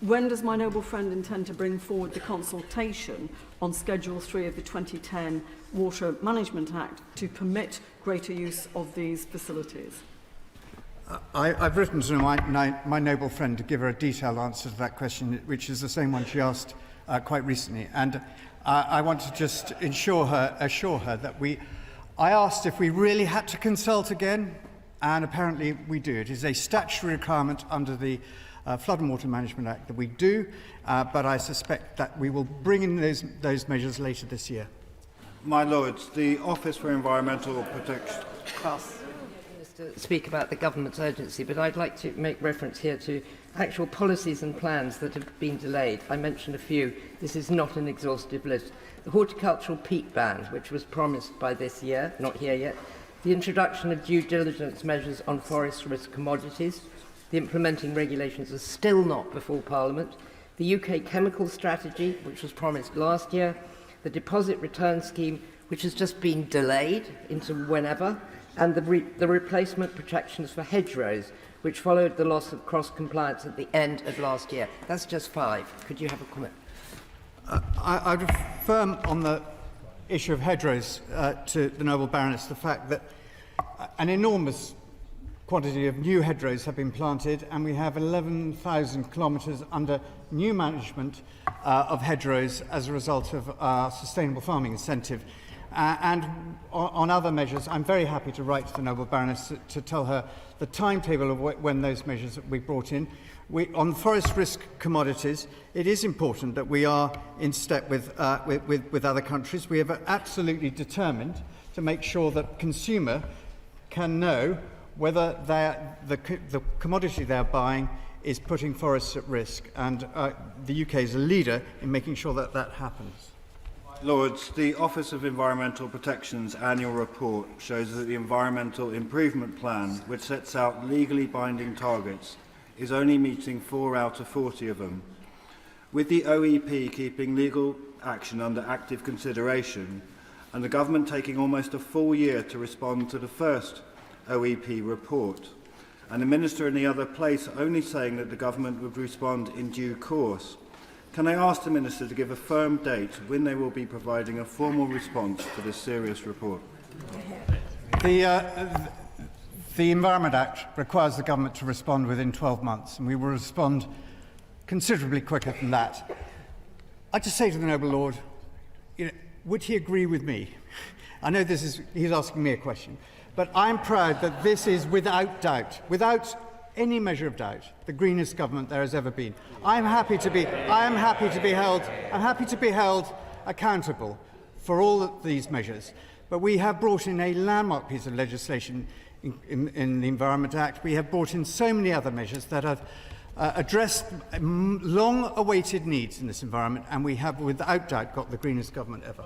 When does my noble friend intend to bring forward the consultation on Schedule 3 of the 2010 Water Management Act to permit greater use of these facilities? I've written to my noble friend to give her a detailed answer to that question, which is the same one she asked quite recently. And I want to just assure her that I asked if we really had to consult again, and apparently we do. It is a statutory requirement under the Flood and Water Management Act that we do, but I suspect that we will bring in those measures later this year. My Lords, the Office for Environmental Protection. To speak about the government's urgency, but I'd like to make reference here to actual policies and plans that have been delayed. I mentioned a few. This is not an exhaustive list. The horticultural peat ban, which was promised by this year, not here yet. The introduction of due diligence measures on forest risk commodities. The implementing regulations are still not before Parliament. The UK chemical strategy, which was promised last year. The deposit return scheme, which has just been delayed into whenever. And the replacement protections for hedgerows, which followed the loss of cross-compliance at the end of last year. That's just 5. Could you have a comment? I'd affirm on the issue of hedgerows to the noble Baroness the fact that an enormous quantity of new hedgerows have been planted, and we have 11,000 kilometres under new management of hedgerows as a result of our sustainable farming incentive. And on other measures, I'm very happy to write to the noble Baroness to tell her the timetable of when those measures will be brought in. On forest risk commodities, it is important that we are in step with other countries. We are absolutely determined to make sure that consumer can know whether the commodity they're buying is putting forests at risk. And the UK is a leader in making sure that that happens. Lords, the Office of Environmental Protection's annual report shows that the Environmental Improvement Plan, which sets out legally binding targets, is only meeting 4 out of 40 of them. With the OEP keeping legal action under active consideration, and the government taking almost a full year to respond to the first OEP report, and the Minister in the other place only saying that the government would respond in due course, can I ask the Minister to give a firm date when they will be providing a formal response to this serious report? The Environment Act requires the government to respond within 12 months, and we will respond considerably quicker than that. I'd just say to the noble lord, would he agree with me? I know he's asking me a question, but I'm proud that this is without doubt, without any measure of doubt, the greenest government there has ever been. I'm happy to be held accountable for all of these measures. But we have brought in a landmark piece of legislation in the Environment Act. We have brought in so many other measures that have addressed long-awaited needs in this environment, and we have, without doubt, got the greenest government ever.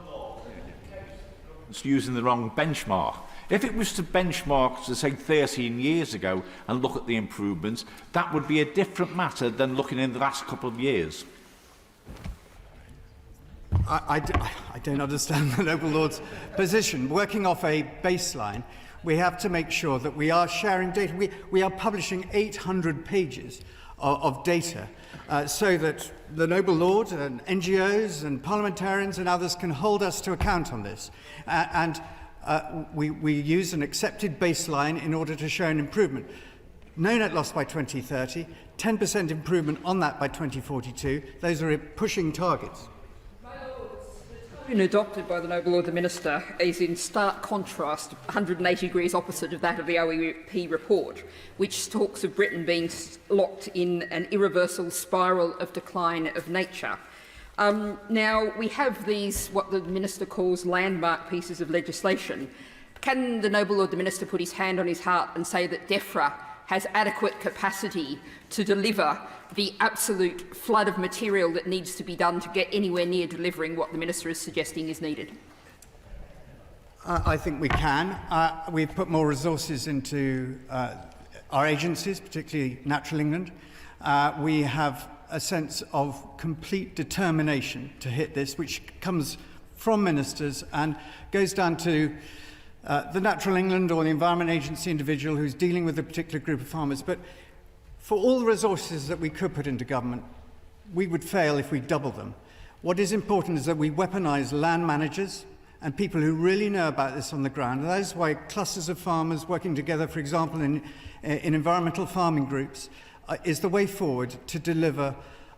It's using the wrong benchmark. If it was to benchmark to, say, 13 years ago and look at the improvements, that would be a different matter than looking in the last couple of years. I don't understand the noble lord's position. Working off a baseline, we have to make sure that we are sharing data. We are publishing 800 pages of data so that the noble lord and NGOs and parliamentarians and others can hold us to account on this. We use an accepted baseline in order to show an improvement. No net loss by 2030, 10% improvement on that by 2042. Those are pushing targets. Been adopted by the noble lord the Minister is in stark contrast, 180 degrees opposite of that of the OEP report, which talks of Britain being locked in an irreversible spiral of decline of nature. Now, we have these, what the Minister calls landmark pieces of legislation. Can the noble lord the Minister put his hand on his heart and say that DEFRA has adequate capacity to deliver the absolute flood of material that needs to be done to get anywhere near delivering what the Minister is suggesting is needed? I think we can. We've put more resources into our agencies, particularly Natural England. We have a sense of complete determination to hit this, which comes from ministers and goes down to the Natural England or the Environment Agency individual who's dealing with a particular group of farmers. But For all the resources that we could put into government, we would fail if we doubled them. What is important is that we weaponise land managers and people who really know about this on the ground. And that is why clusters of farmers working together, for example, in environmental farming groups, is the way forward to deliver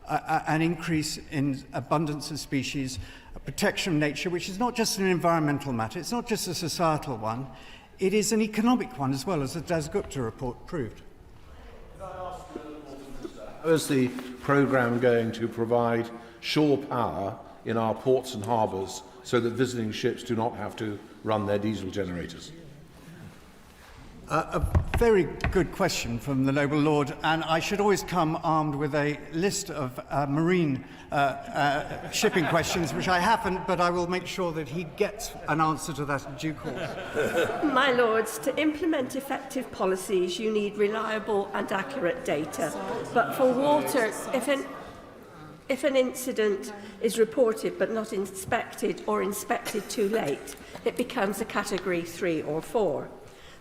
an increase in abundance of species, a protection of nature, which is not just an environmental matter, it's not just a societal one, it is an economic one as well, as the Dasgupta report proved. How is the programme going to provide shore power in our ports and harbours so that visiting ships do not have to run their diesel generators? A very good question from the noble lord, and I should always come armed with a list of marine shipping questions, which I haven't, but I will make sure that he gets an answer to that in due course. My lords, to implement effective policies, you need reliable and accurate data. But for water, if an incident is reported but not inspected or inspected too late, it becomes a category 3 or 4.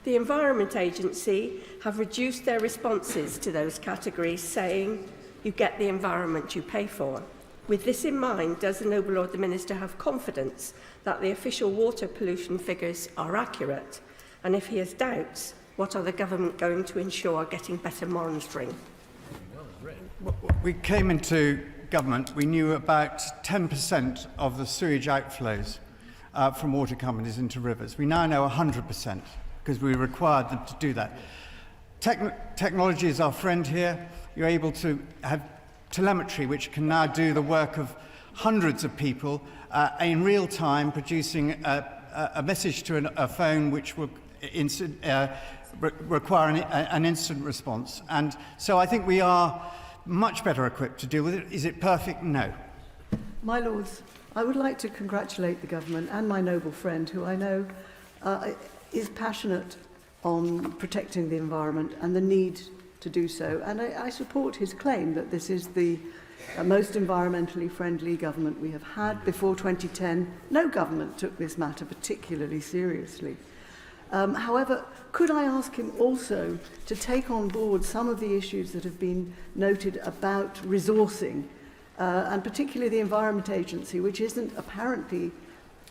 The Environment Agency have reduced their responses to those categories, saying, you get the environment you pay for. With this in mind, does the Noble Lord the Minister have confidence that the official water pollution figures are accurate? And if he has doubts, what are the government going to ensure getting better monitoring? We came into government, we knew about 10% of the sewage outflows from water companies into rivers. We now know 100%. Because we required them to do that. Technology is our friend here. You're able to have telemetry, which can now do the work of hundreds of people in real time, producing a message to a phone which will require an instant response. And so I think we are much better equipped to deal with it. Is it perfect? No. My Lords, I would like to congratulate the government and my noble friend, who I know is passionate on protecting the environment and the need to do so. And I support his claim that this is the most environmentally friendly government we have had. Before 2010, no government took this matter particularly seriously. However, could I ask him also to take on board some of the issues that have been noted about resourcing, and particularly the Environment Agency, which isn't apparently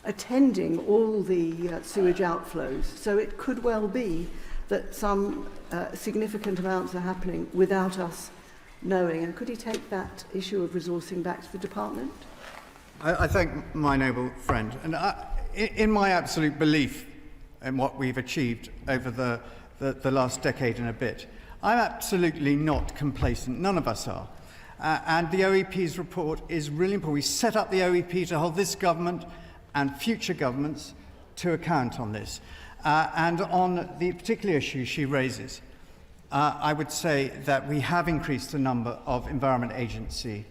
attending all the sewage outflows. So it could well be that some significant amounts are happening without us knowing. And could he take that issue of resourcing back to the department? I thank my noble friend. And in my absolute belief in what we've achieved over the last decade and a bit, I'm absolutely not complacent. None of us are. And the OEP's report is really important. We set up the OEP to hold this government and future governments to account on this. And on the particular issue she raises, I would say that we have increased the number of Environment Agency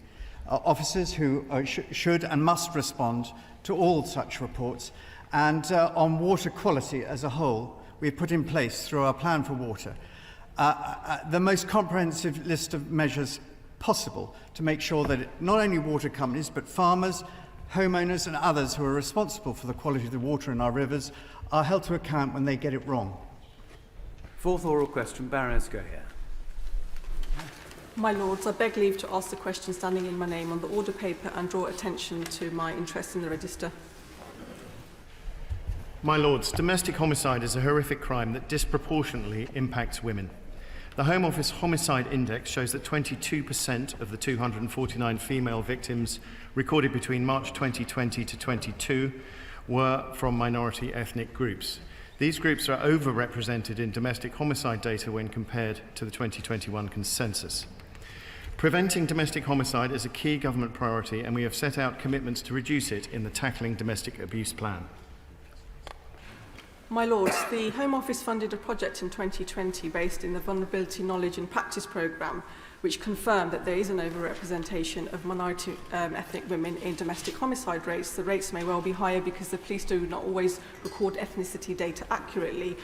officers who should and must respond to all such reports. And on water quality as a whole, we've put in place through our plan for water the most comprehensive list of measures possible to make sure that not only water companies but farmers, homeowners and others who are responsible for the quality of the water in our rivers are held to account when they get it wrong. Fourth oral question, Baroness Gohier. My Lords, I beg leave to ask the question standing in my name on the order paper and draw attention to my interest in the register. My Lords, domestic homicide is a horrific crime that disproportionately impacts women. The Home Office Homicide Index shows that 22% of the 249 female victims recorded between March 2020 to 22 were from minority ethnic groups. These groups are overrepresented in domestic homicide data when compared to the 2021 consensus. Preventing domestic homicide is a key government priority, and we have set out commitments to reduce it in the Tackling Domestic Abuse Plan. My Lords, the Home Office funded a project in 2020 based in the Vulnerability Knowledge and Practice programme, which confirmed that there is an overrepresentation of minority ethnic women in domestic homicide rates. The rates may well be higher because the police do not always record ethnicity data accurately.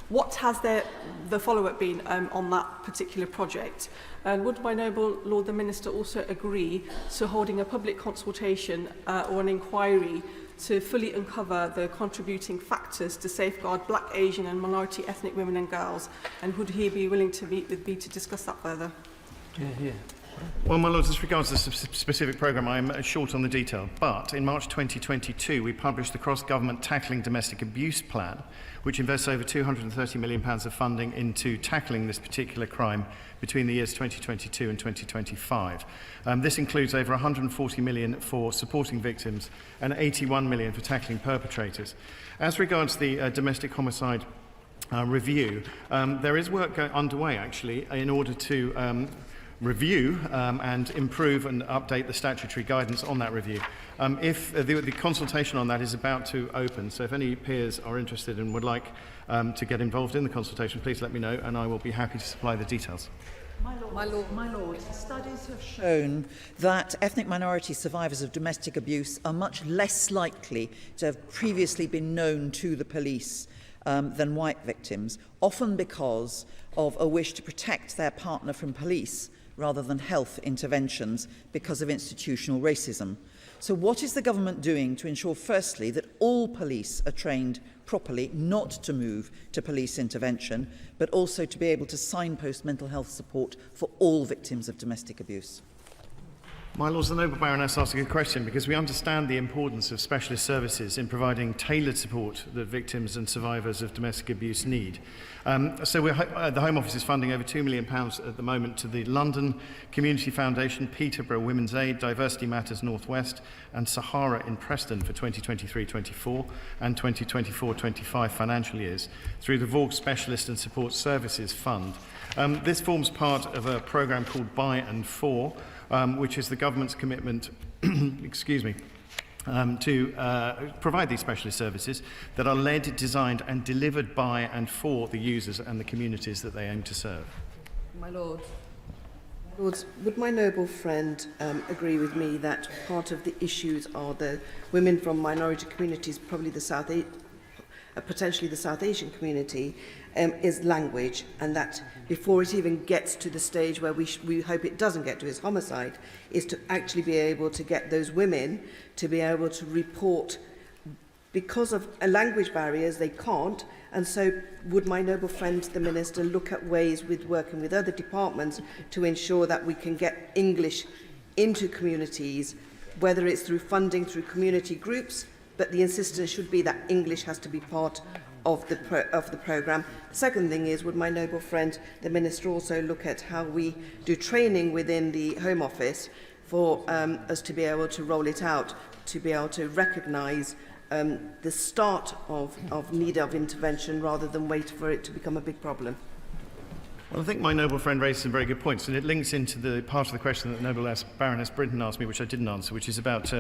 What has the follow-up been on that particular project? And would my noble Lord the Minister also agree to holding a public consultation or an inquiry to fully uncover the contributing factors to safeguard Black, Asian and minority ethnic women and girls? And would he be willing to meet with me to discuss that further? Well, my lords, as regards the specific programme, I am short on the detail, but in March 2022 we published the Cross-Government Tackling Domestic Abuse Plan, which invests over £230 million of funding into tackling this particular crime between the years 2022 and 2025. This includes over £140 million for supporting victims and £81 million for tackling perpetrators. As regards the domestic homicide review, there is work underway, actually, in order to review and improve and update the statutory guidance on that review. If the consultation on that is about to open, so if any peers are interested and would like to get involved in the consultation, please let me know and I will be happy to supply the details. My Lord, studies have shown that ethnic minority survivors of domestic abuse are much less likely to have previously been known to the police than white victims, often because of a wish to protect their partner from police rather than health interventions because of institutional racism. So what is the government doing to ensure, firstly, that all police are trained properly not to move to police intervention, but also to be able to signpost mental health support for all victims of domestic abuse? My Lords, the Noble Baroness asked a good question because we understand the importance of specialist services in providing tailored support that victims and survivors of domestic abuse need. The Home Office is funding over £2 million at the moment to the London Community Foundation, Peterborough Women's Aid, Diversity Matters North West and Sahara in Preston for 2023-24 and 2024-25 financial years through the Vaughan Specialist and Support Services Fund. This forms part of a programme called By and For, which is the government's commitment to provide these specialist services that are led, designed and delivered by and for the users and the communities that they aim to serve. My Lords, would my noble friend agree with me that part of the issues are the women from minority communities, probably the potentially the South Asian community, is language, and that before it even gets to the stage where we hope it doesn't get to is homicide, is to actually be able to get those women to be able to report. Because of language barriers, they can't, and so would my noble friend the Minister look at ways with working with other departments to ensure that we can get English into communities, whether it's through funding through community groups, but the insistence should be that English has to be part of the programme. The second thing is, would my noble friend the Minister also look at how we do training within the Home Office for us to be able to roll it out, to be able to recognise the start of need of intervention rather than wait for it to become a big problem? Well, I think my noble friend raised some very good points, and it links into the part of the question that Noble Baroness Brinton asked me, which I didn't answer, which is about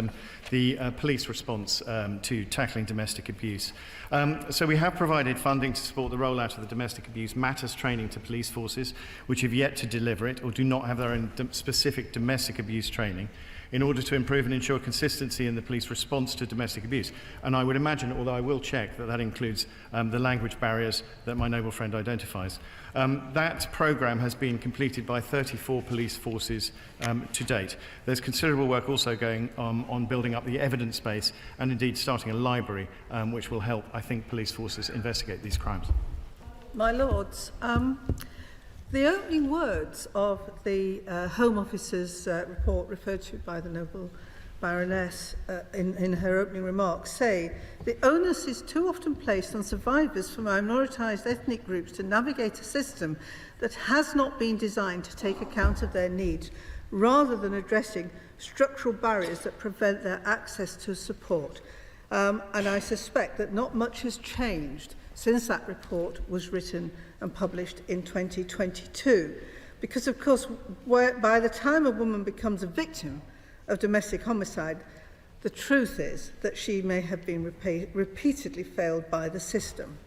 the police response to tackling domestic abuse. So we have provided funding to support the rollout of the Domestic Abuse Matters training to police forces, which have yet to deliver it or do not have their own specific domestic abuse training, in order to improve and ensure consistency in the police response to domestic abuse. And I would imagine, although I will check, that that includes the language barriers that my noble friend identifies. That programme has been completed by 34 police forces to date. There's considerable work also going on building up the evidence base and indeed starting a library which will help, I think, police forces investigate these crimes. My Lords, the opening words of the Home Office's report referred to by the Noble Baroness in her opening remarks say, the onus is too often placed on survivors from minoritised ethnic groups to navigate a system that has not been designed to take account of their needs, rather than addressing structural barriers that prevent their access to support. And I suspect that not much has changed since that report was written and published in 2022. Because, of course, by the time a woman becomes a victim of domestic homicide, the truth is that she may have been repeatedly failed by the system.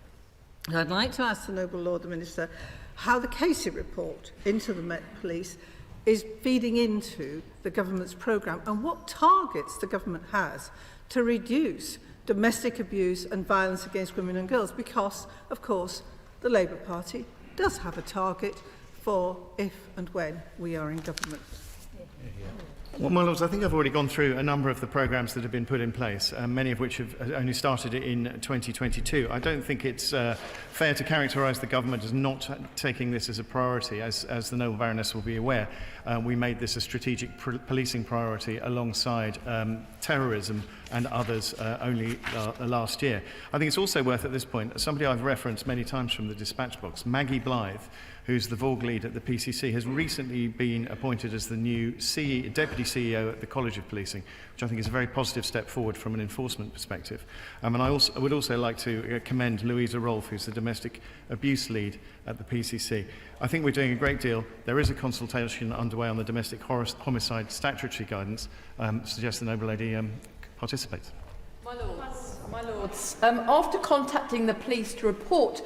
And I'd like to ask the Noble Lord the Minister how the Casey report into the Met Police is feeding into the government's programme and what targets the government has to reduce domestic abuse and violence against women and girls, because, of course, the Labour Party does have a target for if and when we are in government. Well, my Lords, I think I've already gone through a number of the programmes that have been put in place, many of which have only started in 2022. I don't think it's fair to characterise the government as not taking this as a priority. As the Noble Baroness will be aware, we made this a strategic policing priority alongside terrorism and others only last year. I think it's also worth at this point, somebody I've referenced many times from the dispatch box, Maggie Blythe, who's the Vorg lead at the PCC, has recently been appointed as the new Deputy CEO at the College of Policing, which I think is a very positive step forward from an enforcement perspective. And I would also like to commend Louisa Rolfe, who's the Domestic Abuse Lead at the PCC. I think we're doing a great deal. There is a consultation underway on the domestic homicide statutory guidance. Suggest the Noble Lady participates. My Lords, after contacting the police to report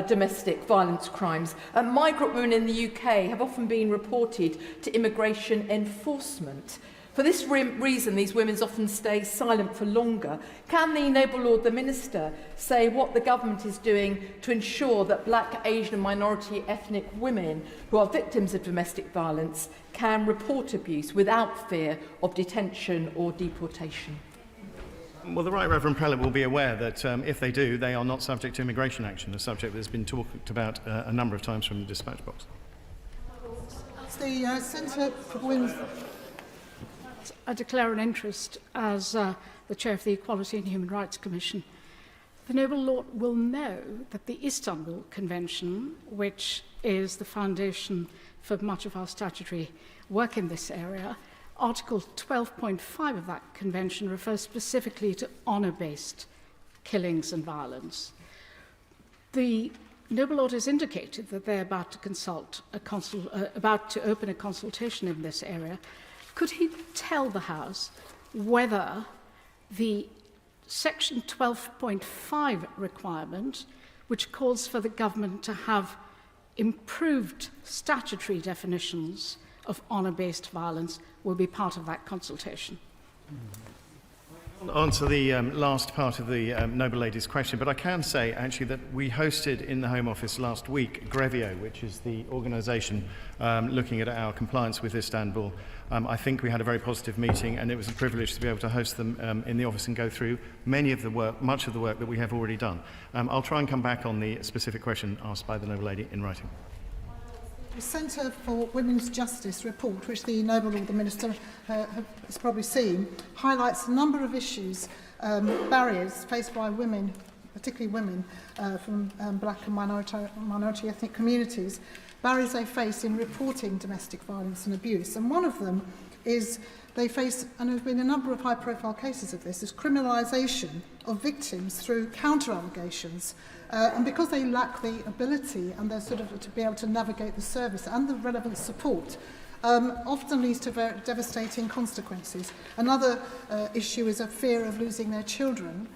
domestic violence crimes, migrant women in the UK have often been reported to immigration enforcement. For this reason, these women often stay silent for longer. Can the Noble Lord the Minister say what the government is doing to ensure that Black, Asian and minority ethnic women who are victims of domestic violence can report abuse without fear of detention or deportation? Well, the Right Reverend Prelate will be aware that if they do, they are not subject to immigration action, a subject that has been talked about a number of times from the dispatch box. As the Centre for Women's... I declare an interest as the Chair of the Equality and Human Rights Commission. The Noble Lord will know that the Istanbul Convention, which is the foundation for much of our statutory work in this area, Article 12.5 of that convention refers specifically to honour-based killings and violence. The Noble Lord has indicated that they're about to open a consultation in this area. Could he tell the House whether the Section 12.5 requirement, which calls for the government to have improved statutory definitions of honour-based violence, will be part of that consultation? I'll answer the last part of the Noble Lady's question, but I can say actually that we hosted in the Home Office last week Grevio, which is the organisation looking at our compliance with Istanbul. I think we had a very positive meeting, and it was a privilege to be able to host them in the office and go through much of the work that we have already done. I'll try and come back on the specific question asked by the Noble Lady in writing. The Centre for Women's Justice report, which the Noble Lord the Minister has probably seen, highlights a number of issues, barriers faced by women, particularly women from black and minority ethnic communities, barriers they face in reporting domestic violence and abuse. And one of them is they face, and there have been a number of high-profile cases of this, is criminalisation of victims through counter-allegations. And because they lack the ability and they're to be able to navigate the service and the relevant support, often leads to very devastating consequences. Another issue is a fear of losing their children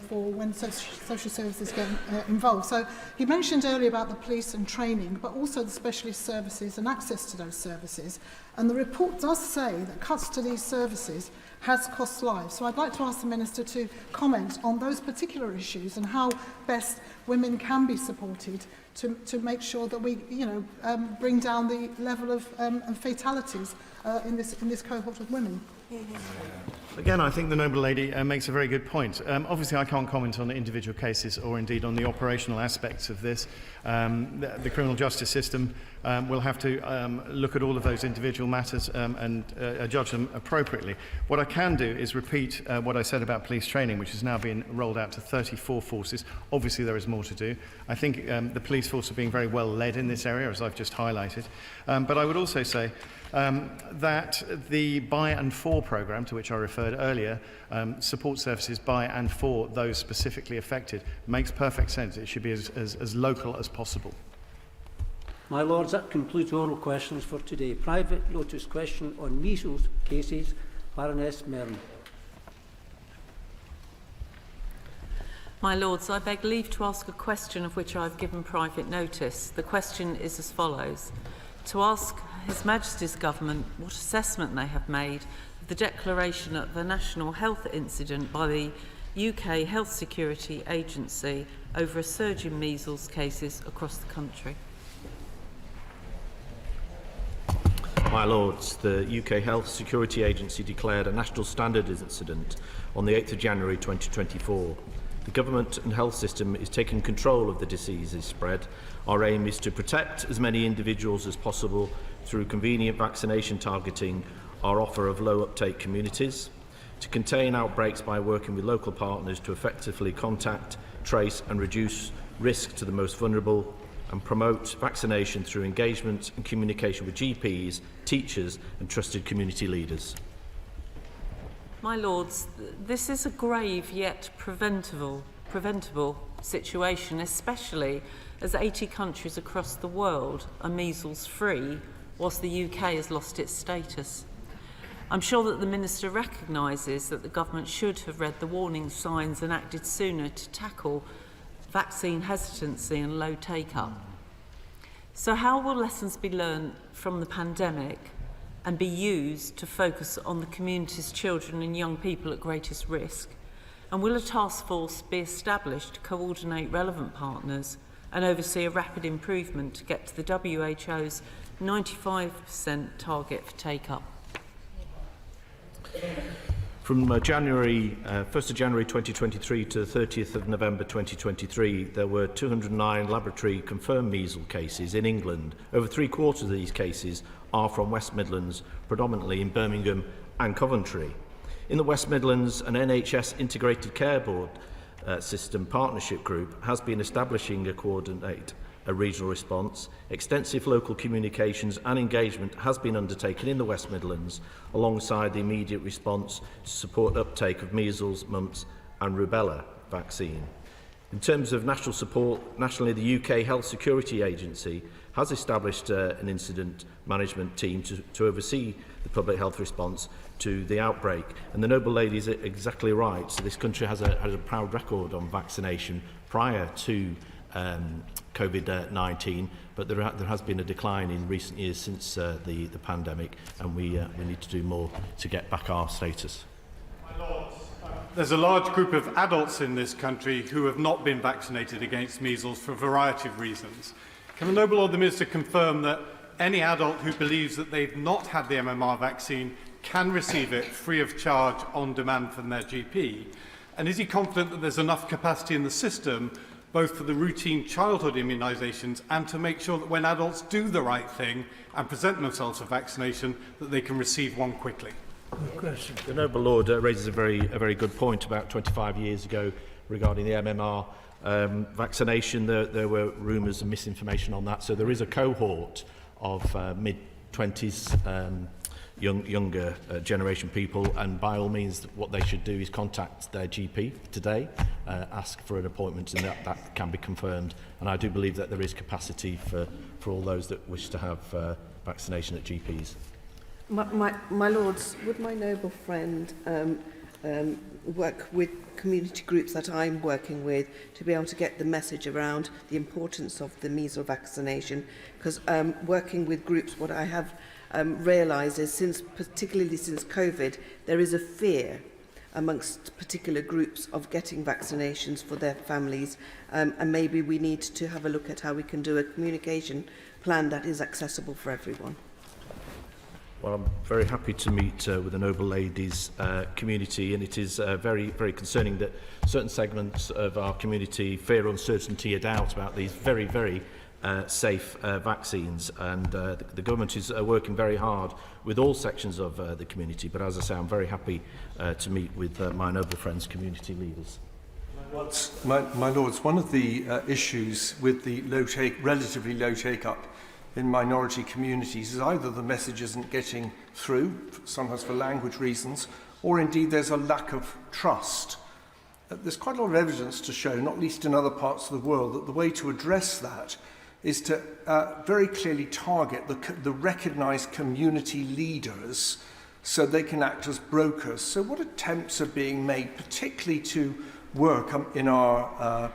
for when social services get involved. So he mentioned earlier about the police and training, but also the specialist services and access to those services. And the report does say that cuts to these services has cost lives. So I'd like to ask the Minister to comment on those particular issues and how best women can be supported to make sure that we, bring down the level of fatalities in this cohort of women. Again, I think the Noble Lady makes a very good point. Obviously, I can't comment on individual cases or indeed on the operational aspects of this. The criminal justice system will have to look at all of those individual matters and judge them appropriately. What I can do is repeat what I said about police training, which has now been rolled out to 34 forces. Obviously, there is more to do. I think the police force are being very well led in this area, as I've just highlighted. But I would also say that the by and for programme, to which I referred earlier, support services by and for those specifically affected, makes perfect sense. It should be as local as possible. My Lords, that concludes oral questions for today. Private notice question on measles cases. Baroness Merrin. My Lords, I beg leave to ask a question of which I have given private notice. The question is as follows. To ask His Majesty's Government what assessment they have made of the declaration of a national health incident by the UK Health Security Agency over a surge in measles cases across the country. My Lords, the UK Health Security Agency declared a national standard incident on the 8th of January 2024. The government and health system is taking control of the disease's spread. Our aim is to protect as many individuals as possible through convenient vaccination targeting our offer of low uptake communities, to contain outbreaks by working with local partners to effectively contact, trace and reduce risk to the most vulnerable, and promote vaccination through engagement and communication with GPs, teachers and trusted community leaders. My Lords, this is a grave yet preventable situation, especially as 80 countries across the world are measles-free, whilst the UK has lost its status. I'm sure that the Minister recognises that the government should have read the warning signs and acted sooner to tackle vaccine hesitancy and low take-up. So how will lessons be learned from the pandemic and be used to focus on the community's children and young people at greatest risk? And will a task force be established to coordinate relevant partners and oversee a rapid improvement to get to the WHO's 95% target for take-up? From 1st of January 2023 to the 30th of November 2023, there were 209 laboratory confirmed measles cases in England. Over 3/4 of these cases are from West Midlands, predominantly in Birmingham and Coventry. In the West Midlands, an NHS Integrated Care Board System Partnership Group has been establishing a regional response. Extensive local communications and engagement has been undertaken in the West Midlands alongside the immediate response to support uptake of measles, mumps and rubella vaccine. In terms of national support, nationally the UK Health Security Agency has established an incident management team to oversee the public health response to the outbreak. And the noble lady is exactly right. So this country has a proud record on vaccination prior to COVID-19, but there has been a decline in recent years since the pandemic, and we need to do more to get back our status. My Lords, there's a large group of adults in this country who have not been vaccinated against measles for a variety of reasons. Can the Noble Lord the Minister confirm that any adult who believes that they've not had the MMR vaccine can receive it free of charge on demand from their GP? And is he confident that there's enough capacity in the system both for the routine childhood immunisations and to make sure that when adults do the right thing and present themselves for vaccination, that they can receive one quickly? The Noble Lord raises a very good point. About 25 years ago regarding the MMR vaccination, there were rumours and misinformation on that. So there is a cohort of mid-20s younger generation people, and by all means what they should do is contact their GP today, ask for an appointment, and that can be confirmed. And I do believe that there is capacity for all those that wish to have vaccination at GPs. My Lords, would my noble friend work with community groups that I'm working with to be able to get the message around the importance of the measles vaccination? Because working with groups, what I have realised is, particularly since COVID, there is a fear amongst particular groups of getting vaccinations for their families, and maybe we need to have a look at how we can do a communication plan that is accessible for everyone. Well, I'm very happy to meet with the Noble Lady's community, and it is very concerning that certain segments of our community fear uncertainty or doubt about these very safe vaccines, and the government is working very hard with all sections of the community. But as I say, I'm very happy to meet with my noble friends, community leaders. My Lords, one of the issues with the relatively low take-up in minority communities is either the message isn't getting through, sometimes for language reasons, or indeed there's a lack of trust. There's quite a lot of evidence to show, not least in other parts of the world, that the way to address that is to very clearly target the recognised community leaders so they can act as brokers. So what attempts are being made, particularly to work in our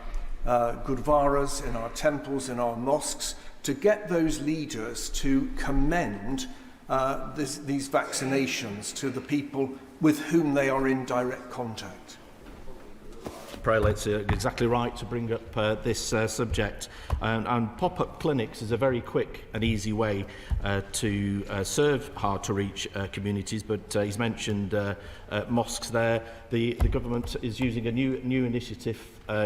gurdwaras, in our temples, in our mosques, to get those leaders to commend these vaccinations to the people with whom they are in direct contact? Prelate's exactly right to bring up this subject. And pop-up clinics is a very quick and easy way to serve hard-to-reach communities, but he's mentioned mosques there. The government is using a new initiative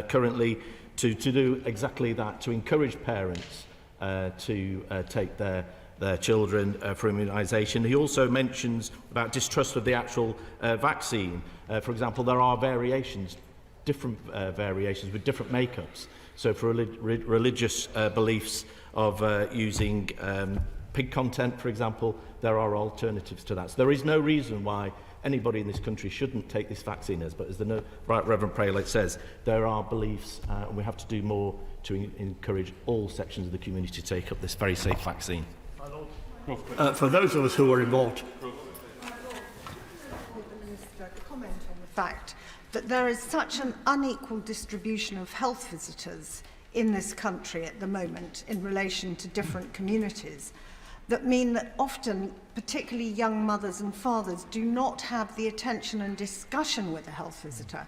currently to do exactly that, to encourage parents to take their children for immunisation. He also mentions about distrust of the actual vaccine. For example, there are different variations with different makeups. So for religious beliefs of using pig content, for example, there are alternatives to that. So there is no reason why anybody in this country shouldn't take this vaccine, but as the Right Reverend Prelate says, there are beliefs and we have to do more to encourage all sections of the community to take up this very safe vaccine. For those of us who are involved, comment on the fact that there is such an unequal distribution of health visitors in this country at the moment in relation to different communities that mean that often, particularly young mothers and fathers, do not have the attention and discussion with a health visitor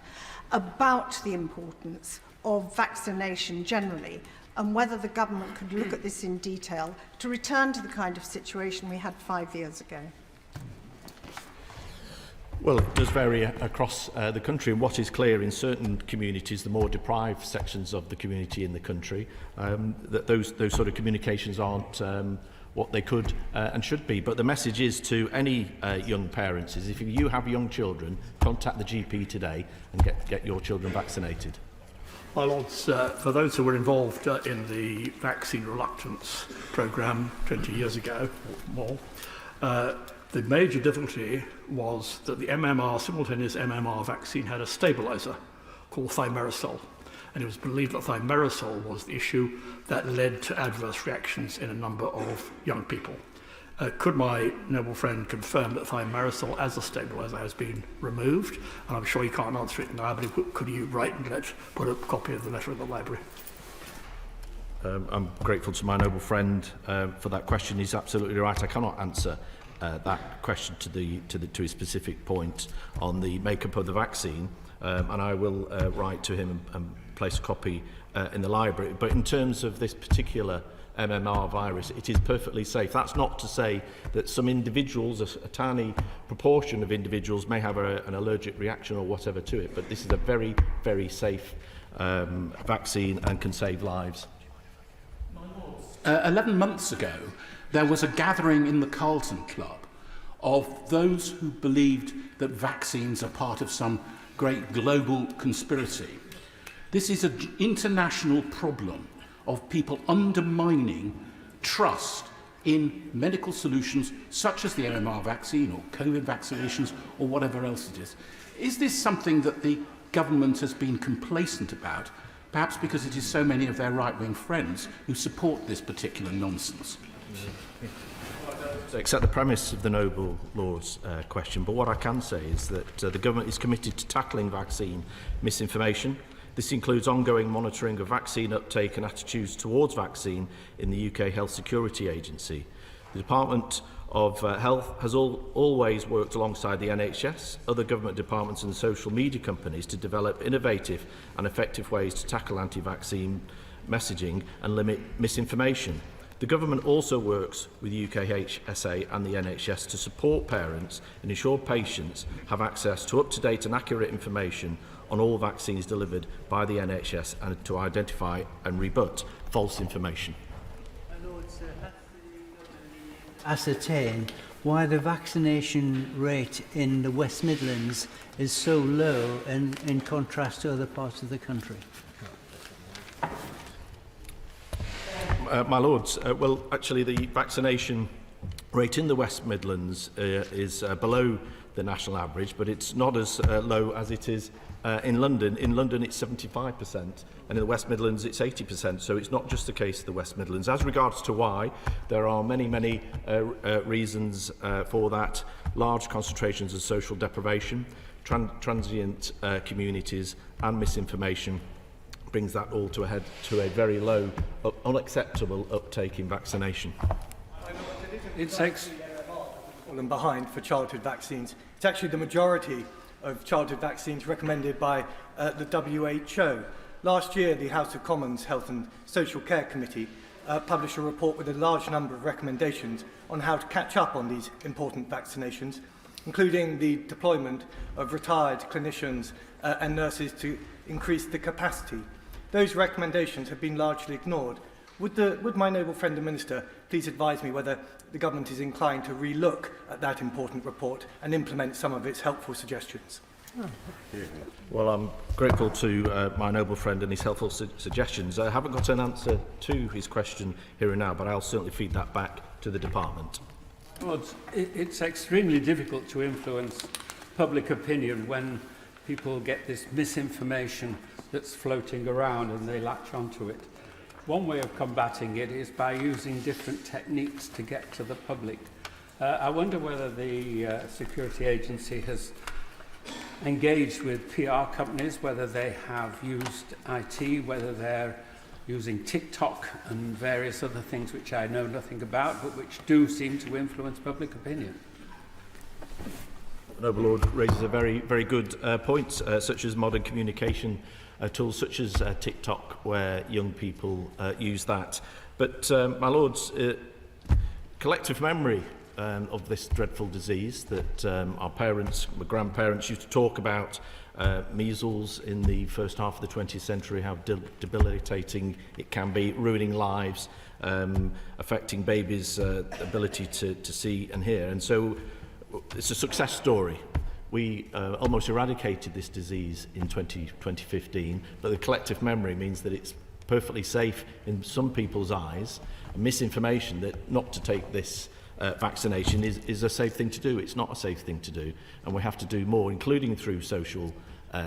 about the importance of vaccination generally, and whether the government could look at this in detail to return to the kind of situation we had 5 years ago. Well, it does vary across the country, and what is clear in certain communities, the more deprived sections of the community in the country, that those sort of communications aren't what they could and should be. But the message is to any young parents is if you have young children, contact the GP today and get your children vaccinated. my lords, for those who were involved in the vaccine reluctance programme 20 years ago or more, the major difficulty was that the simultaneous MMR vaccine had a stabiliser called thimerosal. And it was believed that thimerosal was the issue that led to adverse reactions in a number of young people. Could my noble friend confirm that thimerosal as a stabiliser has been removed? And I'm sure he can't answer it now, but could you write and put a copy of the letter in the library? I'm grateful to my noble friend for that question. He's absolutely right. I cannot answer that question to his specific point on the makeup of the vaccine, and I will write to him and place a copy in the library. But in terms of this particular MMR virus, it is perfectly safe. That's not to say that some individuals, a tiny proportion of individuals, may have an allergic reaction or whatever to it, but this is a very, very safe vaccine and can save lives. 11 months ago, there was a gathering in the Carlton Club of those who believed that vaccines are part of some great global conspiracy. This is an international problem of people undermining trust in medical solutions such as the MMR vaccine or COVID vaccinations or whatever else it is. Is this something that the government has been complacent about, perhaps because it is so many of their right-wing friends who support this particular nonsense? I accept the premise of the noble Lord's question, but what I can say is that the government is committed to tackling vaccine misinformation. This includes ongoing monitoring of vaccine uptake and attitudes towards vaccine in the UK Health Security Agency. The Department of Health has always worked alongside the NHS, other government departments and social media companies to develop innovative and effective ways to tackle anti-vaccine messaging and limit misinformation. The government also works with UKHSA and the NHS to support parents and ensure patients have access to up-to-date and accurate information on all vaccines delivered by the NHS and to identify and rebut false information. Ascertain why the vaccination rate in the West Midlands is so low in contrast to other parts of the country. My Lords, well, actually the vaccination rate in the West Midlands is below the national average, but it's not as low as it is in London. In London it's 75%, and in the West Midlands it's 80%, so it's not just the case of the West Midlands. As regards to why, there are many reasons for that. Large concentrations of social deprivation, transient communities and misinformation brings that all to a very low, unacceptable uptake in vaccination. It takes fallen behind for childhood vaccines. It's actually the majority of childhood vaccines recommended by the WHO. Last year, the House of Commons Health and Social Care Committee published a report with a large number of recommendations on how to catch up on these important vaccinations, including the deployment of retired clinicians and nurses to increase the capacity. Those recommendations have been largely ignored. Would my noble friend the Minister please advise me whether the Government is inclined to re-look at that important report and implement some of its helpful suggestions? Well, I'm grateful to my noble friend and his helpful suggestions. I haven't got an answer to his question here and now, but I'll certainly feed that back to the department. Well, it's extremely difficult to influence public opinion when people get this misinformation that's floating around and they latch onto it. One way of combating it is by using different techniques to get to the public. I wonder whether the security agency has engaged with PR companies, whether they have used IT, whether they're using TikTok and various other things which I know nothing about, but which do seem to influence public opinion. The Noble Lord raises a very, very good point, such as modern communication tools such as TikTok, where young people use that. But, my Lords, collective memory of this dreadful disease that our parents, my grandparents used to talk about, measles in the first half of the 20th century, how debilitating it can be, ruining lives, affecting babies' ability to see and hear. And so it's a success story. We almost eradicated this disease in 2015, but the collective memory means that it's perfectly safe in some people's eyes. Misinformation that not to take this vaccination is a safe thing to do. It's not a safe thing to do, and we have to do more, including through social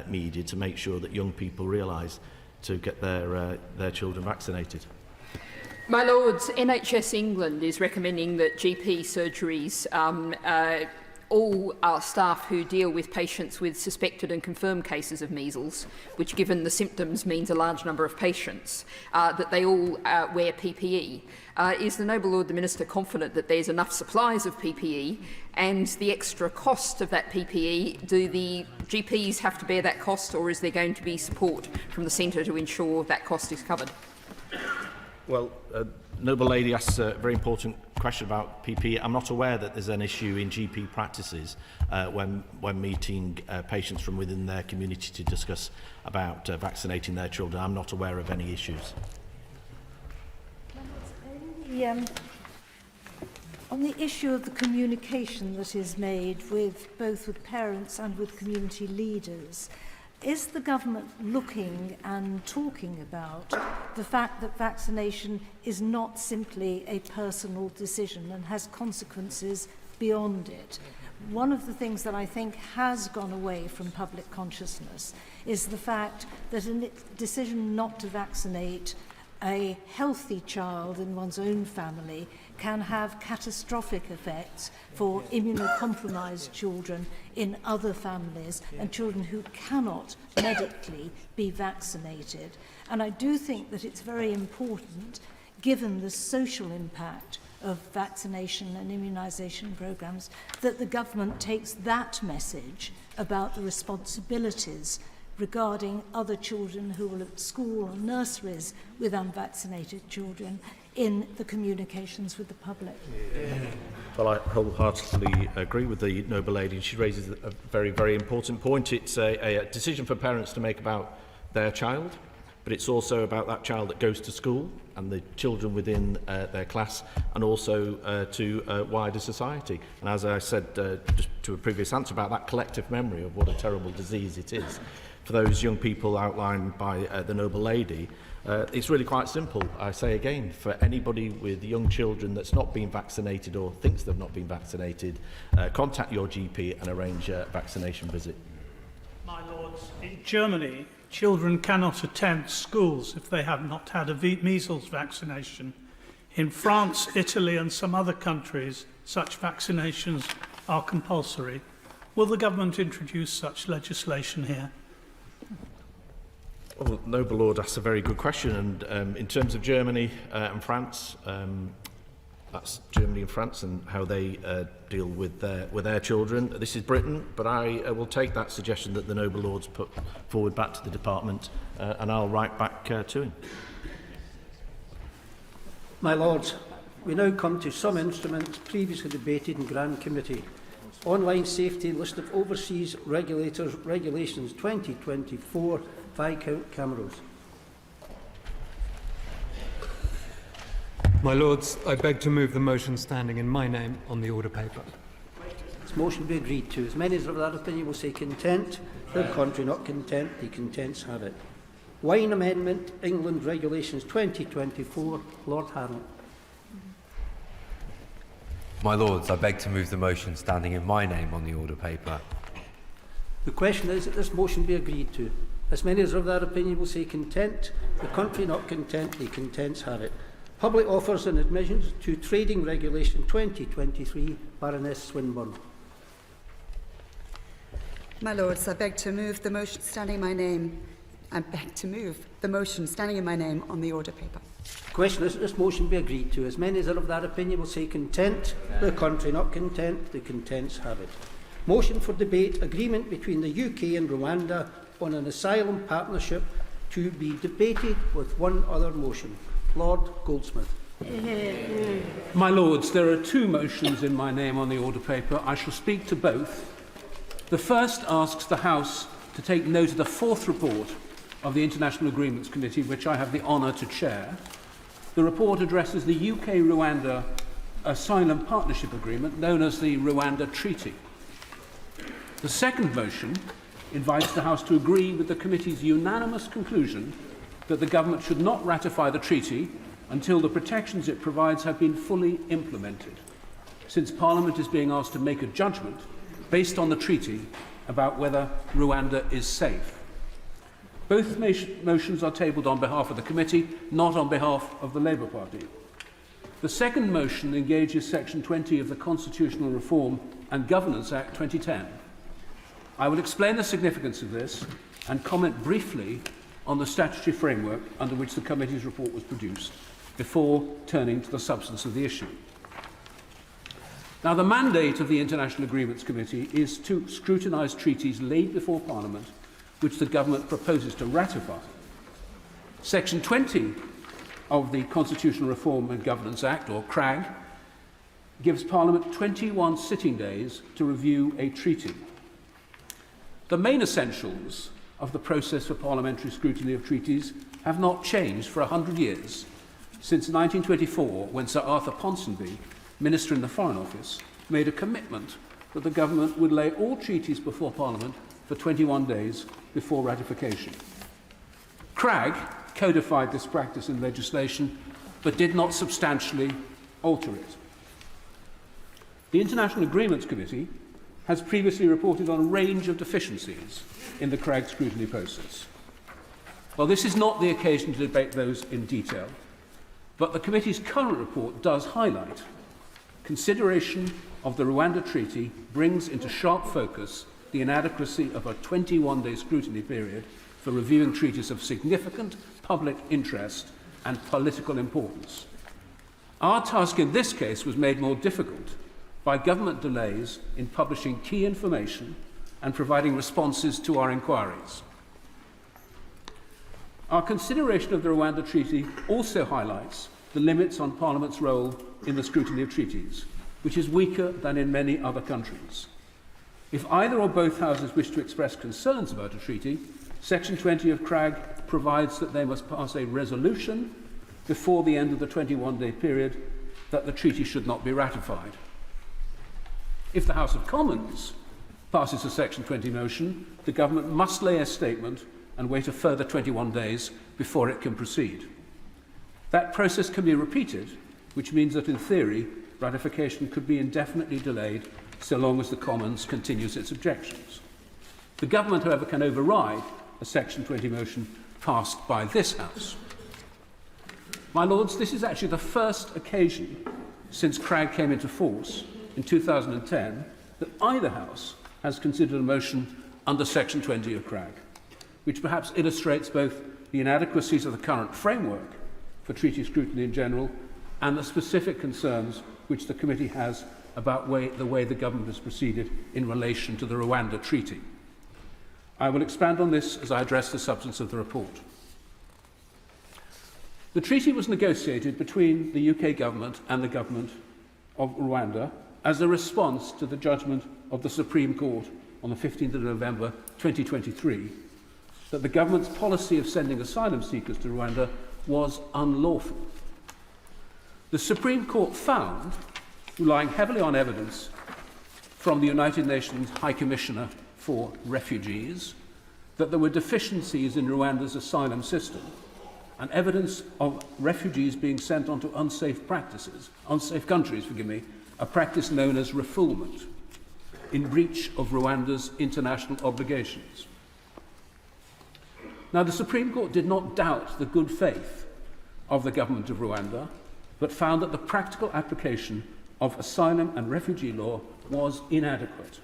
media, to make sure that young people realise to get their children vaccinated. My Lords, NHS England is recommending that GP surgeries, all our staff who deal with patients with suspected and confirmed cases of measles, which given the symptoms means a large number of patients, that they all wear PPE. Is the Noble Lord the Minister confident that there's enough supplies of PPE, and the extra cost of that PPE, do the GPs have to bear that cost, or is there going to be support from the centre to ensure that cost is covered? Well, Noble Lady asks a very important question about PPE. I'm not aware that there's an issue in GP practices when meeting patients from within their community to discuss about vaccinating their children. I'm not aware of any issues. On the issue of the communication that is made both with parents and with community leaders, is the government looking and talking about the fact that vaccination is not simply a personal decision and has consequences beyond it? One of the things that I think has gone away from public consciousness is the fact that a decision not to vaccinate a healthy child in one's own family can have catastrophic effects for immunocompromised children in other families and children who cannot medically be vaccinated. And I do think that it's very important, given the social impact of vaccination and immunisation programmes, that the government takes that message about the responsibilities regarding other children who are at school or nurseries with unvaccinated children in the communications with the public. Well, I wholeheartedly agree with the Noble Lady. She raises a very, very important point. It's a decision for parents to make about their child, but it's also about that child that goes to school and the children within their class, and also to wider society. And as I said just to a previous answer about that collective memory of what a terrible disease it is, for those young people outlined by the Noble Lady, it's really quite simple. I say again, for anybody with young children that's not been vaccinated or thinks they've not been vaccinated, contact your GP and arrange a vaccination visit. My Lords, in Germany, children cannot attend schools if they have not had a measles vaccination. In France, Italy and some other countries, such vaccinations are compulsory. Will the government introduce such legislation here? Well, Noble Lord asks a very good question, and in terms of Germany and France, That's Germany and France and how they deal with their children. This is Britain, but I will take that suggestion that the noble lords put forward back to the department, and I'll write back to him. My Lords, we now come to some instruments previously debated in Grand Committee. Online Safety List of Overseas Regulators Regulations 2024 Viscount Cameros. My Lords, I beg to move the motion standing in my name on the order paper. This motion be agreed to. As many as are of that opinion will say content. The contrary not content. The contents have it. Wine Amendment, England Regulations 2024. Lord Harrell. My Lords, I beg to move the motion standing in my name on the order paper. The question is that this motion be agreed to. As many as are of that opinion will say content. The contrary not content. The contents have it. Public offers and admissions to Trading Regulation 2023, Baroness Swinburne. My Lords, I beg to move the motion standing in my name. I beg to move the motion standing in my name on the order paper. Question is that this motion be agreed to. As many as are of that opinion will say content. The contrary not content. The contents have it. Motion for debate, agreement between the UK and Rwanda on an asylum partnership to be debated with one other motion. Lord Goldsmith. My Lords, there are two motions in my name on the order paper. I shall speak to both. The first asks the House to take note of the fourth report of the International Agreements Committee, which I have the honour to chair. The report addresses the UK-Rwanda Asylum Partnership Agreement, known as the Rwanda Treaty. The second motion invites the House to agree with the committee's unanimous conclusion that the government should not ratify the treaty until the protections it provides have been fully implemented, since Parliament is being asked to make a judgment based on the treaty about whether Rwanda is safe. Both motions are tabled on behalf of the committee, not on behalf of the Labour Party. The second motion engages Section 20 of the Constitutional Reform and Governance Act 2010. I will explain the significance of this and comment briefly on the statutory framework under which the committee's report was produced, before turning to the substance of the issue. Now, the mandate of the International Agreements Committee is to scrutinise treaties laid before Parliament which the government proposes to ratify. Section 20 of the Constitutional Reform and Governance Act, or CRAG, gives Parliament 21 sitting days to review a treaty. The main essentials of the process for parliamentary scrutiny of treaties have not changed for 100 years, since 1924, when Sir Arthur Ponsonby, Minister in the Foreign Office, made a commitment that the government would lay all treaties before Parliament for 21 days before ratification. CRAG codified this practice in legislation, but did not substantially alter it. The International Agreements Committee has previously reported on a range of deficiencies in the CRAG scrutiny process. Well, this is not the occasion to debate those in detail, but the committee's current report does highlight consideration of the Rwanda Treaty brings into sharp focus the inadequacy of a 21-day scrutiny period for reviewing treaties of significant public interest and political importance. Our task in this case was made more difficult by government delays in publishing key information and providing responses to our inquiries. Our consideration of the Rwanda Treaty also highlights the limits on Parliament's role in the scrutiny of treaties, which is weaker than in many other countries. If either or both houses wish to express concerns about a treaty, Section 20 of CRAG provides that they must pass a resolution before the end of the 21-day period that the treaty should not be ratified. If the House of Commons passes a Section 20 motion, the government must lay a statement and wait a further 21 days before it can proceed. That process can be repeated, which means that in theory, ratification could be indefinitely delayed so long as the Commons continues its objections. The government, however, can override a Section 20 motion passed by this House. My Lords, this is actually the first occasion since CRAG came into force in 2010 that either House has considered a motion under Section 20 of CRAG, which perhaps illustrates both the inadequacies of the current framework for treaty scrutiny in general and the specific concerns which the committee has about the way the government has proceeded in relation to the Rwanda Treaty. I will expand on this as I address the substance of the report. The treaty was negotiated between the UK government and the government of Rwanda as a response to the judgment of the Supreme Court on the 15th of November 2023 that the government's policy of sending asylum seekers to Rwanda was unlawful. The Supreme Court found, relying heavily on evidence from the United Nations High Commissioner for Refugees, that there were deficiencies in Rwanda's asylum system and evidence of refugees being sent onto unsafe countries, a practice known as refoulement, in breach of Rwanda's international obligations. Now, the Supreme Court did not doubt the good faith of the government of Rwanda, but found that the practical application of asylum and refugee law was inadequate.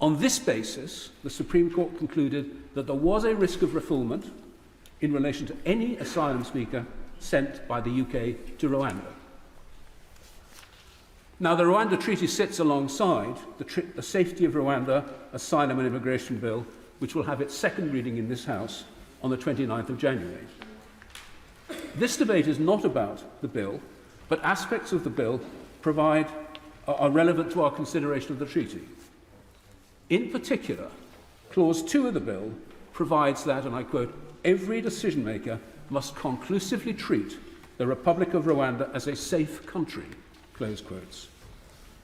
On this basis, the Supreme Court concluded that there was a risk of refoulement in relation to any asylum seeker sent by the UK to Rwanda. Now, the Rwanda Treaty sits alongside the Safety of Rwanda Asylum and Immigration Bill, which will have its second reading in this House on the 29th of January. This debate is not about the bill, but aspects of the bill are relevant to our consideration of the treaty. In particular, Clause 2 of the bill provides that, and I quote, every decision maker must conclusively treat the Republic of Rwanda as a safe country, close quotes.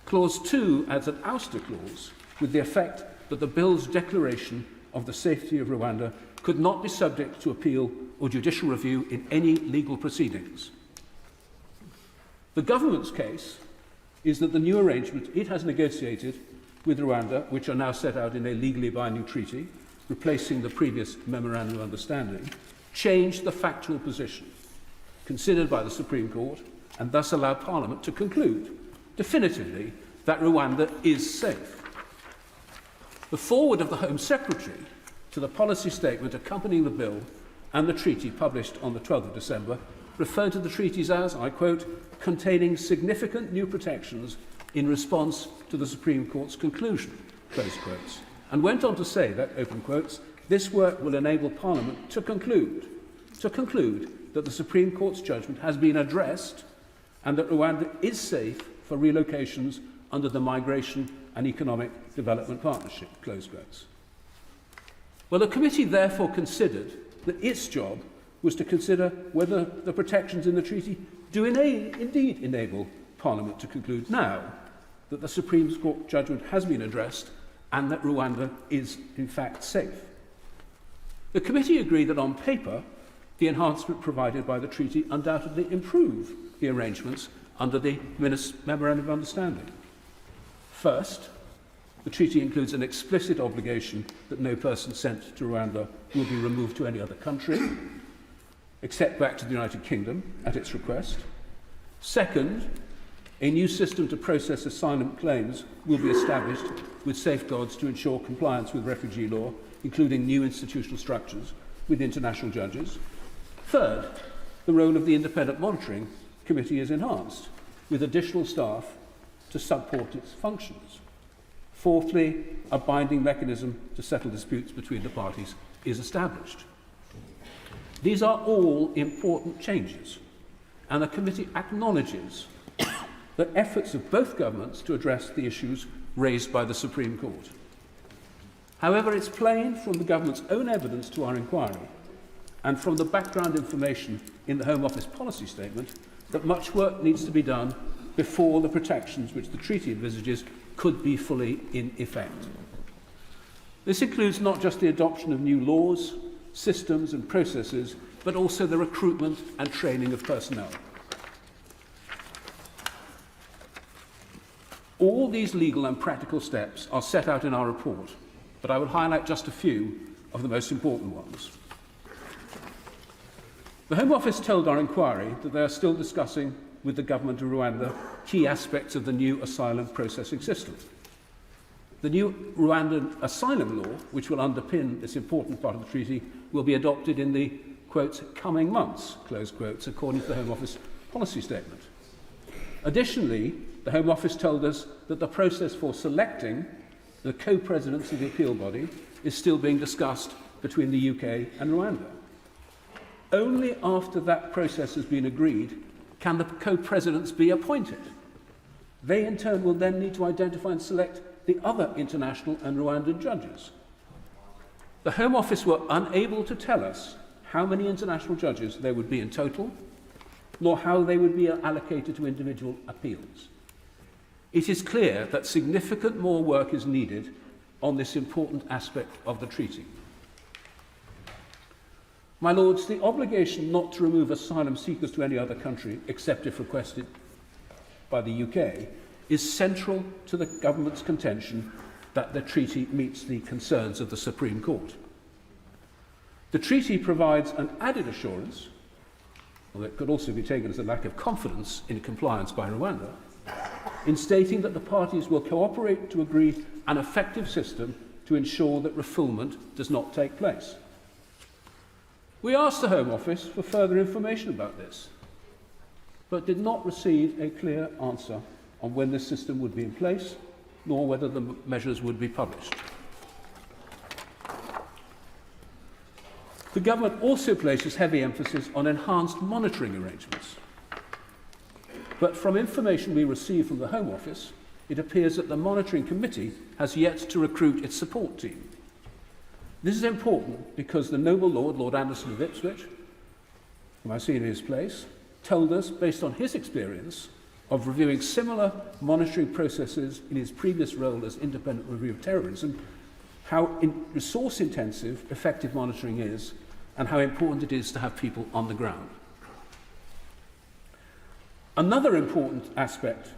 Clause 2 adds an ouster clause with the effect that the bill's declaration of the safety of Rwanda could not be subject to appeal or judicial review in any legal proceedings. The government's case is that the new arrangements it has negotiated with Rwanda, which are now set out in a legally binding treaty, replacing the previous Memorandum of Understanding, changed the factual position considered by the Supreme Court and thus allowed Parliament to conclude definitively that Rwanda is safe. The foreword of the Home Secretary to the policy statement accompanying the bill and the treaty published on the 12th of December referred to the treaties as, I quote, containing significant new protections in response to the Supreme Court's conclusion, close quotes, and went on to say that, open quotes, this work will enable Parliament to conclude that the Supreme Court's judgment has been addressed and that Rwanda is safe for relocations under the Migration and Economic Development Partnership, close quotes. Well, the committee therefore considered that its job was to consider whether the protections in the treaty do indeed enable Parliament to conclude now that the Supreme Court judgment has been addressed and that Rwanda is in fact safe. The committee agreed that on paper, the enhancement provided by the treaty undoubtedly improve the arrangements under the Memorandum of Understanding. First, the treaty includes an explicit obligation that no person sent to Rwanda will be removed to any other country, except back to the United Kingdom at its request. Second, a new system to process asylum claims will be established with safeguards to ensure compliance with refugee law, including new institutional structures with international judges. Third, the role of the Independent Monitoring Committee is enhanced with additional staff to support its functions. Fourthly, a binding mechanism to settle disputes between the parties is established. These are all important changes, and the committee acknowledges the efforts of both governments to address the issues raised by the Supreme Court. However, it's plain from the government's own evidence to our inquiry and from the background information in the Home Office policy statement that much work needs to be done before the protections which the treaty envisages could be fully in effect. This includes not just the adoption of new laws, systems and processes, but also the recruitment and training of personnel. All these legal and practical steps are set out in our report, but I will highlight just a few of the most important ones. The Home Office told our inquiry that they are still discussing with the government of Rwanda key aspects of the new asylum processing system. The new Rwandan asylum law, which will underpin this important part of the treaty, will be adopted in the, quote, coming months, close quotes, according to the Home Office policy statement. Additionally, the Home Office told us that the process for selecting the co-presidents of the appeal body is still being discussed between the UK and Rwanda. Only after that process has been agreed can the co-presidents be appointed. They in turn will then need to identify and select the other international and Rwandan judges. The Home Office were unable to tell us how many international judges there would be in total, nor how they would be allocated to individual appeals. It is clear that significant more work is needed on this important aspect of the treaty. My Lords, the obligation not to remove asylum seekers to any other country, except if requested by the UK, is central to the government's contention that the treaty meets the concerns of the Supreme Court. The treaty provides an added assurance, although it could also be taken as a lack of confidence in compliance by Rwanda, in stating that the parties will cooperate to agree an effective system to ensure that refoulement does not take place. We asked the Home Office for further information about this, but did not receive a clear answer on when this system would be in place, nor whether the measures would be published. The government also places heavy emphasis on enhanced monitoring arrangements. But from information we received from the Home Office, it appears that the Monitoring Committee has yet to recruit its support team. This is important because the noble Lord, Lord Anderson of Ipswich, whom I see in his place, told us, based on his experience of reviewing similar monitoring processes in his previous role as Independent Review of Terrorism, how resource-intensive effective monitoring is and how important it is to have people on the ground. Another important aspect,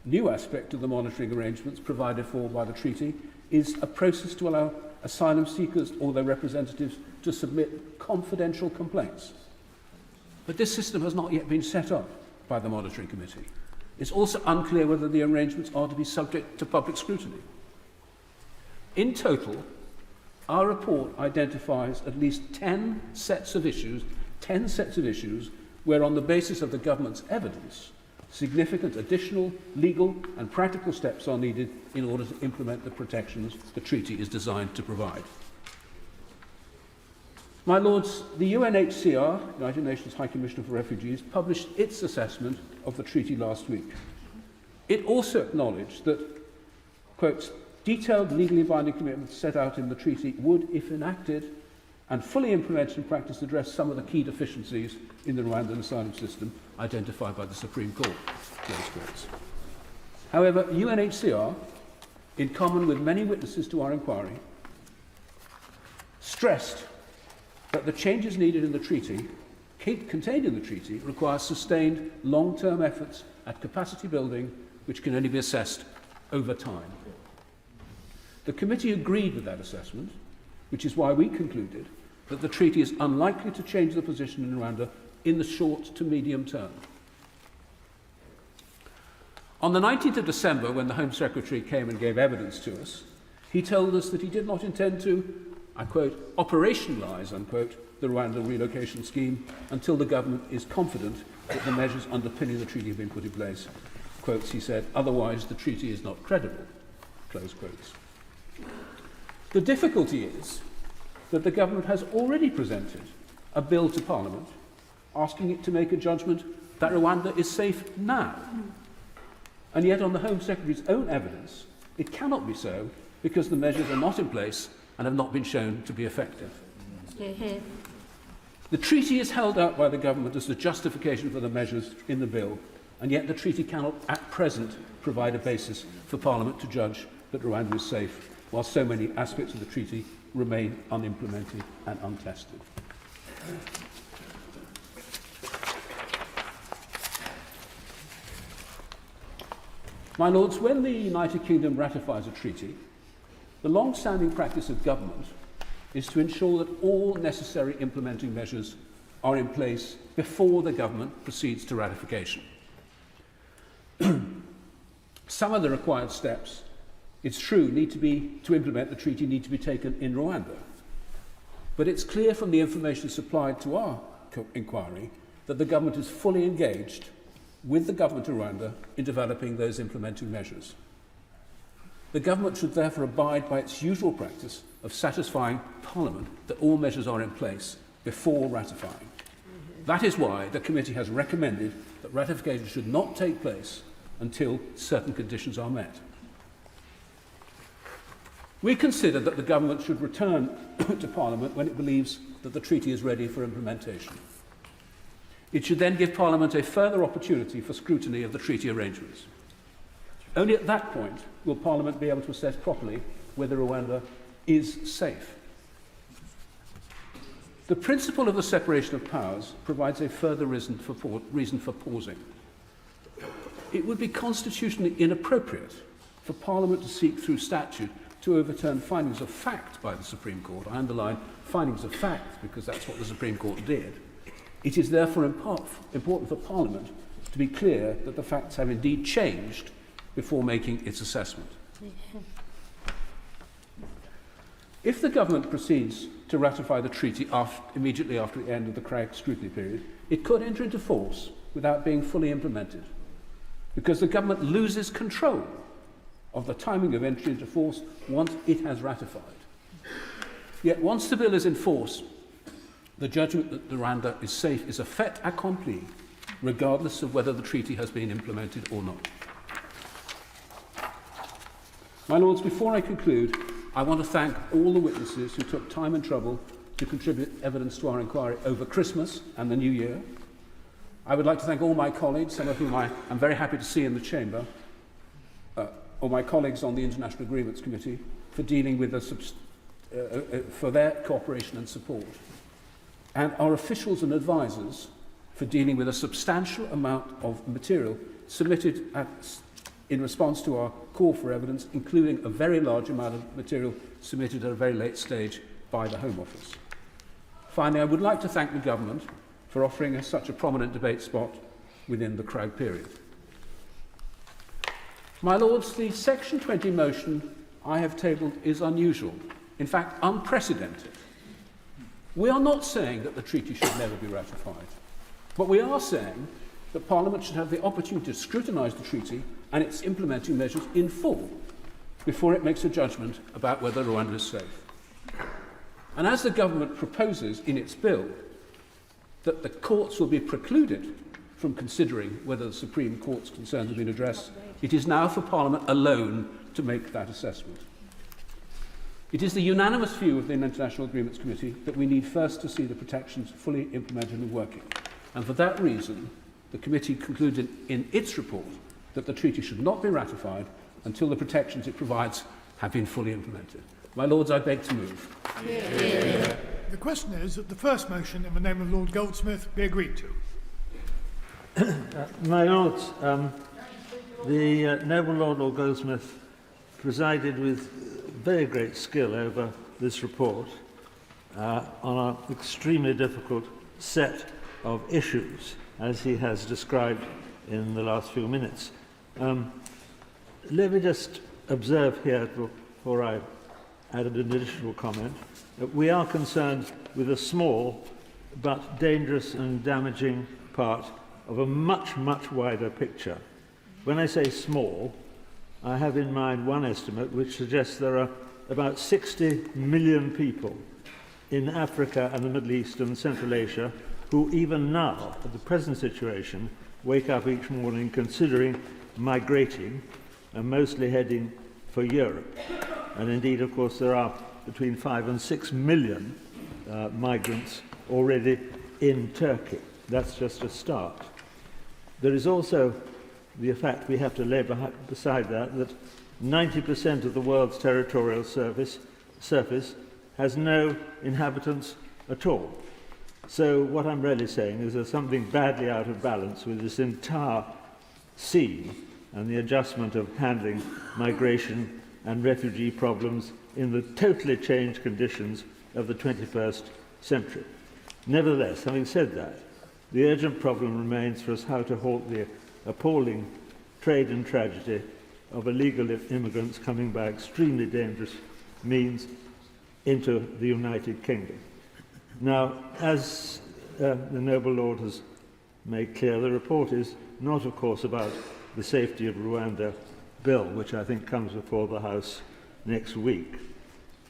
new aspect of the monitoring arrangements provided for by the treaty is a process to allow asylum seekers or their representatives to submit confidential complaints. But this system has not yet been set up by the Monitoring Committee. It's also unclear whether the arrangements are to be subject to public scrutiny. In total, our report identifies at least 10 sets of issues where, on the basis of the government's evidence, significant additional legal and practical steps are needed in order to implement the protections the treaty is designed to provide. My Lords, the UNHCR, United Nations High Commissioner for Refugees, published its assessment of the treaty last week. It also acknowledged that, quote, detailed legally binding commitments set out in the treaty would, if enacted and fully implemented in practice, address some of the key deficiencies in the Rwandan asylum system identified by the Supreme Court. However, UNHCR, in common with many witnesses to our inquiry, stressed that the changes needed in the treaty, contained in the treaty, require sustained long-term efforts at capacity building, which can only be assessed over time. The committee agreed with that assessment, which is why we concluded that the treaty is unlikely to change the position in Rwanda in the short to medium term. On the 19th of December, when the Home Secretary came and gave evidence to us, he told us that he did not intend to, I quote, operationalise, unquote, the Rwanda relocation scheme until the government is confident that the measures underpinning the treaty have been put in place. Quotes, he said, otherwise the treaty is not credible, close quotes. The difficulty is that the government has already presented a bill to Parliament asking it to make a judgment that Rwanda is safe now. And yet on the Home Secretary's own evidence, it cannot be so because the measures are not in place and have not been shown to be effective. The treaty is held out by the government as the justification for the measures in the bill, and yet the treaty cannot at present provide a basis for Parliament to judge that Rwanda is safe, while so many aspects of the treaty remain unimplemented and untested. My Lords, when the United Kingdom ratifies a treaty, the long-standing practice of government is to ensure that all necessary implementing measures are in place before the government proceeds to ratification. Some of the required steps, it's true, to implement the treaty need to be taken in Rwanda. But it's clear from the information supplied to our inquiry that the government is fully engaged with the government of Rwanda in developing those implementing measures. The government should therefore abide by its usual practice of satisfying Parliament that all measures are in place before ratifying. That is why the committee has recommended that ratification should not take place until certain conditions are met. We consider that the government should return to Parliament when it believes that the treaty is ready for implementation. It should then give Parliament a further opportunity for scrutiny of the treaty arrangements. Only at that point will Parliament be able to assess properly whether Rwanda is safe. The principle of the separation of powers provides a further reason for pausing. It would be constitutionally inappropriate for Parliament to seek through statute to overturn findings of fact by the Supreme Court. I underline findings of fact because that's what the Supreme Court did. It is therefore important for Parliament to be clear that the facts have indeed changed before making its assessment. If the government proceeds to ratify the treaty immediately after the end of the Crag scrutiny period, it could enter into force without being fully implemented, because the government loses control of the timing of entry into force once it has ratified. Yet once the bill is in force, the judgment that Rwanda is safe is a fait accompli, regardless of whether the treaty has been implemented or not. My Lords, before I conclude, I want to thank all the witnesses who took time and trouble to contribute evidence to our inquiry over Christmas and the New Year. I would like to thank all my colleagues, some of whom I am very happy to see in the Chamber, or my colleagues on the International Agreements Committee, for dealing with for their cooperation and support, and our officials and advisers for dealing with a substantial amount of material submitted in response to our call for evidence, including a very large amount of material submitted at a very late stage by the Home Office. Finally, I would like to thank the Government for offering us such a prominent debate spot within the Crowd period. My Lords, the Section 20 motion I have tabled is unusual, in fact unprecedented. We are not saying that the treaty should never be ratified, but we are saying that Parliament should have the opportunity to scrutinise the treaty and its implementing measures in full before it makes a judgment about whether Rwanda is safe. And as the Government proposes in its bill that the courts will be precluded from considering whether the Supreme Court's concerns have been addressed, it is now for Parliament alone to make that assessment. It is the unanimous view of the International Agreements Committee that we need first to see the protections fully implemented and working. And for that reason, the committee concluded in its report that the treaty should not be ratified until the protections it provides have been fully implemented. My Lords, I beg to move. Yeah. The question is that the first motion in the name of Lord Goldsmith be agreed to. My Lords, the Noble Lord Goldsmith presided with very great skill over this report on an extremely difficult set of issues, as he has described in the last few minutes. Let me just observe here, before I add an additional comment, that we are concerned with a small but dangerous and damaging part of a much, much wider picture. When I say small, I have in mind one estimate which suggests there are about 60 million people in Africa and the Middle East and Central Asia who even now, at the present situation, wake up each morning considering migrating and mostly heading for Europe. And indeed, of course, there are between 5 and 6 million migrants already in Turkey. That's just a start. There is also the fact we have to lay beside that 90% of the world's territorial surface has no inhabitants at all. So what I'm really saying is there's something badly out of balance with this entire scene and the adjustment of handling migration and refugee problems in the totally changed conditions of the 21st century. Nevertheless, having said that, the urgent problem remains for us how to halt the appalling trade and tragedy of illegal immigrants coming by extremely dangerous means into the United Kingdom. Now, as the Noble Lord has made clear, the report is not, of course, about the Safety of Rwanda bill, which I think comes before the House next week,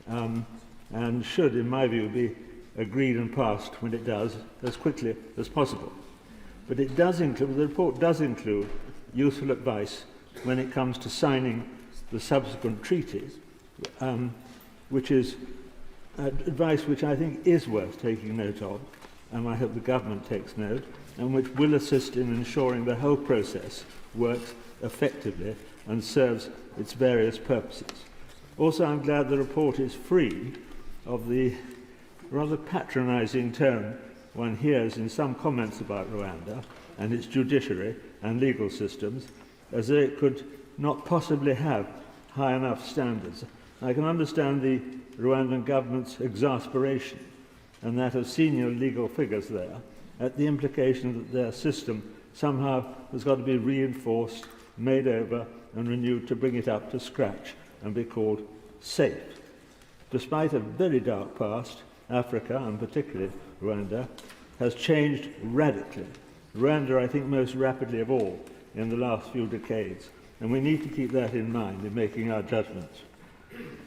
and should, in my view, be agreed and passed when it does, as quickly as possible. But it does include, the report does include useful advice when it comes to signing the subsequent treaties, which is advice which I think is worth taking note of, and I hope the government takes note, and which will assist in ensuring the whole process works effectively and serves its various purposes. Also, I'm glad the report is free of the rather patronising tone one hears in some comments about Rwanda and its judiciary and legal systems, as though it could not possibly have high enough standards. I can understand the Rwandan government's exasperation, and that of senior legal figures there, at the implication that their system somehow has got to be reinforced, made over, and renewed to bring it up to scratch and be called safe. Despite a very dark past, Africa, and particularly Rwanda, has changed radically. Rwanda, I think, most rapidly of all in the last few decades, and we need to keep that in mind in making our judgments.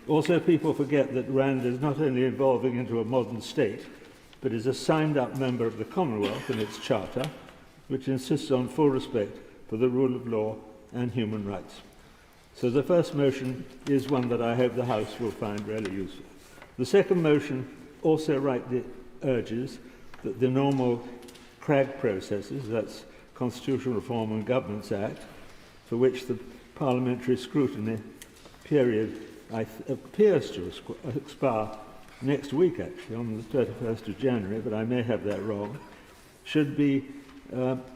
Also, people forget that Rwanda is not only evolving into a modern state, but is a signed-up member of the Commonwealth in its charter, which insists on full respect for the rule of law and human rights. So the first motion is one that I hope the House will find really useful. The second motion also rightly urges that the normal CRAG processes, that's Constitutional Reform and Governance Act, for which the parliamentary scrutiny period appears to expire next week, actually, on the 31st of January, but I may have that wrong, should be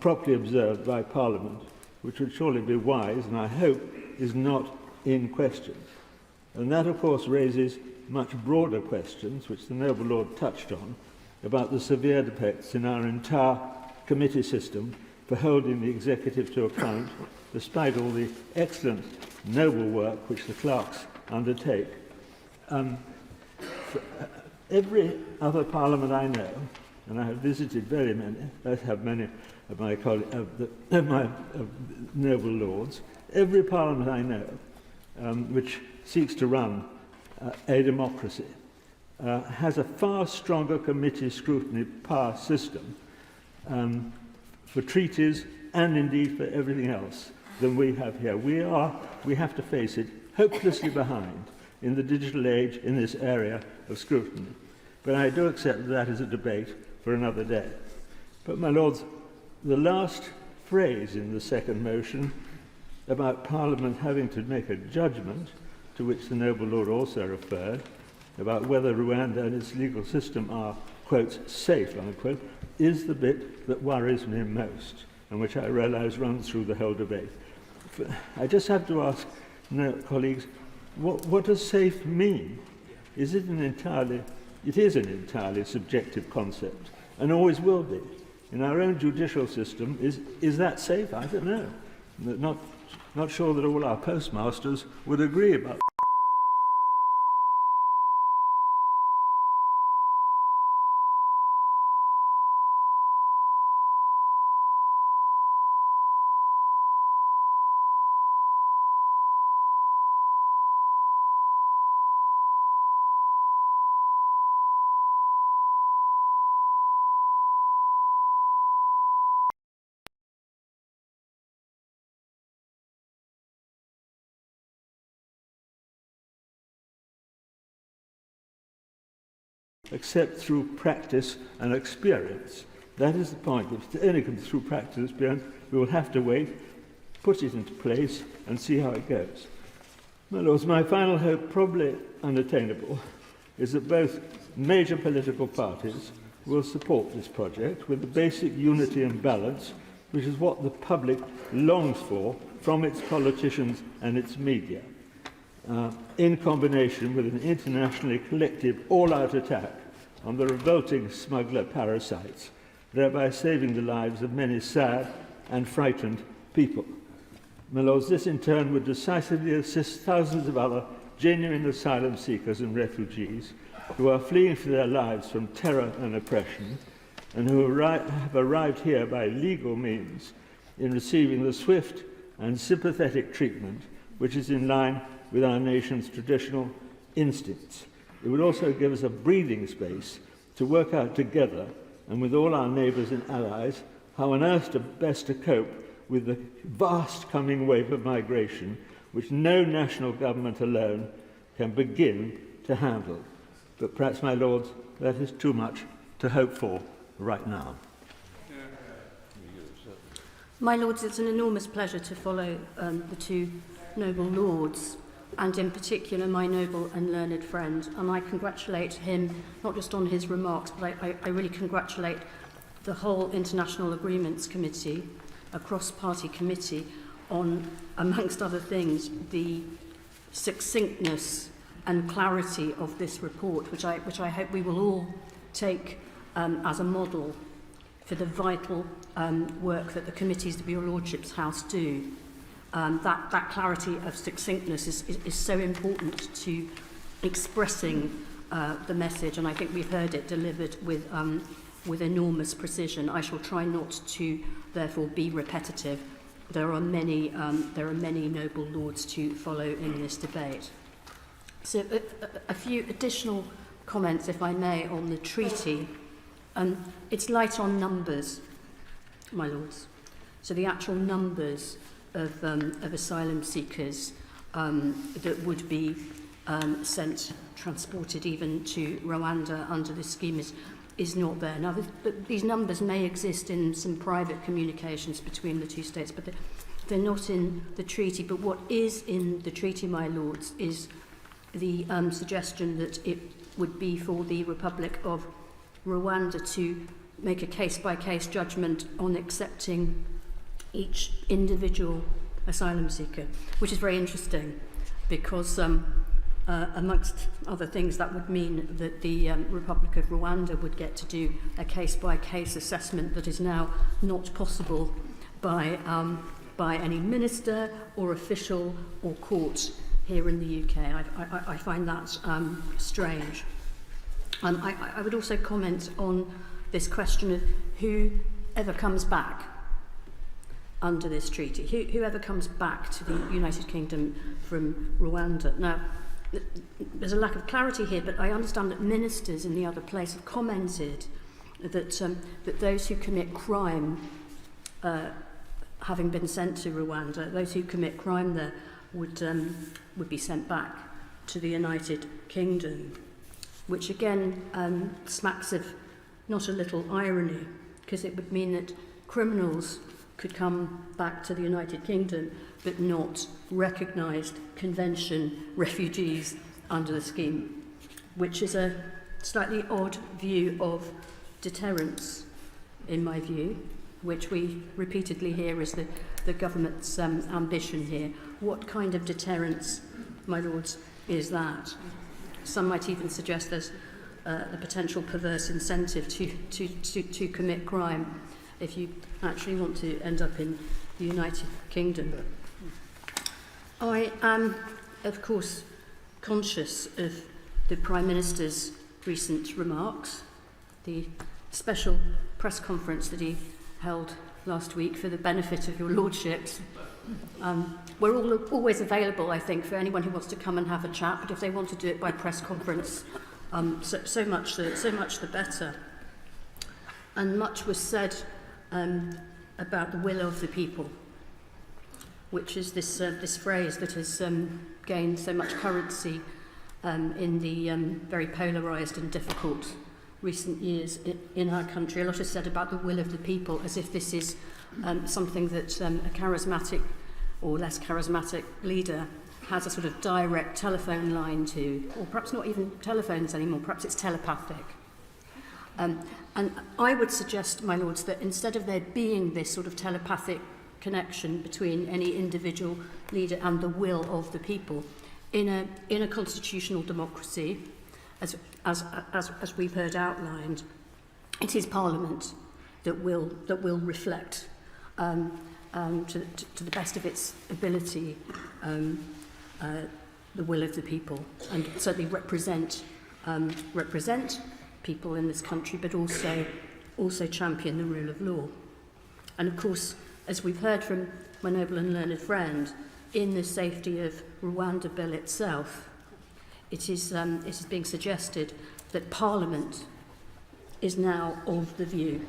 properly observed by Parliament, which would surely be wise, and I hope is not in question. And that, of course, raises much broader questions, which the noble Lord touched on, about the severe defects in our entire committee system for holding the executive to account, despite all the excellent, noble work which the clerks undertake. Every other parliament I know, and I have visited very many, as have many of my colleagues, of noble lords, every parliament I know which seeks to run a democracy has a far stronger committee scrutiny power system for treaties and indeed for everything else than we have here. We have to face it, hopelessly behind in the digital age in this area of scrutiny. But I do accept that is a debate for another day. But, my lords, the last phrase in the second motion about Parliament having to make a judgment, to which the noble Lord also referred, about whether Rwanda and its legal system are, quote, safe, unquote, is the bit that worries me most, and which I realise runs through the whole debate. I just have to ask, colleagues, what does safe mean? Is it it is an entirely subjective concept, and always will be. In our own judicial system, is that safe? I don't know. Not sure that all our postmasters would agree about. Except through practice and experience. That is the point. If it only comes through practice and experience, we will have to wait, put it into place, and see how it goes. My lords, my final hope, probably unattainable, is that both major political parties will support this project with the basic unity and balance, which is what the public longs for from its politicians and its media. In combination with an internationally collective all-out attack on the revolting smuggler parasites, thereby saving the lives of many sad and frightened people. My lords, this in turn would decisively assist thousands of other genuine asylum seekers and refugees who are fleeing for their lives from terror and oppression, and who have arrived here by legal means in receiving the swift and sympathetic treatment which is in line with our nation's traditional instincts. It would also give us a breathing space to work out together and with all our neighbours and allies how on earth best to cope with the vast coming wave of migration which no national government alone can begin to handle. But perhaps, my Lords, that is too much to hope for right now. My Lords, it's an enormous pleasure to follow the two noble lords, and in particular my noble and learned friend. And I congratulate him, not just on his remarks, but I really congratulate the whole International Agreements Committee, a cross-party committee, on, amongst other things, the succinctness and clarity of this report, which I hope we will all take as a model for the vital work that the committees of your Lordship's House do. That clarity of succinctness is so important to expressing the message, and I think we've heard it delivered with enormous precision. I shall try not to, therefore, be repetitive. There are many noble lords to follow in this debate. So a few additional comments, if I may, on the treaty. It's light on numbers, my lords. So the actual numbers of asylum seekers that would be transported even to Rwanda under this scheme is not there. Now, these numbers may exist in some private communications between the two states, but they're not in the treaty. But what is in the treaty, my lords, is the suggestion that it would be for the Republic of Rwanda to make a case-by-case judgment on accepting each individual asylum seeker, which is very interesting because amongst other things that would mean that the Republic of Rwanda would get to do a case-by-case assessment that is now not possible by any minister or official or court here in the UK. I find that strange. I would also comment on this question of whoever comes back under this treaty, whoever comes back to the United Kingdom from Rwanda. Now, there's a lack of clarity here, but I understand that ministers in the other place have commented that those who commit crime, having been sent to Rwanda, those who commit crime there would be sent back to the United Kingdom, which again smacks of not a little irony, because it would mean that criminals could come back to the United Kingdom but not recognised convention refugees under the scheme, which is a slightly odd view of deterrence, in my view, which we repeatedly hear is the government's ambition here. What kind of deterrence, my lords, is that? Some might even suggest there's a potential perverse incentive to commit crime if you actually want to end up in the United Kingdom. I am, of course, conscious of the Prime Minister's recent remarks, the special press conference that he held last week for the benefit of your lordships. We're always available, I think, for anyone who wants to come and have a chat, but if they want to do it by press conference, so much the better. And much was said about the will of the people, which is this phrase that has gained so much currency in the very polarised and difficult recent years in our country. A lot is said about the will of the people, as if this is something that a charismatic or less charismatic leader has a sort of direct telephone line to, or perhaps not even telephones anymore, perhaps it's telepathic. And I would suggest, my lords, that instead of there being this sort of telepathic connection between any individual leader and the will of the people, in a constitutional democracy, as we've heard outlined, it is Parliament that will reflect to the best of its ability the will of the people, and certainly represent people in this country, but also champion the rule of law. And of course, as we've heard from my noble and learned friend, in the Safety of Rwanda Bill itself, it is being suggested that Parliament is now of the view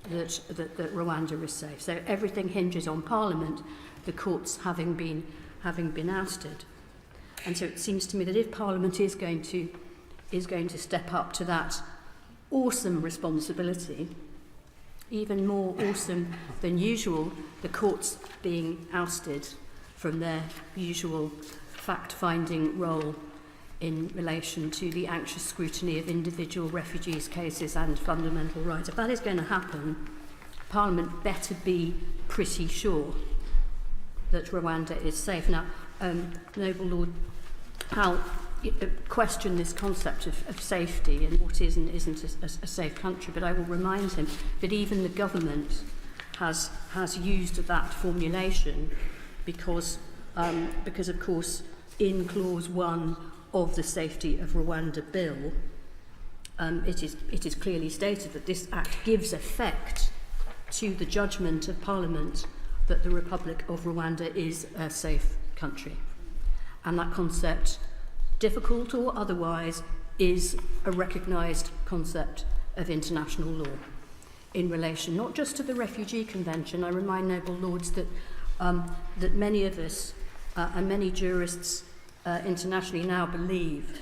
that Rwanda is safe. So everything hinges on Parliament, the courts having been ousted. And so it seems to me that if Parliament is going to step up to that awesome responsibility, even more awesome than usual, the courts being ousted from their usual fact-finding role in relation to the anxious scrutiny of individual refugees' cases and fundamental rights. If that is going to happen, Parliament better be pretty sure that Rwanda is safe. Now, Noble Lord Howell questioned this concept of safety and what is and isn't a safe country, but I will remind him that even the government has used that formulation because of course, in Clause 1 of the Safety of Rwanda Bill, it is clearly stated that this Act gives effect to the judgment of Parliament that the Republic of Rwanda is a safe country. And that concept, difficult or otherwise, is a recognised concept of international law in relation not just to the Refugee Convention. I remind noble lords that that many of us and many jurists internationally now believe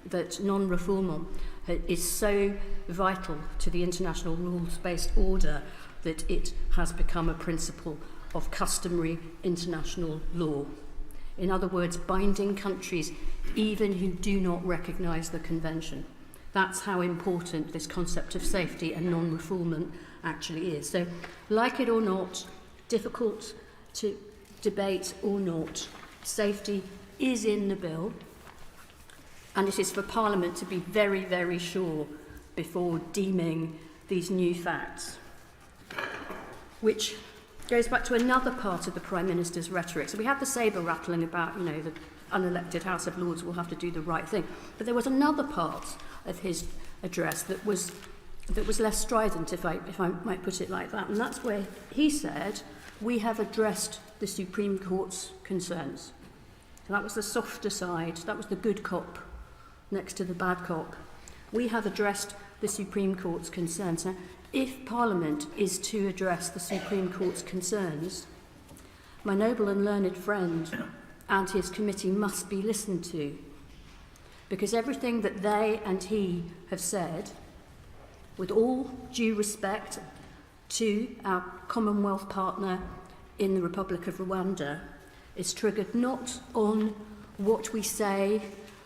that non-refoulement is so vital to the international rules-based order that it has become a principle of customary international law. In other words, binding countries even who do not recognise the convention. That's how important this concept of safety and non-refoulement actually is. So, like it or not, difficult to debate or not, safety is in the bill, and it is for Parliament to be very, very sure before deeming these new facts, which goes back to another part of the Prime Minister's rhetoric. So we had the sabre rattling about, the unelected House of Lords will have to do the right thing. But there was another part of his address that was less strident, if I might put it like that. And that's where he said, we have addressed the Supreme Court's concerns. So that was the softer side, that was the good cop next to the bad cop. We have addressed the Supreme Court's concerns. Now, if Parliament is to address the Supreme Court's concerns, my noble and learned friend and his committee must be listened to, because everything that they and he have said, with all due respect to our Commonwealth partner in the Republic of Rwanda, is triggered not on what we say,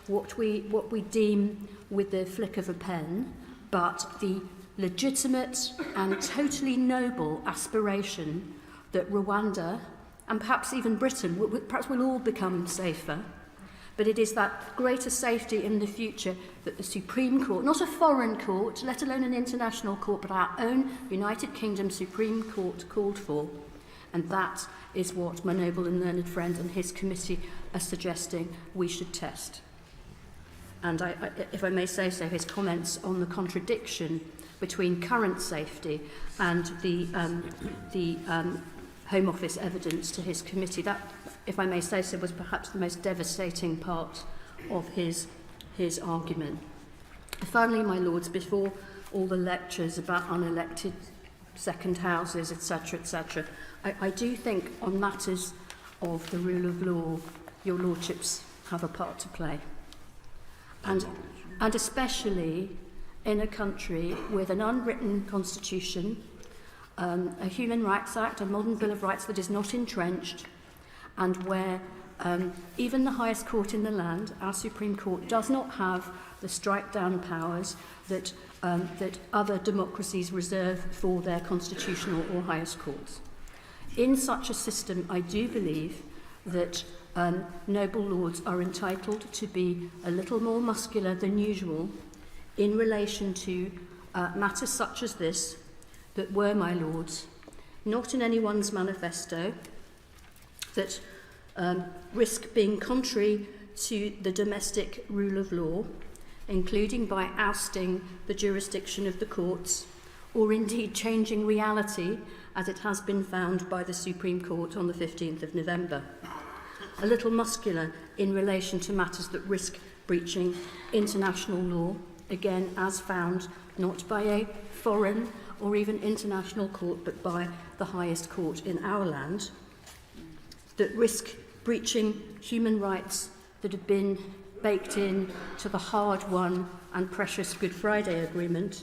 what we deem with the flick of a pen, but the legitimate and totally noble aspiration that Rwanda, and perhaps even Britain, perhaps we'll all become safer, but it is that greater safety in the future that the Supreme Court, not a foreign court, let alone an international court, but our own United Kingdom Supreme Court called for. And that is what my noble and learned friend and his committee are suggesting we should test. And if I may say so, his comments on the contradiction between current safety and the Home Office evidence to his committee, that, if I may say so, was perhaps the most devastating part of his argument. Finally, my lords, before all the lectures about unelected second houses, etc., I do think on matters of the rule of law, your lordships have a part to play. And especially in a country with an unwritten constitution, a Human Rights Act, a modern Bill of Rights that is not entrenched, and where even the highest court in the land, our Supreme Court, does not have the strike-down powers that other democracies reserve for their constitutional or highest courts. In such a system, I do believe that noble lords are entitled to be a little more muscular than usual in relation to matters such as this, that were, my lords, not in anyone's manifesto, that risk being contrary to the domestic rule of law, including by ousting the jurisdiction of the courts, or indeed changing reality as it has been found by the Supreme Court on the 15th of November. A little muscular in relation to matters that risk breaching international law, again as found not by a foreign or even international court but by the highest court in our land, that risk breaching human rights that have been baked in to the hard-won and precious Good Friday Agreement,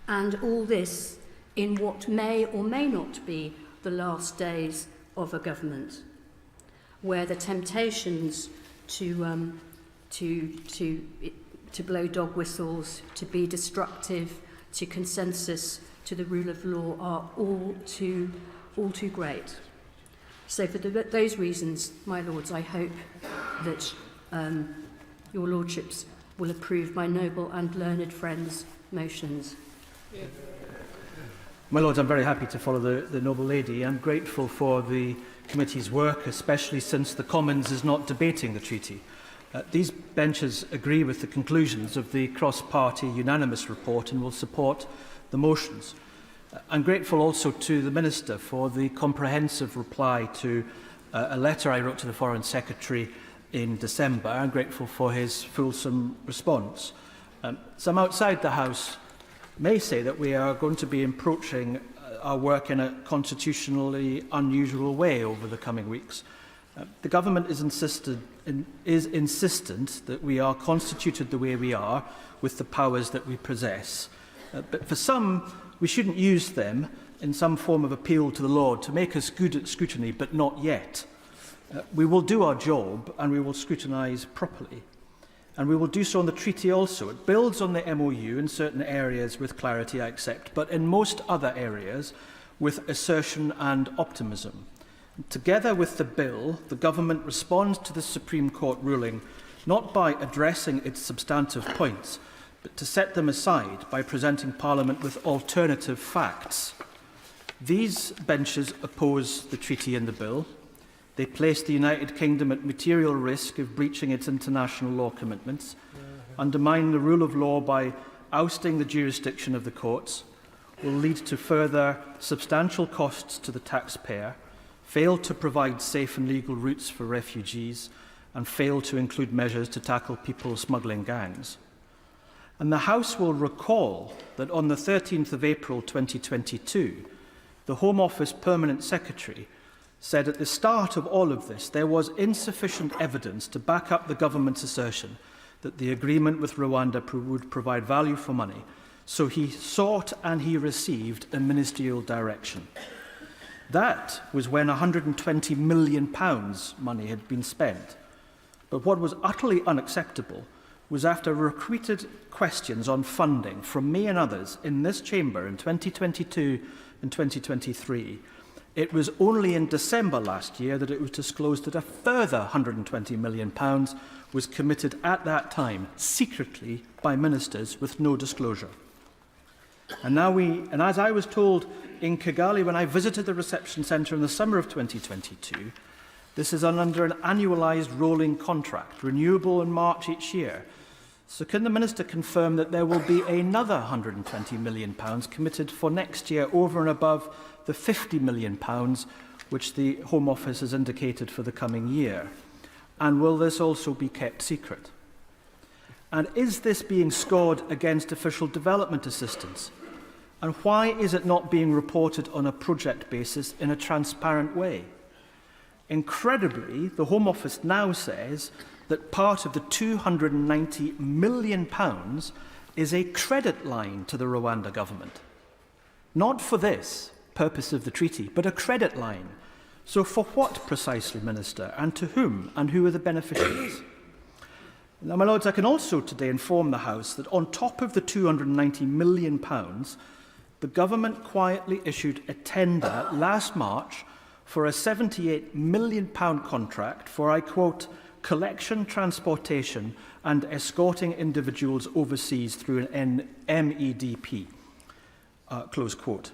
and all this in what may or may not be the last days of a government, where the temptations to blow dog whistles, to be destructive, to consensus, to the rule of law are all too great. So for those reasons, my lords, I hope that your lordships will approve my noble and learned friends' motions. My lords, I'm very happy to follow the noble lady. I'm grateful for the committee's work, especially since the Commons is not debating the treaty. These benches agree with the conclusions of the cross-party unanimous report and will support the motions. I'm grateful also to the Minister for the comprehensive reply to a letter I wrote to the Foreign Secretary in December. I'm grateful for his fulsome response. Some outside the House may say that we are going to be approaching our work in a constitutionally unusual way over the coming weeks. The government is insistent that we are constituted the way we are with the powers that we possess. But for some, we shouldn't use them in some form of appeal to the Lord to make us good at scrutiny, but not yet. We will do our job and we will scrutinise properly. And we will do so on the treaty also. It builds on the MOU in certain areas with clarity, I accept, but in most other areas with assertion and optimism. Together with the bill, the government responds to the Supreme Court ruling not by addressing its substantive points, but to set them aside by presenting Parliament with alternative facts. These benches oppose the treaty and the bill. They place the United Kingdom at material risk of breaching its international law commitments, undermine the rule of law by ousting the jurisdiction of the courts, will lead to further substantial costs to the taxpayer, fail to provide safe and legal routes for refugees, and fail to include measures to tackle people smuggling gangs. And the House will recall that on the 13th of April 2022, the Home Office Permanent Secretary said at the start of all of this there was insufficient evidence to back up the government's assertion that the agreement with Rwanda would provide value for money, so he sought and he received a ministerial direction. That was when £120 million money had been spent. But what was utterly unacceptable was after repeated questions on funding from me and others in this chamber in 2022 and 2023, it was only in December last year that it was disclosed that a further £120 million was committed at that time, secretly by ministers with no disclosure. And as I was told in Kigali when I visited the reception centre in the summer of 2022, this is under an annualised rolling contract, renewable in March each year. So can the Minister confirm that there will be another £120 million committed for next year over and above the £50 million which the Home Office has indicated for the coming year? And will this also be kept secret? And is this being scored against official development assistance? And why is it not being reported on a project basis in a transparent way? Incredibly, the Home Office now says that part of the £290 million is a credit line to the Rwanda government. Not for this purpose of the treaty, but a credit line. So for what precisely, Minister, and to whom, and who are the beneficiaries? Now, my lords, I can also today inform the House that on top of the £290 million, the government quietly issued a tender last March for a £78 million contract for, I quote, collection, transportation and escorting individuals overseas through an MEDP, close quote.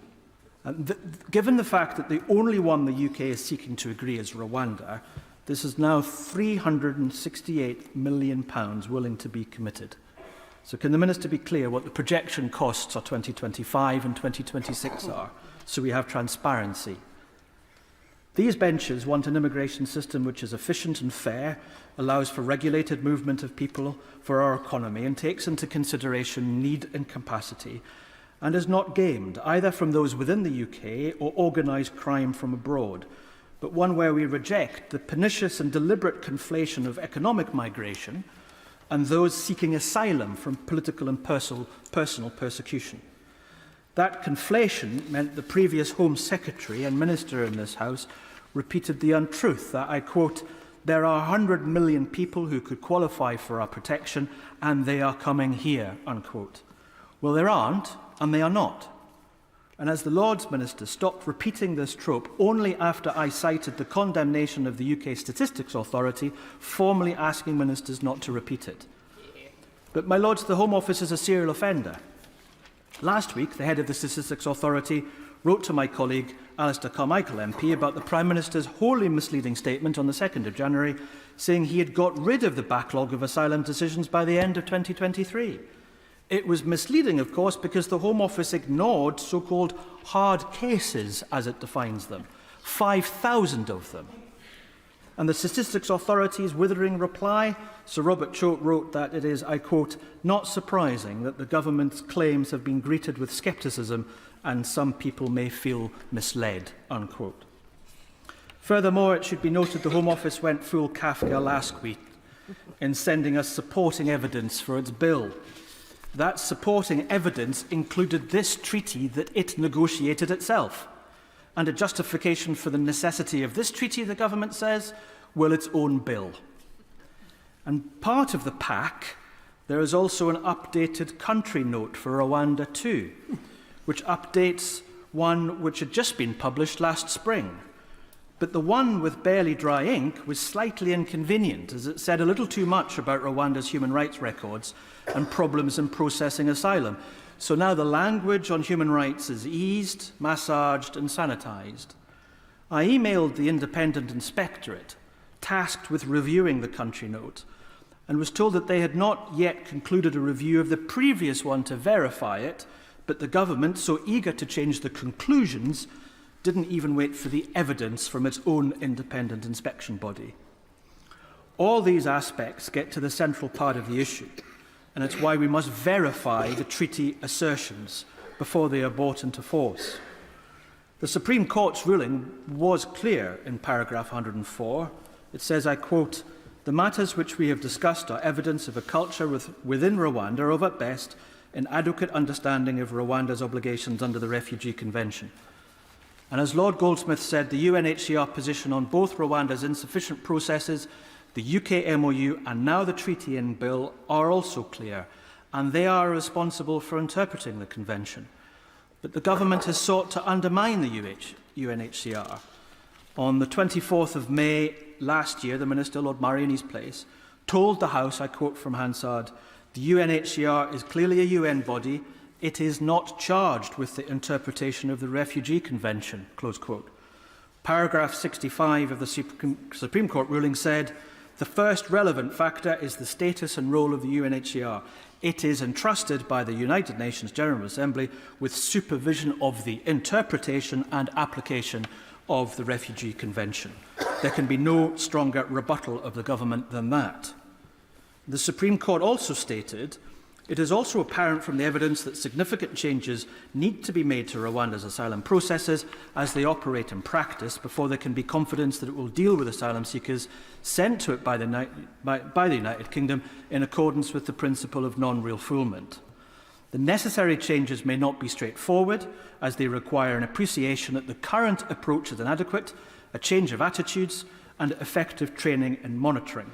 Given the fact that the only one the UK is seeking to agree is Rwanda, this is now £368 million willing to be committed. So can the Minister be clear what the projection costs for 2025 and 2026 are, so we have transparency? These benches want an immigration system which is efficient and fair, allows for regulated movement of people for our economy, and takes into consideration need and capacity, and is not gamed, either from those within the UK or organised crime from abroad, but one where we reject the pernicious and deliberate conflation of economic migration and those seeking asylum from political and personal persecution. That conflation meant the previous Home Secretary and Minister in this House repeated the untruth that, I quote, "There are 100 million people who could qualify for our protection and they are coming here," unquote. Well, there aren't, and they are not. And as the Lords Minister stopped repeating this trope only after I cited the condemnation of the UK Statistics Authority, formally asking ministers not to repeat it. But, my Lords, the Home Office is a serial offender. Last week, the head of the Statistics Authority wrote to my colleague Alistair Carmichael MP about the Prime Minister's wholly misleading statement on the 2nd of January, saying he had got rid of the backlog of asylum decisions by the end of 2023. It was misleading, of course, because the Home Office ignored so-called hard cases, as it defines them, 5,000 of them. And the Statistics Authority's withering reply, Sir Robert Choate wrote that it is, I quote, "not surprising that the government's claims have been greeted with scepticism and some people may feel misled," unquote. Furthermore, it should be noted the Home Office went full Kafka last week in sending us supporting evidence for its bill. That supporting evidence included this treaty that it negotiated itself. And a justification for the necessity of this treaty, the government says, well, its own bill. And part of the pack, there is also an updated country note for Rwanda too, which updates one which had just been published last spring. But the one with barely dry ink was slightly inconvenient, as it said a little too much about Rwanda's human rights records and problems in processing asylum. So now the language on human rights is eased, massaged and sanitised. I emailed the Independent Inspectorate, tasked with reviewing the country note, and was told that they had not yet concluded a review of the previous one to verify it, but the government, so eager to change the conclusions, didn't even wait for the evidence from its own independent inspection body. All these aspects get to the central part of the issue, and it's why we must verify the treaty assertions before they are brought into force. The Supreme Court's ruling was clear in paragraph 104. It says, I quote, "The matters which we have discussed are evidence of a culture within Rwanda of, at best, an adequate understanding of Rwanda's obligations under the Refugee Convention." And as Lord Goldsmith said, the UNHCR position on both Rwanda's insufficient processes, the UK MOU and now the treaty in bill are also clear, and they are responsible for interpreting the convention. But the government has sought to undermine the UNHCR. On the 24th of May last year, the Minister, Lord Murray, in his place, told the House, I quote from Hansard, "The UNHCR is clearly a UN body. It is not charged with the interpretation of the Refugee Convention," close quote. Paragraph 65 of the Supreme Court ruling said, "The first relevant factor is the status and role of the UNHCR. It is entrusted by the United Nations General Assembly with supervision of the interpretation and application of the Refugee Convention." There can be no stronger rebuttal of the government than that. The Supreme Court also stated, "It is also apparent from the evidence that significant changes need to be made to Rwanda's asylum processes as they operate in practice before there can be confidence that it will deal with asylum seekers sent to it by the United Kingdom in accordance with the principle of non-refoulement. The necessary changes may not be straightforward, as they require an appreciation that the current approach is inadequate, a change of attitudes, and effective training and monitoring."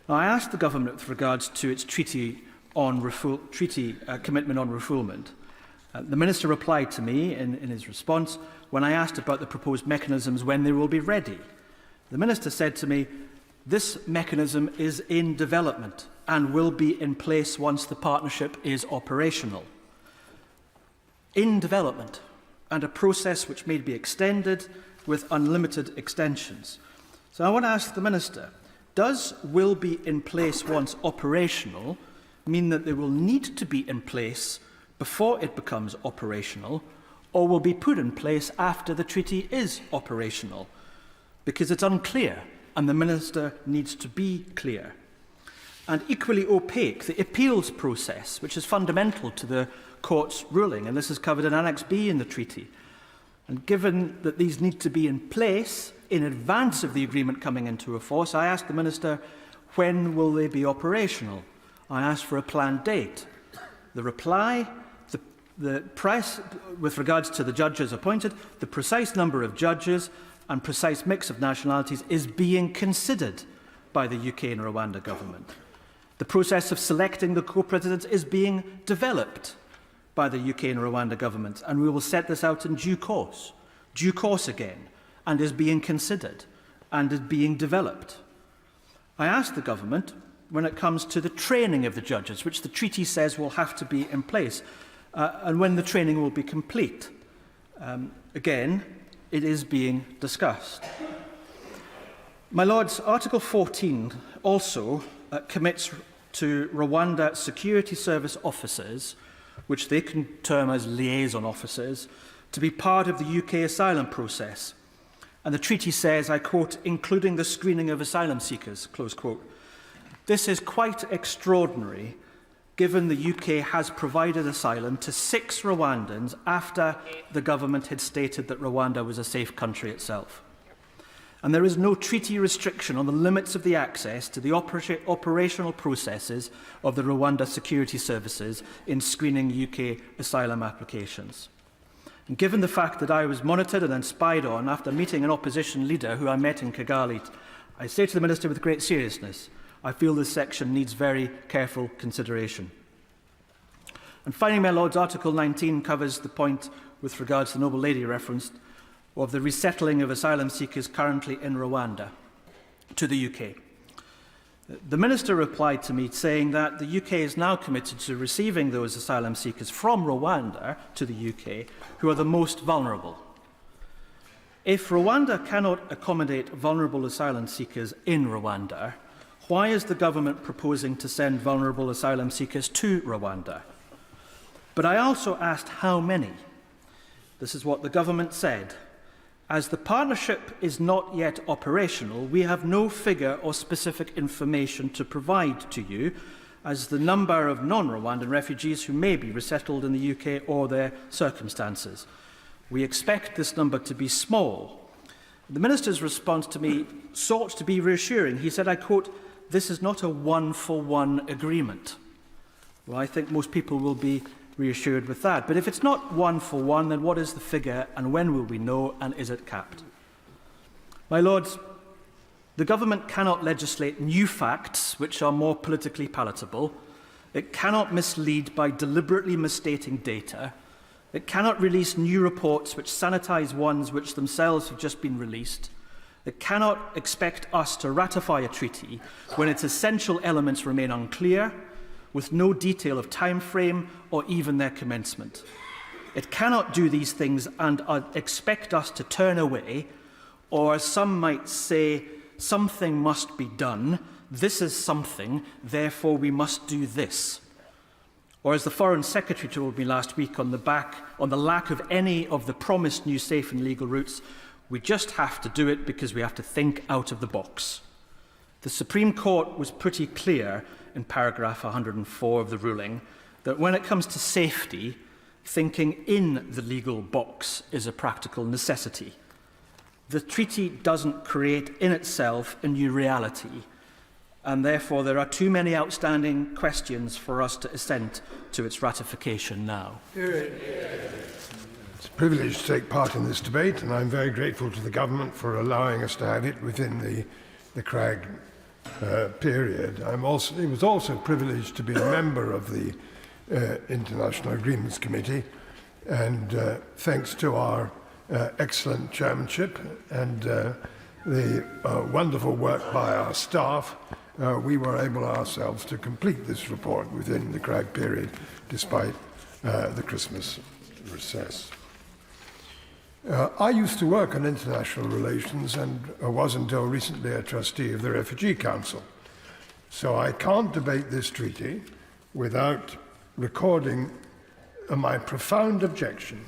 Now, I asked the government with regards to its treaty commitment on refoulement. The Minister replied to me in his response when I asked about the proposed mechanisms when they will be ready. The Minister said to me, "This mechanism is in development and will be in place once the partnership is operational." In development, and a process which may be extended with unlimited extensions. So I want to ask the Minister, does "will be in place once operational" mean that they will need to be in place before it becomes operational, or will be put in place after the treaty is operational? Because it's unclear, and the Minister needs to be clear. And equally opaque, the appeals process, which is fundamental to the Court's ruling, and this is covered in Annex B in the treaty. And given that these need to be in place in advance of the agreement coming into force, I asked the Minister, when will they be operational? I asked for a planned date. The reply, the price, with regards to the judges appointed, the precise number of judges and precise mix of nationalities is being considered by the UK and Rwanda government. The process of selecting the co-presidents is being developed by the UK and Rwanda government, and we will set this out in due course again, and is being considered and is being developed. I asked the government, when it comes to the training of the judges, which the treaty says will have to be in place, and when the training will be complete. Again, it is being discussed. My Lords, Article 14 also commits to Rwanda security service officers, which they can term as liaison officers, to be part of the UK asylum process. And the treaty says, I quote, including the screening of asylum seekers, close quote. This is quite extraordinary, given the UK has provided asylum to 6 Rwandans after the government had stated that Rwanda was a safe country itself. And there is no treaty restriction on the limits of the access to the operational processes of the Rwanda security services in screening UK asylum applications. And given the fact that I was monitored and then spied on after meeting an opposition leader who I met in Kigali, I say to the Minister with great seriousness, I feel this section needs very careful consideration. And finally, my Lords, Article 19 covers the point with regards to the Noble Lady referenced of the resettling of asylum seekers currently in Rwanda to the UK. The Minister replied to me saying that the UK is now committed to receiving those asylum seekers from Rwanda to the UK who are the most vulnerable. If Rwanda cannot accommodate vulnerable asylum seekers in Rwanda, why is the government proposing to send vulnerable asylum seekers to Rwanda? But I also asked how many. This is what the government said. As the partnership is not yet operational, we have no figure or specific information to provide to you as the number of non-Rwandan refugees who may be resettled in the UK or their circumstances. We expect this number to be small. The Minister's response to me sought to be reassuring. He said, I quote, this is not a one-for-one agreement. Well, I think most people will be reassured with that. But if it's not one-for-one, then what is the figure and when will we know, and is it capped? My Lords, the government cannot legislate new facts which are more politically palatable. It cannot mislead by deliberately misstating data. It cannot release new reports which sanitise ones which themselves have just been released. It cannot expect us to ratify a treaty when its essential elements remain unclear, with no detail of time frame or even their commencement. It cannot do these things and expect us to turn away, or as some might say, something must be done, this is something, therefore we must do this. Or as the Foreign Secretary told me last week on the lack of any of the promised new safe and legal routes, we just have to do it because we have to think out of the box. The Supreme Court was pretty clear in paragraph 104 of the ruling that when it comes to safety, thinking in the legal box is a practical necessity. The treaty doesn't create in itself a new reality, and therefore there are too many outstanding questions for us to assent to its ratification now. It's a privilege to take part in this debate, and I'm very grateful to the government for allowing us to have it within the CRAG period. It was also a privilege to be a member of the International Agreements Committee, and thanks to our excellent chairmanship and the wonderful work by our staff, we were able ourselves to complete this report within the CRAG period, despite the Christmas recess. I used to work on international relations and was until recently a trustee of the Refugee Council. So I can't debate this treaty without recording my profound objection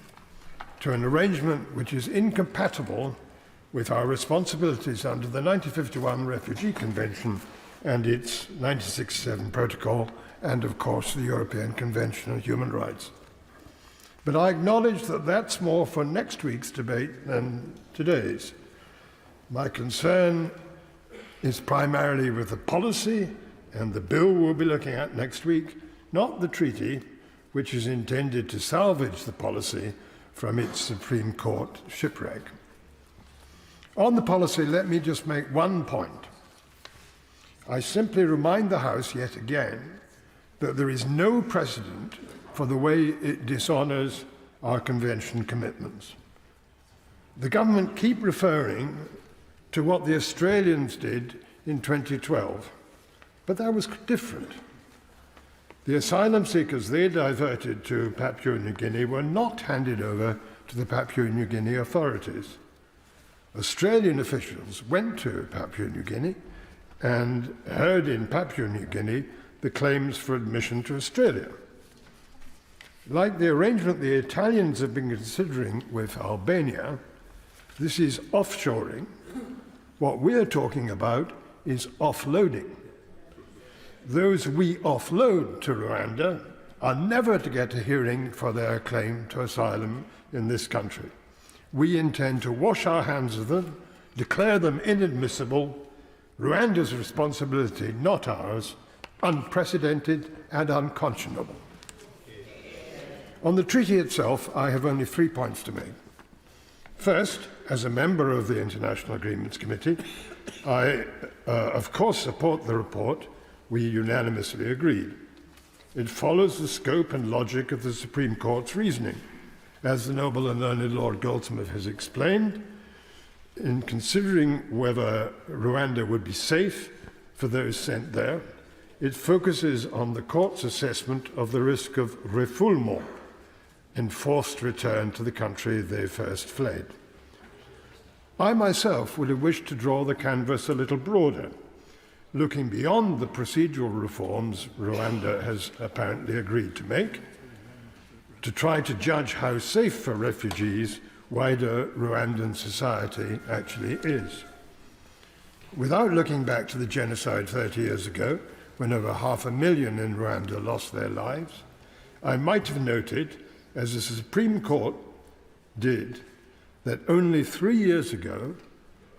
to an arrangement which is incompatible with our responsibilities under the 1951 Refugee Convention and its 1967 Protocol, and of course the European Convention on Human Rights. But I acknowledge that that's more for next week's debate than today's. My concern is primarily with the policy and the bill we'll be looking at next week, not the treaty, which is intended to salvage the policy from its Supreme Court shipwreck. On the policy, let me just make one point. I simply remind the House yet again that there is no precedent for the way it dishonours our convention commitments. The government keep referring to what the Australians did in 2012, but that was different. The asylum seekers they diverted to Papua New Guinea were not handed over to the Papua New Guinea authorities. Australian officials went to Papua New Guinea and heard in Papua New Guinea the claims for admission to Australia. Like the arrangement the Italians have been considering with Albania, this is offshoring. What we're talking about is offloading. Those we offload to Rwanda are never to get a hearing for their claim to asylum in this country. We intend to wash our hands of them, declare them inadmissible, Rwanda's responsibility, not ours, unprecedented and unconscionable. On the treaty itself, I have only 3 points to make. First, as a member of the International Agreements Committee, I, of course, support the report we unanimously agreed. It follows the scope and logic of the Supreme Court's reasoning. As the noble and learned Lord Goldsmith has explained, in considering whether Rwanda would be safe for those sent there, it focuses on the court's assessment of the risk of refoulement, enforced return to the country they first fled. I myself would have wished to draw the canvas a little broader, looking beyond the procedural reforms Rwanda has apparently agreed to make, to try to judge how safe for refugees wider Rwandan society actually is. Without looking back to the genocide 30 years ago, when over 500,000 in Rwanda lost their lives, I might have noted, as the Supreme Court did, that only 3 years ago,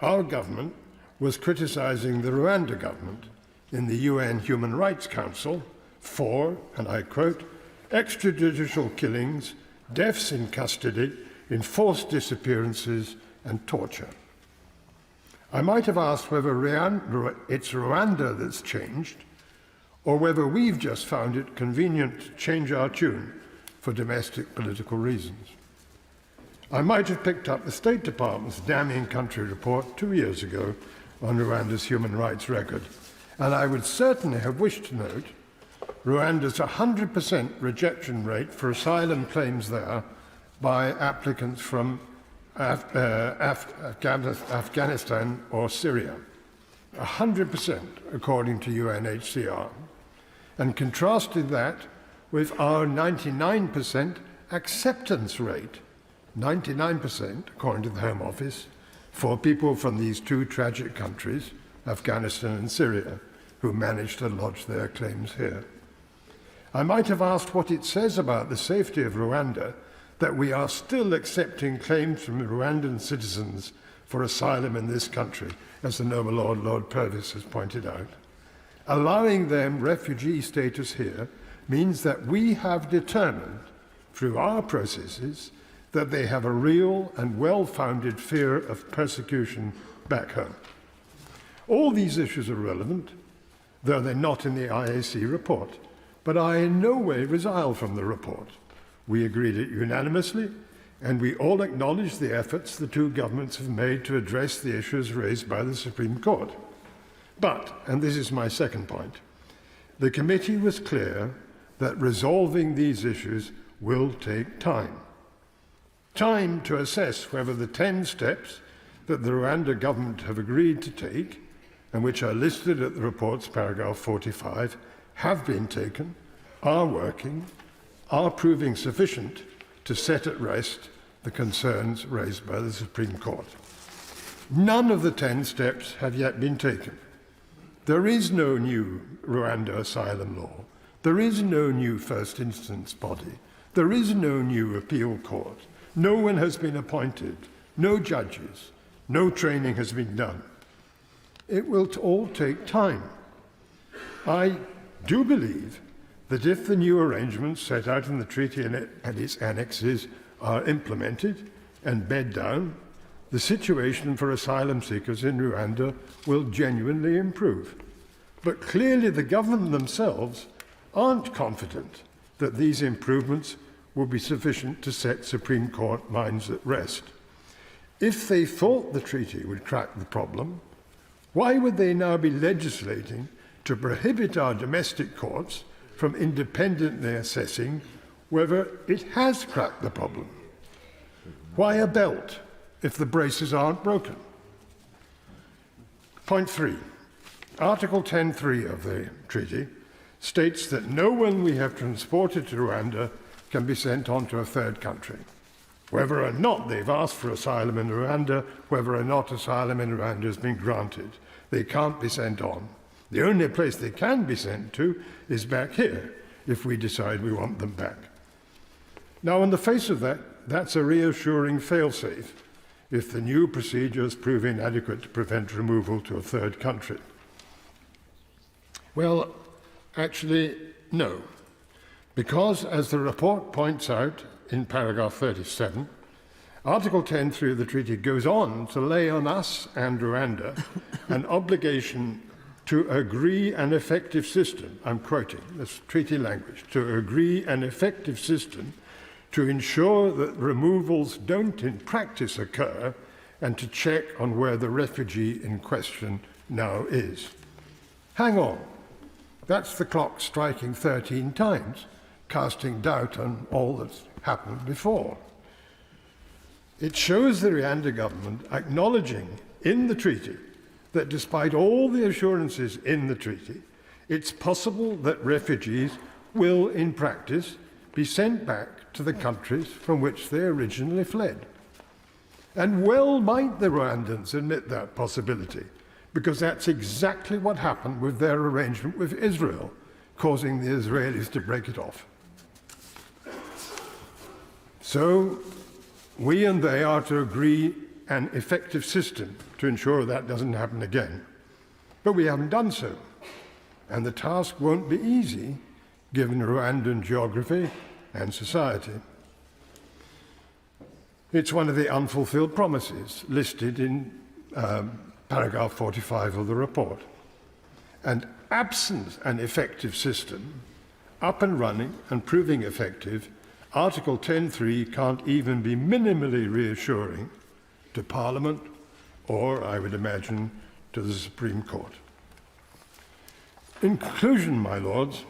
our government was criticizing the Rwanda government in the UN Human Rights Council for, and I quote, extrajudicial killings, deaths in custody, enforced disappearances, and torture. I might have asked whether it's Rwanda that's changed, or whether we've just found it convenient to change our tune for domestic political reasons. I might have picked up the State Department's damning country report 2 years ago on Rwanda's human rights record, and I would certainly have wished to note Rwanda's 100% rejection rate for asylum claims there by applicants from Afghanistan or Syria. 100% according to UNHCR, and contrasted that with our 99% acceptance rate, 99% according to the Home Office, for people from these two tragic countries, Afghanistan and Syria, who managed to lodge their claims here. I might have asked what it says about the safety of Rwanda that we are still accepting claims from Rwandan citizens for asylum in this country, as the noble Lord Purvis has pointed out. Allowing them refugee status here means that we have determined, through our processes, that they have a real and well-founded fear of persecution back home. All these issues are relevant, though they're not in the IAC report, but I in no way resile from the report. We agreed it unanimously, and we all acknowledge the efforts the two governments have made to address the issues raised by the Supreme Court. But, and this is my second point, the committee was clear that resolving these issues will take time. Time to assess whether the 10 steps that the Rwanda government have agreed to take, and which are listed at the report's paragraph 45, have been taken, are working, are proving sufficient to set at rest the concerns raised by the Supreme Court. None of the 10 steps have yet been taken. There is no new Rwanda asylum law. There is no new first instance body. There is no new appeal court. No one has been appointed. No judges. No training has been done. It will all take time. I do believe that if the new arrangements set out in the treaty and its annexes are implemented and bed down, the situation for asylum seekers in Rwanda will genuinely improve. But clearly the government themselves aren't confident that these improvements will be sufficient to set Supreme Court minds at rest. If they thought the treaty would crack the problem, why would they now be legislating to prohibit our domestic courts from independently assessing whether it has cracked the problem? Why a belt if the braces aren't broken? Point 3. Article 10.3 of the treaty states that no one we have transported to Rwanda can be sent on to a third country. Whether or not they've asked for asylum in Rwanda, whether or not asylum in Rwanda has been granted, they can't be sent on. The only place they can be sent to is back here, if we decide we want them back. Now, in the face of that, that's a reassuring failsafe if the new procedures prove inadequate to prevent removal to a third country. Well, actually, no. Because, as the report points out in paragraph 37, Article 10.3 of the treaty goes on to lay on us and Rwanda an obligation to agree an effective system, I'm quoting this treaty language, to agree an effective system to ensure that removals don't in practice occur and to check on where the refugee in question now is. Hang on. That's the clock striking 13 times, casting doubt on all that's happened before. It shows the Rwanda government acknowledging in the treaty that despite all the assurances in the treaty, it's possible that refugees will, in practice, be sent back to the countries from which they originally fled. And well might the Rwandans admit that possibility, because that's exactly what happened with their arrangement with Israel, causing the Israelis to break it off. So, we and they are to agree an effective system to ensure that doesn't happen again. But we haven't done so, and the task won't be easy, given Rwandan geography and society. It's one of the unfulfilled promises listed in paragraph 45 of the report. And absent an effective system, up and running and proving effective, Article 10.3 can't even be minimally reassuring to Parliament or, I would imagine, to the Supreme Court. In conclusion, my Lords,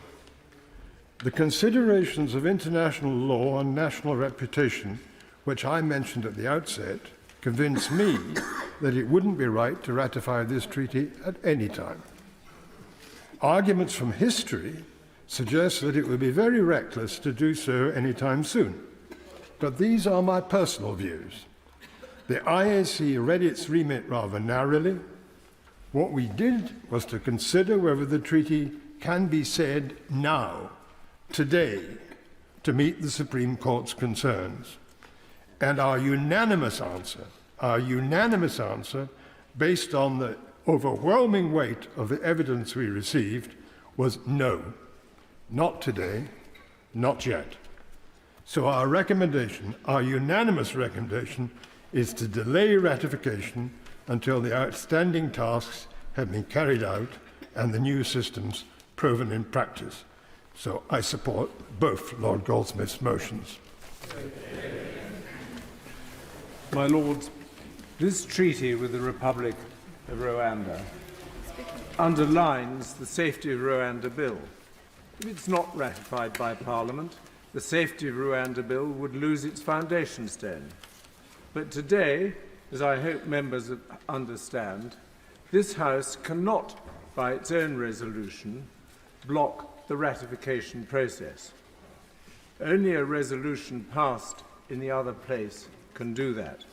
the considerations of international law and national reputation, which I mentioned at the outset, convince me that it wouldn't be right to ratify this treaty at any time. Arguments from history suggest that it would be very reckless to do so anytime soon. But these are my personal views. The IAC read its remit rather narrowly. What we did was to consider whether the treaty can be said now, today, to meet the Supreme Court's concerns. And our unanimous answer, based on the overwhelming weight of the evidence we received, was no. Not today, not yet. So our recommendation, our unanimous recommendation, is to delay ratification until the outstanding tasks have been carried out and the new systems proven in practice. So I support both Lord Goldsmith's motions. My Lords, this treaty with the Republic of Rwanda underlines the Safety of Rwanda Bill. If it's not ratified by Parliament, the Safety of Rwanda Bill would lose its foundation stone. But today, as I hope members understand, this House cannot, by its own resolution, block the ratification process. Only a resolution passed in the other place can do that.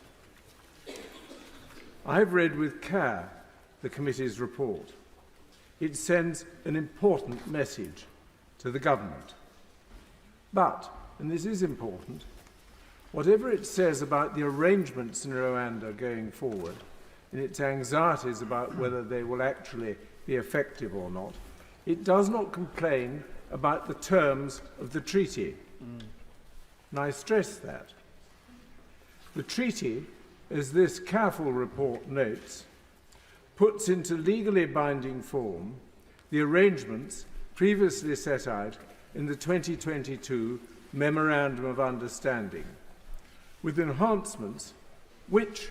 I have read with care the committee's report. It sends an important message to the government. But, and this is important, whatever it says about the arrangements in Rwanda going forward, in its anxieties about whether they will actually be effective or not, it does not complain about the terms of the treaty. And I stress that. The treaty, as this careful report notes, puts into legally binding form the arrangements previously set out in the 2022 Memorandum of Understanding, with enhancements which,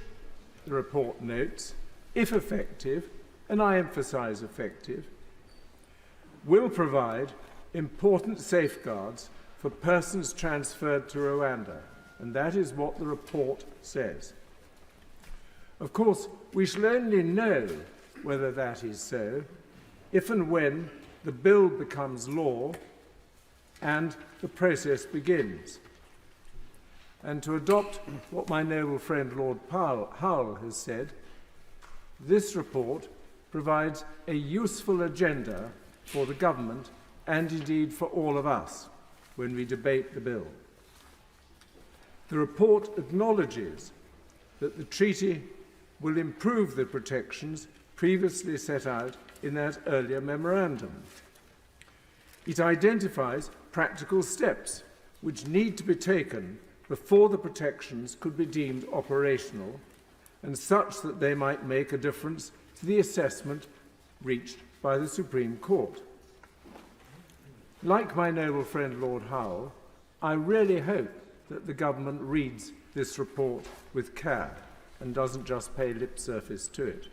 the report notes, if effective, and I emphasise effective, will provide important safeguards for persons transferred to Rwanda, and that is what the report says. Of course, we shall only know whether that is so if and when the bill becomes law and the process begins. And to adopt what my noble friend Lord Howell has said, this report provides a useful agenda for the government and indeed for all of us when we debate the bill. The report acknowledges that the treaty will improve the protections previously set out in that earlier memorandum. It identifies practical steps which need to be taken before the protections could be deemed operational and such that they might make a difference to the assessment reached by the Supreme Court. Like my noble friend Lord Howell, I really hope that the government reads this report with care and doesn't just pay lip service to it.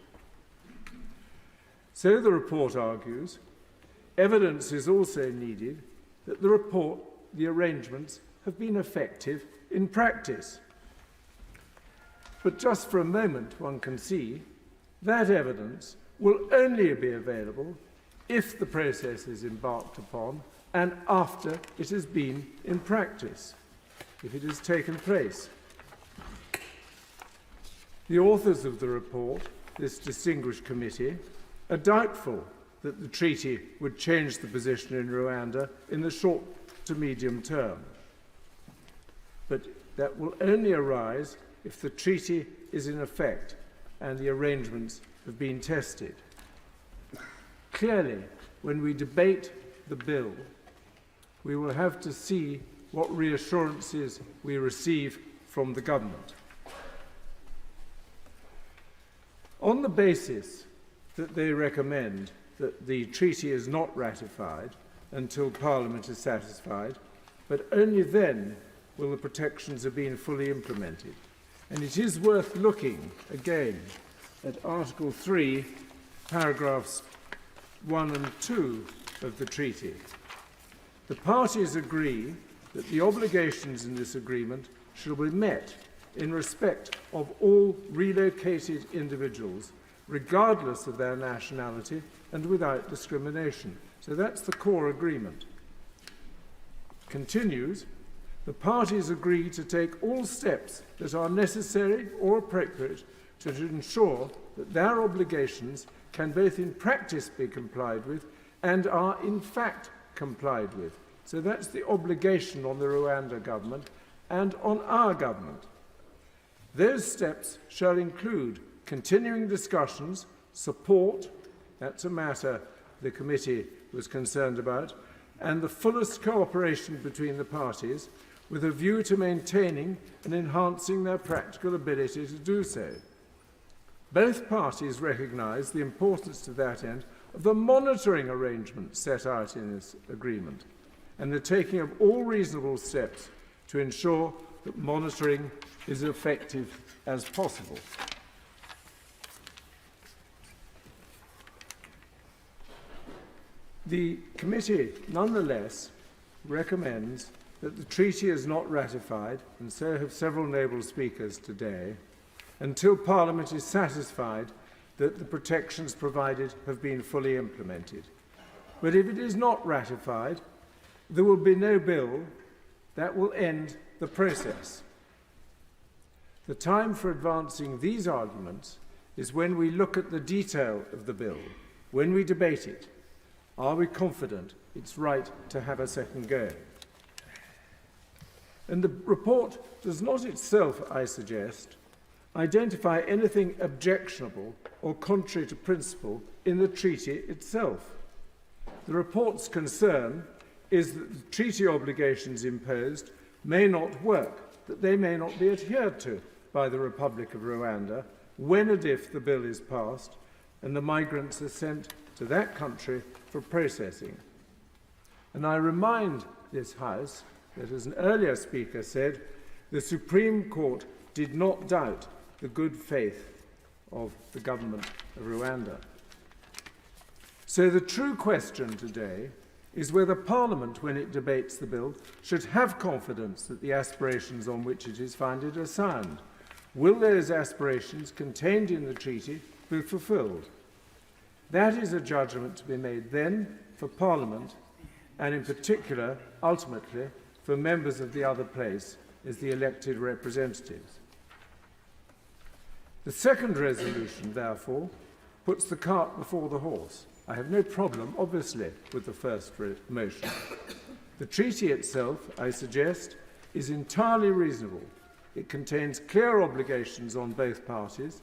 So the report argues, evidence is also needed that the arrangements have been effective in practice. But just for a moment, one can see that evidence will only be available if the process is embarked upon and after it has been in practice, if it has taken place. The authors of the report, this distinguished committee, are doubtful that the treaty would change the position in Rwanda in the short to medium term. But that will only arise if the treaty is in effect and the arrangements have been tested. Clearly, when we debate the bill, we will have to see what reassurances we receive from the government. On the basis that they recommend that the treaty is not ratified until Parliament is satisfied, but only then will the protections have been fully implemented. And it is worth looking again at Article 3, paragraphs 1 and 2 of the treaty. The parties agree that the obligations in this agreement shall be met in respect of all relocated individuals, regardless of their nationality and without discrimination. So that's the core agreement. Continues, the parties agree to take all steps that are necessary or appropriate to ensure that their obligations can both in practice be complied with and are in fact complied with. So that's the obligation on the Rwanda government and on our government. Those steps shall include continuing discussions, support, that's a matter the committee was concerned about, and the fullest cooperation between the parties with a view to maintaining and enhancing their practical ability to do so. Both parties recognise the importance to that end of the monitoring arrangements set out in this agreement and the taking of all reasonable steps to ensure that monitoring is as effective as possible. The committee, nonetheless, recommends that the treaty is not ratified, and so have several noble speakers today, until Parliament is satisfied that the protections provided have been fully implemented. But if it is not ratified, there will be no bill that will end the process. The time for advancing these arguments is when we look at the detail of the bill, when we debate it. Are we confident it's right to have a second go? And the report does not itself, I suggest, identify anything objectionable or contrary to principle in the treaty itself. The report's concern is that the treaty obligations imposed may not work, that they may not be adhered to by the Republic of Rwanda when and if the bill is passed and the migrants are sent to that country for processing. And I remind this House that, as an earlier speaker said, the Supreme Court did not doubt the good faith of the government of Rwanda. So the true question today is whether Parliament, when it debates the bill, should have confidence that the aspirations on which it is founded are sound. Will those aspirations contained in the treaty be fulfilled? That is a judgment to be made then for Parliament, and in particular, ultimately, for members of the other place as the elected representatives. The second resolution, therefore, puts the cart before the horse. I have no problem, obviously, with the first motion. The treaty itself, I suggest, is entirely reasonable. It contains clear obligations on both parties.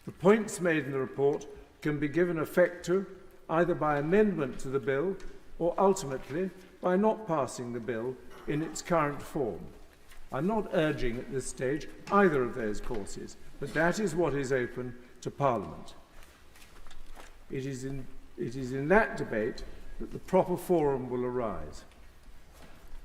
The points made in the report can be given effect to either by amendment to the bill or ultimately by not passing the bill in its current form. I'm not urging at this stage either of those courses, but that is what is open to Parliament. It is in that debate that the proper forum will arise.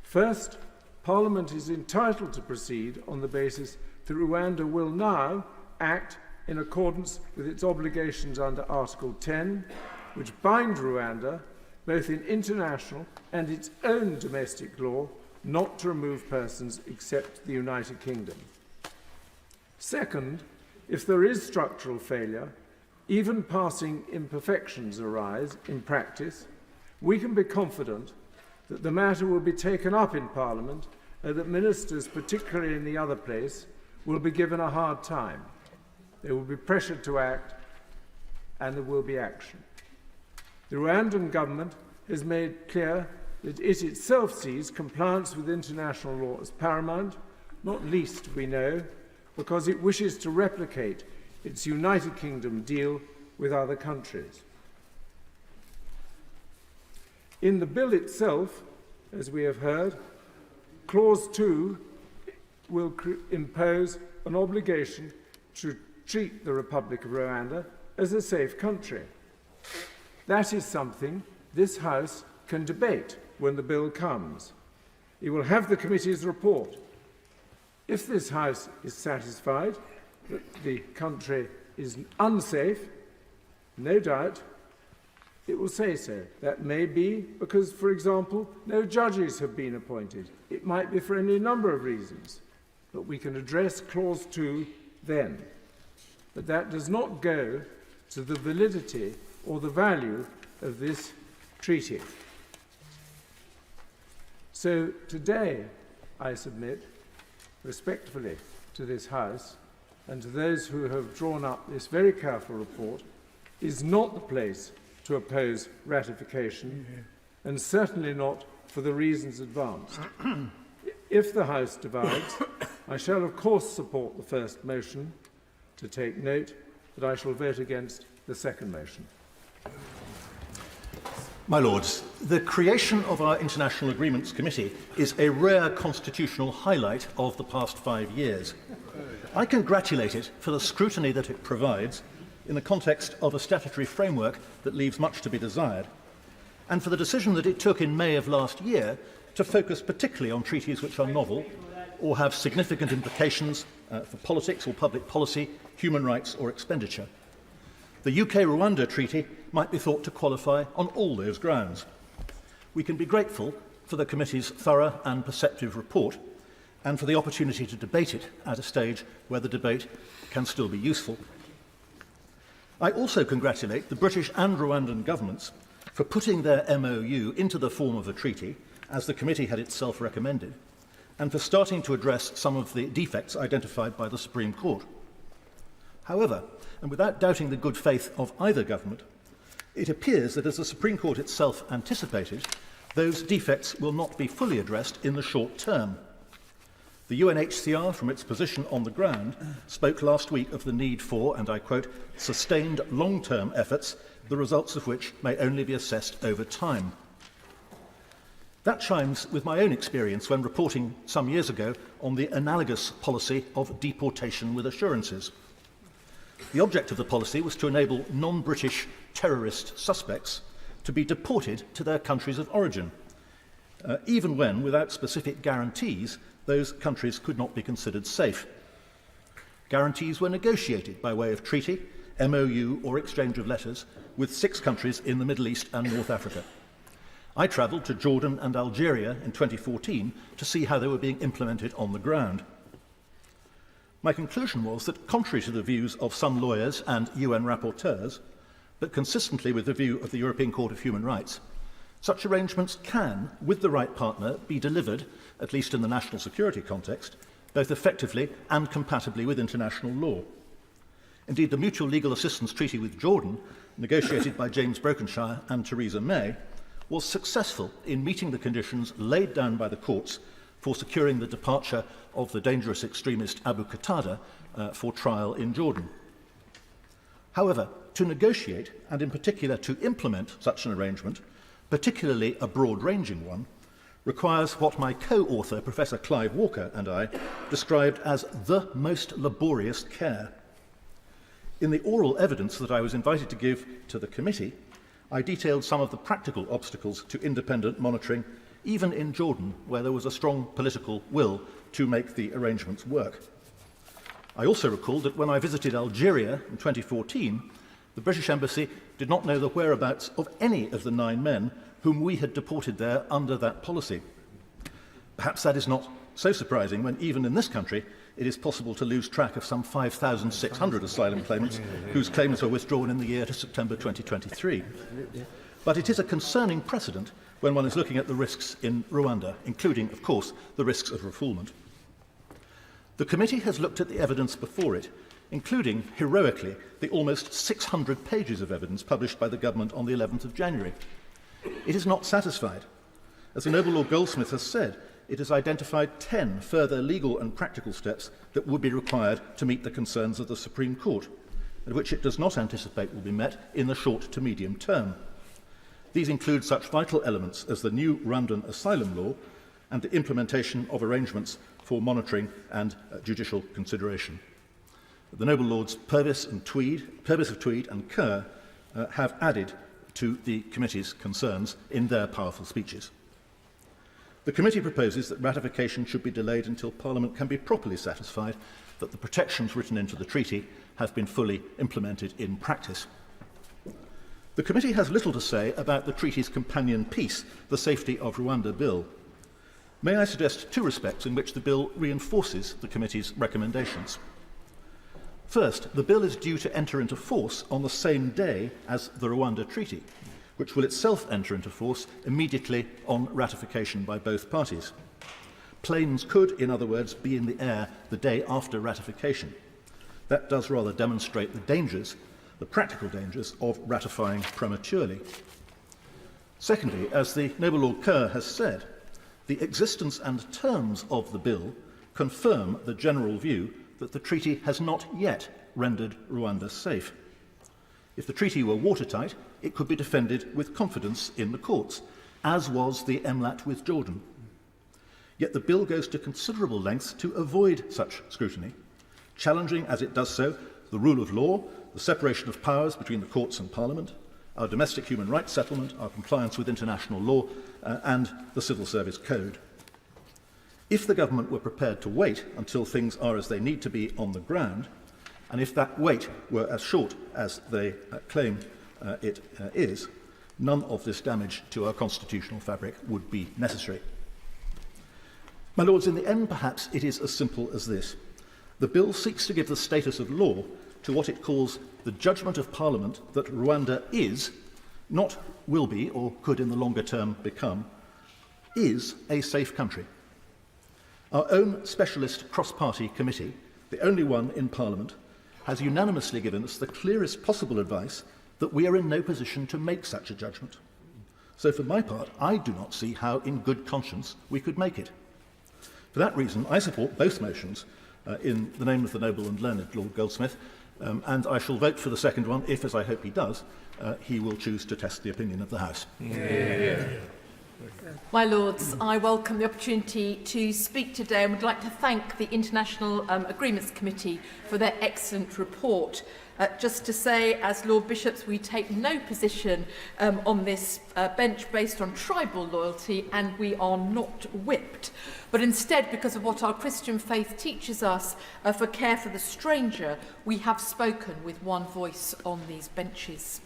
First, Parliament is entitled to proceed on the basis that Rwanda will now act in accordance with its obligations under Article 10, which bind Rwanda, both in international and its own domestic law, not to remove persons except the United Kingdom. Second, if there is structural failure, even passing imperfections arise in practice, we can be confident that the matter will be taken up in Parliament and that ministers, particularly in the other place, will be given a hard time. They will be pressured to act, and there will be action. The Rwandan government has made clear that it itself sees compliance with international law as paramount, not least, we know, because it wishes to replicate its United Kingdom deal with other countries. In the bill itself, as we have heard, Clause 2 will impose an obligation to treat the Republic of Rwanda as a safe country. That is something this House can debate when the bill comes. It will have the committee's report. If this House is satisfied that the country is unsafe, no doubt it will say so. That may be because, for example, no judges have been appointed. It might be for any number of reasons. But we can address Clause 2 then. But that does not go to the validity or the value of this treaty. So today, I submit respectfully to this House and to those who have drawn up this very careful report, is not the place to oppose ratification, and certainly not for the reasons advanced. If the House divides, I shall of course support the first motion, to take note that I shall vote against the second motion. My Lords, the creation of our International Agreements Committee is a rare constitutional highlight of the past 5 years. I congratulate it for the scrutiny that it provides in the context of a statutory framework that leaves much to be desired, and for the decision that it took in May of last year to focus particularly on treaties which are novel or have significant implications for politics or public policy, human rights or expenditure. The UK-Rwanda Treaty might be thought to qualify on all those grounds. We can be grateful for the committee's thorough and perceptive report and for the opportunity to debate it at a stage where the debate can still be useful. I also congratulate the British and Rwandan governments for putting their MOU into the form of a treaty, as the committee had itself recommended, and for starting to address some of the defects identified by the Supreme Court. However, and without doubting the good faith of either government, it appears that, as the Supreme Court itself anticipated, those defects will not be fully addressed in the short term. The UNHCR, from its position on the ground, spoke last week of the need for, and I quote, sustained long-term efforts, the results of which may only be assessed over time. That chimes with my own experience when reporting some years ago on the analogous policy of deportation with assurances. The object of the policy was to enable non-British terrorist suspects to be deported to their countries of origin, even when, without specific guarantees, those countries could not be considered safe. Guarantees were negotiated by way of treaty, MOU or exchange of letters with 6 countries in the Middle East and North Africa. I travelled to Jordan and Algeria in 2014 to see how they were being implemented on the ground. My conclusion was that, contrary to the views of some lawyers and UN rapporteurs, but consistently with the view of the European Court of Human Rights, such arrangements can, with the right partner, be delivered, at least in the national security context, both effectively and compatibly with international law. Indeed, the Mutual Legal Assistance Treaty with Jordan, negotiated by James Brokenshire and Theresa May, was successful in meeting the conditions laid down by the courts for securing the departure of the dangerous extremist Abu Qatada for trial in Jordan. However, to negotiate, and in particular to implement such an arrangement, particularly a broad-ranging one, requires what my co-author, Professor Clive Walker, and I described as the most laborious care. In the oral evidence that I was invited to give to the committee, I detailed some of the practical obstacles to independent monitoring, even in Jordan, where there was a strong political will to make the arrangements work. I also recalled that when I visited Algeria in 2014, the British Embassy did not know the whereabouts of any of the 9 men whom we had deported there under that policy. Perhaps that is not so surprising when, even in this country, it is possible to lose track of some 5,600 asylum claimants whose claims were withdrawn in the year to September 2023. But it is a concerning precedent when one is looking at the risks in Rwanda, including, of course, the risks of refoulement. The committee has looked at the evidence before it, including, heroically, the almost 600 pages of evidence published by the government on the 11th of January. It is not satisfied. As the Noble Lord Goldsmith has said, it has identified 10 further legal and practical steps that would be required to meet the concerns of the Supreme Court, and which it does not anticipate will be met in the short to medium term. These include such vital elements as the new Rwandan asylum law and the implementation of arrangements for monitoring and judicial consideration. The Noble Lords Purvis of Tweed and Kerr have added to the committee's concerns in their powerful speeches. The committee proposes that ratification should be delayed until Parliament can be properly satisfied that the protections written into the treaty have been fully implemented in practice. The committee has little to say about the treaty's companion piece, the Safety of Rwanda Bill. May I suggest 2 respects in which the bill reinforces the committee's recommendations? First, the bill is due to enter into force on the same day as the Rwanda Treaty, which will itself enter into force immediately on ratification by both parties. Planes could, in other words, be in the air the day after ratification. That does rather demonstrate the dangers, the practical dangers, of ratifying prematurely. Secondly, as the Noble Lord Kerr has said, the existence and terms of the bill confirm the general view that the treaty has not yet rendered Rwanda safe. If the treaty were watertight, it could be defended with confidence in the courts, as was the MLAT with Jordan. Yet the bill goes to considerable lengths to avoid such scrutiny, challenging as it does so the rule of law, the separation of powers between the courts and Parliament, our domestic human rights settlement, our compliance with international law, and the Civil Service Code. If the government were prepared to wait until things are as they need to be on the ground, and if that wait were as short as they claim it is, none of this damage to our constitutional fabric would be necessary. My Lords, in the end, perhaps it is as simple as this. The bill seeks to give the status of law to what it calls the judgment of Parliament that Rwanda is, not will be or could in the longer term become, is a safe country. Our own specialist cross-party committee, the only one in Parliament, has unanimously given us the clearest possible advice that we are in no position to make such a judgment. So for my part, I do not see how in good conscience we could make it. For that reason, I support both motions in the name of the noble and learned Lord Goldsmith, and I shall vote for the second one if, as I hope he does, he will choose to test the opinion of the House. My Lords, I welcome the opportunity to speak today and would like to thank the International Agreements Committee for their excellent report. Just to say, as Lord Bishops, we take no position on this bench based on tribal loyalty, and we are not whipped, but instead, because of what our Christian faith teaches us for care for the stranger, we have spoken with one voice on these benches.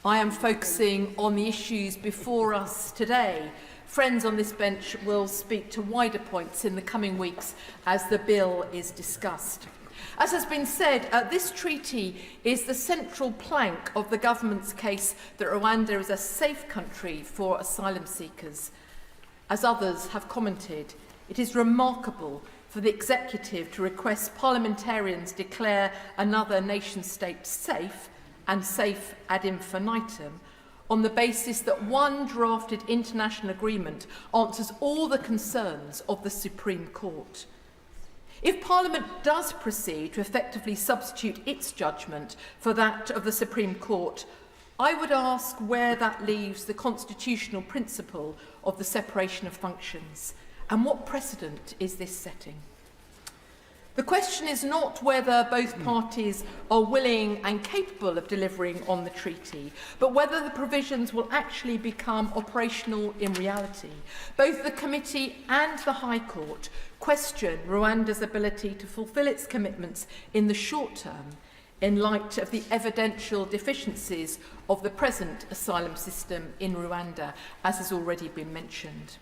I am focusing on the issues before us today. Friends on this bench will speak to wider points in the coming weeks as the bill is discussed. As has been said, this treaty is the central plank of the government's case that Rwanda is a safe country for asylum seekers. As others have commented, it is remarkable for the executive to request parliamentarians declare another nation-state safe and safe ad infinitum on the basis that one drafted international agreement answers all the concerns of the Supreme Court. If Parliament does proceed to effectively substitute its judgment for that of the Supreme Court, I would ask where that leaves the constitutional principle of the separation of functions, and what precedent is this setting? The question is not whether both parties are willing and capable of delivering on the treaty, but whether the provisions will actually become operational in reality. Both the committee and the High Court question Rwanda's ability to fulfil its commitments in the short term in light of the evidential deficiencies of the present asylum system in Rwanda, as has already been mentioned.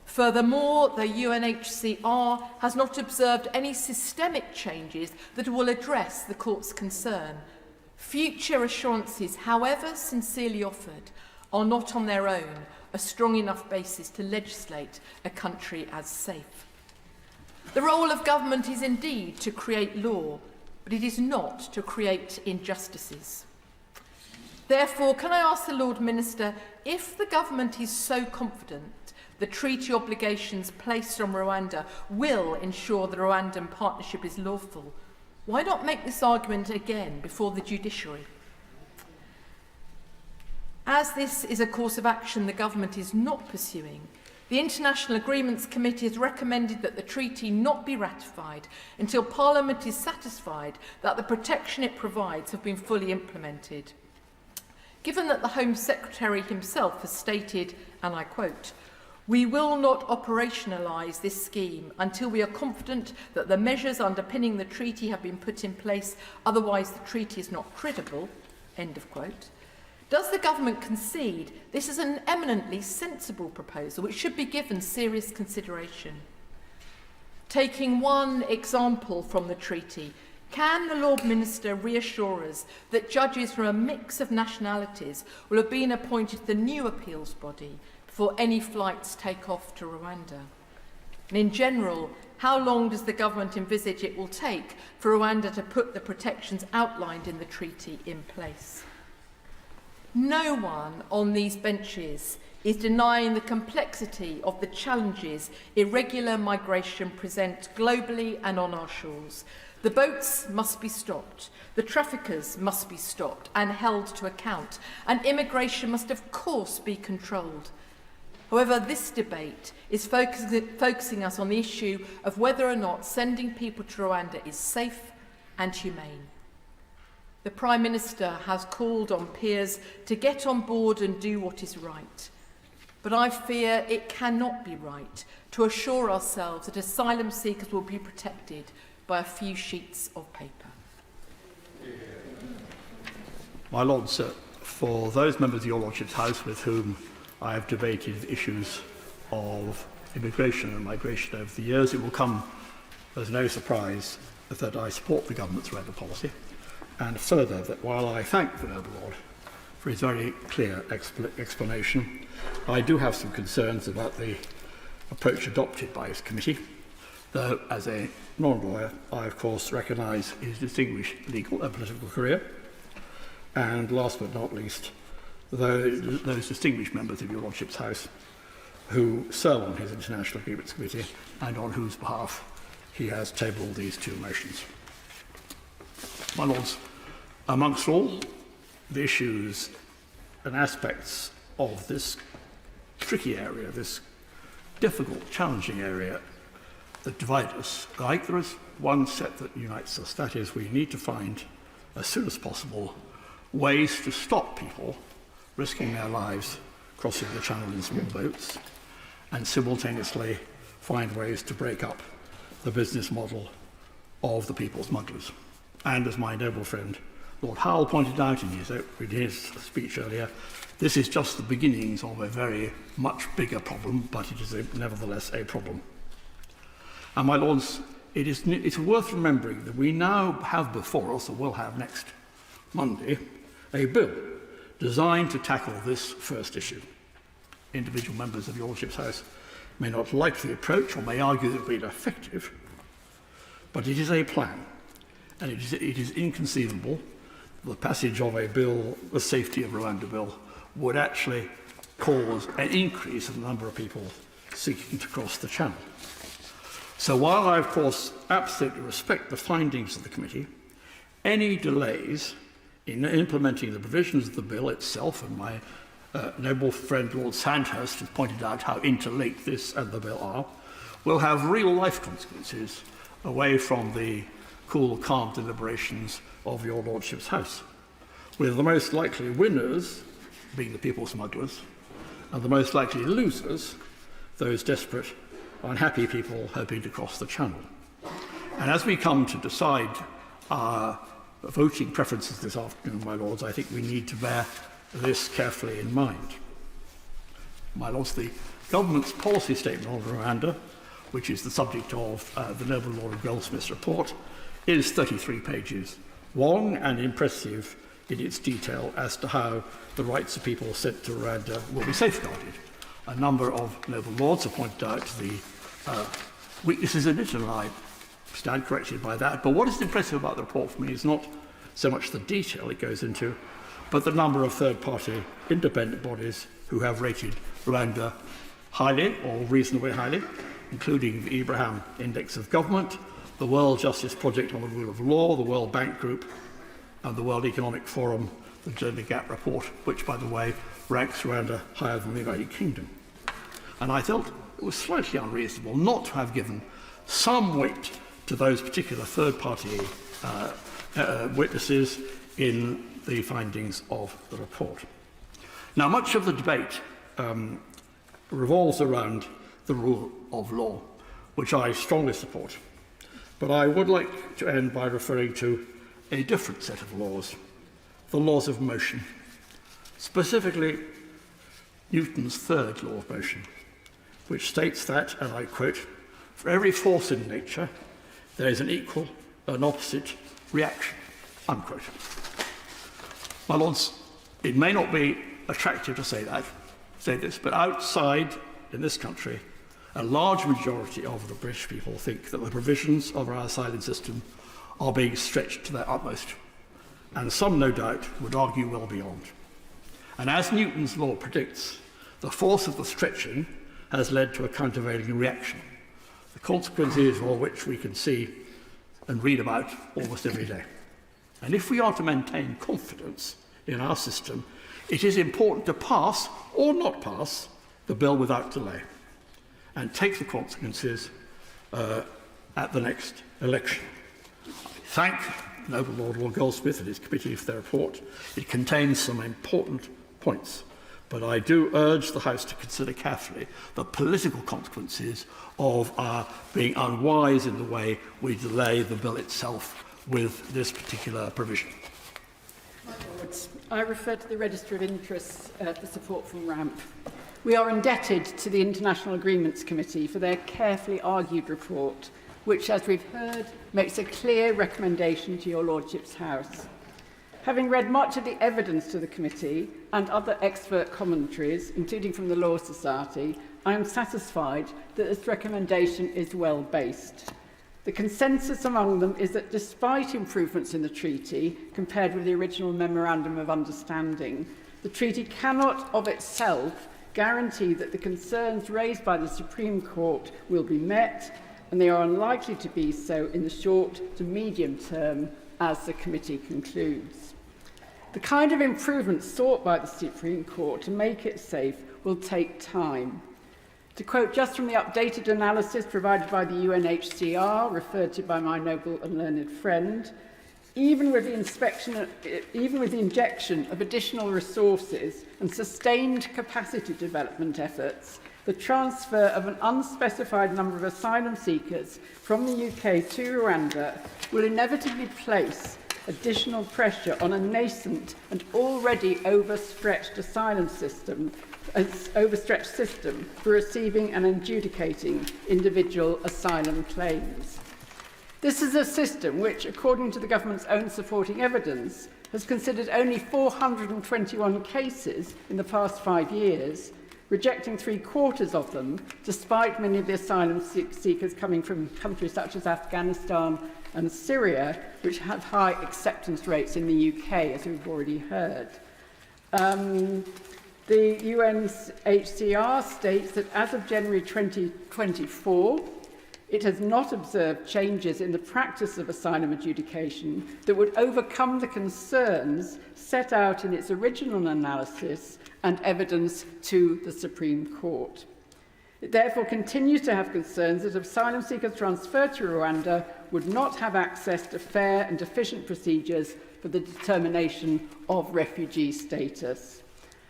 Furthermore, the UNHCR has not observed any systemic changes that will address the court's concern. Future assurances, however sincerely offered, are not on their own a strong enough basis to legislate a country as safe. The role of government is indeed to create law, but it is not to create injustices. Therefore, can I ask the Lord Minister, if the government is so confident the treaty obligations placed on Rwanda will ensure the Rwandan partnership is lawful, why not make this argument again before the judiciary? As this is a course of action the government is not pursuing, the International Agreements Committee has recommended that the treaty not be ratified until Parliament is satisfied that the protection it provides have been fully implemented. Given that the Home Secretary himself has stated, and I quote, "We will not operationalise this scheme until we are confident that the measures underpinning the treaty have been put in place, otherwise the treaty is not credible," end of quote. Does the government concede this is an eminently sensible proposal which should be given serious consideration? Taking one example from the treaty, can the Lord Minister reassure us that judges from a mix of nationalities will have been appointed to the new appeals body before any flights take off to Rwanda? And in general, how long does the government envisage it will take for Rwanda to put the protections outlined in the treaty in place? No one on these benches is denying the complexity of the challenges irregular migration presents globally and on our shores. The boats must be stopped, the traffickers must be stopped and held to account, and immigration must of course be controlled. However, this debate is focusing us on the issue of whether or not sending people to Rwanda is safe and humane. The Prime Minister has called on peers to get on board and do what is right. But I fear it cannot be right to assure ourselves that asylum seekers will be protected by a few sheets of paper. My Lords, for those members of your Lordship's House with whom I have debated issues of immigration and migration over the years, it will come as no surprise that I support the government's Rwanda policy, and further that while I thank the noble Lord for his very clear explanation. I do have some concerns about the approach adopted by his committee, though as a non-lawyer, I of course recognise his distinguished legal and political career, and last but not least, those distinguished members of your Lordship's House who serve on his International Agreements Committee and on whose behalf he has tabled these two motions. My Lords, amongst all the issues and aspects of this tricky area, this difficult, challenging area that divide us, I think there is one set that unites us. That is, we need to find, as soon as possible, ways to stop people risking their lives crossing the channel in small boats, and simultaneously find ways to break up the business model of the people smugglers. And as my noble friend Lord Howell pointed out in his speech earlier, this is just the beginnings of a very much bigger problem, but it is nevertheless a problem. And my Lords, it's worth remembering that we now have before us, or will have next Monday, a bill designed to tackle this first issue. Individual members of your Lordship's House may not like the approach or may argue that it will be ineffective, but it is a plan, and it is inconceivable that the passage of a bill, the Safety of Rwanda Bill, would actually cause an increase in the number of people seeking to cross the channel. So while I, of course, absolutely respect the findings of the committee, any delays in implementing the provisions of the bill itself, and my noble friend Lord Sandhurst has pointed out how interlinked this and the bill are, will have real-life consequences away from the cool, calm deliberations of your Lordship's House, with the most likely winners being the people smugglers, and the most likely losers, those desperate, unhappy people hoping to cross the channel. And as we come to decide our voting preferences this afternoon, my Lords, I think we need to bear this carefully in mind. My Lords, the government's policy statement on Rwanda, which is the subject of the noble Lord Goldsmith's report, is 33 pages long and impressive in its detail as to how the rights of people sent to Rwanda will be safeguarded. A number of noble lords have pointed out the weaknesses in it, and I stand corrected by that. But what is impressive about the report for me is not so much the detail it goes into, but the number of third-party independent bodies who have rated Rwanda highly, or reasonably highly, including the Abraham Index of Government, the World Justice Project on the Rule of Law, the World Bank Group, and the World Economic Forum, the Gender Gap Report, which, by the way, ranks Rwanda higher than the United Kingdom. And I felt it was slightly unreasonable not to have given some weight to those particular third-party witnesses in the findings of the report. Now, much of the debate revolves around the rule of law, which I strongly support. But I would like to end by referring to a different set of laws, the laws of motion, specifically Newton's third law of motion, which states that, and I quote, "For every force in nature, there is an equal and opposite reaction," unquote. My Lords, it may not be attractive to say this, but outside in this country, a large majority of the British people think that the provisions of our asylum system are being stretched to their utmost, and some, no doubt, would argue well beyond. And as Newton's law predicts, the force of the stretching has led to a countervailing reaction, the consequences of which we can see and read about almost every day. And if we are to maintain confidence in our system, it is important to pass or not pass the bill without delay and take the consequences at the next election. I thank noble Lord Goldsmith and his committee for their report. It contains some important points, but I do urge the House to consider carefully the political consequences of our being unwise in the way we delay the bill itself with this particular provision. I refer to the Register of Interests for support from RAMP. We are indebted to the International Agreements Committee for their carefully argued report, which, as we've heard, makes a clear recommendation to your Lordship's House. Having read much of the evidence to the committee and other expert commentaries, including from the Law Society, I am satisfied that this recommendation is well based. The consensus among them is that despite improvements in the treaty compared with the original Memorandum of Understanding, the treaty cannot of itself guarantee that the concerns raised by the Supreme Court will be met, and they are unlikely to be so in the short to medium term, as the committee concludes. The kind of improvements sought by the Supreme Court to make it safe will take time. To quote just from the updated analysis provided by the UNHCR, referred to by my noble and learned friend, even with the injection of additional resources and sustained capacity development efforts, the transfer of an unspecified number of asylum seekers from the UK to Rwanda will inevitably place additional pressure on a nascent and already overstretched system for receiving and adjudicating individual asylum claims. This is a system which, according to the government's own supporting evidence, has considered only 421 cases in the past 5 years, rejecting 3/4 of them, despite many of the asylum seekers coming from countries such as Afghanistan and Syria, which have high acceptance rates in the UK, as we've already heard. The UNHCR states that as of January 2024, it has not observed changes in the practice of asylum adjudication that would overcome the concerns set out in its original analysis and evidence to the Supreme Court. It therefore continues to have concerns that asylum seekers transferred to Rwanda would not have access to fair and efficient procedures for the determination of refugee status.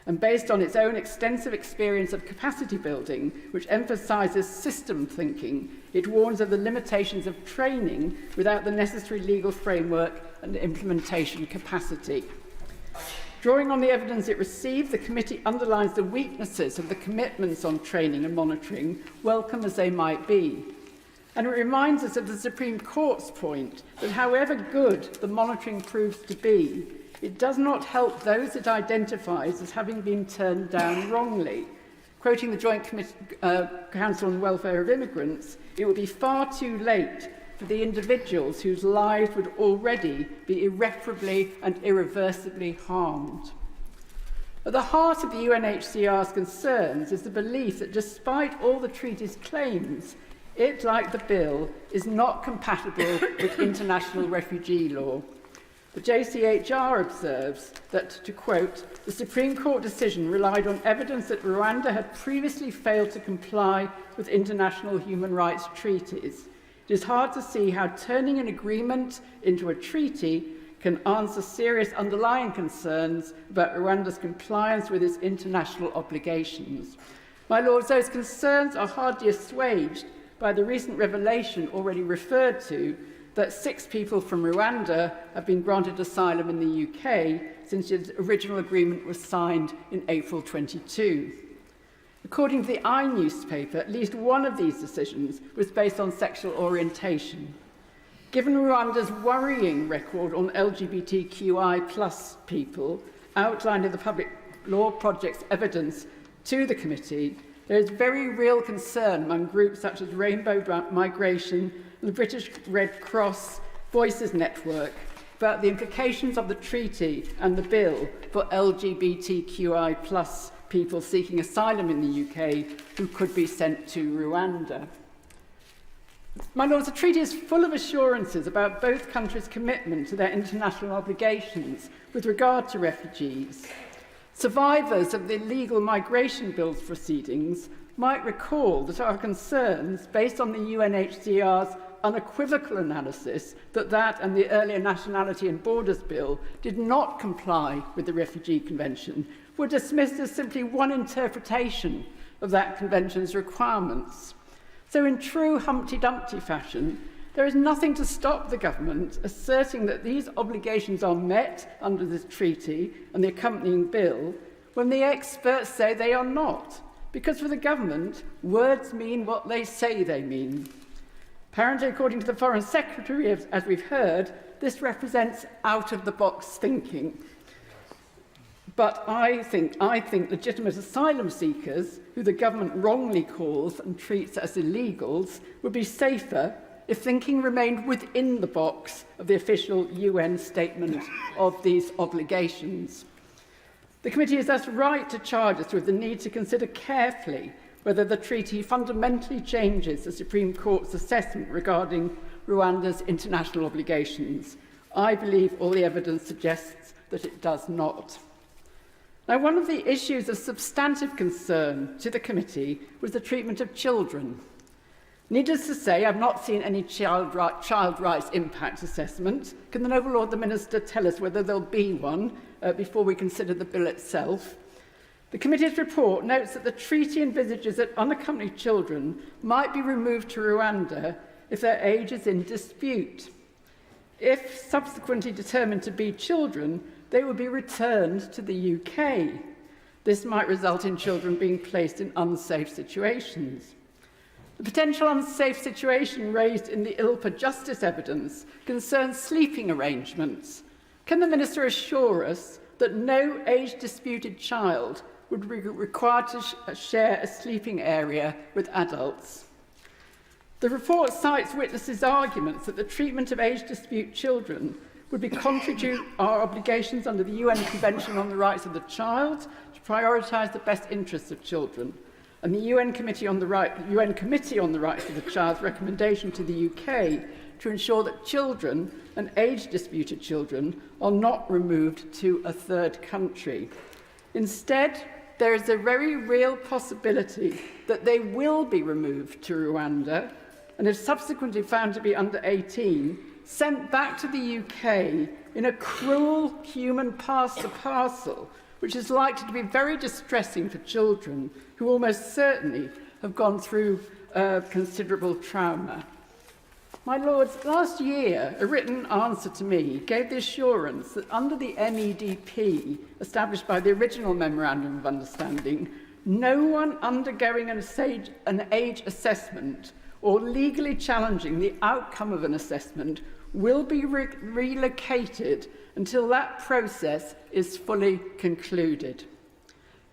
And based on its own extensive experience of capacity building, which emphasises system thinking, it warns of the limitations of training without the necessary legal framework and implementation capacity. Drawing on the evidence it received, the committee underlines the weaknesses of the commitments on training and monitoring, welcome as they might be. And it reminds us of the Supreme Court's point that however good the monitoring proves to be, it does not help those it identifies as having been turned down wrongly. Quoting the Joint Council on the Welfare of Immigrants, it would be far too late for the individuals whose lives would already be irreparably and irreversibly harmed. At the heart of the UNHCR's concerns is the belief that despite all the treaty's claims, it, like the bill, is not compatible with international refugee law. The JCHR observes that, to quote, the Supreme Court decision relied on evidence that Rwanda had previously failed to comply with international human rights treaties. It is hard to see how turning an agreement into a treaty can answer serious underlying concerns about Rwanda's compliance with its international obligations. My Lords, those concerns are hardly assuaged by the recent revelation already referred to that 6 people from Rwanda have been granted asylum in the UK since the original agreement was signed in April 22. According to the I newspaper, at least one of these decisions was based on sexual orientation. Given Rwanda's worrying record on LGBTQI+ people outlined in the Public Law Project's evidence to the committee, there is very real concern among groups such as Rainbow Migration and the British Red Cross Voices Network about the implications of the treaty and the bill for LGBTQI+ people seeking asylum in the UK who could be sent to Rwanda. My Lords, the treaty is full of assurances about both countries' commitment to their international obligations with regard to refugees. Survivors of the illegal migration bill's proceedings might recall that our concerns, based on the UNHCR's unequivocal analysis that and the earlier Nationality and Borders Bill did not comply with the Refugee Convention, were dismissed as simply one interpretation of that convention's requirements. So in true Humpty Dumpty fashion, there is nothing to stop the government asserting that these obligations are met under this treaty and the accompanying bill when the experts say they are not. Because for the government, words mean what they say they mean. Apparently, according to the Foreign Secretary, as we've heard, this represents out-of-the-box thinking. But I think legitimate asylum seekers, who the government wrongly calls and treats as illegals, would be safer if thinking remained within the box of the official UN statement of these obligations. The committee is thus right to charge us with the need to consider carefully whether the treaty fundamentally changes the Supreme Court's assessment regarding Rwanda's international obligations. I believe all the evidence suggests that it does not. Now, one of the issues of substantive concern to the committee was the treatment of children. Needless to say, I've not seen any child rights impact assessment. Can the Noble Lord the Minister tell us whether there'll be one before we consider the bill itself? The committee's report notes that the treaty envisages that unaccompanied children might be removed to Rwanda if their age is in dispute. If subsequently determined to be children, they would be returned to the UK. This might result in children being placed in unsafe situations. The potential unsafe situation raised in the ILPA justice evidence concerns sleeping arrangements. Can the Minister assure us that no age-disputed child would be required to share a sleeping area with adults? The report cites witnesses' arguments that the treatment of age-dispute children would be contrary to our obligations under the UN Convention on the Rights of the Child to prioritise the best interests of children, and the UN Committee on the Rights of the Child's recommendation to the UK to ensure that children and age-disputed children are not removed to a third country. Instead, there is a very real possibility that they will be removed to Rwanda, and if subsequently found to be under 18, sent back to the UK in a cruel human pass-to-parcel, which is likely to be very distressing for children who almost certainly have gone through considerable trauma. My Lords, last year, a written answer to me gave the assurance that under the MEDP established by the original Memorandum of Understanding, no one undergoing an age assessment or legally challenging the outcome of an assessment will be relocated until that process is fully concluded.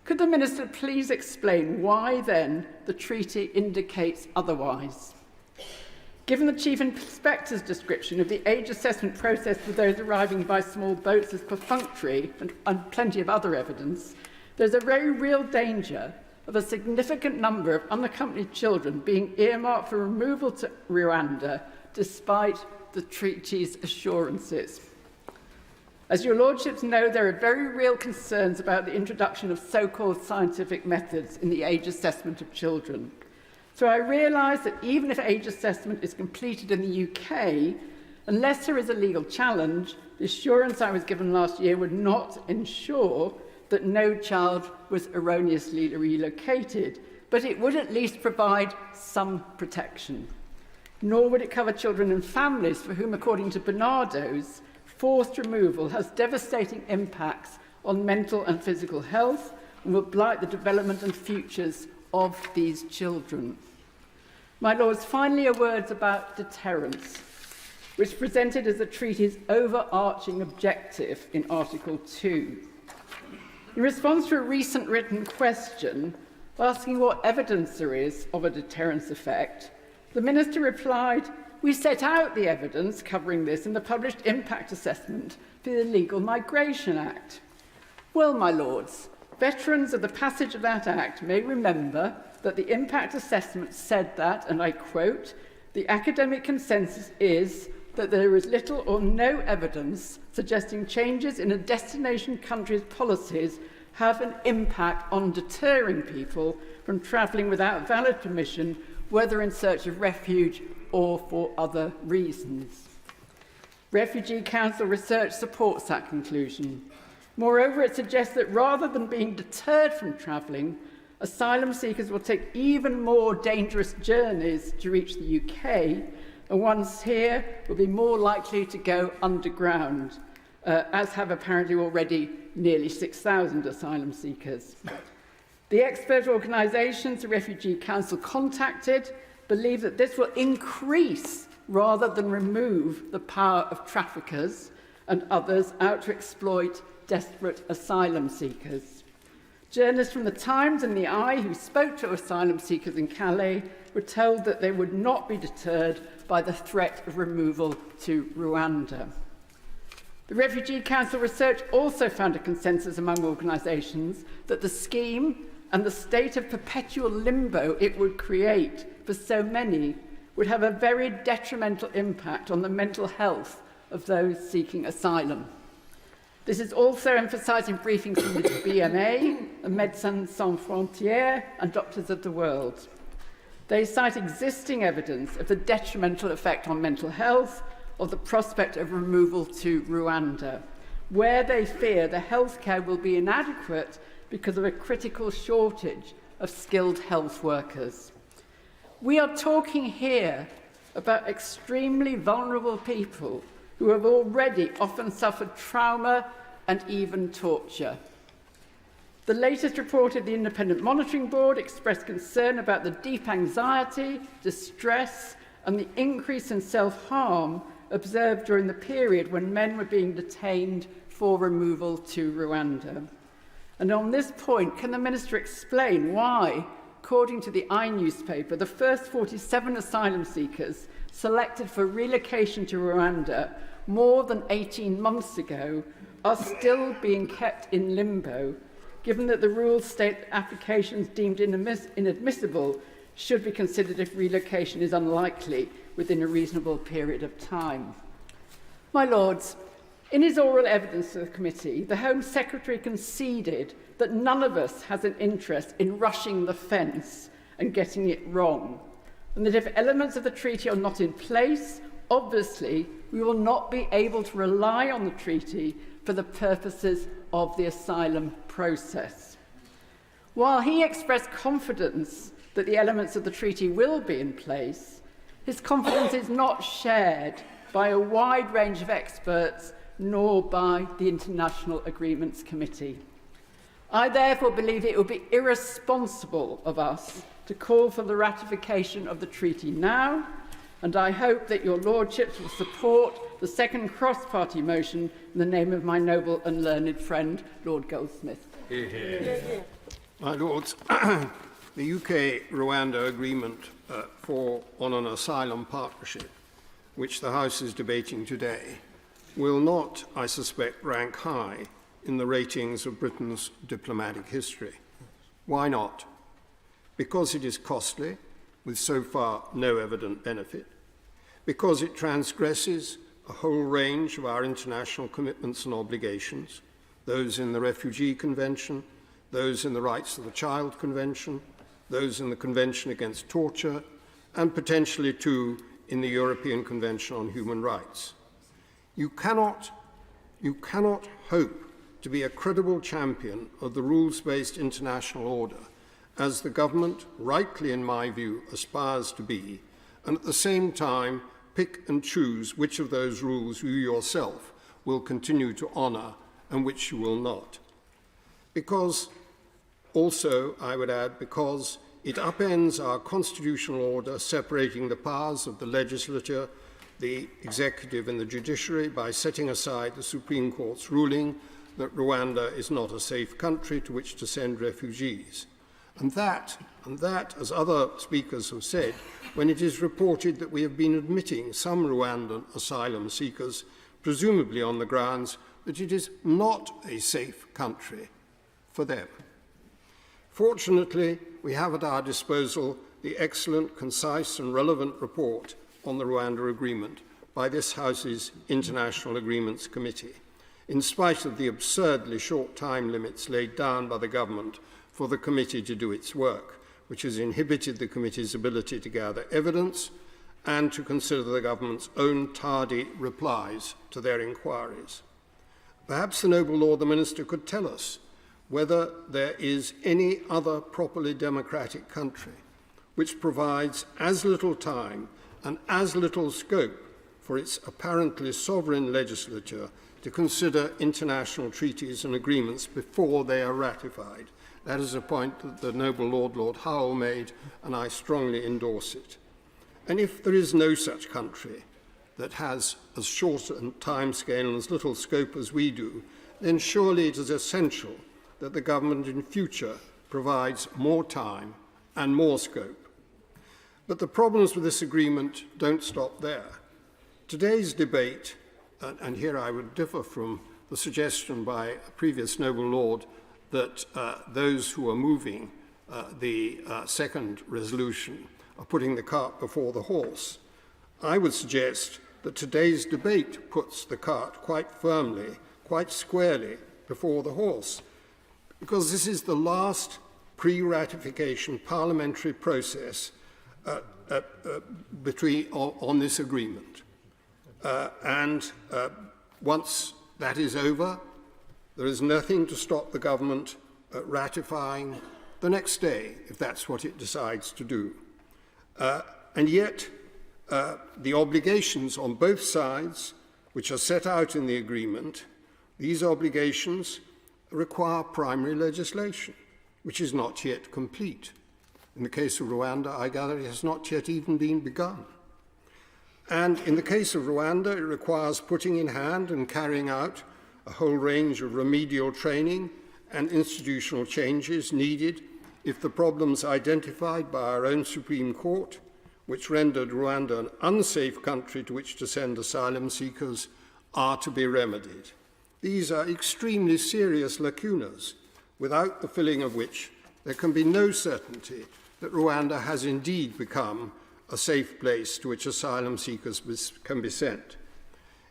Could the Minister please explain why then the treaty indicates otherwise? Given the Chief Inspector's description of the age assessment process for those arriving by small boats as perfunctory and plenty of other evidence, there's a very real danger of a significant number of unaccompanied children being earmarked for removal to Rwanda despite the treaty's assurances. As your Lordships know, there are very real concerns about the introduction of so-called scientific methods in the age assessment of children. So I realise that even if age assessment is completed in the UK, unless there is a legal challenge, the assurance I was given last year would not ensure that no child was erroneously relocated, but it would at least provide some protection. Nor would it cover children and families for whom, according to Bernardo's, forced removal has devastating impacts on mental and physical health and will blight the development and futures of these children. My Lords, finally a word about deterrence, which is presented as the treaty's overarching objective in Article 2. In response to a recent written question asking what evidence there is of a deterrence effect, the Minister replied, "We set out the evidence covering this in the published impact assessment for the Illegal Migration Act." Well, my Lords, veterans of the passage of that Act may remember that the impact assessment said that, and I quote, "The academic consensus is that there is little or no evidence suggesting changes in a destination country's policies have an impact on deterring people from travelling without valid permission, whether in search of refuge or for other reasons." Refugee Council research supports that conclusion. Moreover, it suggests that rather than being deterred from travelling, asylum seekers will take even more dangerous journeys to reach the UK, and once here will be more likely to go underground, as have apparently already nearly 6,000 asylum seekers. The expert organisations the Refugee Council contacted believe that this will increase rather than remove the power of traffickers and others out to exploit desperate asylum seekers. Journalists from The Times and The Eye who spoke to asylum seekers in Calais were told that they would not be deterred by the threat of removal to Rwanda. The Refugee Council research also found a consensus among organisations that the scheme and the state of perpetual limbo it would create for so many would have a very detrimental impact on the mental health of those seeking asylum. This is also emphasised in briefings from the BMA, Médecins Sans Frontières and Doctors of the World. They cite existing evidence of the detrimental effect on mental health of the prospect of removal to Rwanda, where they fear the healthcare will be inadequate because of a critical shortage of skilled health workers. We are talking here about extremely vulnerable people who have already often suffered trauma and even torture. The latest report of the Independent Monitoring Board expressed concern about the deep anxiety, distress, and the increase in self-harm observed during the period when men were being detained for removal to Rwanda. And on this point, can the Minister explain why, according to the I newspaper, the first 47 asylum seekers selected for relocation to Rwanda more than 18 months ago are still being kept in limbo, given that the rules state applications deemed inadmissible should be considered if relocation is unlikely within a reasonable period of time? My Lords, in his oral evidence to the committee, the Home Secretary conceded that none of us has an interest in rushing the fence and getting it wrong, and that if elements of the treaty are not in place, obviously we will not be able to rely on the treaty for the purposes of the asylum process. While he expressed confidence that the elements of the treaty will be in place, his confidence is not shared by a wide range of experts nor by the International Agreements Committee. I therefore believe it would be irresponsible of us to call for the ratification of the treaty now, and I hope that your Lordships will support the second cross-party motion in the name of my noble and learned friend, Lord Goldsmith. My Lords, the UK-Rwanda agreement on an asylum partnership, which the House is debating today, will not, I suspect, rank high in the ratings of Britain's diplomatic history. Why not? Because it is costly, with so far no evident benefit, because it transgresses a whole range of our international commitments and obligations, those in the Refugee Convention, those in the Rights of the Child Convention, those in the Convention Against Torture, and potentially too in the European Convention on Human Rights. You cannot hope to be a credible champion of the rules-based international order, as the government, rightly in my view, aspires to be, and at the same time pick and choose which of those rules you yourself will continue to honour and which you will not. Because, also, I would add, because it upends our constitutional order separating the powers of the legislature, the executive and the judiciary by setting aside the Supreme Court's ruling that Rwanda is not a safe country to which to send refugees. And that, as other speakers have said, when it is reported that we have been admitting some Rwandan asylum seekers, presumably on the grounds that it is not a safe country for them. Fortunately, we have at our disposal the excellent, concise and relevant report on the Rwanda Agreement by this House's International Agreements Committee, in spite of the absurdly short time limits laid down by the government for the committee to do its work, which has inhibited the committee's ability to gather evidence and to consider the government's own tardy replies to their inquiries. Perhaps the noble Lord the Minister could tell us whether there is any other properly democratic country which provides as little time and as little scope for its apparently sovereign legislature to consider international treaties and agreements before they are ratified. That is a point that the noble Lord Howell made, and I strongly endorse it. And if there is no such country that has as short a timescale and as little scope as we do, then surely it is essential that the government in future provides more time and more scope. But the problems with this agreement don't stop there. Today's debate, and here I would differ from the suggestion by a previous noble lord that those who are moving the second resolution are putting the cart before the horse. I would suggest that today's debate puts the cart quite firmly, quite squarely before the horse, because this is the last pre-ratification parliamentary process on this agreement. Once that is over, there is nothing to stop the government ratifying the next day, if that's what it decides to do. And yet, the obligations on both sides, which are set out in the agreement, these obligations require primary legislation, which is not yet complete. In the case of Rwanda, I gather it has not yet even been begun. And in the case of Rwanda, it requires putting in hand and carrying out a whole range of remedial training and institutional changes needed if the problems identified by our own Supreme Court, which rendered Rwanda an unsafe country to which to send asylum seekers, are to be remedied. These are extremely serious lacunas, without the filling of which there can be no certainty that Rwanda has indeed become a safe place to which asylum seekers can be sent.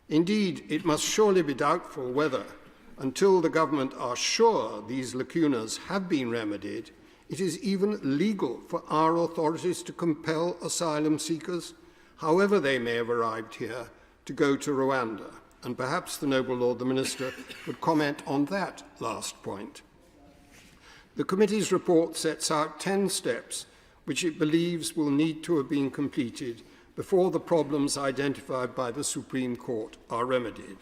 Indeed, it must surely be doubtful whether, until the government are sure these lacunas have been remedied, it is even legal for our authorities to compel asylum seekers, however they may have arrived here, to go to Rwanda. And perhaps the noble Lord the Minister would comment on that last point. The committee's report sets out 10 steps which it believes will need to have been completed before the problems identified by the Supreme Court are remedied.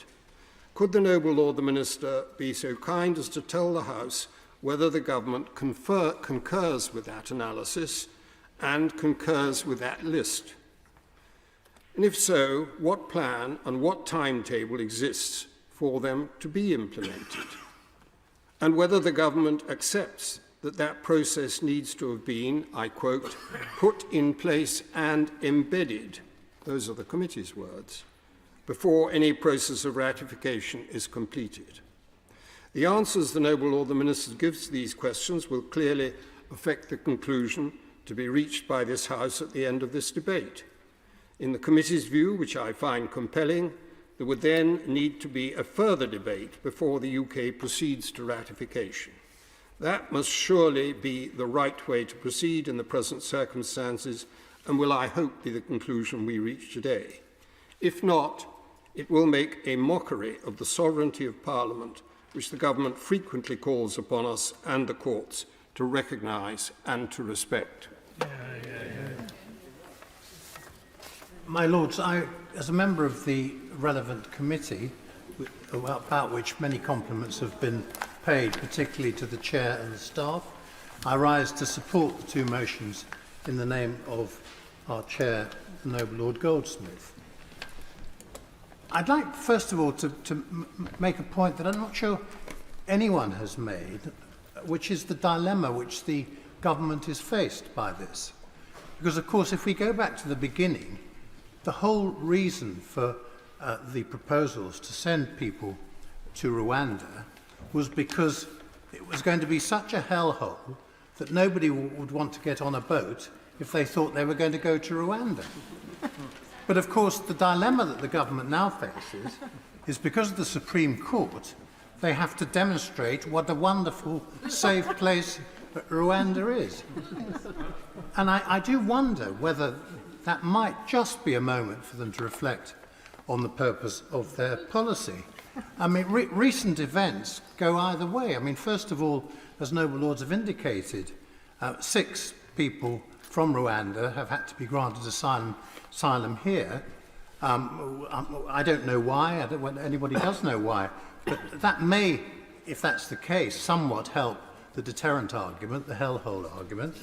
Could the noble Lord the Minister be so kind as to tell the House whether the government concurs with that analysis and concurs with that list? And if so, what plan and what timetable exists for them to be implemented? And whether the government accepts that that process needs to have been, I quote, put in place and embedded, those are the committee's words, before any process of ratification is completed. The answers the noble Lord the Minister gives to these questions will clearly affect the conclusion to be reached by this House at the end of this debate. In the committee's view, which I find compelling, there would then need to be a further debate before the UK proceeds to ratification. That must surely be the right way to proceed in the present circumstances and will, I hope, be the conclusion we reach today. If not, it will make a mockery of the sovereignty of Parliament, which the government frequently calls upon us and the courts to recognise and to respect. My Lords, as a member of the relevant committee, about which many compliments have been paid, particularly to the Chair and the staff, I rise to support the two motions in the name of our Chair, the Noble Lord Goldsmith. I'd like, first of all, to make a point that I'm not sure anyone has made, which is the dilemma which the government is faced by this. Because, of course, if we go back to the beginning, the whole reason for the proposals to send people to Rwanda was because it was going to be such a hellhole that nobody would want to get on a boat if they thought they were going to go to Rwanda. But of course, the dilemma that the government now faces is because of the Supreme Court, they have to demonstrate what a wonderful, safe place Rwanda is. And I do wonder whether that might just be a moment for them to reflect on the purpose of their policy. I mean, recent events go either way. I mean, first of all, as noble lords have indicated, 6 people from Rwanda have had to be granted asylum here. I don't know why. I don't know whether anybody does know why. But that may, if that's the case, somewhat help the deterrent argument, the hellhole argument.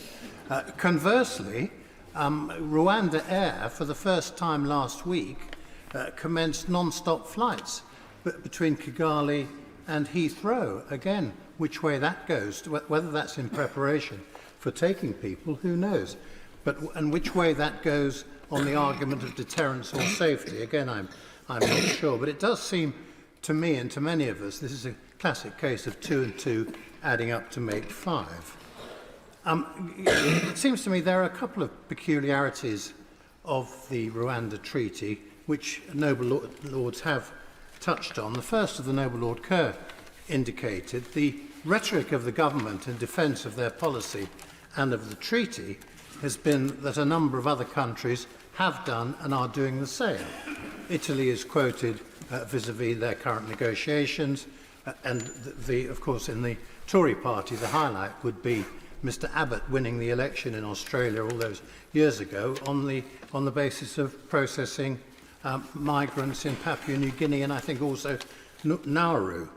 Conversely, Rwanda Air, for the first time last week, commenced non-stop flights between Kigali and Heathrow. Again, which way that goes, whether that's in preparation for taking people, who knows? And which way that goes on the argument of deterrence or safety, again, I'm not sure. But it does seem to me and to many of us, this is a classic case of 2 and 2 adding up to make 5. It seems to me there are a couple of peculiarities of the Rwanda Treaty which noble lords have touched on. The first of the noble Lord Kerr indicated the rhetoric of the government in defence of their policy and of the treaty has been that a number of other countries have done and are doing the same. Italy is quoted vis-à-vis their current negotiations, and of course in the Tory party the highlight would be Mr Abbott winning the election in Australia all those years ago on the basis of processing migrants in Papua New Guinea and I think also Nauru.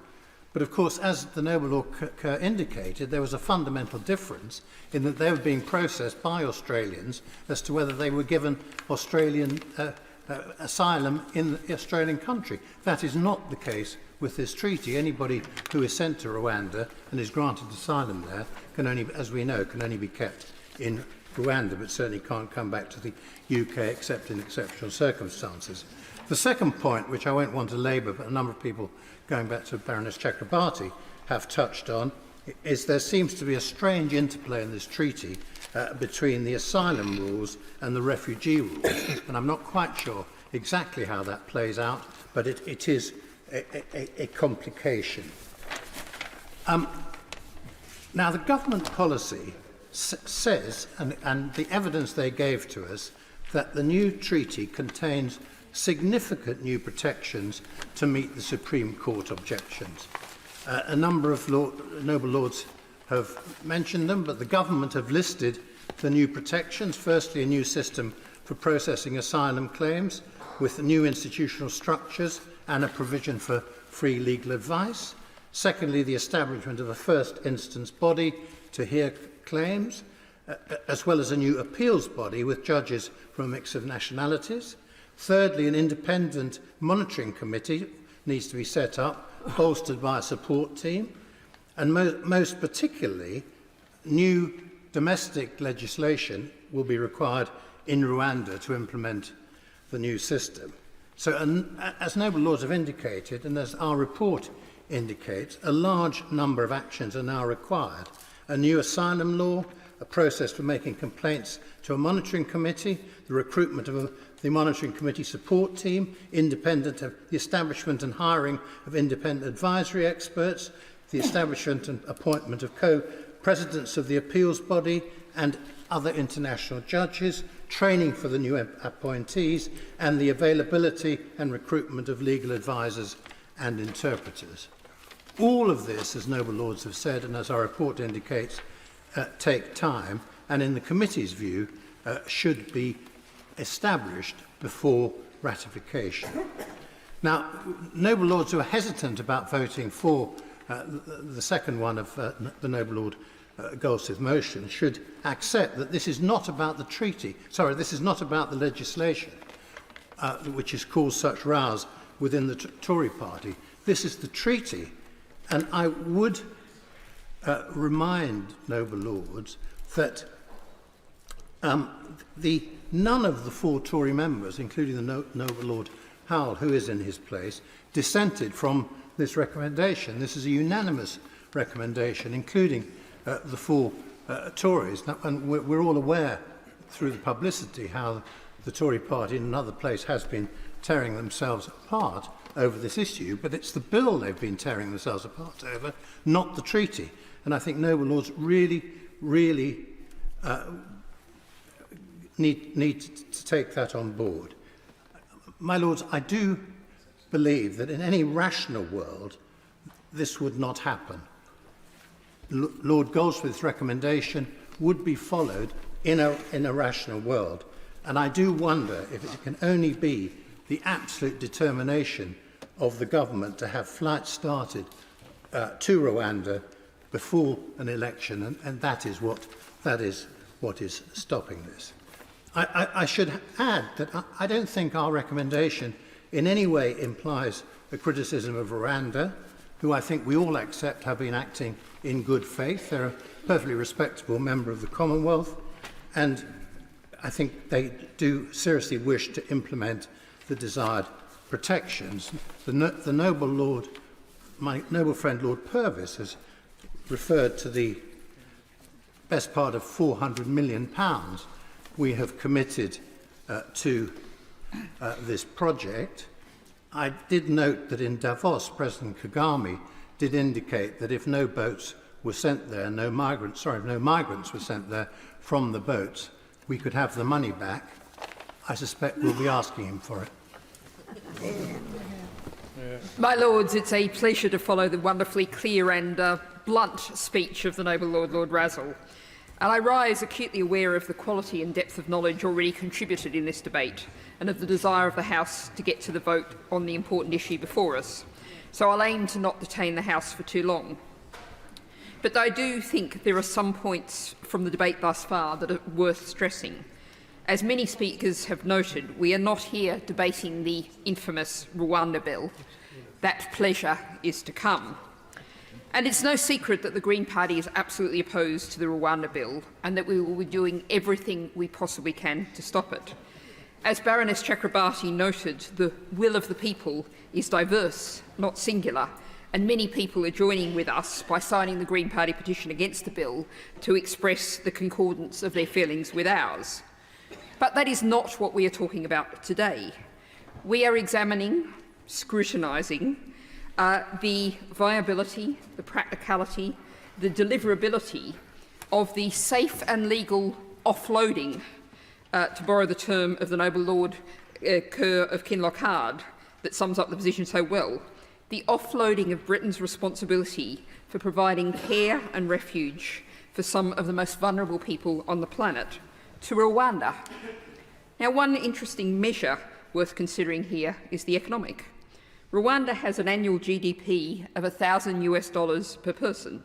But of course, as the noble Lord Kerr indicated, there was a fundamental difference in that they were being processed by Australians as to whether they were given Australian asylum in the Australian country. That is not the case with this treaty. Anybody who is sent to Rwanda and is granted asylum there can only, as we know, can only be kept in Rwanda, but certainly can't come back to the UK except in exceptional circumstances. The second point, which I won't want to labour, but a number of people going back to Baroness Chakrabarty have touched on, is there seems to be a strange interplay in this treaty between the asylum rules and the refugee rules. And I'm not quite sure exactly how that plays out, but it is a complication. Now, the government policy says, and the evidence they gave to us, that the new treaty contains significant new protections to meet the Supreme Court objections. A number of noble lords have mentioned them, but the government have listed the new protections. Firstly, a new system for processing asylum claims with new institutional structures and a provision for free legal advice. Secondly, the establishment of a first instance body to hear claims, as well as a new appeals body with judges from a mix of nationalities. Thirdly, an independent monitoring committee needs to be set up, bolstered by a support team. And most particularly, new domestic legislation will be required in Rwanda to implement the new system. So, as noble lords have indicated, and as our report indicates, a large number of actions are now required. A new asylum law, a process for making complaints to a monitoring committee, the recruitment of the monitoring committee support team, independent of the establishment and hiring of independent advisory experts, the establishment and appointment of co-presidents of the appeals body and other international judges, training for the new appointees, and the availability and recruitment of legal advisors and interpreters. All of this, as noble lords have said, and as our report indicates, take time, and in the committee's view, should be established before ratification. Now, noble lords who are hesitant about voting for the second one of the noble Lord Goldsmith's motion should accept that this is not about the treaty, this is not about the legislation which has caused such rows within the Tory party. This is the treaty. And I would remind noble lords that none of the 4 Tory members, including the noble Lord Howell, who is in his place, dissented from this recommendation. This is a unanimous recommendation, including the 4 Tories. Now, and we're all aware through the publicity how the Tory party in another place has been tearing themselves apart over this issue, but it's the bill they've been tearing themselves apart over, not the treaty. And I think noble lords really need to take that on board. My lords, I do believe that in any rational world, this would not happen. Lord Goldsmith's recommendation would be followed in a rational world. And I do wonder if it can only be the absolute determination of the government to have flights started to Rwanda before an election, and that is what is stopping this. I should add that I don't think our recommendation in any way implies a criticism of Rwanda, who I think we all accept have been acting in good faith. They're a perfectly respectable member of the Commonwealth, and I think they do seriously wish to implement the desired protections. The noble Lord, my noble friend Lord Purvis, has referred to the best part of £400 million we have committed to this project. I did note that in Davos, President Kagame did indicate that if no boats were sent there, no migrants were sent there from the boats, we could have the money back. I suspect we'll be asking him for it. My Lords, it's a pleasure to follow the wonderfully clear and blunt speech of the noble Lord, Lord Razzle. And I rise acutely aware of the quality and depth of knowledge already contributed in this debate and of the desire of the House to get to the vote on the important issue before us. So I'll aim to not detain the House for too long. But I do think there are some points from the debate thus far that are worth stressing. As many speakers have noted, we are not here debating the infamous Rwanda bill. That pleasure is to come. And it's no secret that the Green Party is absolutely opposed to the Rwanda bill and that we will be doing everything we possibly can to stop it. As Baroness Chakrabarti noted, the will of the people is diverse, not singular, and many people are joining with us by signing the Green Party petition against the bill to express the concordance of their feelings with ours. But that is not what we are talking about today. We are examining, scrutinising, the viability, the practicality, the deliverability of the safe and legal offloading, to borrow the term of the noble Lord Kerr of Kinlochard that sums up the position so well, the offloading of Britain's responsibility for providing care and refuge for some of the most vulnerable people on the planet to Rwanda. Now, one interesting measure worth considering here is the economic. Rwanda has an annual GDP of $1,000 per person.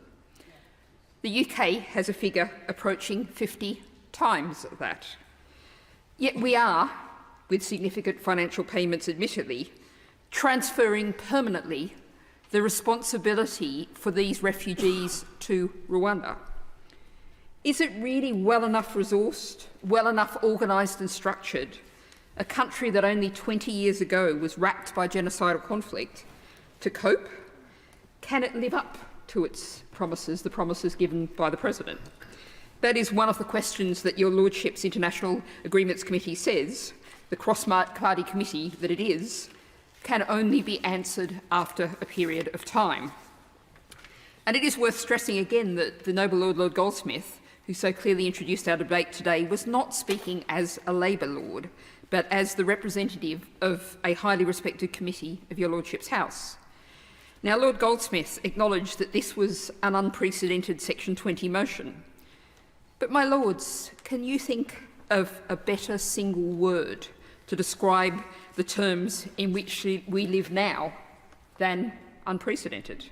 The UK has a figure approaching 50 times that. Yet we are, with significant financial payments admittedly, transferring permanently the responsibility for these refugees to Rwanda. Is it really well enough resourced, well enough organised and structured, a country that only 20 years ago was racked by genocidal conflict, to cope? Can it live up to its promises, the promises given by the President? That is one of the questions that Your Lordship's International Agreements Committee says, the cross-party committee that it is, can only be answered after a period of time. And it is worth stressing again that the noble Lord, Lord Goldsmith, who so clearly introduced our debate today, was not speaking as a Labour Lord, but as the representative of a highly respected committee of Your Lordship's House. Now, Lord Goldsmith acknowledged that this was an unprecedented Section 20 motion. But, my Lords, can you think of a better single word to describe the terms in which we live now than unprecedented?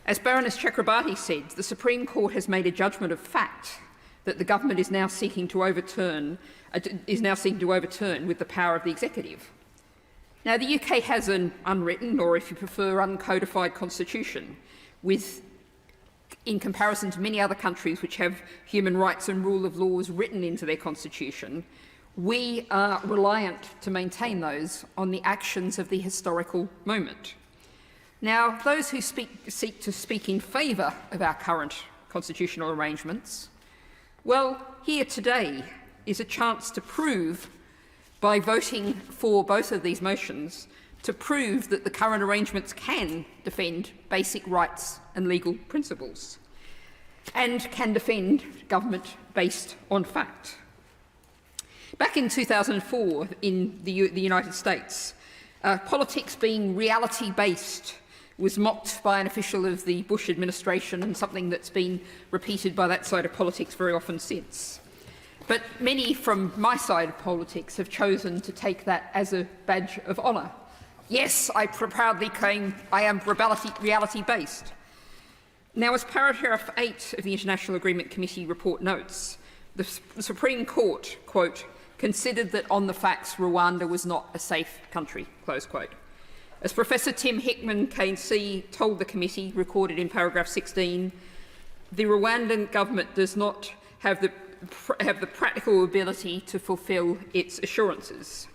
As Baroness Chakrabarti said, the Supreme Court has made a judgment of fact that the government is now seeking to overturn with the power of the executive. Now, the UK has an unwritten, or if you prefer, uncodified constitution, in comparison to many other countries which have human rights and rule of laws written into their constitution, we are reliant to maintain those on the actions of the historical moment. Now, those who seek to speak in favour of our current constitutional arrangements, well, here today is a chance to prove, by voting for both of these motions, to prove that the current arrangements can defend basic rights and legal principles, and can defend government based on fact. Back in 2004, in the United States, politics being reality-based was mocked by an official of the Bush administration, and something that's been repeated by that side of politics very often since. But many from my side of politics have chosen to take that as a badge of honour. Yes, I proudly claim I am reality-based. Now, as paragraph 8 of the International Agreement Committee report notes, The Supreme Court, quote, considered that on the facts Rwanda was not a safe country, close quote. As Professor Tim Hickman, KC, told the committee, recorded in paragraph 16, the Rwandan government does not have the practical ability to fulfil its assurances.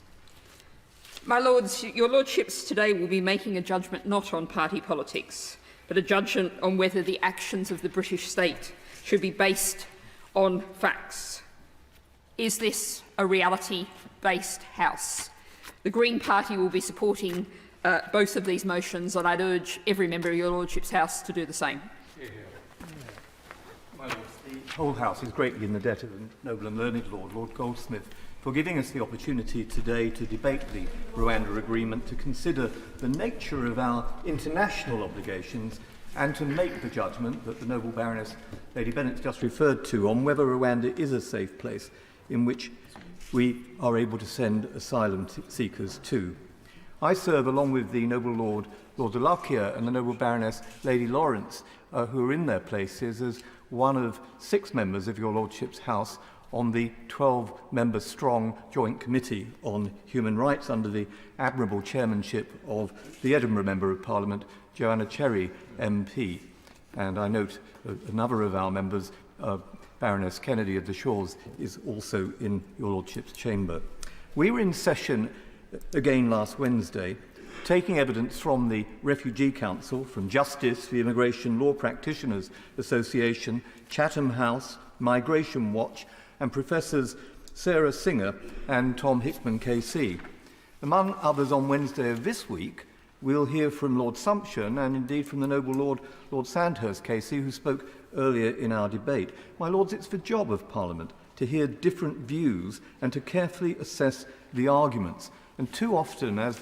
My Lords, your Lordships today will be making a judgment not on party politics, but a judgment on whether the actions of the British state should be based on facts. Is this a reality-based House? The Green Party will be supporting both of these motions, and I'd urge every member of your Lordship's House to do the same. My Lords, the whole House is greatly in the debt of the noble and learned Lord Goldsmith, for giving us the opportunity today to debate the Rwanda Agreement, to consider the nature of our international obligations, and to make the judgment that the noble Baroness Lady Bennet just referred to on whether Rwanda is a safe place in which we are able to send asylum seekers to. I serve along with the noble Lord Delakia and the noble Baroness Lady Lawrence, who are in their places, as one of 6 members of your Lordship's House on the 12-member strong Joint Committee on Human Rights under the admirable chairmanship of the Edinburgh Member of Parliament, Joanna Cherry, MP. And I note another of our members, Baroness Kennedy of the Shores, is also in your Lordship's chamber. We were in session again last Wednesday, taking evidence from the Refugee Council, from Justice, the Immigration Law Practitioners Association, Chatham House, Migration Watch, and Professors Sarah Singer and Tom Hickman KC. Among others, on Wednesday of this week, we'll hear from Lord Sumption and indeed from the noble Lord Sandhurst KC, who spoke earlier in our debate. My Lords, it's the job of Parliament to hear different views and to carefully assess the arguments. And too often, as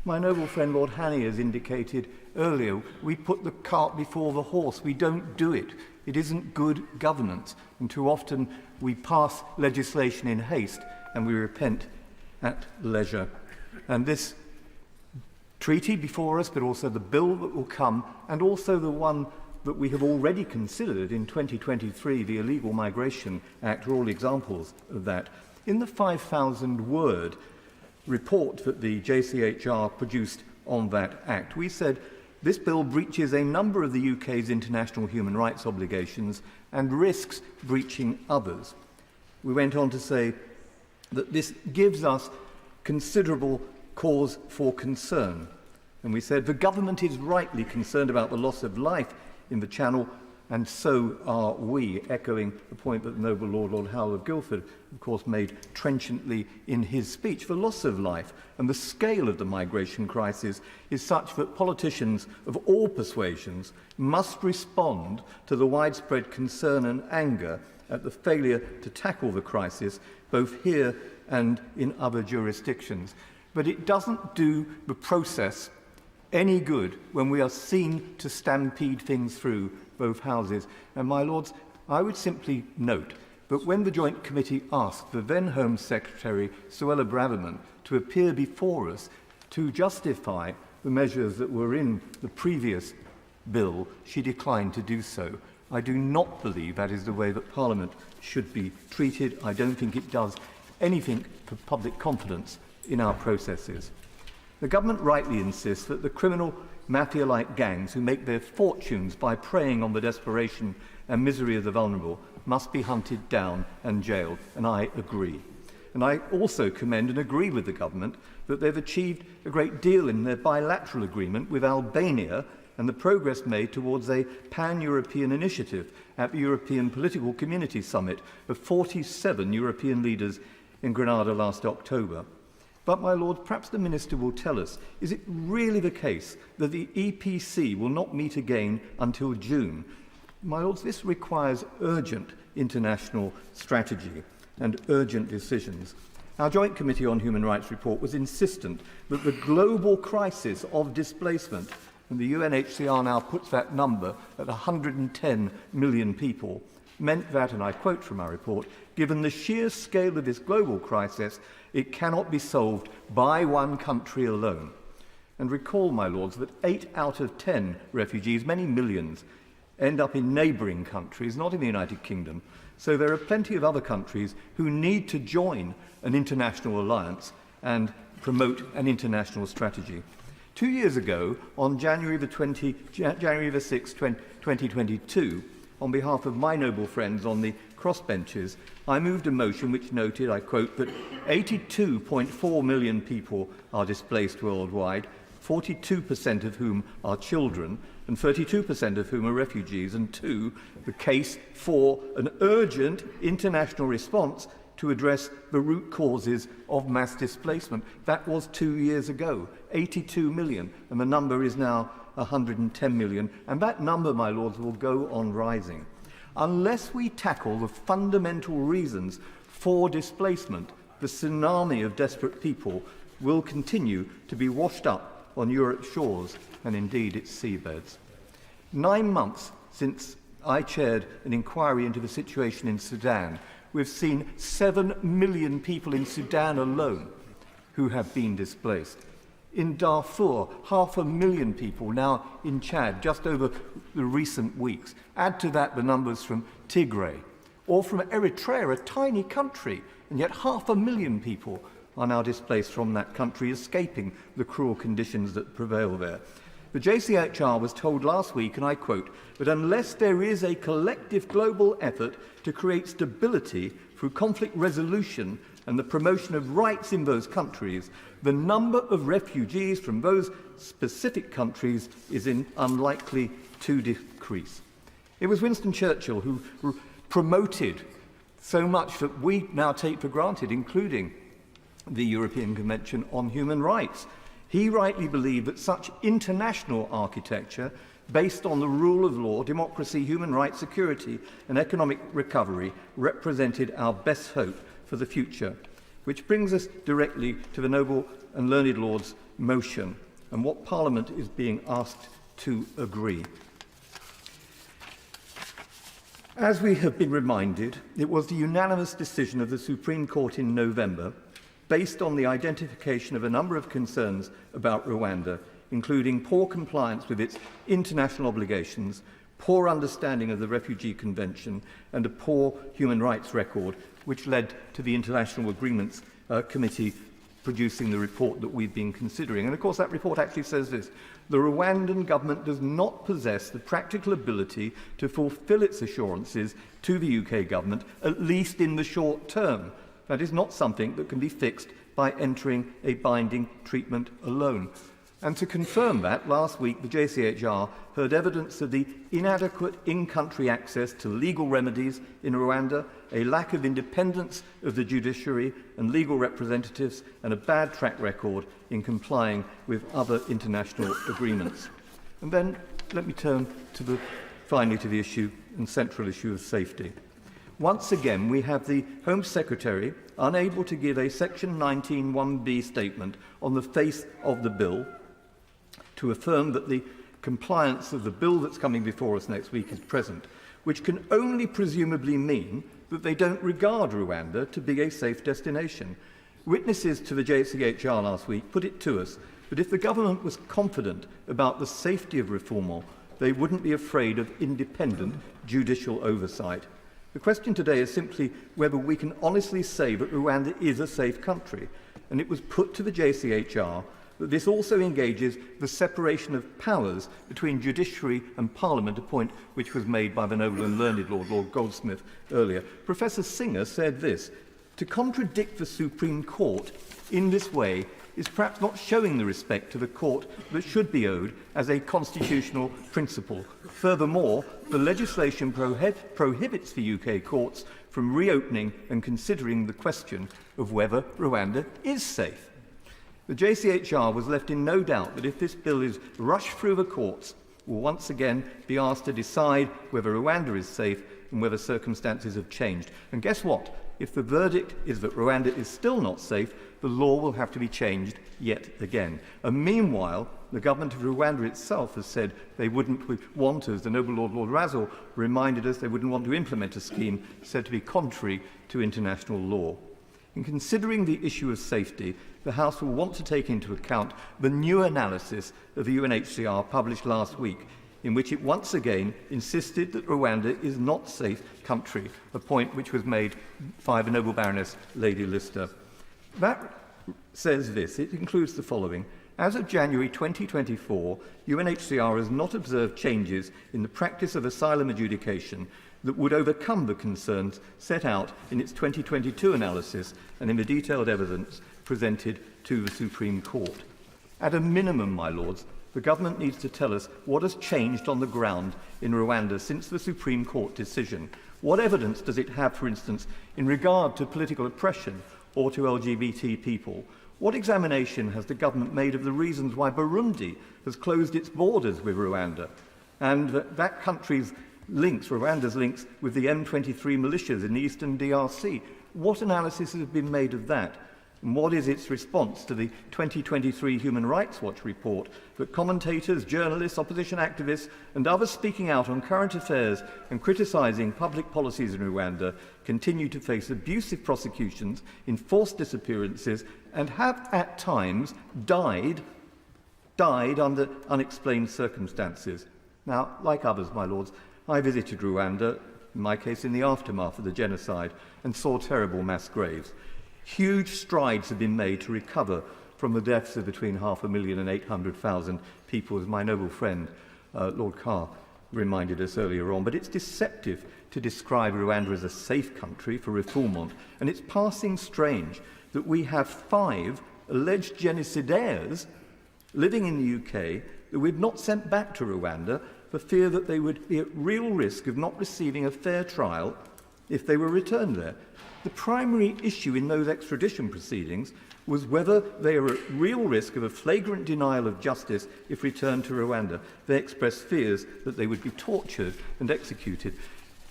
my noble friend Lord Hannay has indicated earlier, we put the cart before the horse. We don't do it. It isn't good governance. And too often we pass legislation in haste and we repent at leisure. And this treaty before us, but also the bill that will come, and also the one that we have already considered in 2023, the Illegal Migration Act, are all examples of that. In the 5,000-word report that the JCHR produced on that Act, we said this bill breaches a number of the UK's international human rights obligations and risks breaching others. We went on to say that this gives us considerable cause for concern. And we said the government is rightly concerned about the loss of life in the Channel, and so are we, echoing the point that the noble Lord Howell of Guildford, of course, made trenchantly in his speech. The loss of life and the scale of the migration crisis is such that politicians of all persuasions must respond to the widespread concern and anger at the failure to tackle the crisis, both here and in other jurisdictions. But it doesn't do the process any good when we are seen to stampede things through both houses. And, my Lords, I would simply note that when the Joint Committee asked the then Home Secretary, Suella Braverman, to appear before us to justify the measures that were in the previous bill, she declined to do so. I do not believe that is the way that Parliament should be treated. I don't think it does anything for public confidence in our processes. The government rightly insists that the criminal mafia-like gangs who make their fortunes by preying on the desperation and misery of the vulnerable must be hunted down and jailed, and I agree. And I also commend and agree with the government that they've achieved a great deal in their bilateral agreement with Albania and the progress made towards a pan-European initiative at the European Political Community Summit of 47 European leaders in Grenada last October. But, my Lord, perhaps the Minister will tell us, is it really the case that the EPC will not meet again until June? My Lords, this requires urgent international strategy and urgent decisions. Our Joint Committee on Human Rights report was insistent that the global crisis of displacement, and the UNHCR now puts that number at 110 million people, meant that, and I quote from our report, given the sheer scale of this global crisis, it cannot be solved by one country alone. And recall, my Lords, that 8 out of 10 refugees, many millions, end up in neighbouring countries, not in the United Kingdom, So there are plenty of other countries who need to join an international alliance and promote an international strategy. 2 years ago, on January the 6th, 2022, on behalf of my noble friends on the crossbenches, I moved a motion which noted, I quote, that 82.4 million people are displaced worldwide, 42% of whom are children, and 32% of whom are refugees, and two, the case for an urgent international response to address the root causes of mass displacement. That was 2 years ago, 82 million, and the number is now 110 million, and that number, my lords, will go on rising. Unless we tackle the fundamental reasons for displacement, the tsunami of desperate people will continue to be washed up on Europe's shores and indeed its seabeds. 9 months since I chaired an inquiry into the situation in Sudan, we've seen 7 million people in Sudan alone who have been displaced. In Darfur, 500,000 people, now in Chad, just over the recent weeks. Add to that the numbers from Tigray, or from Eritrea, a tiny country, and yet 500,000 people are now displaced from that country, escaping the cruel conditions that prevail there. The JCHR was told last week, and I quote, that unless there is a collective global effort to create stability through conflict resolution and the promotion of rights in those countries, the number of refugees from those specific countries is unlikely to decrease. It was Winston Churchill who promoted so much that we now take for granted, including the European Convention on Human Rights. He rightly believed that such international architecture, based on the rule of law, democracy, human rights, security and economic recovery, represented our best hope for the future. Which brings us directly to the noble and learned Lord's motion and what Parliament is being asked to agree. As we have been reminded, it was the unanimous decision of the Supreme Court in November, based on the identification of a number of concerns about Rwanda, including poor compliance with its international obligations, poor understanding of the Refugee Convention, and a poor human rights record, which led to the International Agreements Committee producing the report that we've been considering. And of course that report actually says this: the Rwandan government does not possess the practical ability to fulfil its assurances to the UK government, at least in the short term. That is not something that can be fixed by entering a binding treatment alone. And to confirm that, last week the JCHR heard evidence of the inadequate in-country access to legal remedies in Rwanda, a lack of independence of the judiciary and legal representatives, and a bad track record in complying with other international agreements. And then let me turn finally to the issue and central issue of safety. Once again, we have the Home Secretary unable to give a Section 19(1)(b) statement on the face of the bill to affirm that the compliance of the bill that's coming before us next week is present, which can only presumably mean that they don't regard Rwanda to be a safe destination. Witnesses to the JCHR last week put it to us that if the government was confident about the safety of Reformor, they wouldn't be afraid of independent judicial oversight. The question today is simply whether we can honestly say that Rwanda is a safe country, and it was put to the JCHR that this also engages the separation of powers between judiciary and parliament, a point which was made by the noble and learned Lord Goldsmith earlier. Professor Singer said this: to contradict the Supreme Court in this way is perhaps not showing the respect to the court that should be owed as a constitutional principle. Furthermore, the legislation prohibits the UK courts from reopening and considering the question of whether Rwanda is safe. The JCHR was left in no doubt that if this bill is rushed through the courts, will once again be asked to decide whether Rwanda is safe and whether circumstances have changed. And guess what? If the verdict is that Rwanda is still not safe, the law will have to be changed yet again. And meanwhile, the government of Rwanda itself has said they wouldn't want, as the noble Lord Razzle reminded us, they wouldn't want to implement a scheme said to be contrary to international law. In considering the issue of safety, the House will want to take into account the new analysis of the UNHCR published last week. in which it once again insisted that Rwanda is not a safe country, a point which was made by the Nobel Baroness Lady Lister. That says this. It includes the following. As of January 2024, UNHCR has not observed changes in the practice of asylum adjudication that would overcome the concerns set out in its 2022 analysis and in the detailed evidence presented to the Supreme Court. At a minimum, my lords, the government needs to tell us what has changed on the ground in Rwanda since the Supreme Court decision. What evidence does it have, for instance, in regard to political oppression or to LGBT people? What examination has the government made of the reasons why Burundi has closed its borders with Rwanda and that country's links, Rwanda's links with the M23 militias in the eastern DRC? What analysis has been made of that? And what is its response to the 2023 Human Rights Watch report that commentators, journalists, opposition activists and others speaking out on current affairs and criticising public policies in Rwanda continue to face abusive prosecutions, enforced disappearances and have at times died under unexplained circumstances? Now, like others, my lords, I visited Rwanda, in my case in the aftermath of the genocide, and saw terrible mass graves. Huge strides have been made to recover from the deaths of between 500,000 and 800,000 people, as my noble friend Lord Carr reminded us earlier on. But it's deceptive to describe Rwanda as a safe country for refoulement, and it's passing strange that we have 5 alleged genocidaires living in the UK that we've not sent back to Rwanda for fear that they would be at real risk of not receiving a fair trial if they were returned there. The primary issue in those extradition proceedings was whether they are at real risk of a flagrant denial of justice if returned to Rwanda. They expressed fears that they would be tortured and executed.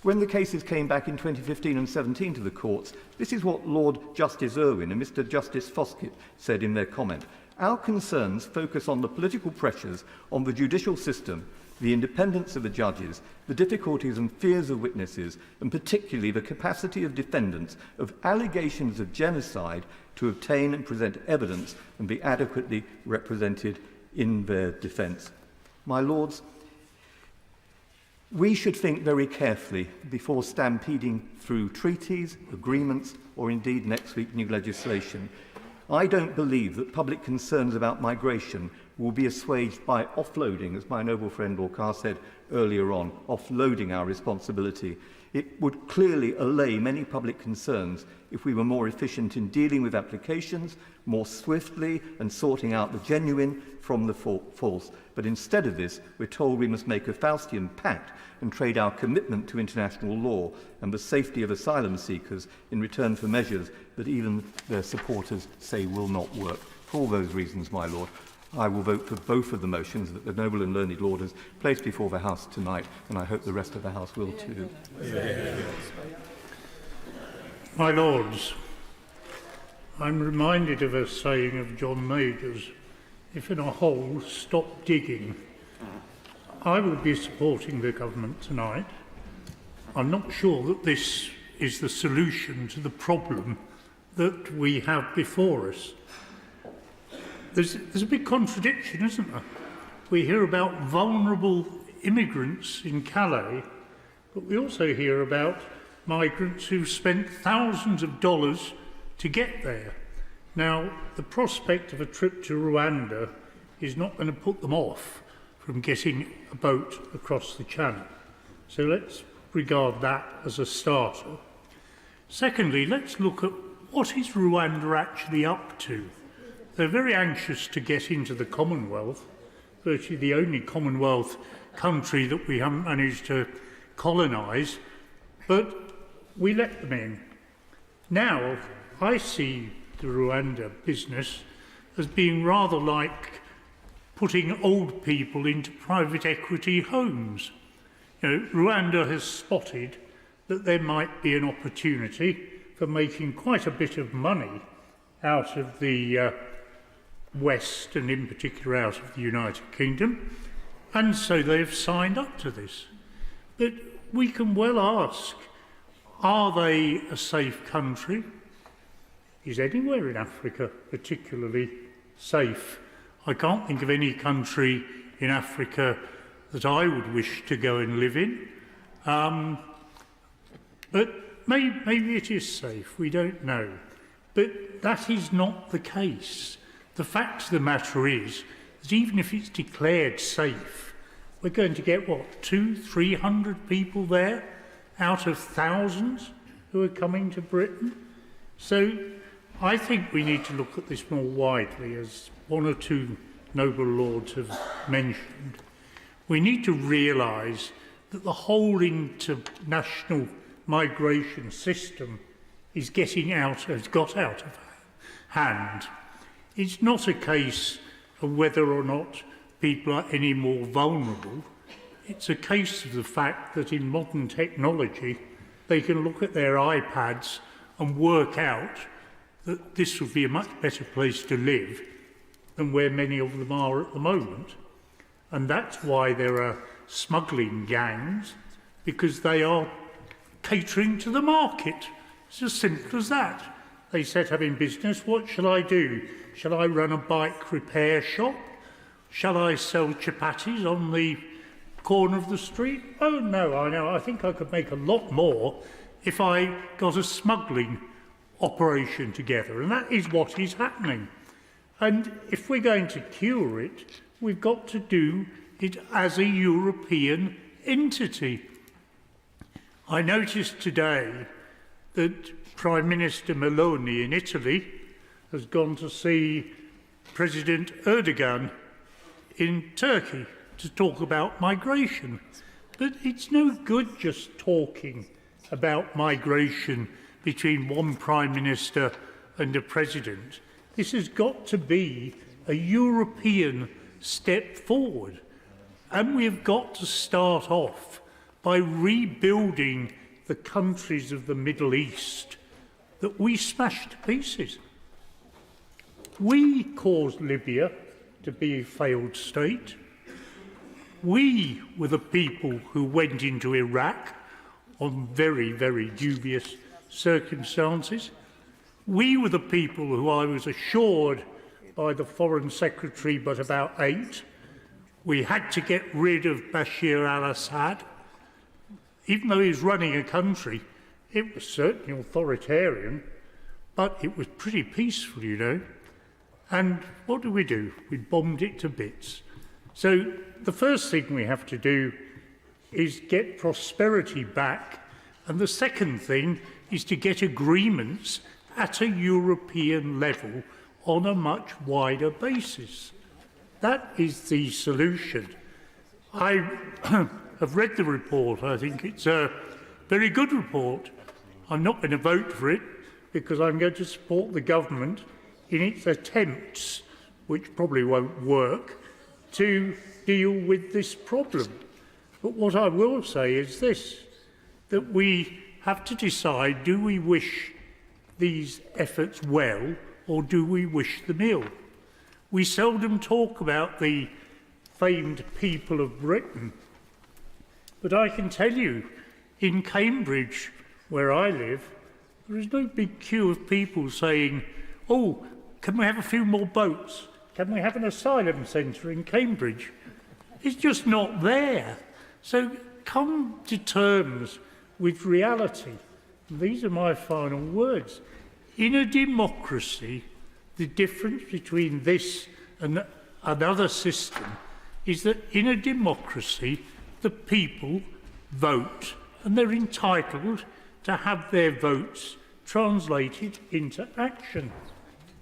When the cases came back in 2015 and 17 to the courts, this is what Lord Justice Irwin and Mr Justice Foskett said in their comment. Our concerns focus on the political pressures on the judicial system, the independence of the judges, the difficulties and fears of witnesses, and particularly the capacity of defendants of allegations of genocide to obtain and present evidence and be adequately represented in their defence. My lords, we should think very carefully before stampeding through treaties, agreements, or indeed next week new legislation. I don't believe that public concerns about migration will be assuaged by offloading, as my noble friend Lord Carr said earlier on, offloading our responsibility. It would clearly allay many public concerns if we were more efficient in dealing with applications, more swiftly and sorting out the genuine from the false. But instead of this, we're told we must make a Faustian pact and trade our commitment to international law and the safety of asylum seekers in return for measures that even their supporters say will not work. For all those reasons, my lord, I will vote for both of the motions that the noble and learned Lord has placed before the House tonight, and I hope the rest of the House will too. My Lords, I'm reminded of a saying of John Major's, if in a hole, stop digging. I will be supporting the government tonight. I'm not sure that this is the solution to the problem that we have before us. There's a big contradiction, isn't there? We hear about vulnerable immigrants in Calais, but we also hear about migrants who've spent thousands of dollars to get there. Now, the prospect of a trip to Rwanda is not going to put them off from getting a boat across the channel. So let's regard that as a starter. Secondly, let's look at what is Rwanda actually up to. They're very anxious to get into the Commonwealth, virtually the only Commonwealth country that we haven't managed to colonise, but we let them in. Now, I see the Rwanda business as being rather like putting old people into private equity homes. You know, Rwanda has spotted that there might be an opportunity for making quite a bit of money out of the West, and in particular out of the United Kingdom, and so they've signed up to this. But we can well ask, are they a safe country? Is anywhere in Africa particularly safe? I can't think of any country in Africa that I would wish to go and live in. But maybe it is safe, we don't know. But that is not the case. The fact of the matter is that even if it's declared safe, we're going to get, what, 200-300 people there out of thousands who are coming to Britain? So I think we need to look at this more widely, as one or two noble lords have mentioned. We need to realise that the whole international migration system has got out of hand. It's not a case of whether or not people are any more vulnerable. It's a case of the fact that in modern technology, they can look at their iPads and work out that this would be a much better place to live than where many of them are at the moment. And that's why there are smuggling gangs, because they are catering to the market. It's as simple as that. They set up in business, what shall I do? Shall I run a bike repair shop? Shall I sell chapatis on the corner of the street? Oh no, I think I could make a lot more if I got a smuggling operation together. And that is what is happening. And if we're going to cure it, we've got to do it as a European entity. I noticed today that Prime Minister Meloni in Italy has gone to see President Erdogan in Turkey to talk about migration. But it's no good just talking about migration between one Prime Minister and a President. This has got to be a European step forward. And we've got to start off by rebuilding the countries of the Middle East that we smashed to pieces. We caused Libya to be a failed state. We were the people who went into Iraq on very, very dubious circumstances. We were the people who I was assured by the Foreign Secretary, but about 8, we had to get rid of Bashir al-Assad. Even though he was running a country, it was certainly authoritarian, but it was pretty peaceful, you know. And what do? We bombed it to bits. So the first thing we have to do is get prosperity back, and the second thing is to get agreements at a European level on a much wider basis. That is the solution. I have read the report. I think it's a very good report. I'm not going to vote for it because I'm going to support the government in its attempts, which probably won't work, to deal with this problem. But what I will say is this, that we have to decide, do we wish these efforts well or do we wish them ill? We seldom talk about the famed people of Britain, but I can tell you, in Cambridge, where I live, there is no big queue of people saying, oh, can we have a few more boats? Can we have an asylum centre in Cambridge? It's just not there. So come to terms with reality. These are my final words. In a democracy, the difference between this and another system is that in a democracy, the people vote and they're entitled to have their votes translated into action.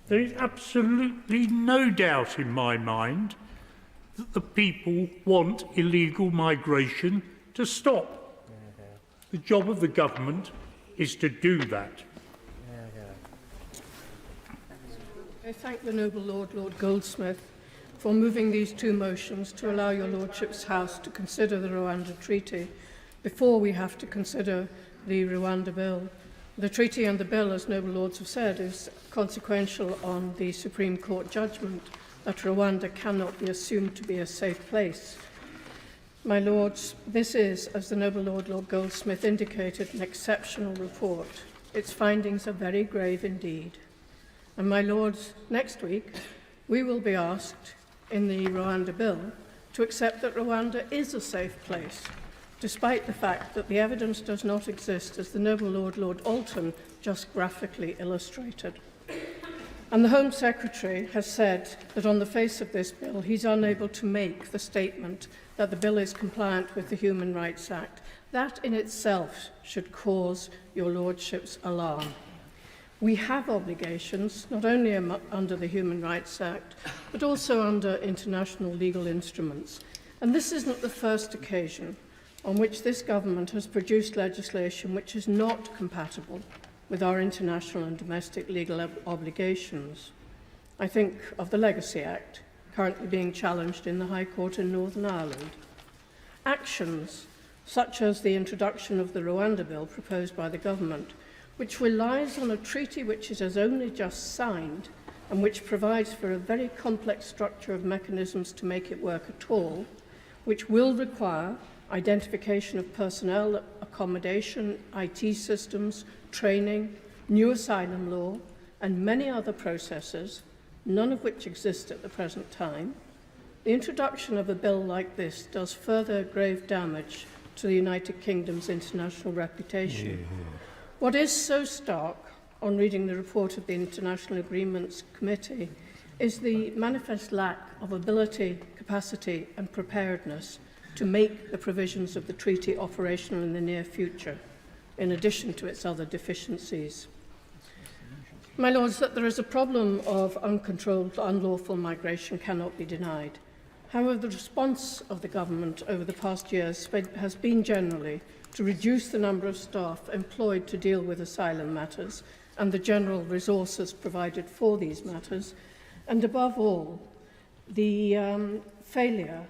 There is absolutely no doubt in my mind that the people want illegal migration to stop. The job of the government is to do that. I thank the noble Lord Goldsmith, for moving these two motions to allow your Lordship's House to consider the Rwanda Treaty before we have to consider the Rwanda Bill. The treaty and the bill, as noble lords have said, is consequential on the Supreme Court judgment that Rwanda cannot be assumed to be a safe place. My lords, this is, as the noble Lord Goldsmith indicated, an exceptional report. Its findings are very grave indeed. And my lords, next week we will be asked in the Rwanda Bill to accept that Rwanda is a safe place, despite the fact that the evidence does not exist, as the Noble Lord Alton just graphically illustrated. And the Home Secretary has said that on the face of this bill, he's unable to make the statement that the bill is compliant with the Human Rights Act. That in itself should cause your Lordship's alarm. We have obligations, not only under the Human Rights Act, but also under international legal instruments. And this isn't the first occasion on which this government has produced legislation which is not compatible with our international and domestic legal obligations. I think of the Legacy Act, currently being challenged in the High Court in Northern Ireland. Actions such as the introduction of the Rwanda Bill proposed by the government, which relies on a treaty which it has only just signed and which provides for a very complex structure of mechanisms to make it work at all, which will require identification of personnel, accommodation, IT systems, training, new asylum law, and many other processes, none of which exist at the present time. The introduction of a bill like this does further grave damage to the United Kingdom's international reputation. What is so stark on reading the report of the International Agreements Committee is the manifest lack of ability, capacity and preparedness to make the provisions of the treaty operational in the near future, in addition to its other deficiencies. My Lords, that there is a problem of uncontrolled, unlawful migration cannot be denied. However, the response of the government over the past years has been generally to reduce the number of staff employed to deal with asylum matters and the general resources provided for these matters, and above all, the failure,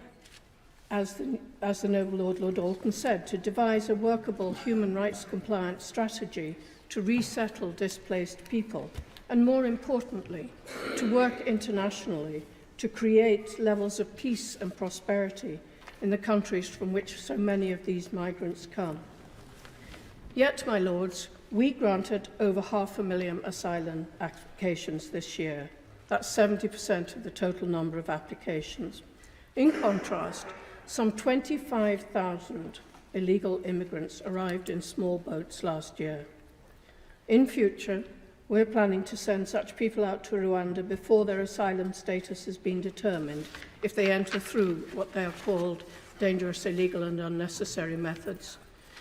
as the Noble Lord Alton said, to devise a workable human rights compliant strategy to resettle displaced people, and more importantly, to work internationally to create levels of peace and prosperity in the countries from which so many of these migrants come. Yet, my Lords, we granted over 500,000 asylum applications this year. That's 70% of the total number of applications. In contrast, some 25,000 illegal immigrants arrived in small boats last year. In future, we're planning to send such people out to Rwanda before their asylum status has been determined, if they enter through what they are called dangerous, illegal and unnecessary methods.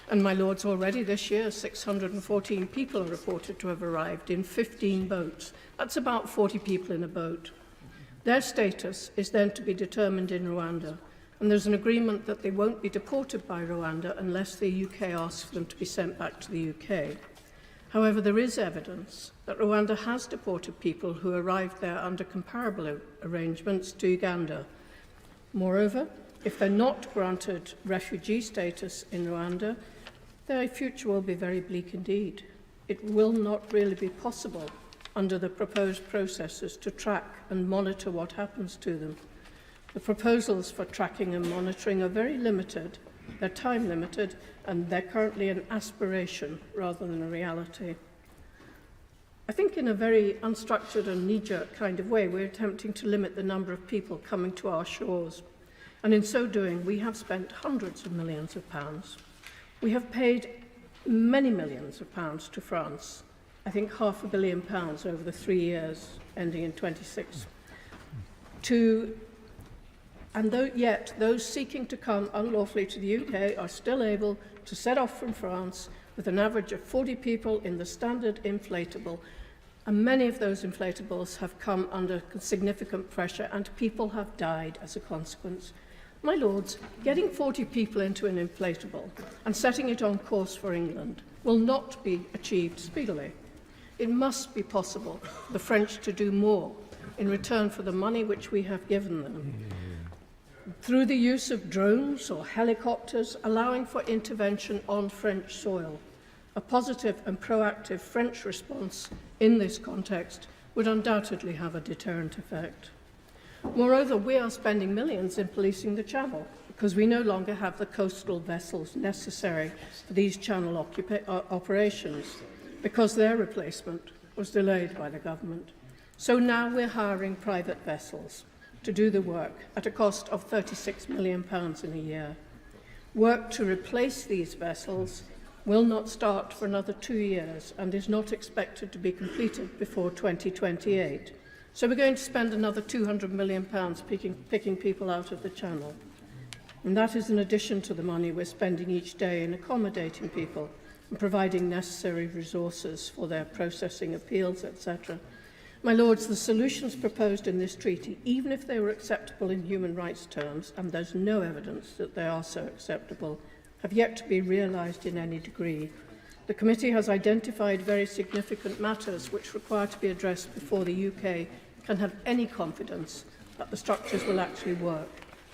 And, my Lords, already this year, 614 people are reported to have arrived in 15 boats. That's about 40 people in a boat. Their status is then to be determined in Rwanda, and there's an agreement that they won't be deported by Rwanda unless the UK asks for them to be sent back to the UK. However, there is evidence that Rwanda has deported people who arrived there under comparable arrangements to Uganda. Moreover, if they're not granted refugee status in Rwanda, their future will be very bleak indeed. It will not really be possible under the proposed processes to track and monitor what happens to them. The proposals for tracking and monitoring are very limited, they're time limited, and they're currently an aspiration rather than a reality. I think in a very unstructured and knee-jerk kind of way, we're attempting to limit the number of people coming to our shores. And in so doing, we have spent hundreds of millions of pounds. We have paid many millions of pounds to France. I think £500 million over the 3 years ending in 26. Yet those seeking to come unlawfully to the UK are still able to set off from France with an average of 40 people in the standard inflatable. And many of those inflatables have come under significant pressure, and people have died as a consequence. My Lords, getting 40 people into an inflatable and setting it on course for England will not be achieved speedily. It must be possible for the French to do more in return for the money which we have given them, through the use of drones or helicopters, allowing for intervention on French soil. A positive and proactive French response in this context would undoubtedly have a deterrent effect. Moreover, we are spending millions in policing the Channel because we no longer have the coastal vessels necessary for these channel operations, because their replacement was delayed by the government. So now we're hiring private vessels to do the work at a cost of £36 million in a year. Work to replace these vessels will not start for another 2 years and is not expected to be completed before 2028. So we're going to spend another £200 million picking people out of the Channel. And that is in addition to the money we're spending each day in accommodating people and providing necessary resources for their processing appeals, etc. My Lords, the solutions proposed in this treaty, even if they were acceptable in human rights terms, and there's no evidence that they are so acceptable, have yet to be realised in any degree. The committee has identified very significant matters which require to be addressed before the UK can have any confidence that the structures will actually work,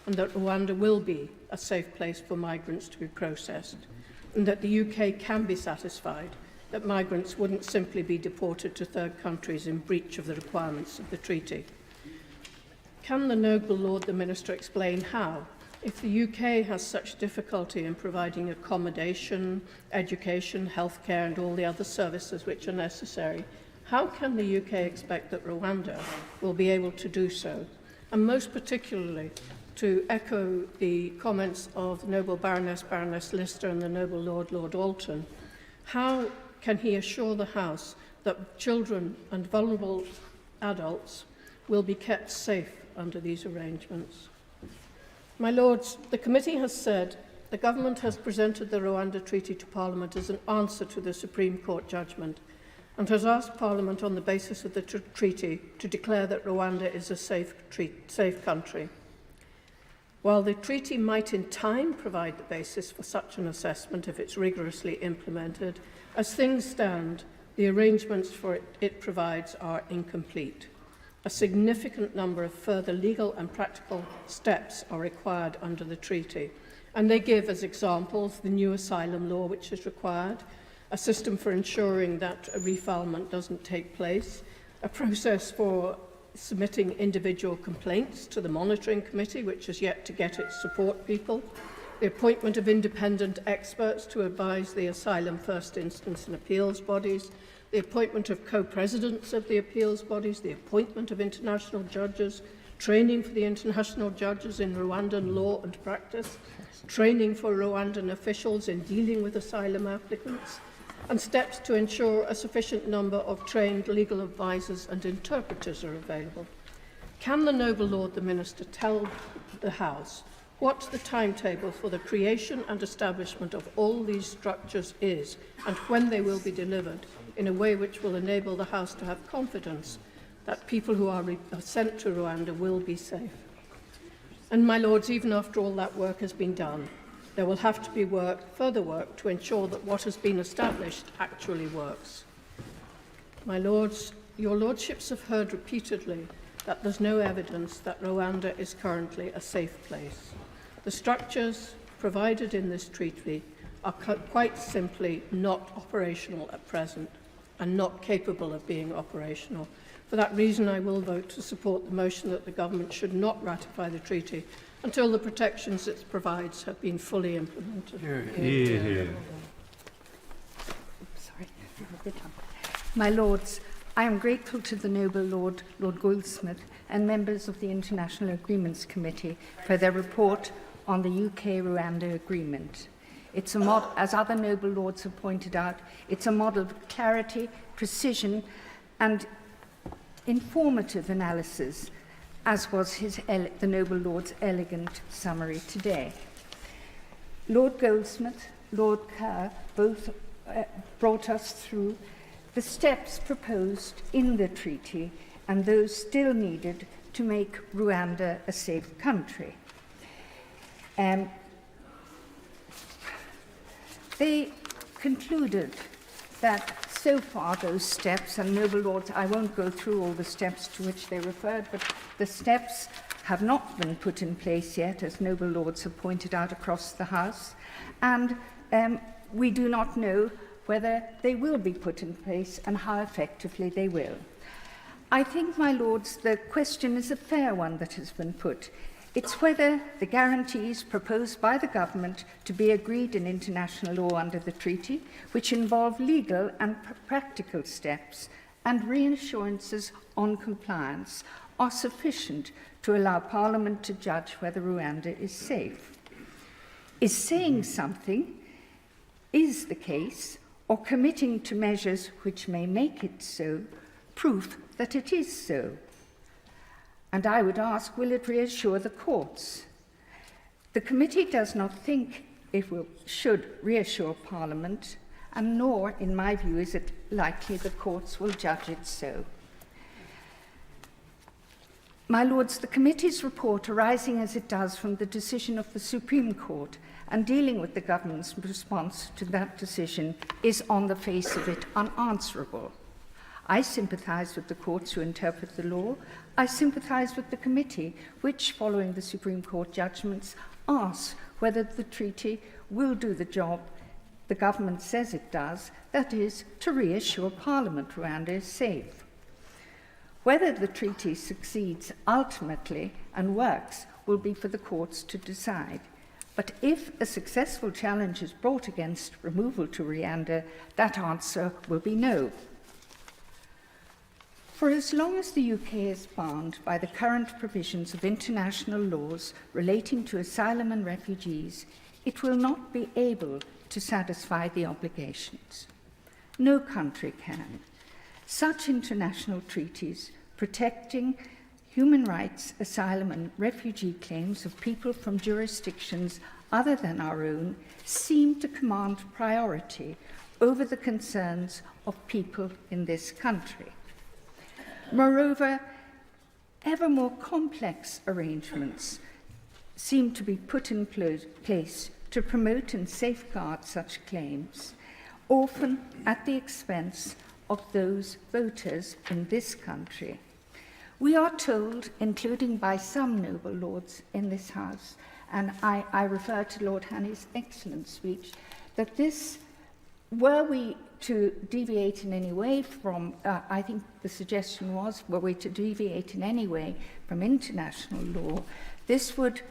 and that Rwanda will be a safe place for migrants to be processed, and that the UK can be satisfied that migrants wouldn't simply be deported to third countries in breach of the requirements of the treaty. Can the noble Lord the Minister explain how, if the UK has such difficulty in providing accommodation, education, healthcare and all the other services which are necessary, how can the UK expect that Rwanda will be able to do so? And most particularly, to echo the comments of the noble Baroness Lister and the noble Lord Alton, how can he assure the House that children and vulnerable adults will be kept safe under these arrangements? My Lords, the committee has said the government has presented the Rwanda Treaty to Parliament as an answer to the Supreme Court judgment and has asked Parliament on the basis of the treaty to declare that Rwanda is a safe country. While the treaty might in time provide the basis for such an assessment if it's rigorously implemented, as things stand, the arrangements for it provides are incomplete. A significant number of further legal and practical steps are required under the treaty, and they give as examples the new asylum law which is required, a system for ensuring that a refoulement doesn't take place, a process for submitting individual complaints to the monitoring committee, which has yet to get its support people, the appointment of independent experts to advise the asylum first instance and appeals bodies, the appointment of co-presidents of the appeals bodies, the appointment of international judges, training for the international judges in Rwandan law and practice, training for Rwandan officials in dealing with asylum applicants, and steps to ensure a sufficient number of trained legal advisors and interpreters are available. Can the noble Lord the Minister tell the House what the timetable for the creation and establishment of all these structures is and when they will be delivered in a way which will enable the House to have confidence that people who are sent to Rwanda will be safe? And my Lords, even after all that work has been done, there will have to be further work to ensure that what has been established actually works. My Lords, your Lordships have heard repeatedly that there's no evidence that Rwanda is currently a safe place. The structures provided in this treaty are quite simply not operational at present and not capable of being operational. For that reason, I will vote to support the motion that the government should not ratify the treaty until the protections it provides have been fully implemented. My Lords, I am grateful to the noble Lord Goldsmith and members of the International Agreements Committee for their report on the UK-Rwanda agreement. It's a as other noble lords have pointed out, it's a model of clarity, precision and informative analysis, as was the noble Lord's elegant summary today. Lord Goldsmith, Lord Kerr both brought us through the steps proposed in the treaty and those still needed to make Rwanda a safe country. They concluded that so far those steps, and noble lords, I won't go through all the steps to which they referred, but the steps have not been put in place yet, as noble lords have pointed out across the House, and we do not know whether they will be put in place and how effectively they will. I think, my lords, the question is a fair one that has been put. It's whether the guarantees proposed by the government to be agreed in international law under the treaty, which involve legal and practical steps and reassurances on compliance, are sufficient to allow Parliament to judge whether Rwanda is safe. Is saying something is the case, or committing to measures which may make it so, proof that it is so? And I would ask, will it reassure the courts? The committee does not think it should reassure Parliament, and nor, in my view, is it likely the courts will judge it so. My Lords, the committee's report, arising as it does from the decision of the Supreme Court and dealing with the government's response to that decision, is on the face of it unanswerable. I sympathise with the courts who interpret the law. I sympathise with the committee, which, following the Supreme Court judgments, asks whether the treaty will do the job the government says it does, that is, to reassure Parliament Rwanda is safe. Whether the treaty succeeds ultimately and works will be for the courts to decide. But if a successful challenge is brought against removal to Rwanda, that answer will be no. For as long as the UK is bound by the current provisions of international laws relating to asylum and refugees, it will not be able to satisfy the obligations. No country can. Such international treaties protecting human rights, asylum and refugee claims of people from jurisdictions other than our own seem to command priority over the concerns of people in this country. Moreover, ever more complex arrangements seem to be put in place to promote and safeguard such claims, often at the expense of those voters in this country. We are told, including by some noble lords in this House, and I refer to Lord Haney's excellent speech, that this, were we to deviate in any way from, I think the suggestion was, were we to deviate in any way from international law, this would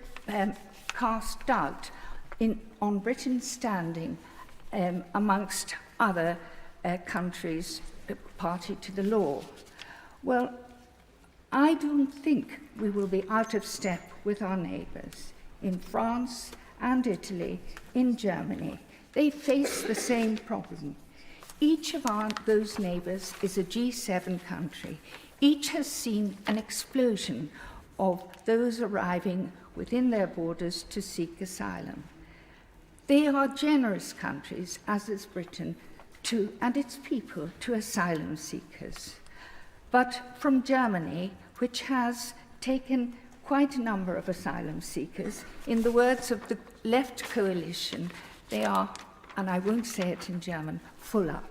cast doubt on Britain's standing amongst other countries party to the law. Well, I don't think we will be out of step with our neighbours. In France and Italy, in Germany, they face the same problem. Each of those neighbours is a G7 country. Each has seen an explosion of those arriving within their borders to seek asylum. They are generous countries, as is Britain, and its people, to asylum seekers. But from Germany, which has taken quite a number of asylum seekers, in the words of the left coalition, they are, and I won't say it in German, full up.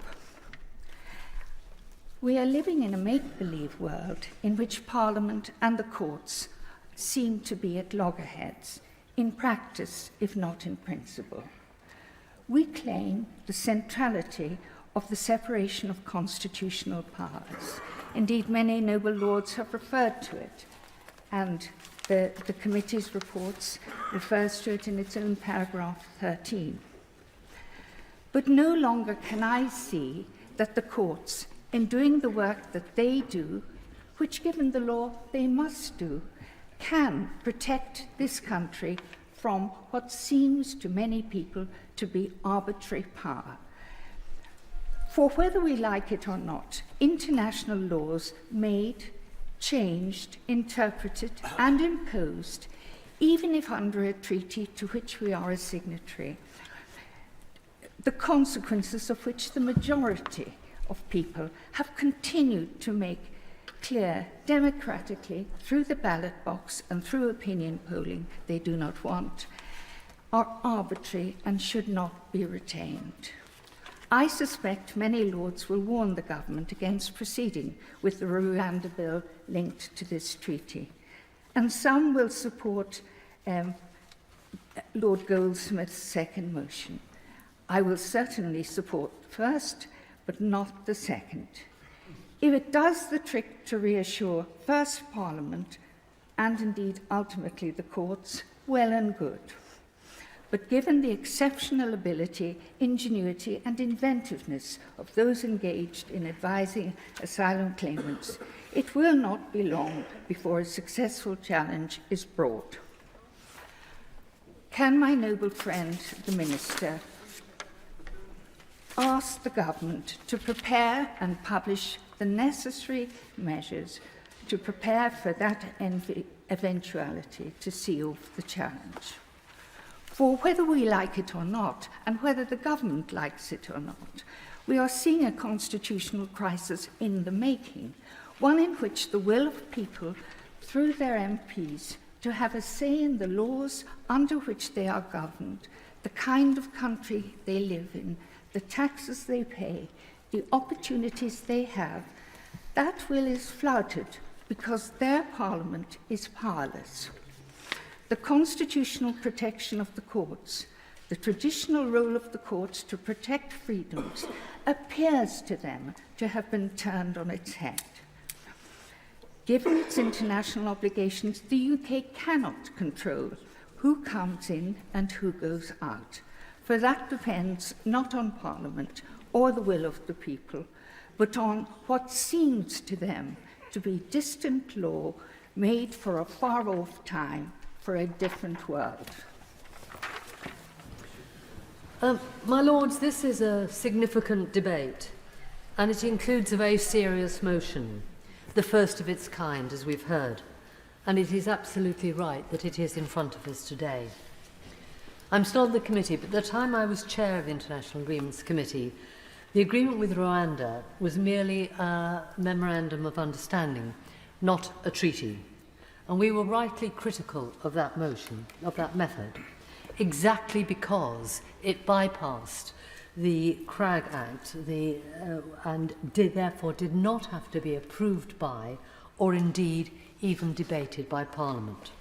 We are living in a make-believe world in which Parliament and the courts seem to be at loggerheads, in practice, if not in principle. We claim the centrality of the separation of constitutional powers. Indeed, many noble lords have referred to it, and the committee's reports refers to it in its own paragraph 13. But no longer can I see that the courts, in doing the work that they do, which given the law they must do, can protect this country from what seems to many people to be arbitrary power. For whether we like it or not, international laws made, changed, interpreted, and imposed, even if under a treaty to which we are a signatory, the consequences of which the majority of people have continued to make clear democratically through the ballot box and through opinion polling they do not want, are arbitrary and should not be retained. I suspect many lords will warn the government against proceeding with the Rwanda bill linked to this treaty, and some will support Lord Goldsmith's second motion. I will certainly support the first, but not the second. If it does the trick to reassure first Parliament, and indeed ultimately the courts, well and good. but given the exceptional ability, ingenuity and inventiveness of those engaged in advising asylum claimants, it will not be long before a successful challenge is brought. Can my noble friend, the Minister, ask the Government to prepare and publish the necessary measures to prepare for that eventuality to seal the challenge? For whether we like it or not, and whether the Government likes it or not, we are seeing a constitutional crisis in the making, one in which the will of people, through their MPs, to have a say in the laws under which they are governed, the kind of country they live in, the taxes they pay, the opportunities they have, that will is flouted because their Parliament is powerless. The constitutional protection of the courts, the traditional role of the courts to protect freedoms, appears to them to have been turned on its head. Given its international obligations, the UK cannot control who comes in and who goes out, for that depends not on Parliament or the will of the people, but on what seems to them to be distant law made for a far-off time, for a different world. My Lords, this is a significant debate, and it includes a very serious motion, the first of its kind, as we've heard, and it is absolutely right that it is in front of us today. I'm still on the committee, but at the time I was chair of the International Agreements Committee, the agreement with Rwanda was merely a memorandum of understanding, not a treaty. And we were rightly critical of that motion, of that method, exactly because it bypassed the Cragg Act and therefore did not have to be approved by, or indeed even debated by, Parliament.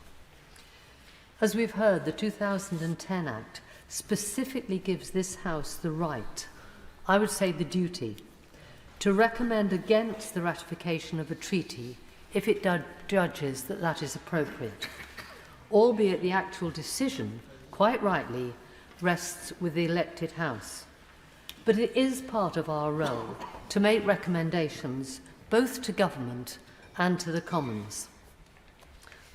As we've heard, the 2010 Act specifically gives this House the right, I would say the duty, to recommend against the ratification of a treaty if it judges that that is appropriate, albeit the actual decision, quite rightly, rests with the elected House. But it is part of our role to make recommendations both to government and to the Commons.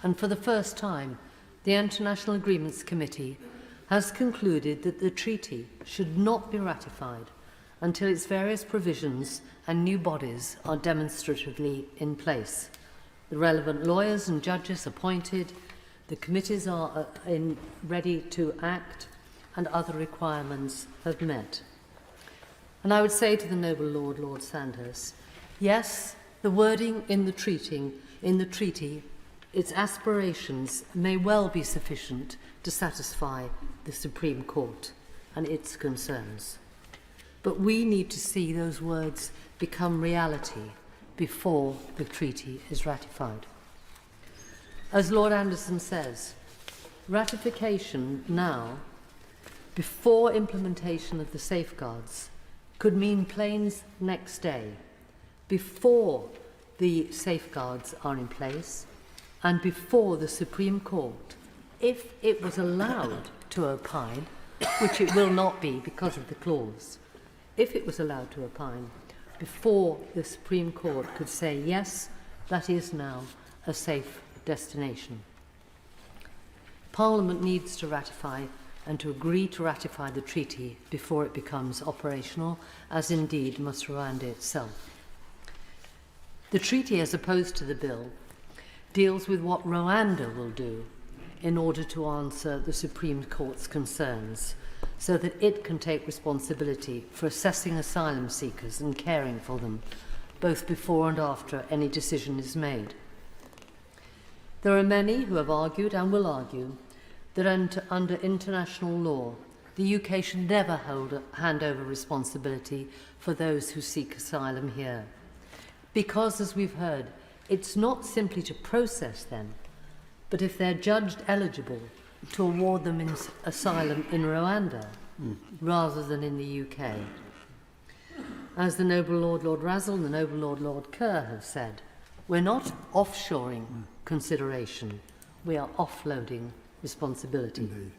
And for the first time, the International Agreements Committee has concluded that the treaty should not be ratified until its various provisions and new bodies are demonstratively in place. The relevant lawyers and judges appointed, the committees are ready to act, and other requirements have met. And I would say to the noble Lord, Lord Sandhurst, yes, the wording in the treaty, its aspirations may well be sufficient to satisfy the Supreme Court and its concerns. But we need to see those words become reality before the treaty is ratified. As Lord Anderson says, ratification now, before implementation of the safeguards, could mean planes next day, before the safeguards are in place, and before the Supreme Court, if it was allowed to opine, which it will not be because of the clause, if it was allowed to opine, before the Supreme Court could say, yes, that is now a safe destination. Parliament needs to ratify and to agree to ratify the treaty before it becomes operational, as indeed must Rwanda itself. The treaty, as opposed to the bill, deals with what Rwanda will do in order to answer the Supreme Court's concerns, so that it can take responsibility for assessing asylum seekers and caring for them, both before and after any decision is made. There are many who have argued and will argue that under international law, the UK should never hand over responsibility for those who seek asylum here. Because, as we've heard, it's not simply to process them, but if they're judged eligible, to award them asylum in Rwanda rather than in the UK. As the Noble Lord Lord Razzle and the Noble Lord Lord Kerr have said, we're not offshoring consideration, we are offloading responsibility. Indeed.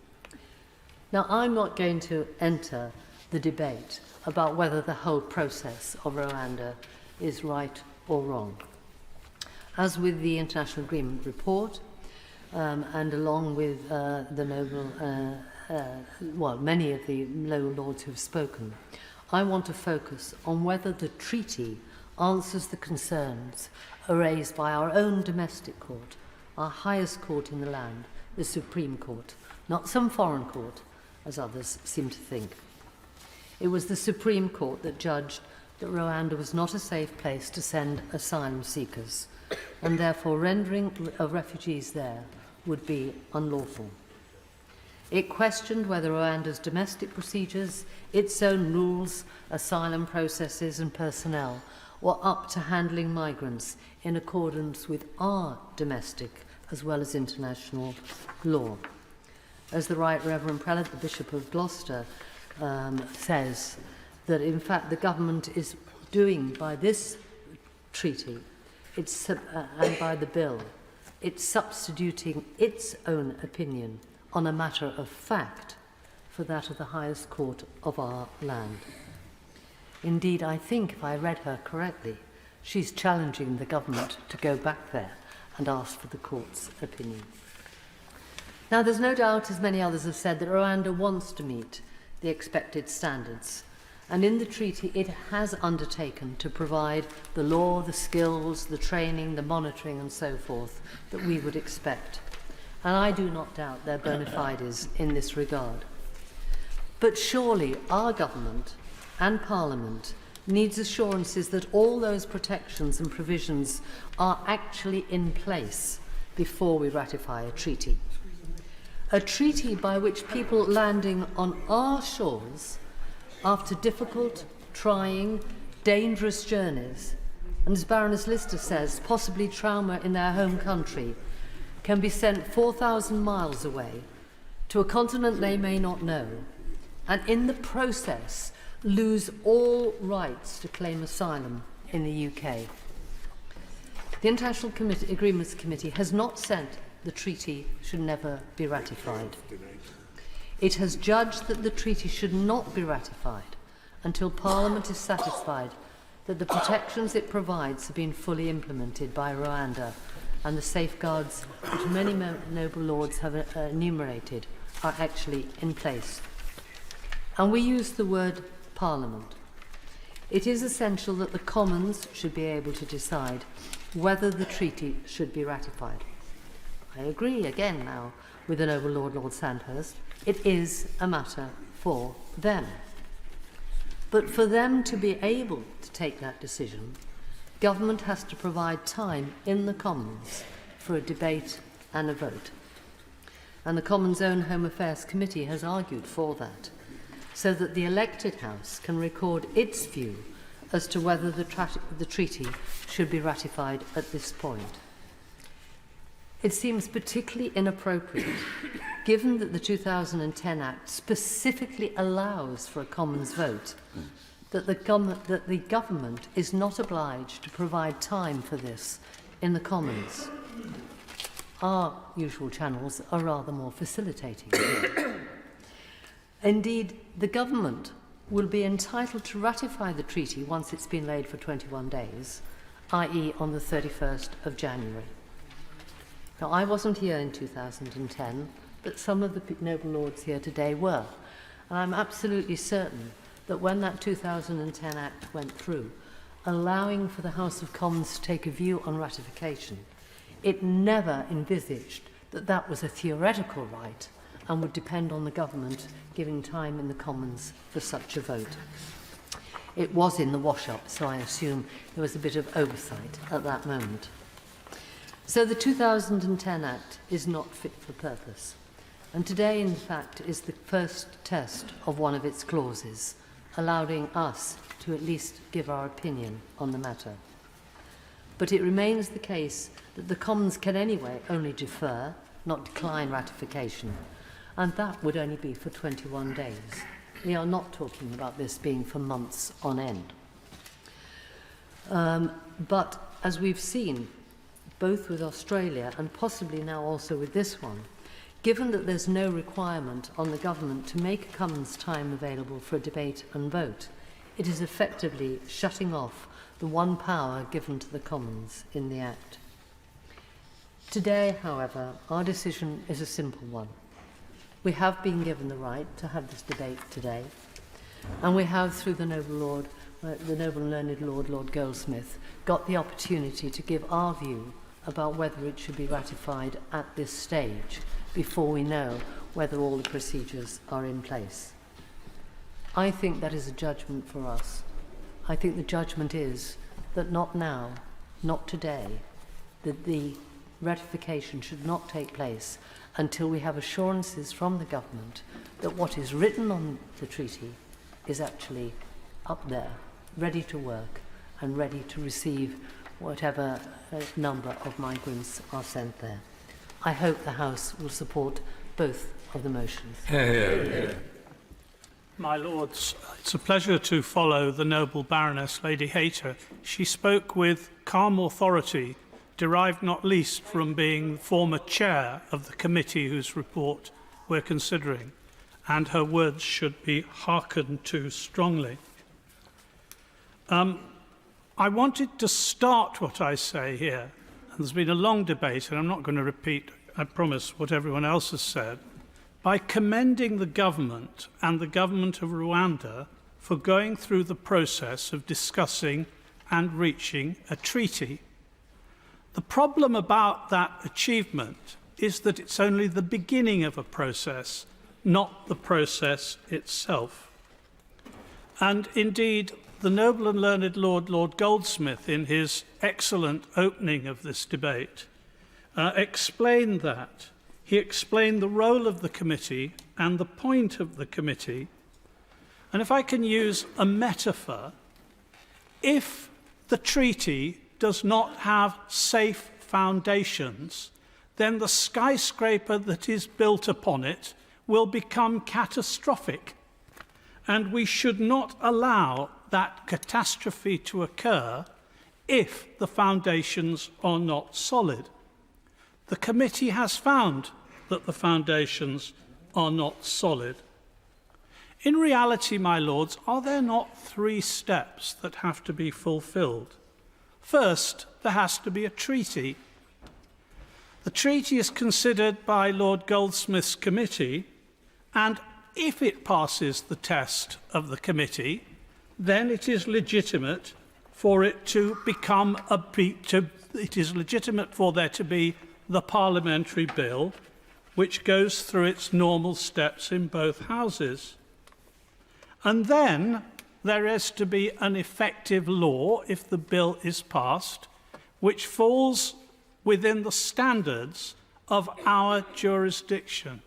Now, I'm not going to enter the debate about whether the whole process of Rwanda is right or wrong. As with the International Agreement report, and along with the noble, many of the lower lords who have spoken, I want to focus on whether the treaty answers the concerns raised by our own domestic court, our highest court in the land, the Supreme Court, not some foreign court, as others seem to think. It was the Supreme Court that judged that Rwanda was not a safe place to send asylum seekers, and therefore rendering of refugees there would be unlawful. It questioned whether Rwanda's domestic procedures, its own rules, asylum processes and personnel were up to handling migrants in accordance with our domestic as well as international law. As the Right Reverend Prelate, the Bishop of Gloucester, says, that in fact the government is doing by this treaty and by the bill, it's substituting its own opinion on a matter of fact for that of the highest court of our land. Indeed, I think, if I read her correctly, she's challenging the government to go back there and ask for the court's opinion. Now, there's no doubt, as many others have said, that Rwanda wants to meet the expected standards. And in the treaty, it has undertaken to provide the law, the skills, the training, the monitoring, and so forth that we would expect. And I do not doubt their bona fides in this regard. But surely our government and Parliament needs assurances that all those protections and provisions are actually in place before we ratify a treaty. A treaty by which people landing on our shores after difficult, trying, dangerous journeys, and as Baroness Lister says, possibly trauma in their home country, can be sent 4,000 miles away to a continent they may not know, and in the process lose all rights to claim asylum in the UK. The International Agreements Committee has not said the treaty should never be ratified. It has judged that the treaty should not be ratified until Parliament is satisfied that the protections it provides have been fully implemented by Rwanda and the safeguards which many noble lords have enumerated are actually in place. And we use the word Parliament. It is essential that the Commons should be able to decide whether the treaty should be ratified. I agree again now with the noble Lord Sandhurst. It is a matter for them. But for them to be able to take that decision, government has to provide time in the Commons for a debate and a vote. And the Commons' own Home Affairs Committee has argued for that, so that the elected House can record its view as to whether the treaty should be ratified at this point. It seems particularly inappropriate, given that the 2010 Act specifically allows for a Commons vote, that the government is not obliged to provide time for this in the Commons. Our usual channels are rather more facilitating. Indeed, the government will be entitled to ratify the treaty once it's been laid for 21 days, i.e. on the 31st of January. Now, I wasn't here in 2010, but some of the noble lords here today were. And I'm absolutely certain that when that 2010 Act went through, allowing for the House of Commons to take a view on ratification, it never envisaged that that was a theoretical right and would depend on the government giving time in the Commons for such a vote. It was in the wash-up, so I assume there was a bit of oversight at that moment. So the 2010 Act is not fit for purpose, and today, in fact, is the first test of one of its clauses, allowing us to at least give our opinion on the matter. But it remains the case that the Commons can anyway only defer, not decline ratification, and that would only be for 21 days. We are not talking about this being for months on end. But as we've seen, both with Australia and possibly now also with this one, given that there's no requirement on the government to make a Commons time available for a debate and vote, it is effectively shutting off the one power given to the Commons in the Act. Today, however, our decision is a simple one. We have been given the right to have this debate today, and we have, through the noble and learned Lord, Lord Goldsmith, got the opportunity to give our view about whether it should be ratified at this stage before we know whether all the procedures are in place. I think that is a judgment for us. I think the judgment is that not now, not today, that the ratification should not take place until we have assurances from the government that what is written on the treaty is actually up there, ready to work and ready to receive whatever number of migrants are sent there. I hope the House will support both of the motions. My Lords, it's a pleasure to follow the noble Baroness Lady Hayter. She spoke with calm authority, derived not least from being former chair of the committee whose report we're considering, and her words should be hearkened to strongly. I wanted to start what I say here, and there's been a long debate, and I'm not going to repeat, I promise, what everyone else has said, by commending the government and the government of Rwanda for going through the process of discussing and reaching a treaty. The problem about that achievement is that it's only the beginning of a process, not the process itself. And indeed, the noble and learned Lord Goldsmith, in his excellent opening of this debate, explained that. He explained the role of the committee and the point of the committee. And if I can use a metaphor, if the treaty does not have safe foundations, then the skyscraper that is built upon it will become catastrophic. And we should not allow that catastrophe to occur if the foundations are not solid. The committee has found that the foundations are not solid. In reality, my lords, are there not 3 steps that have to be fulfilled? First, there has to be a treaty. The treaty is considered by Lord Goldsmith's committee, and if it passes the test of the committee, then it is legitimate for it to become it is legitimate for there to be the parliamentary bill, which goes through its normal steps in both houses. And then there is to be an effective law, if the bill is passed, which falls within the standards of our jurisdiction,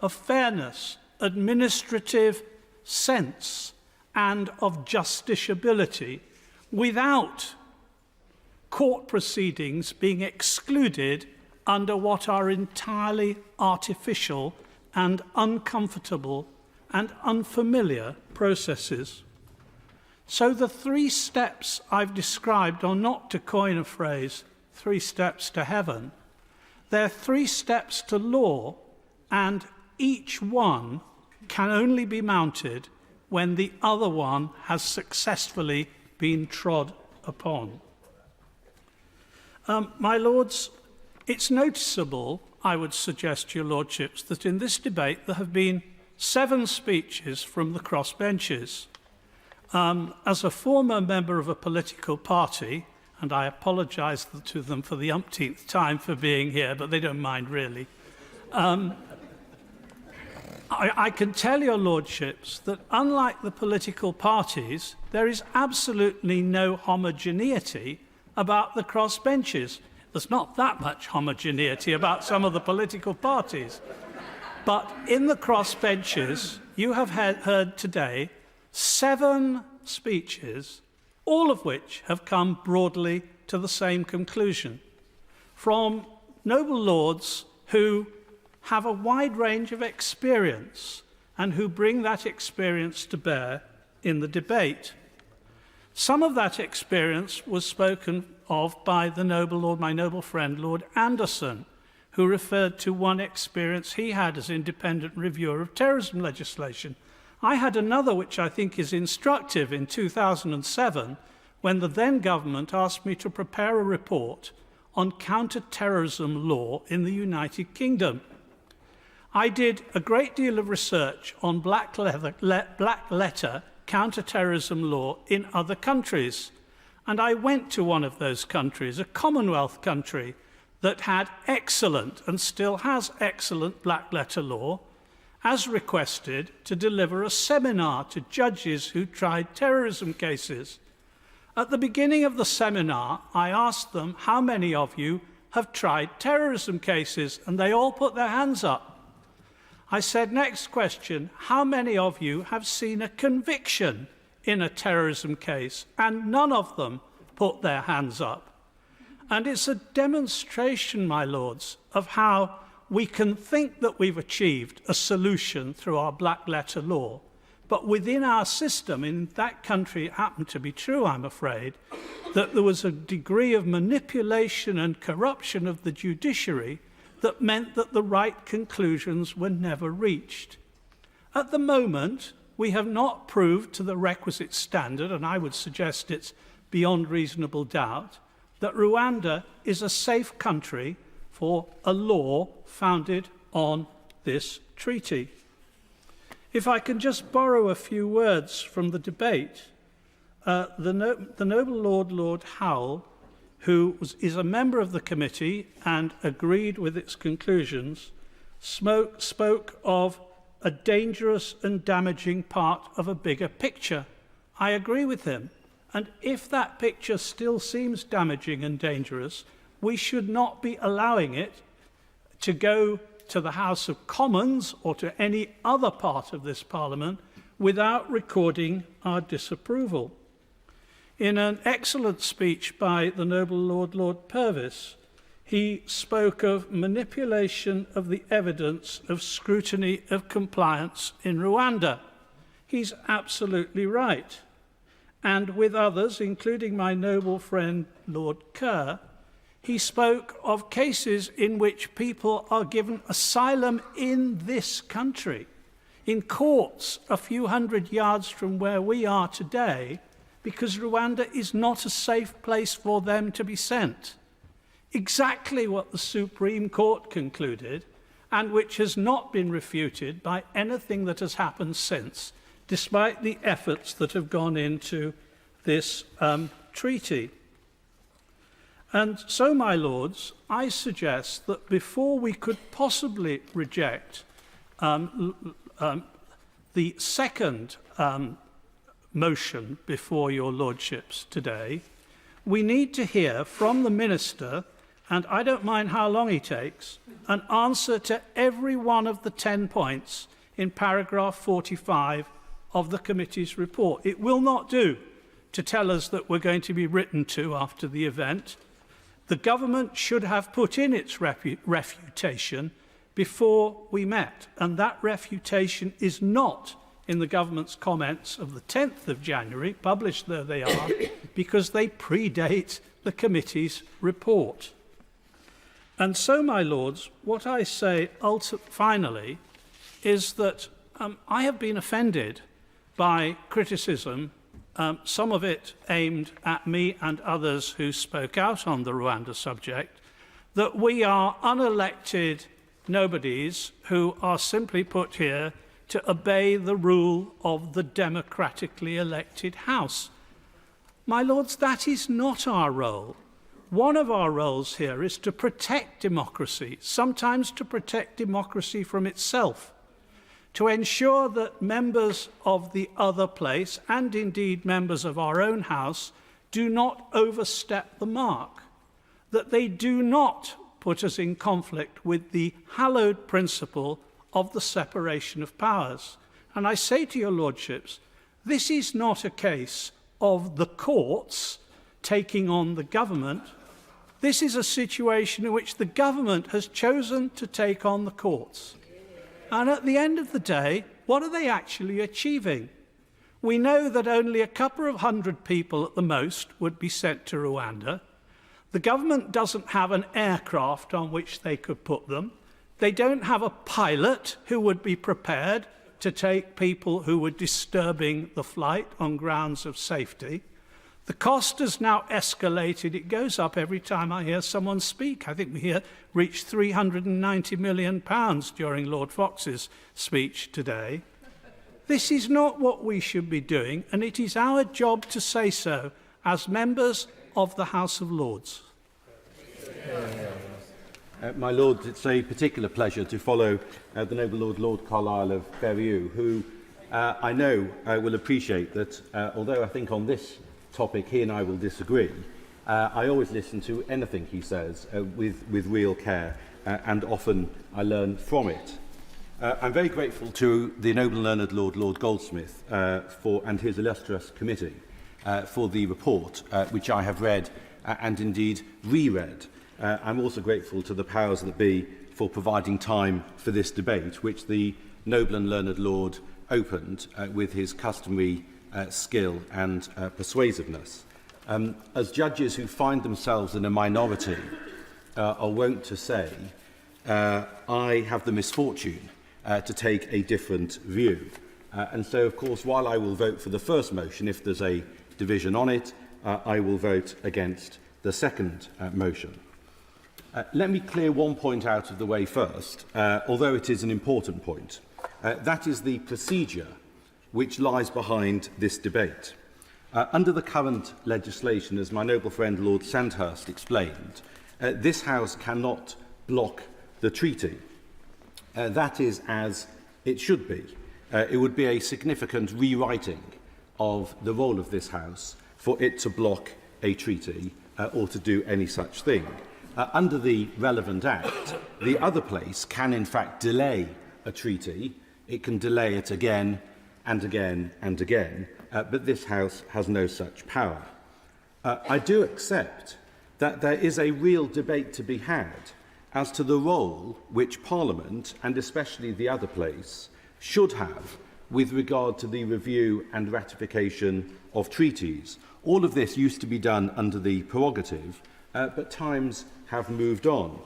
of fairness, administrative sense, and of justiciability, without court proceedings being excluded under what are entirely artificial and uncomfortable and unfamiliar processes. So the 3 steps I've described are not, to coin a phrase, 3 steps to heaven. They're 3 steps to law, and each one can only be mounted when the other one has successfully been trod upon. My lords, it's noticeable, I would suggest to your lordships, that in this debate there have been 7 speeches from the crossbenches. As a former member of a political party, and I apologise to them for the umpteenth time for being here, but they don't mind really, I can tell your lordships that unlike the political parties, there is absolutely no homogeneity about the crossbenches. There's not that much homogeneity about some of the political parties. But in the crossbenches, you have heard today 7 speeches, all of which have come broadly to the same conclusion, from noble lords who have a wide range of experience and who bring that experience to bear in the debate. Some of that experience was spoken of by the noble lord, my noble friend, Lord Anderson, who referred to one experience he had as independent reviewer of terrorism legislation. I had another which I think is instructive in 2007, when the then government asked me to prepare a report on counter-terrorism law in the United Kingdom. I did a great deal of research on black letter counter-terrorism law in other countries. And I went to one of those countries, a Commonwealth country, that had excellent and still has excellent black letter law, as requested, to deliver a seminar to judges who tried terrorism cases. At the beginning of the seminar, I asked them, how many of you have tried terrorism cases? And they all put their hands up. I said, next question, how many of you have seen a conviction in a terrorism case? And none of them put their hands up. And it's a demonstration, my lords, of how we can think that we've achieved a solution through our black letter law, but within our system, in that country, it happened to be true, I'm afraid, that there was a degree of manipulation and corruption of the judiciary that meant that the right conclusions were never reached. At the moment, we have not proved to the requisite standard, and I would suggest it's beyond reasonable doubt, that Rwanda is a safe country for a law founded on this treaty. If I can just borrow a few words from the debate, the noble Lord Howell, who is a member of the committee and agreed with its conclusions, spoke of a dangerous and damaging part of a bigger picture. I agree with him. And if that picture still seems damaging and dangerous, we should not be allowing it to go to the House of Commons or to any other part of this Parliament without recording our disapproval. In an excellent speech by the noble Lord Purvis, he spoke of manipulation of the evidence of scrutiny of compliance in Rwanda. He's absolutely right. And with others, including my noble friend Lord Kerr, he spoke of cases in which people are given asylum in this country, in courts a few hundred yards from where we are today, because Rwanda is not a safe place for them to be sent. Exactly what the Supreme Court concluded, and which has not been refuted by anything that has happened since, despite the efforts that have gone into this treaty. And so, my lords, I suggest that before we could possibly reject the second motion before your lordships today, we need to hear from the minister, and I don't mind how long he takes, an answer to every one of the 10 points in paragraph 45 of the committee's report. It will not do to tell us that we're going to be written to after the event. The government should have put in its refutation before we met, and that refutation is not in the government's comments of the 10th of January, published though they are, because they predate the committee's report. And so, my lords, what I say finally is that I have been offended by criticism, some of it aimed at me and others who spoke out on the Rwanda subject, that we are unelected nobodies who are simply put here to obey the rule of the democratically elected House. My lords, that is not our role. One of our roles here is to protect democracy, sometimes to protect democracy from itself, to ensure that members of the other place, and indeed members of our own House, do not overstep the mark, that they do not put us in conflict with the hallowed principle of the separation of powers. And I say to your lordships, this is not a case of the courts taking on the government. This is a situation in which the government has chosen to take on the courts. And at the end of the day, what are they actually achieving? We know that only a couple of hundred people at the most would be sent to Rwanda. The government doesn't have an aircraft on which they could put them. They don't have a pilot who would be prepared to take people who were disturbing the flight on grounds of safety. The cost has now escalated. It goes up every time I hear someone speak. I think we reached £390 million during Lord Fox's speech today. This is not what we should be doing, and it is our job to say so as members of the House of Lords. My Lords, it's a particular pleasure to follow the Noble Lord Carlisle of Berriew, who I know will appreciate that, although I think on this topic he and I will disagree, I always listen to anything he says with real care, and often I learn from it. I'm very grateful to the Noble and Learned Lord Goldsmith and his illustrious committee for the report, which I have read and indeed reread. I'm also grateful to the powers that be for providing time for this debate, which the Noble and Learned Lord opened with his customary skill and persuasiveness. As judges who find themselves in a minority are wont to say, I have the misfortune to take a different view. And so, of course, while I will vote for the first motion, if there's a division on it, I will vote against the second motion. Let me clear one point out of the way first, although it is an important point. That is the procedure which lies behind this debate. Under the current legislation, as my noble friend Lord Sandhurst explained, this House cannot block the treaty. That is as it should be. It would be a significant rewriting of the role of this House for it to block a treaty or to do any such thing. Under the relevant Act, the other place can in fact delay a treaty. It can delay it again and again and again, but this House has no such power. I do accept that there is a real debate to be had as to the role which Parliament, and especially the other place, should have with regard to the review and ratification of treaties. All of this used to be done under the prerogative, but times have moved on.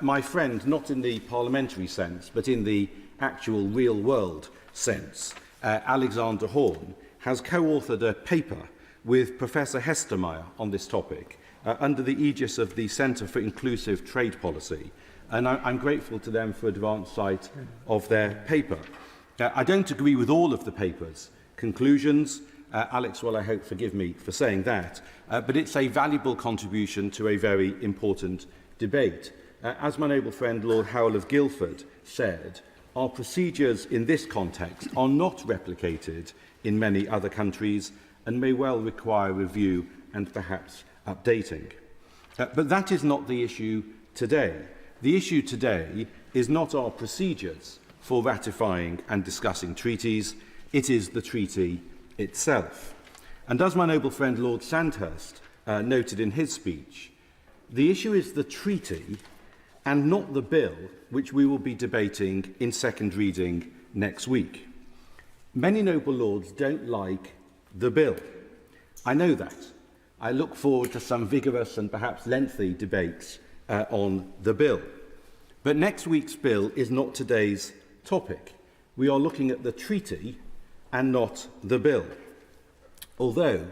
My friend, not in the parliamentary sense, but in the actual real-world sense, Alexander Horn, has co-authored a paper with Professor Hestermeyer on this topic, under the aegis of the Centre for Inclusive Trade Policy, and I'm grateful to them for advance sight of their paper. I don't agree with all of the paper's conclusions. Alex will, I hope, forgive me for saying that, but it's a valuable contribution to a very important debate. As my noble friend Lord Howell of Guildford said, our procedures in this context are not replicated in many other countries and may well require review and perhaps updating. But that is not the issue today. The issue today is not our procedures for ratifying and discussing treaties, it is the treaty itself. And as my noble friend Lord Sandhurst noted in his speech, the issue is the treaty and not the bill which we will be debating in second reading next week. Many noble lords don't like the bill. I know that. I look forward to some vigorous and perhaps lengthy debates on the bill. But next week's bill is not today's topic. We are looking at the treaty and not the bill. Although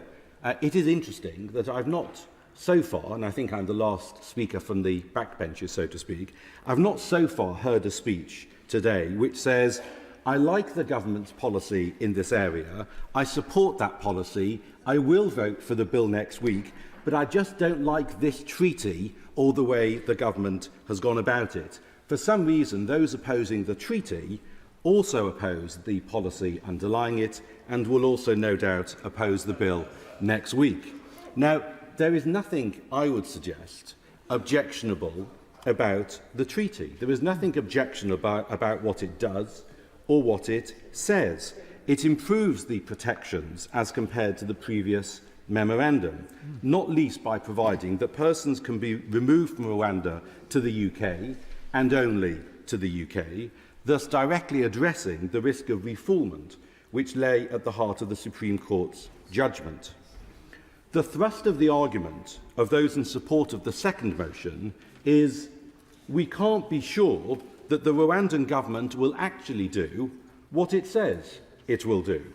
it is interesting that I've not so far, and I think I'm the last speaker from the backbenches, so to speak, I've not so far heard a speech today which says, I like the government's policy in this area, I support that policy, I will vote for the bill next week, but I just don't like this treaty or the way the government has gone about it. For some reason, those opposing the treaty also oppose the policy underlying it and will also no doubt oppose the bill next week. Now, there is nothing, I would suggest, objectionable about the treaty. There is nothing objectionable about what it does or what it says. It improves the protections as compared to the previous memorandum, not least by providing that persons can be removed from Rwanda to the UK and only to the UK, thus directly addressing the risk of refoulement which lay at the heart of the Supreme Court's judgment. The thrust of the argument of those in support of the second motion is we can't be sure that the Rwandan government will actually do what it says it will do.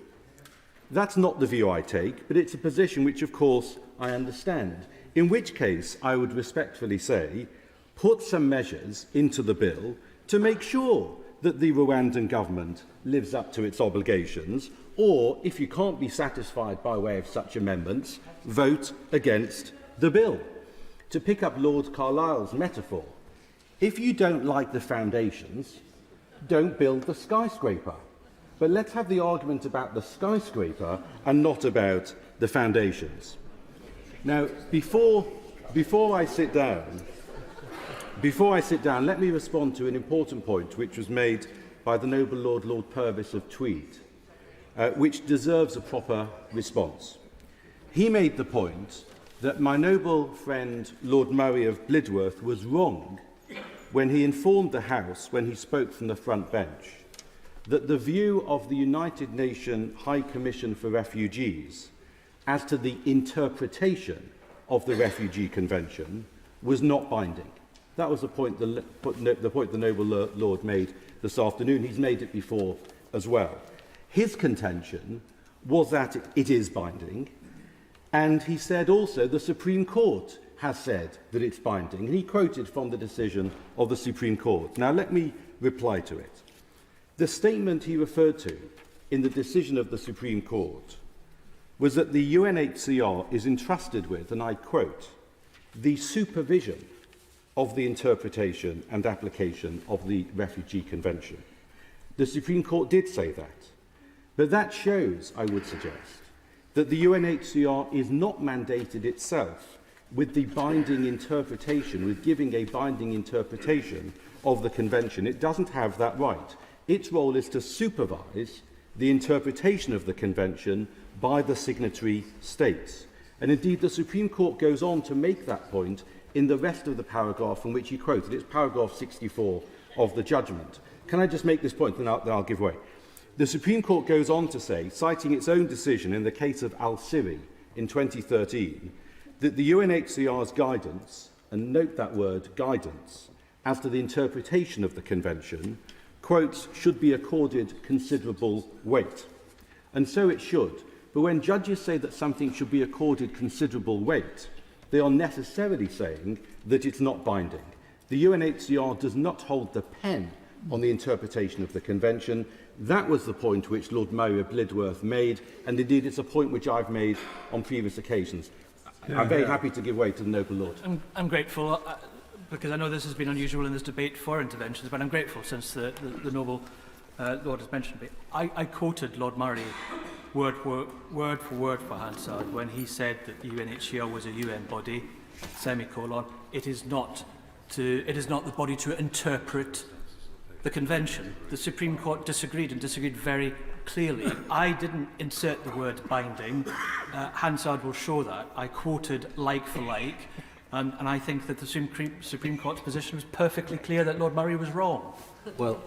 That's not the view I take, but it's a position which, of course, I understand. In which case, I would respectfully say, put some measures into the bill to make sure that the Rwandan government lives up to its obligations, or, if you can't be satisfied by way of such amendments, vote against the bill. To pick up Lord Carlisle's metaphor, if you don't like the foundations, don't build the skyscraper. But let's have the argument about the skyscraper and not about the foundations. Now, before I sit down, let me respond to an important point which was made by the noble Lord Purvis of Tweed, which deserves a proper response. He made the point that my noble friend Lord Murray of Blidworth was wrong when he informed the House, when he spoke from the front bench, that the view of the United Nations High Commission for Refugees as to the interpretation of the Refugee Convention was not binding. That was the point the noble Lord made this afternoon. He's made it before as well. His contention was that it is binding, and he said also the Supreme Court has said that it's binding, and he quoted from the decision of the Supreme Court. Now let me reply to it. The statement he referred to in the decision of the Supreme Court was that the UNHCR is entrusted with, and I quote, the supervision of the interpretation and application of the Refugee Convention. The Supreme Court did say that, but that shows, I would suggest, that the UNHCR is not mandated itself with the binding interpretation, with giving a binding interpretation of the Convention. It doesn't have that right. Its role is to supervise the interpretation of the Convention by the signatory states. And indeed, the Supreme Court goes on to make that point in the rest of the paragraph from which he quoted. It's paragraph 64 of the judgment. Can I just make this point, then I'll give way? The Supreme Court goes on to say, citing its own decision in the case of Al-Siri in 2013, that the UNHCR's guidance, and note that word, guidance, as to the interpretation of the Convention, quotes, should be accorded considerable weight. And so it should. But when judges say that something should be accorded considerable weight, they are necessarily saying that it's not binding. The UNHCR does not hold the pen on the interpretation of the Convention. That was the point which Lord Murray of Blidworth made, and indeed it's a point which I've made on previous occasions. I'm very happy to give way to the noble Lord. I'm grateful, because I know this has been unusual in this debate for interventions, but I'm grateful since the noble Lord has mentioned it. I quoted Lord Murray word for word for Hansard when he said that the UNHCR was a UN body, semicolon, it is not the body to interpret the Convention. The Supreme Court disagreed, and disagreed very clearly. I didn't insert the word binding. Hansard will show that. I quoted like for like, and I think that the Supreme Court's position was perfectly clear that Lord Murray was wrong. Well,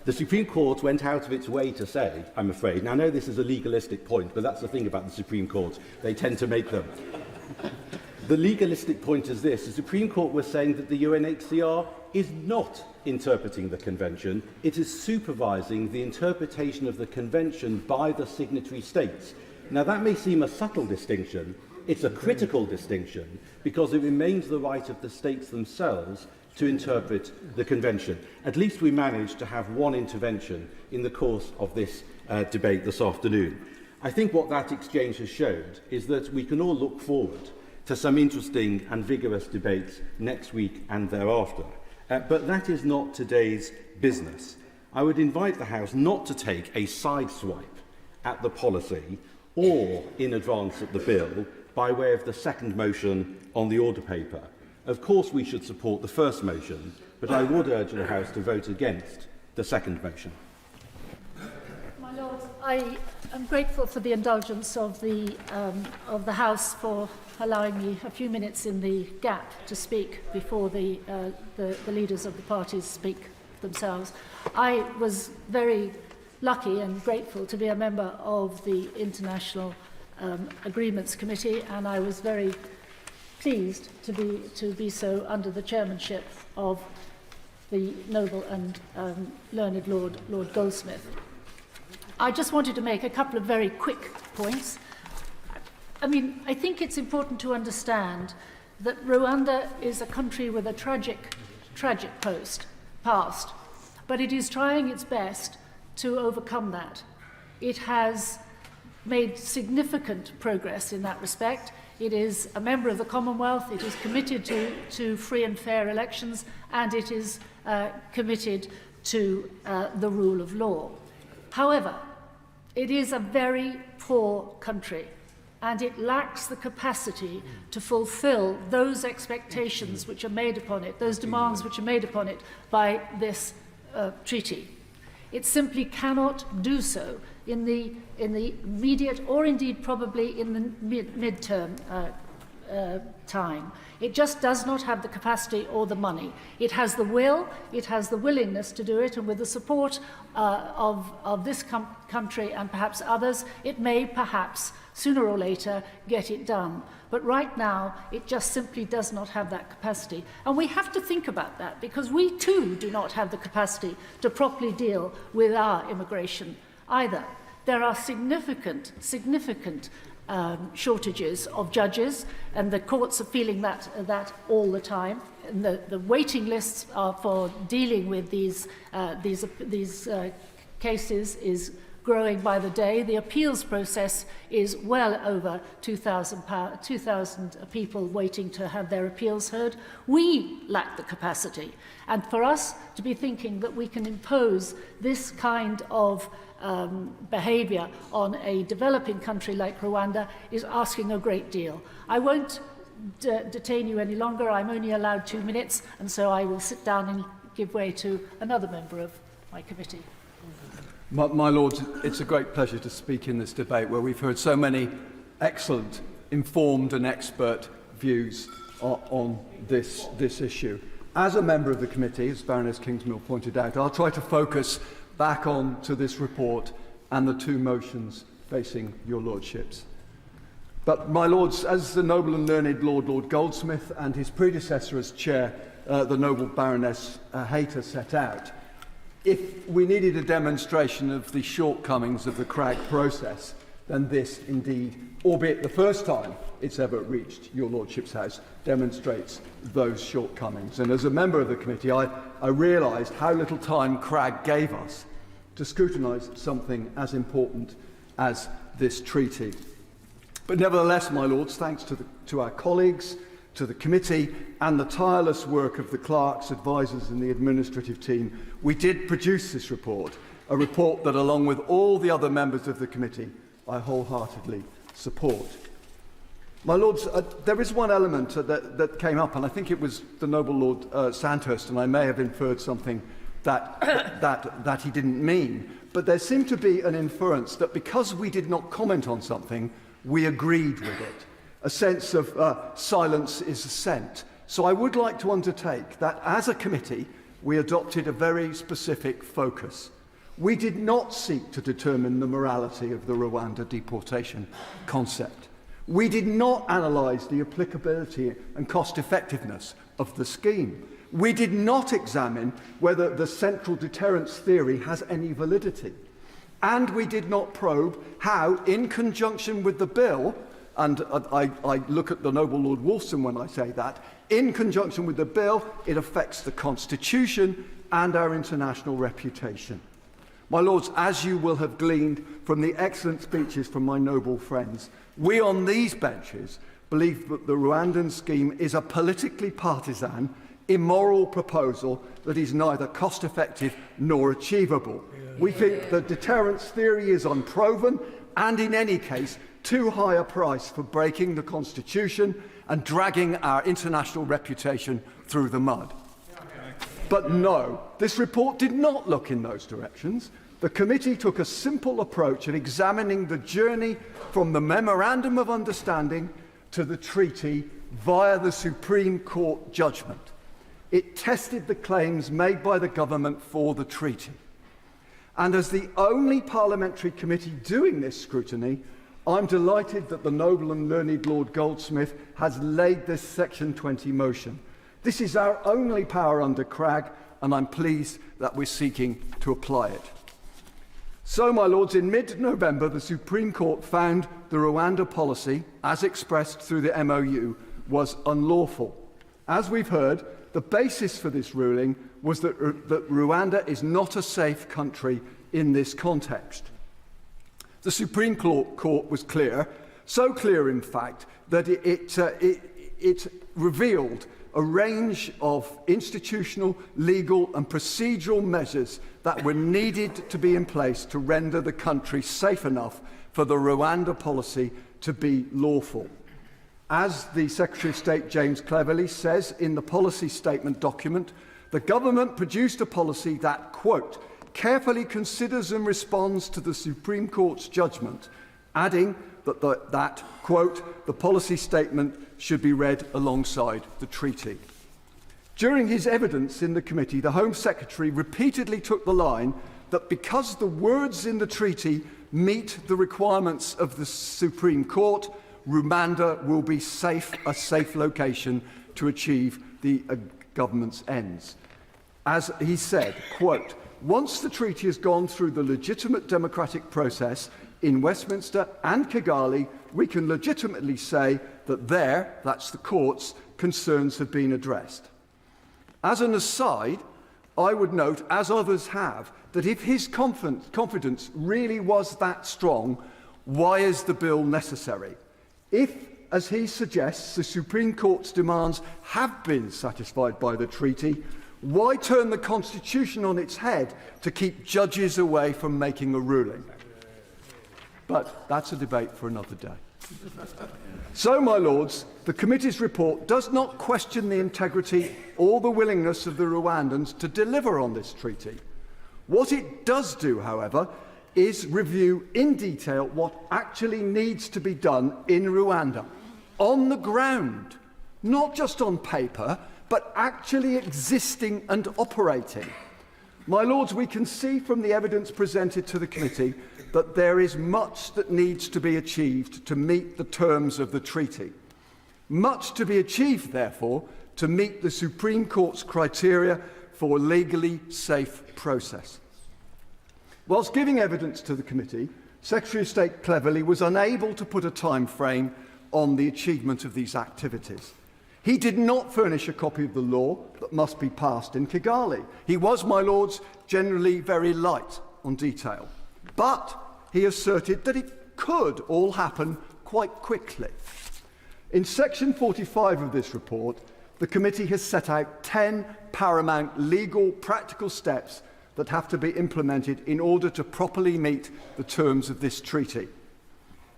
the Supreme Court went out of its way to say, I'm afraid, now I know this is a legalistic point, but that's the thing about the Supreme Court, they tend to make them. The legalistic point is this: the Supreme Court was saying that the UNHCR is not interpreting the Convention, it is supervising the interpretation of the Convention by the signatory states. Now that may seem a subtle distinction, it's a critical distinction, because it remains the right of the states themselves to interpret the Convention. At least we managed to have one intervention in the course of this debate this afternoon. I think what that exchange has showed is that we can all look forward to some interesting and vigorous debates next week and thereafter. But that is not today's business. I would invite the House not to take a sideswipe at the policy or in advance of the bill by way of the second motion on the order paper. Of course we should support the first motion, but I would urge the House to vote against the second motion. My Lord, I am grateful for the indulgence of the House for allowing me a few minutes in the gap to speak before the leaders of the parties speak themselves. I was very lucky and grateful to be a member of the International Agreements Committee, and I was very pleased to be so under the chairmanship of the noble and learned Lord Goldsmith. I just wanted to make a couple of very quick points. I mean, I think it's important to understand that Rwanda is a country with a tragic past, but it is trying its best to overcome that. It has made significant progress in that respect. It is a member of the Commonwealth, it is committed to free and fair elections, and it is committed to the rule of law. However, it is a very poor country, and it lacks the capacity to fulfill those expectations which are made upon it, those demands which are made upon it by this treaty. It simply cannot do so in the immediate, or indeed probably in the midterm time. It just does not have the capacity or the money. It has the will, it has the willingness to do it, and with the support of this country and perhaps others, it may perhaps sooner or later get it done. But right now, it just simply does not have that capacity. And we have to think about that, because we too do not have the capacity to properly deal with our immigration either. There are significant shortages of judges, and the courts are feeling that all the time. And the waiting lists for dealing with these cases is growing by the day. The appeals process is well over 2,000 people waiting to have their appeals heard. We lack the capacity. And for us to be thinking that we can impose this kind of behaviour on a developing country like Rwanda is asking a great deal. I won't detain you any longer. I'm only allowed 2 minutes, and so I will sit down and give way to another member of my committee. My Lords, it's a great pleasure to speak in this debate where we've heard so many excellent, informed and expert views on this issue. As a member of the committee, as Baroness Kingsmill pointed out, I'll try to focus back on to this report and the two motions facing your Lordships. But, my Lords, as the noble and learned Lord Goldsmith and his predecessor as chair, the noble Baroness Hayter, set out, if we needed a demonstration of the shortcomings of the CRAG process, then this indeed, albeit the first time it's ever reached your Lordship's House, demonstrates those shortcomings. And as a member of the committee, I realised how little time CRAG gave us to scrutinise something as important as this treaty. But nevertheless, my Lords, thanks to our colleagues, to the committee and the tireless work of the clerks, advisers and the administrative team, we did produce this report, a report that, along with all the other members of the committee, I wholeheartedly support. My Lords, there is one element that came up, and I think it was the noble Lord Sandhurst, and I may have inferred something that he didn't mean, but there seemed to be an inference that because we did not comment on something, we agreed with it. A sense of silence is assent. So I would like to undertake that as a committee, we adopted a very specific focus. We did not seek to determine the morality of the Rwanda deportation concept. We did not analyse the applicability and cost-effectiveness of the scheme. We did not examine whether the central deterrence theory has any validity. And we did not probe how, in conjunction with the bill, and I look at the noble Lord Wolfson when I say that, in conjunction with the bill, it affects the Constitution and our international reputation. My Lords, as you will have gleaned from the excellent speeches from my noble friends, we on these benches believe that the Rwandan scheme is a politically partisan, immoral proposal that is neither cost-effective nor achievable. We think the deterrence theory is unproven and, in any case, too high a price for breaking the Constitution and dragging our international reputation through the mud. But no, this report did not look in those directions. The committee took a simple approach of examining the journey from the Memorandum of Understanding to the treaty via the Supreme Court judgment. It tested the claims made by the government for the treaty. And as the only parliamentary committee doing this scrutiny, I'm delighted that the noble and learned Lord Goldsmith has laid this Section 20 motion. This is our only power under CRAG, and I'm pleased that we're seeking to apply it. So, my lords, in mid-November, the Supreme Court found the Rwanda policy, as expressed through the MOU, was unlawful. As we've heard, the basis for this ruling was that Rwanda is not a safe country in this context. The Supreme Court was clear, so clear, in fact, that it revealed a range of institutional, legal and procedural measures that were needed to be in place to render the country safe enough for the Rwanda policy to be lawful. As the Secretary of State James Cleverly says in the policy statement document, the government produced a policy that, quote, carefully considers and responds to the Supreme Court's judgment, adding that, quote, the policy statement should be read alongside the treaty. During his evidence in the committee, the Home Secretary repeatedly took the line that because the words in the treaty meet the requirements of the Supreme Court, Rwanda will be a safe location to achieve the government's ends. As he said, quote, once the treaty has gone through the legitimate democratic process in Westminster and Kigali, we can legitimately say that that's the court's, concerns have been addressed. As an aside, I would note, as others have, that if his confidence really was that strong, why is the bill necessary? If, as he suggests, the Supreme Court's demands have been satisfied by the treaty, why turn the Constitution on its head to keep judges away from making a ruling? But that's a debate for another day. So, my lords, the committee's report does not question the integrity or the willingness of the Rwandans to deliver on this treaty. What it does do, however, is review in detail what actually needs to be done in Rwanda, on the ground, not just on paper, but actually existing and operating. My lords, we can see from the evidence presented to the committee that there is much that needs to be achieved to meet the terms of the treaty. Much to be achieved, therefore, to meet the Supreme Court's criteria for legally safe process. Whilst giving evidence to the committee, Secretary of State Cleverly was unable to put a time frame on the achievement of these activities. He did not furnish a copy of the law that must be passed in Kigali. He was, my lords, generally very light on detail. But he asserted that it could all happen quite quickly. In section 45 of this report, the committee has set out 10 paramount legal practical steps that have to be implemented in order to properly meet the terms of this treaty.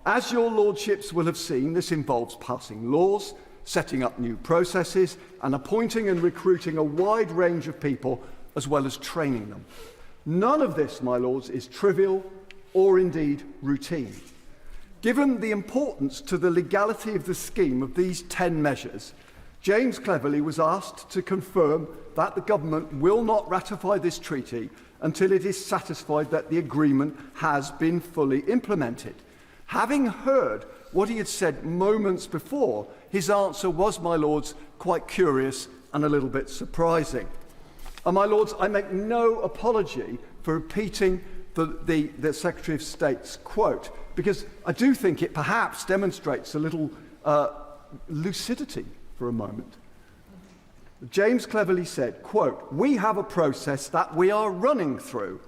As your lordships will have seen, this involves passing laws, setting up new processes, and appointing and recruiting a wide range of people, as well as training them. None of this, my lords, is trivial or indeed routine. Given the importance to the legality of the scheme of these 10 measures, James Cleverly was asked to confirm that the government will not ratify this treaty until it is satisfied that the agreement has been fully implemented. Having heard what he had said moments before, his answer was, my lords, quite curious and a little bit surprising. And my lords, I make no apology for repeating the Secretary of State's quote, because I do think it perhaps demonstrates a little lucidity for a moment. James Cleverly said, quote, we have a process that we are running through.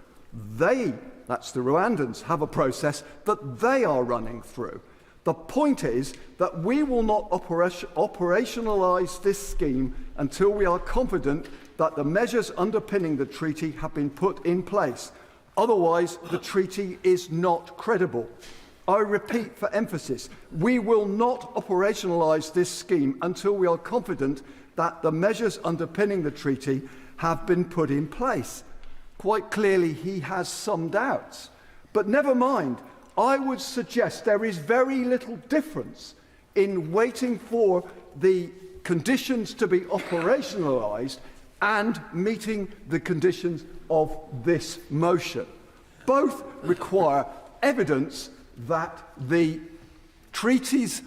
They, that's the Rwandans, have a process that they are running through. The point is that we will not operationalise this scheme until we are confident that the measures underpinning the treaty have been put in place. Otherwise, the treaty is not credible. I repeat for emphasis, we will not operationalise this scheme until we are confident that the measures underpinning the treaty have been put in place. Quite clearly, he has some doubts. But never mind, I would suggest there is very little difference in waiting for the conditions to be operationalised and meeting the conditions of this motion. Both require evidence that the treaty's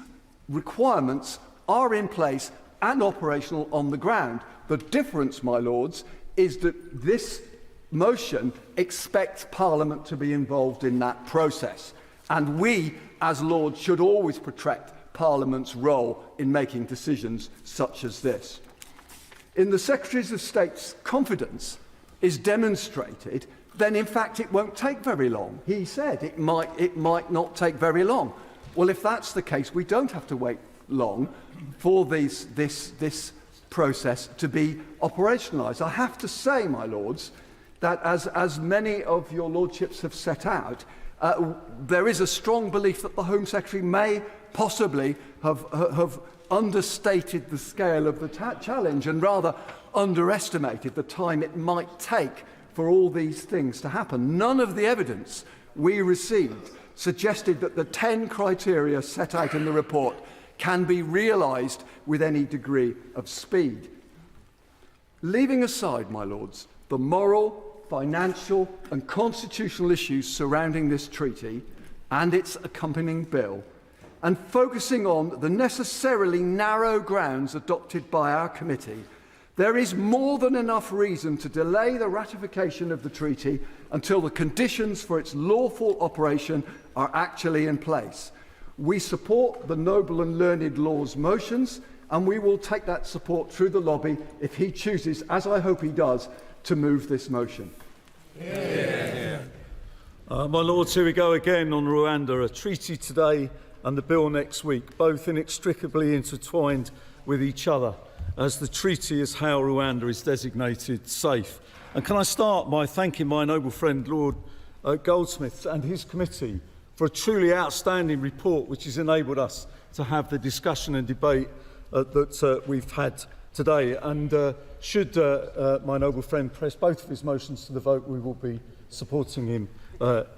requirements are in place and operational on the ground. The difference, my lords, is that this motion expects Parliament to be involved in that process. And we, as lords, should always protect Parliament's role in making decisions such as this. In the Secretaries of State's confidence is demonstrated, then in fact it won't take very long. He said it might not take very long. Well, if that's the case, we don't have to wait long for this process to be operationalised. I have to say, my lords, that as many of your lordships have set out, there is a strong belief that the Home Secretary may possibly have understated the scale of the challenge and rather underestimated the time it might take for all these things to happen. None of the evidence we received suggested that the 10 criteria set out in the report can be realised with any degree of speed. Leaving aside, my lords, the moral, financial and constitutional issues surrounding this treaty and its accompanying bill, and focusing on the necessarily narrow grounds adopted by our committee, there is more than enough reason to delay the ratification of the treaty until the conditions for its lawful operation are actually in place. We support the noble and learned Law's motions, and we will take that support through the lobby if he chooses, as I hope he does, to move this motion. My lords, here we go again on Rwanda, a treaty today and the bill next week, both inextricably intertwined with each other, as the treaty is how Rwanda is designated safe. And can I start by thanking my noble friend Lord Goldsmith and his committee for a truly outstanding report which has enabled us to have the discussion and debate that we've had today. And should my noble friend press both of his motions to the vote, we will be supporting him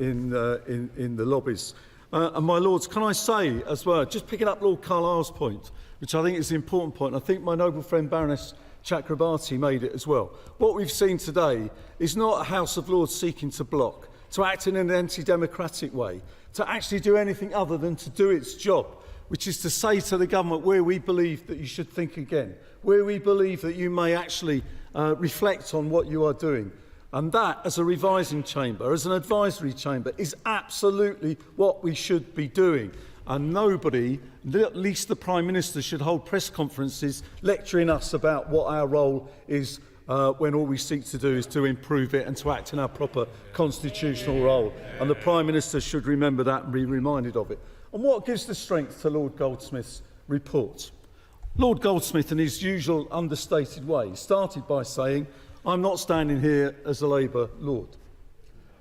in the lobbies. And my lords, can I say as well, just picking up Lord Carlisle's point, which I think is an important point, I think my noble friend Baroness Chakrabarti made it as well. What we've seen today is not a House of Lords seeking to block, to act in an anti-democratic way, to actually do anything other than to do its job, which is to say to the government where we believe that you should think again, where we believe that you may actually reflect on what you are doing. And that, as a revising chamber, as an advisory chamber, is absolutely what we should be doing. And nobody, at least the Prime Minister, should hold press conferences lecturing us about what our role is when all we seek to do is to improve it and to act in our proper constitutional role. And the Prime Minister should remember that and be reminded of it. And what gives the strength to Lord Goldsmith's report? Lord Goldsmith, in his usual understated way, started by saying, "I'm not standing here as a Labour Lord."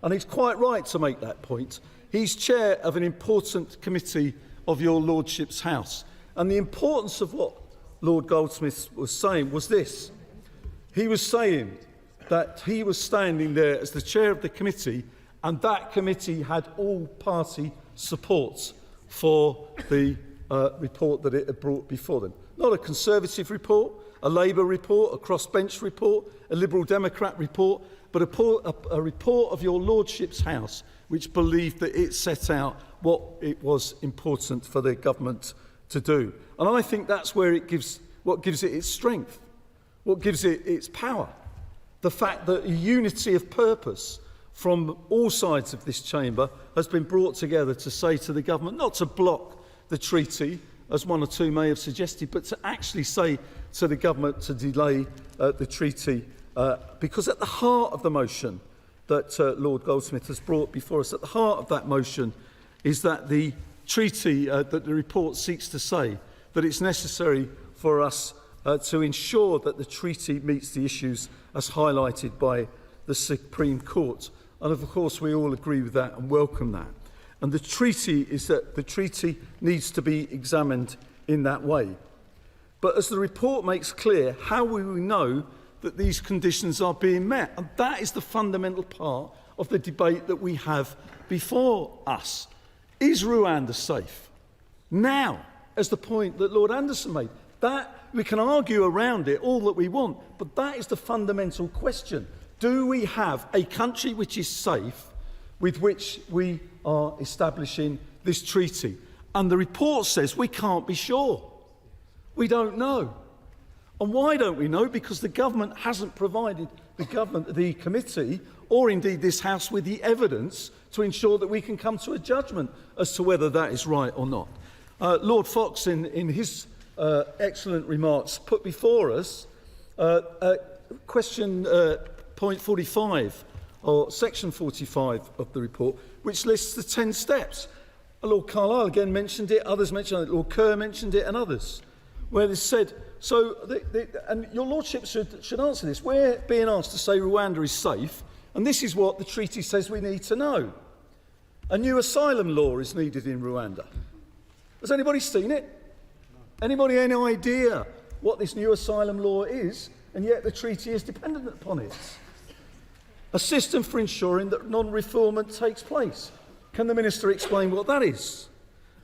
And he's quite right to make that point. He's chair of an important committee of your Lordship's House. And the importance of what Lord Goldsmith was saying was this. He was saying that he was standing there as the chair of the committee, and that committee had all party support for the report that it had brought before them. Not a Conservative report, a Labour report, a crossbench report, a Liberal Democrat report, but a report of your Lordship's House which believed that it set out what it was important for the government to do. And I think that's where what gives it its strength, what gives it its power. The fact that a unity of purpose from all sides of this chamber has been brought together to say to the government, not to block the treaty, as one or two may have suggested, but to actually say to the government to delay the treaty, because at the heart of the motion that Lord Goldsmith has brought before us, at the heart of that motion is that the treaty, that the report seeks to say that it's necessary for us to ensure that the treaty meets the issues as highlighted by the Supreme Court. And of course we all agree with that and welcome that. And the treaty is that the treaty needs to be examined in that way. But as the report makes clear, how will we know that these conditions are being met? And that is the fundamental part of the debate that we have before us. Is Rwanda safe? Now, as the point that Lord Anderson made, that we can argue around it all that we want, but that is the fundamental question. Do we have a country which is safe with which we are establishing this treaty. And the report says we can't be sure. We don't know. And why don't we know? Because the government hasn't provided the committee, or indeed this House, with the evidence to ensure that we can come to a judgment as to whether that is right or not. Lord Fox, in his excellent remarks, put before us question point 45, or section 45 of the report, which lists the 10 steps. Lord Carlile again mentioned it, others mentioned it, Lord Kerr mentioned it, and others, where they said, so, and your Lordship should answer this. We're being asked to say Rwanda is safe, and this is what the treaty says we need to know. A new asylum law is needed in Rwanda. Has anybody seen it? Anybody any idea what this new asylum law is? And yet the treaty is dependent upon it. A system for ensuring that non-refoulement takes place. Can the Minister explain what that is?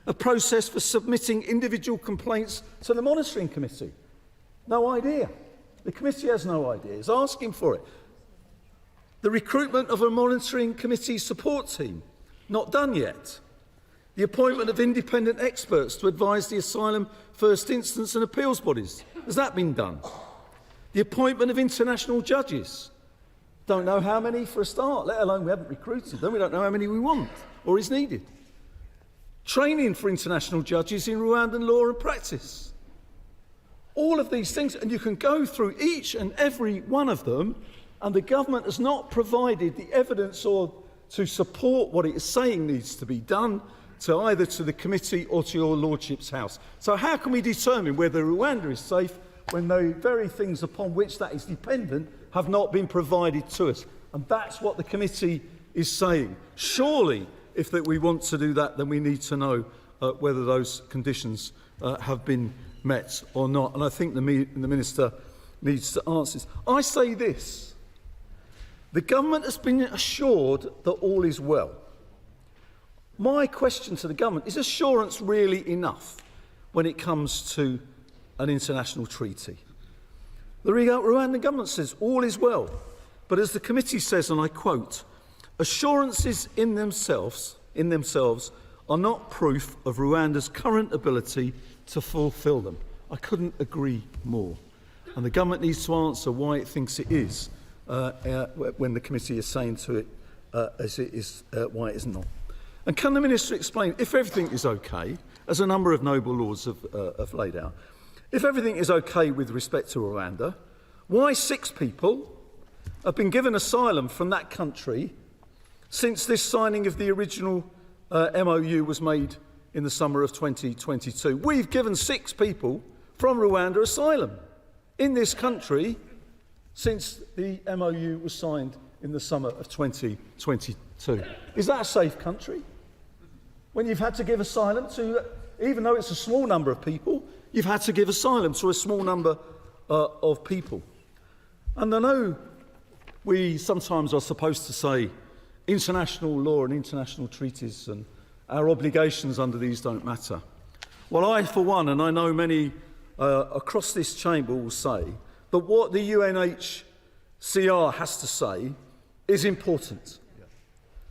A process for submitting individual complaints to the Monitoring Committee. No idea. The committee has no idea. It's asking for it. The recruitment of a Monitoring Committee support team. Not done yet. The appointment of independent experts to advise the asylum first instance and appeals bodies. Has that been done? The appointment of international judges. Don't know how many for a start, let alone we haven't recruited them. We don't know how many we want or is needed. Training for international judges in Rwandan law and practice. All of these things, and you can go through each and every one of them, and the government has not provided the evidence or to support what it is saying needs to be done to either to the committee or to your Lordship's House. So how can we determine whether Rwanda is safe when the very things upon which that is dependent have not been provided to us? And that's what the committee is saying. Surely, if we want to do that, then we need to know whether those conditions have been met or not. And I think the Minister needs to answer this. I say this. The government has been assured that all is well. My question to the government, is assurance really enough when it comes to an international treaty? The Rwandan government says all is well. But as the committee says, and I quote, assurances in themselves are not proof of Rwanda's current ability to fulfil them. I couldn't agree more. And the government needs to answer why it thinks it is when the committee is saying to it as it is why it is not. And can the Minister explain, if everything is okay, as a number of noble lords have laid out, if everything is okay with respect to Rwanda, why 6 people have been given asylum from that country since this signing of the original MOU was made in the summer of 2022. We've given 6 people from Rwanda asylum in this country since the MOU was signed in the summer of 2022. Is that a safe country? When you've had to give asylum to, even though it's a small number of people, you've had to give asylum to a small number of people. And I know we sometimes are supposed to say international law and international treaties and our obligations under these don't matter. Well, I, for one, and I know many across this chamber will say that what the UNHCR has to say is important.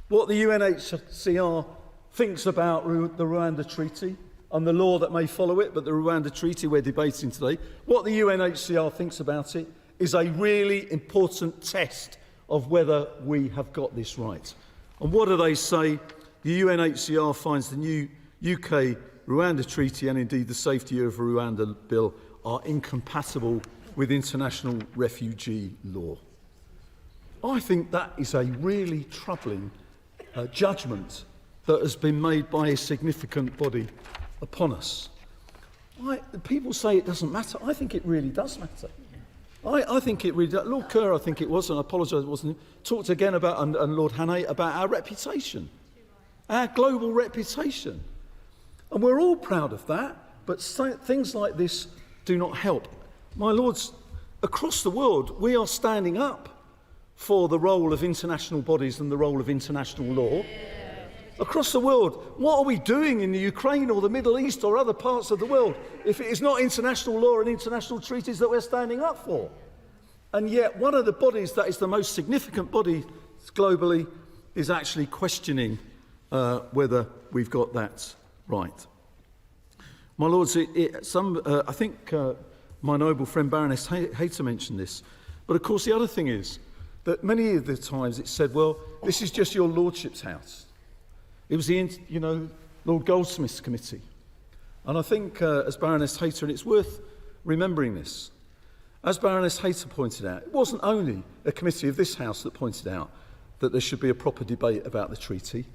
What the UNHCR thinks about the Rwanda Treaty and the law that may follow it, but the Rwanda Treaty we're debating today, what the UNHCR thinks about it is a really important test of whether we have got this right. And what do they say? The UNHCR finds the new UK-Rwanda Treaty and indeed the Safety of Rwanda Bill are incompatible with international refugee law. I think that is a really troubling judgment that has been made by a significant body upon us. People say it doesn't matter. I think it really does matter. I think it really does. Lord Kerr, I think it was, and I apologise it wasn't, talked again about, and Lord Hannay, about our reputation, our global reputation. And we're all proud of that, but things like this do not help. My lords, across the world, we are standing up for the role of international bodies and the role of international law. Across the world, what are we doing in the Ukraine or the Middle East or other parts of the world if it is not international law and international treaties that we're standing up for? And yet one of the bodies that is the most significant body globally is actually questioning whether we've got that right. My Lords, I think my noble friend Baroness Hayter mentioned this, but of course the other thing is that many of the times it's said, well, this is just your Lordship's house. It was the, Lord Goldsmith's committee. And I think, as Baroness Hayter, and it's worth remembering this, as Baroness Hayter pointed out, it wasn't only a committee of this House that pointed out that there should be a proper debate about the treaty.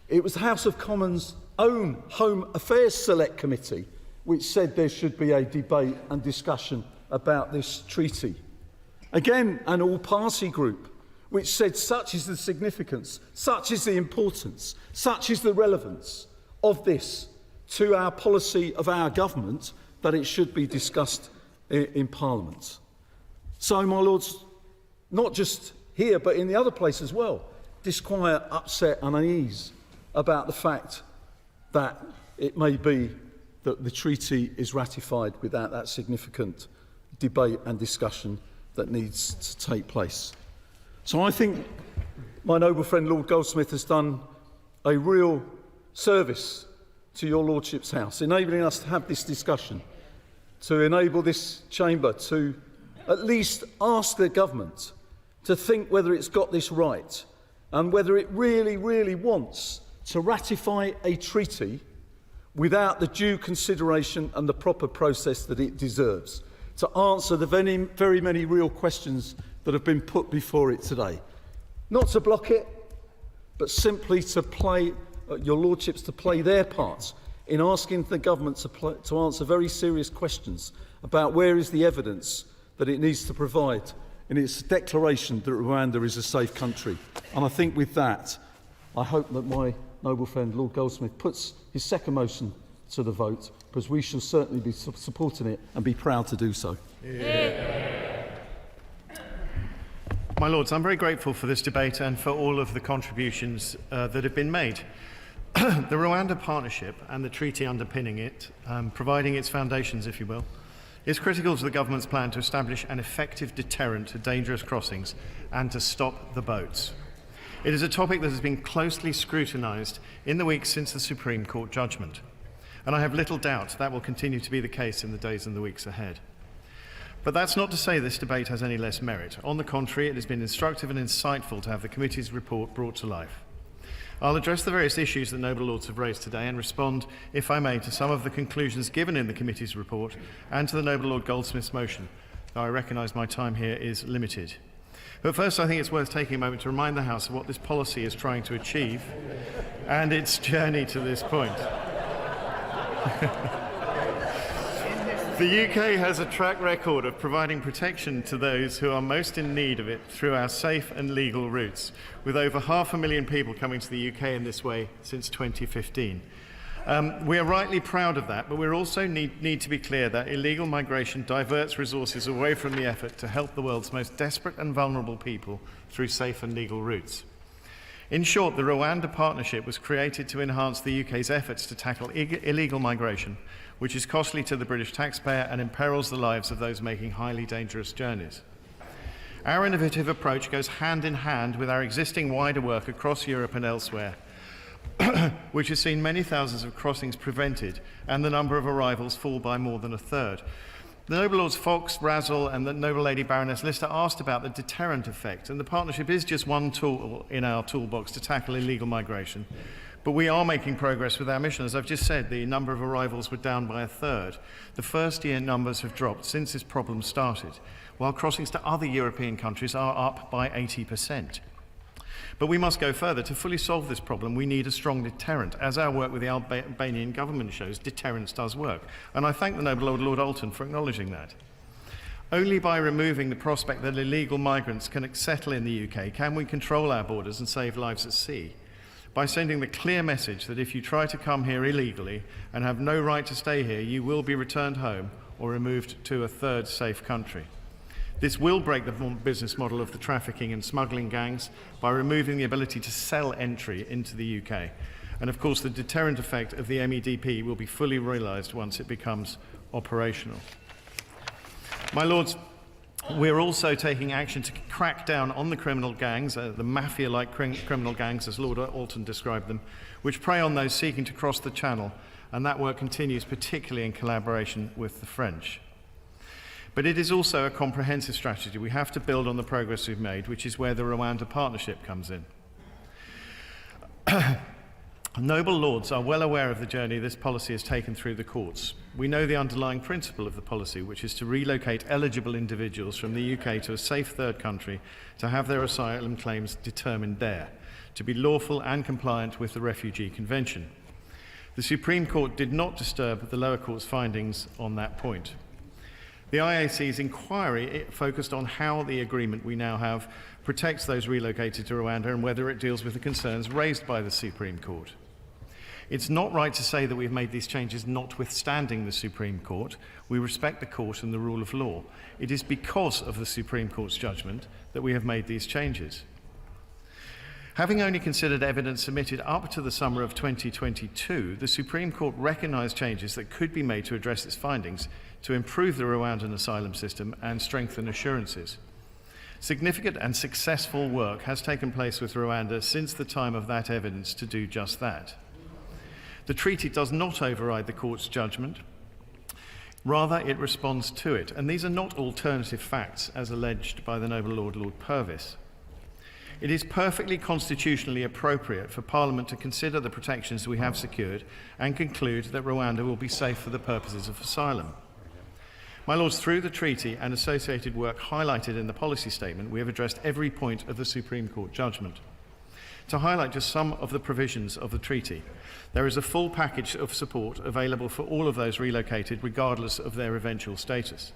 It was the House of Commons' own Home Affairs Select Committee which said there should be a debate and discussion about this treaty. Again, an all-party group which said such is the significance, such is the importance, such is the relevance of this to our policy of our government that it should be discussed in Parliament. So, my Lords, not just here but in the other place as well, disquiet, upset and unease about the fact that it may be that the treaty is ratified without that significant debate and discussion that needs to take place. So I think my noble friend Lord Goldsmith has done a real service to your Lordship's House, enabling us to have this discussion, to enable this chamber to at least ask the government to think whether it's got this right and whether it really, really wants to ratify a treaty without the due consideration and the proper process that it deserves, to answer the very many real questions that have been put before it today. Not to block it, but simply to play, your Lordships to play their parts in asking the government to answer very serious questions about where is the evidence that it needs to provide in its declaration that Rwanda is a safe country. And I think with that, I hope that my noble friend Lord Goldsmith puts his second motion to the vote, because we shall certainly be supporting it and be proud to do so. Yeah. My Lords, I'm very grateful for this debate and for all of the contributions that have been made. The Rwanda Partnership and the treaty underpinning it, providing its foundations, if you will, is critical to the government's plan to establish an effective deterrent to dangerous crossings and to stop the boats. It is a topic that has been closely scrutinised in the weeks since the Supreme Court judgment, and I have little doubt that will continue to be the case in the days and the weeks ahead. But that's not to say this debate has any less merit. On the contrary, it has been instructive and insightful to have the committee's report brought to life. I'll address the various issues that noble lords have raised today and respond, if I may, to some of the conclusions given in the committee's report and to the noble Lord Goldsmith's motion, though I recognise my time here is limited. But first, I think it's worth taking a moment to remind the House of what this policy is trying to achieve and its journey to this point. The UK has a track record of providing protection to those who are most in need of it through our safe and legal routes, with over 500,000 people coming to the UK in this way since 2015. We are rightly proud of that, but we also need to be clear that illegal migration diverts resources away from the effort to help the world's most desperate and vulnerable people through safe and legal routes. In short, the Rwanda Partnership was created to enhance the UK's efforts to tackle illegal migration, which is costly to the British taxpayer and imperils the lives of those making highly dangerous journeys. Our innovative approach goes hand in hand with our existing wider work across Europe and elsewhere, which has seen many thousands of crossings prevented and the number of arrivals fall by more than a third. The noble Lords Fox, Razzle and the noble Lady Baroness Lister asked about the deterrent effect, and the partnership is just one tool in our toolbox to tackle illegal migration. But we are making progress with our mission. As I've just said, the number of arrivals were down by a third. The first year numbers have dropped since this problem started, while crossings to other European countries are up by 80%. But we must go further. To fully solve this problem, we need a strong deterrent. As our work with the Albanian government shows, deterrence does work. And I thank the noble Lord Alton for acknowledging that. Only by removing the prospect that illegal migrants can settle in the UK can we control our borders and save lives at sea. By sending the clear message that if you try to come here illegally and have no right to stay here, you will be returned home or removed to a third safe country. This will break the business model of the trafficking and smuggling gangs by removing the ability to sell entry into the UK. And of course, the deterrent effect of the MEDP will be fully realised once it becomes operational. My Lords, We're also taking action to crack down on the criminal gangs, the mafia-like criminal gangs, as Lord Alton described them, which prey on those seeking to cross the Channel, and that work continues particularly in collaboration with the French. But it is also a comprehensive strategy. We have to build on the progress we've made, which is where the Rwanda partnership comes in. Noble lords are well aware of the journey this policy has taken through the courts. We know the underlying principle of the policy, which is to relocate eligible individuals from the UK to a safe third country to have their asylum claims determined there, to be lawful and compliant with the Refugee Convention. The Supreme Court did not disturb the lower court's findings on that point. The IAC's inquiry focused on how the agreement we now have protects those relocated to Rwanda and whether it deals with the concerns raised by the Supreme Court. It's not right to say that we've made these changes notwithstanding the Supreme Court. We respect the court and the rule of law. It is because of the Supreme Court's judgment that we have made these changes. Having only considered evidence submitted up to the summer of 2022, the Supreme Court recognised changes that could be made to address its findings to improve the Rwandan asylum system and strengthen assurances. Significant and successful work has taken place with Rwanda since the time of that evidence to do just that. The treaty does not override the court's judgment. Rather, it responds to it. And these are not alternative facts, as alleged by the Noble Lord, Lord Purvis. It is perfectly constitutionally appropriate for Parliament to consider the protections we have secured and conclude that Rwanda will be safe for the purposes of asylum. My Lords, through the treaty and associated work highlighted in the policy statement, we have addressed every point of the Supreme Court judgment. To highlight just some of the provisions of the treaty, there is a full package of support available for all of those relocated, regardless of their eventual status.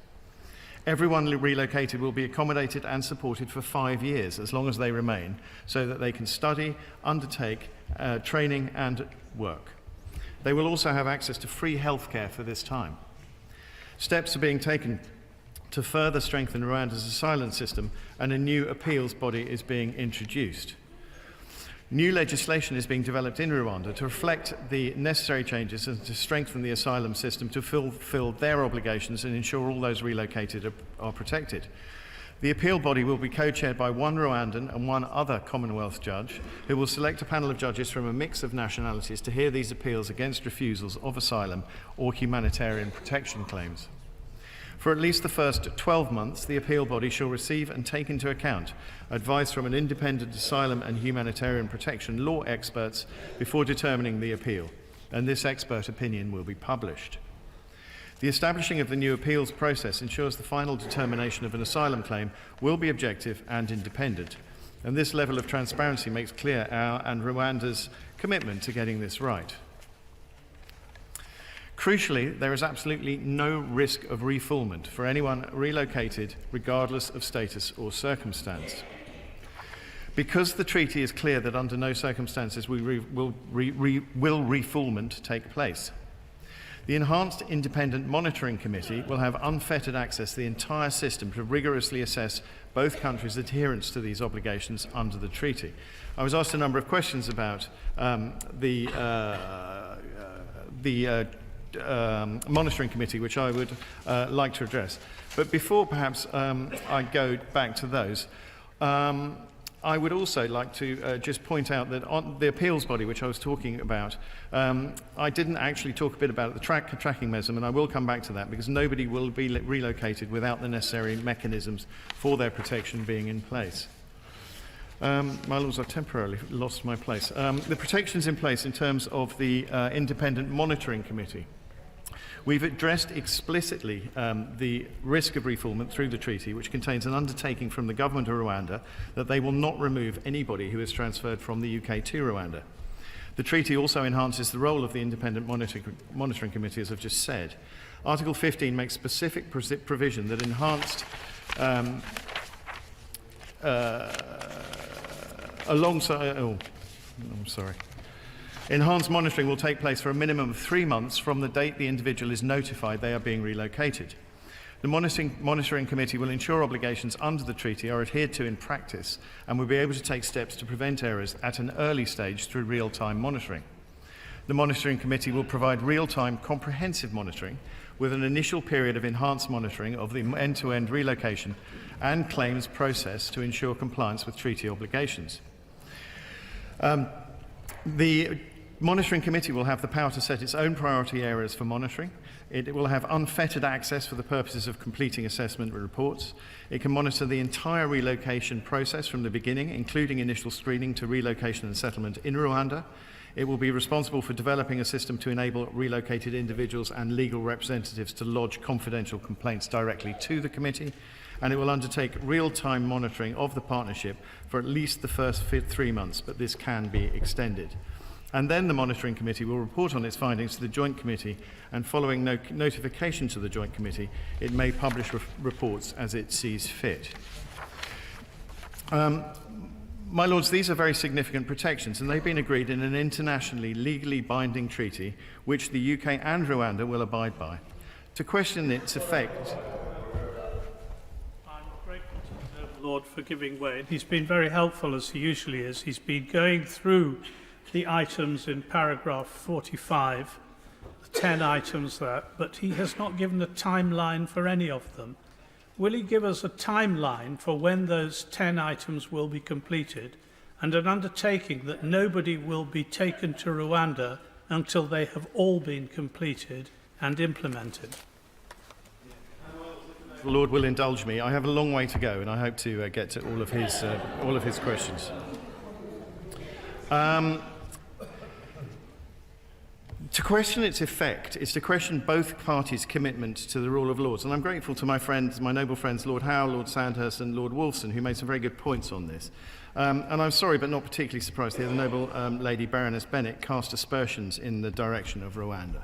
Everyone relocated will be accommodated and supported for 5 years, as long as they remain, so that they can study, undertake training and work. They will also have access to free healthcare for this time. Steps are being taken to further strengthen Rwanda's asylum system, and a new appeals body is being introduced. New legislation is being developed in Rwanda to reflect the necessary changes and to strengthen the asylum system to fulfill their obligations and ensure all those relocated are protected. The appeal body will be co-chaired by one Rwandan and one other Commonwealth judge, who will select a panel of judges from a mix of nationalities to hear these appeals against refusals of asylum or humanitarian protection claims. For at least the first 12 months, the appeal body shall receive and take into account advice from an independent asylum and humanitarian protection law experts before determining the appeal, and this expert opinion will be published. The establishing of the new appeals process ensures the final determination of an asylum claim will be objective and independent, and this level of transparency makes clear our and Rwanda's commitment to getting this right. Crucially, there is absolutely no risk of refoulement for anyone relocated, regardless of status or circumstance. Because the treaty is clear that under no circumstances will refoulement take place. The Enhanced Independent Monitoring Committee will have unfettered access to the entire system to rigorously assess both countries' adherence to these obligations under the treaty. I was asked a number of questions about the monitoring committee, which I would like to address. But before perhaps I go back to those, I would also like to just point out that on the appeals body, which I was talking about, I didn't actually talk a bit about the tracking mechanism, and I will come back to that, because nobody will be relocated without the necessary mechanisms for their protection being in place. My Lords, I've temporarily lost my place. The protections in place in terms of the Independent Monitoring Committee. We've addressed explicitly the risk of refoulement through the treaty, which contains an undertaking from the government of Rwanda that they will not remove anybody who is transferred from the UK to Rwanda. The treaty also enhances the role of the Independent Monitoring Committee, as I've just said. Article 15 makes specific provision that enhanced monitoring will take place for a minimum of 3 months from the date the individual is notified they are being relocated. The monitoring committee will ensure obligations under the treaty are adhered to in practice and will be able to take steps to prevent errors at an early stage through real-time monitoring. The monitoring committee will provide real-time comprehensive monitoring with an initial period of enhanced monitoring of the end-to-end relocation and claims process to ensure compliance with treaty obligations. The Monitoring Committee will have the power to set its own priority areas for monitoring. It will have unfettered access for the purposes of completing assessment reports. It can monitor the entire relocation process from the beginning, including initial screening to relocation and settlement in Rwanda. It will be responsible for developing a system to enable relocated individuals and legal representatives to lodge confidential complaints directly to the committee. And it will undertake real-time monitoring of the partnership for at least the first 3 months, but this can be extended. And then the Monitoring Committee will report on its findings to the Joint Committee, and following notification to the Joint Committee, it may publish reports as it sees fit. My Lords, these are very significant protections, and they've been agreed in an internationally legally binding treaty which the UK and Rwanda will abide by. To question its effect... I'm grateful to the Lord for giving way. He's been very helpful, as he usually is. He's been going through the items in paragraph 45, the 10 items there, but he has not given a timeline for any of them. Will he give us a timeline for when those 10 items will be completed, and an undertaking that nobody will be taken to Rwanda until they have all been completed and implemented? The Lord will indulge me. I have a long way to go, and I hope to get to all of his questions. To question its effect is to question both parties' commitment to the rule of laws. And I'm grateful to my friends, my noble friends, Lord Howe, Lord Sandhurst and Lord Wolfson, who made some very good points on this. And I'm sorry, but not particularly surprised to hear the noble Lady Baroness Bennett cast aspersions in the direction of Rwanda.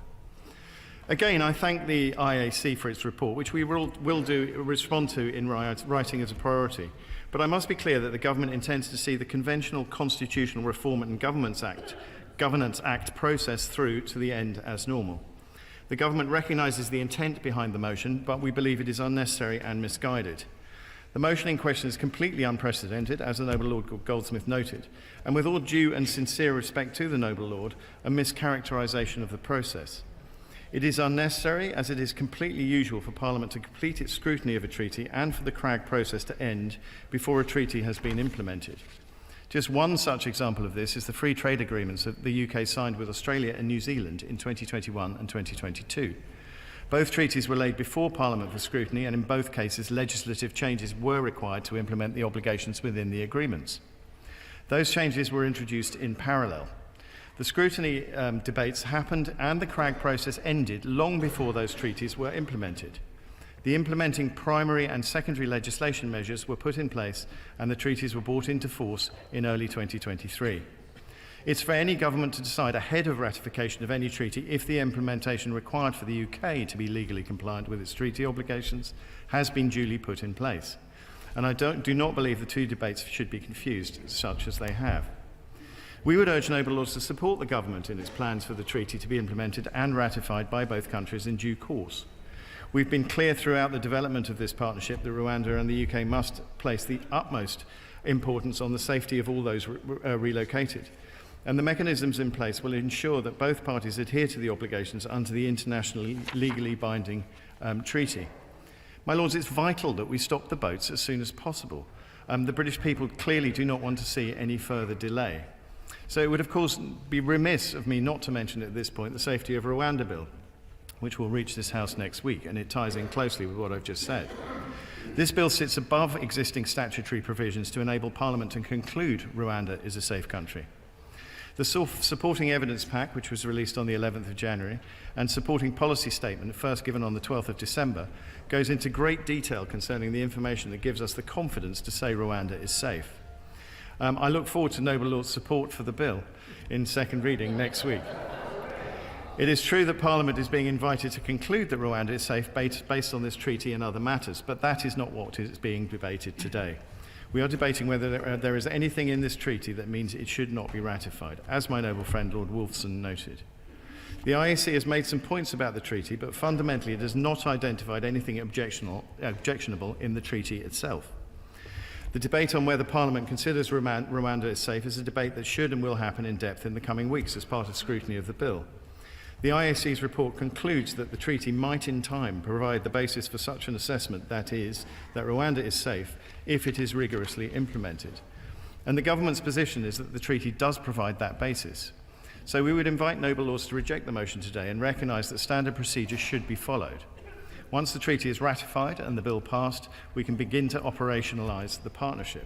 Again, I thank the IAC for its report, which we will respond to in writing as a priority. But I must be clear that the government intends to see the conventional Constitutional Reform and Governance Act process through to the end as normal. The government recognises the intent behind the motion, but we believe it is unnecessary and misguided. The motion in question is completely unprecedented, as the noble Lord Goldsmith noted, and with all due and sincere respect to the noble Lord, a mischaracterisation of the process. It is unnecessary, as it is completely usual for Parliament to complete its scrutiny of a treaty and for the CRAG process to end before a treaty has been implemented. Just one such example of this is the free trade agreements that the UK signed with Australia and New Zealand in 2021 and 2022. Both treaties were laid before Parliament for scrutiny, and in both cases legislative changes were required to implement the obligations within the agreements. Those changes were introduced in parallel. The scrutiny debates happened and the CRAG process ended long before those treaties were implemented. The implementing primary and secondary legislation measures were put in place and the treaties were brought into force in early 2023. It's for any government to decide ahead of ratification of any treaty if the implementation required for the UK to be legally compliant with its treaty obligations has been duly put in place. And I do not believe the two debates should be confused, such as they have. We would urge noble lords to support the government in its plans for the treaty to be implemented and ratified by both countries in due course. We've been clear throughout the development of this partnership that Rwanda and the UK must place the utmost importance on the safety of all those relocated. And the mechanisms in place will ensure that both parties adhere to the obligations under the internationally legally binding treaty. My lords, it's vital that we stop the boats as soon as possible. The British people clearly do not want to see any further delay. So it would, of course, be remiss of me not to mention at this point the Safety of Rwanda Bill, which will reach this House next week, and it ties in closely with what I've just said. This bill sits above existing statutory provisions to enable Parliament to conclude Rwanda is a safe country. The supporting evidence pack, which was released on the 11th of January, and supporting policy statement, first given on the 12th of December, goes into great detail concerning the information that gives us the confidence to say Rwanda is safe. I look forward to noble lords' support for the bill in second reading next week. It is true that Parliament is being invited to conclude that Rwanda is safe based on this treaty and other matters, but that is not what is being debated today. We are debating whether there is anything in this treaty that means it should not be ratified, as my noble friend Lord Wolfson noted. The IAC has made some points about the treaty, but fundamentally it has not identified anything objectionable in the treaty itself. The debate on whether Parliament considers Rwanda is safe is a debate that should and will happen in depth in the coming weeks as part of scrutiny of the bill. The IAC's report concludes that the treaty might in time provide the basis for such an assessment, that is, that Rwanda is safe if it is rigorously implemented. And the government's position is that the treaty does provide that basis. So we would invite Noble Lords to reject the motion today and recognise that standard procedures should be followed. Once the treaty is ratified and the bill passed, we can begin to operationalise the partnership.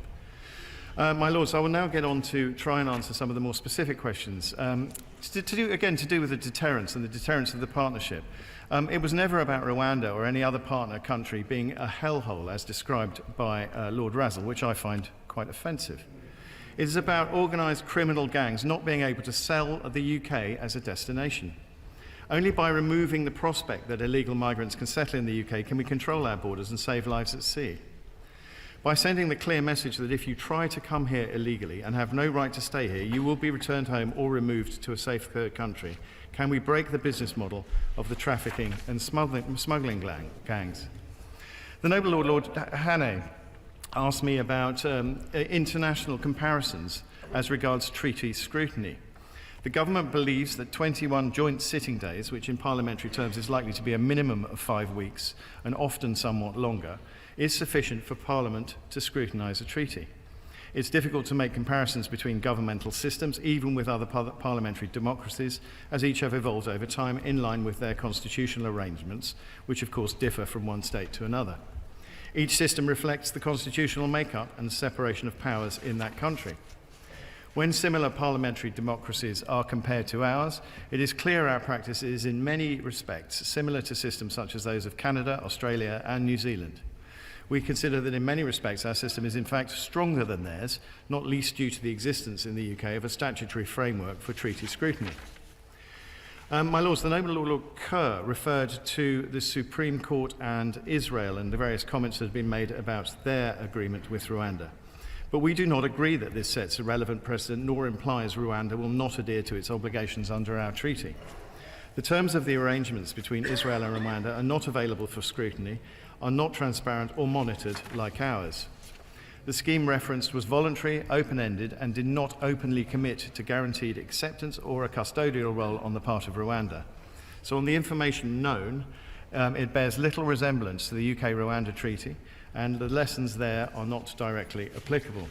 My Lords, I will now get on to try and answer some of the more specific questions. To do with the deterrence and the deterrence of the partnership. It was never about Rwanda or any other partner country being a hellhole as described by Lord Razzle, which I find quite offensive. It is about organised criminal gangs not being able to sell the UK as a destination. Only by removing the prospect that illegal migrants can settle in the UK can we control our borders and save lives at sea. By sending the clear message that if you try to come here illegally and have no right to stay here, you will be returned home or removed to a safe third country, can we break the business model of the trafficking and smuggling gangs? The Noble Lord Hannay asked me about international comparisons as regards treaty scrutiny. The government believes that 21 joint sitting days, which in parliamentary terms is likely to be a minimum of 5 weeks and often somewhat longer, is sufficient for Parliament to scrutinise a treaty. It's difficult to make comparisons between governmental systems, even with other parliamentary democracies, as each have evolved over time in line with their constitutional arrangements, which of course differ from one state to another. Each system reflects the constitutional makeup and separation of powers in that country. When similar parliamentary democracies are compared to ours, it is clear our practice is in many respects similar to systems such as those of Canada, Australia and New Zealand. We consider that in many respects our system is in fact stronger than theirs, not least due to the existence in the UK of a statutory framework for treaty scrutiny. My Lords, the Noble Lord Kerr referred to the Supreme Court and Israel and the various comments that have been made about their agreement with Rwanda. But we do not agree that this sets a relevant precedent, nor implies Rwanda will not adhere to its obligations under our treaty. The terms of the arrangements between Israel and Rwanda are not available for scrutiny, are not transparent or monitored like ours. The scheme referenced was voluntary, open-ended, and did not openly commit to guaranteed acceptance or a custodial role on the part of Rwanda. So on the information known, it bears little resemblance to the UK-Rwanda treaty, and the lessons there are not directly applicable.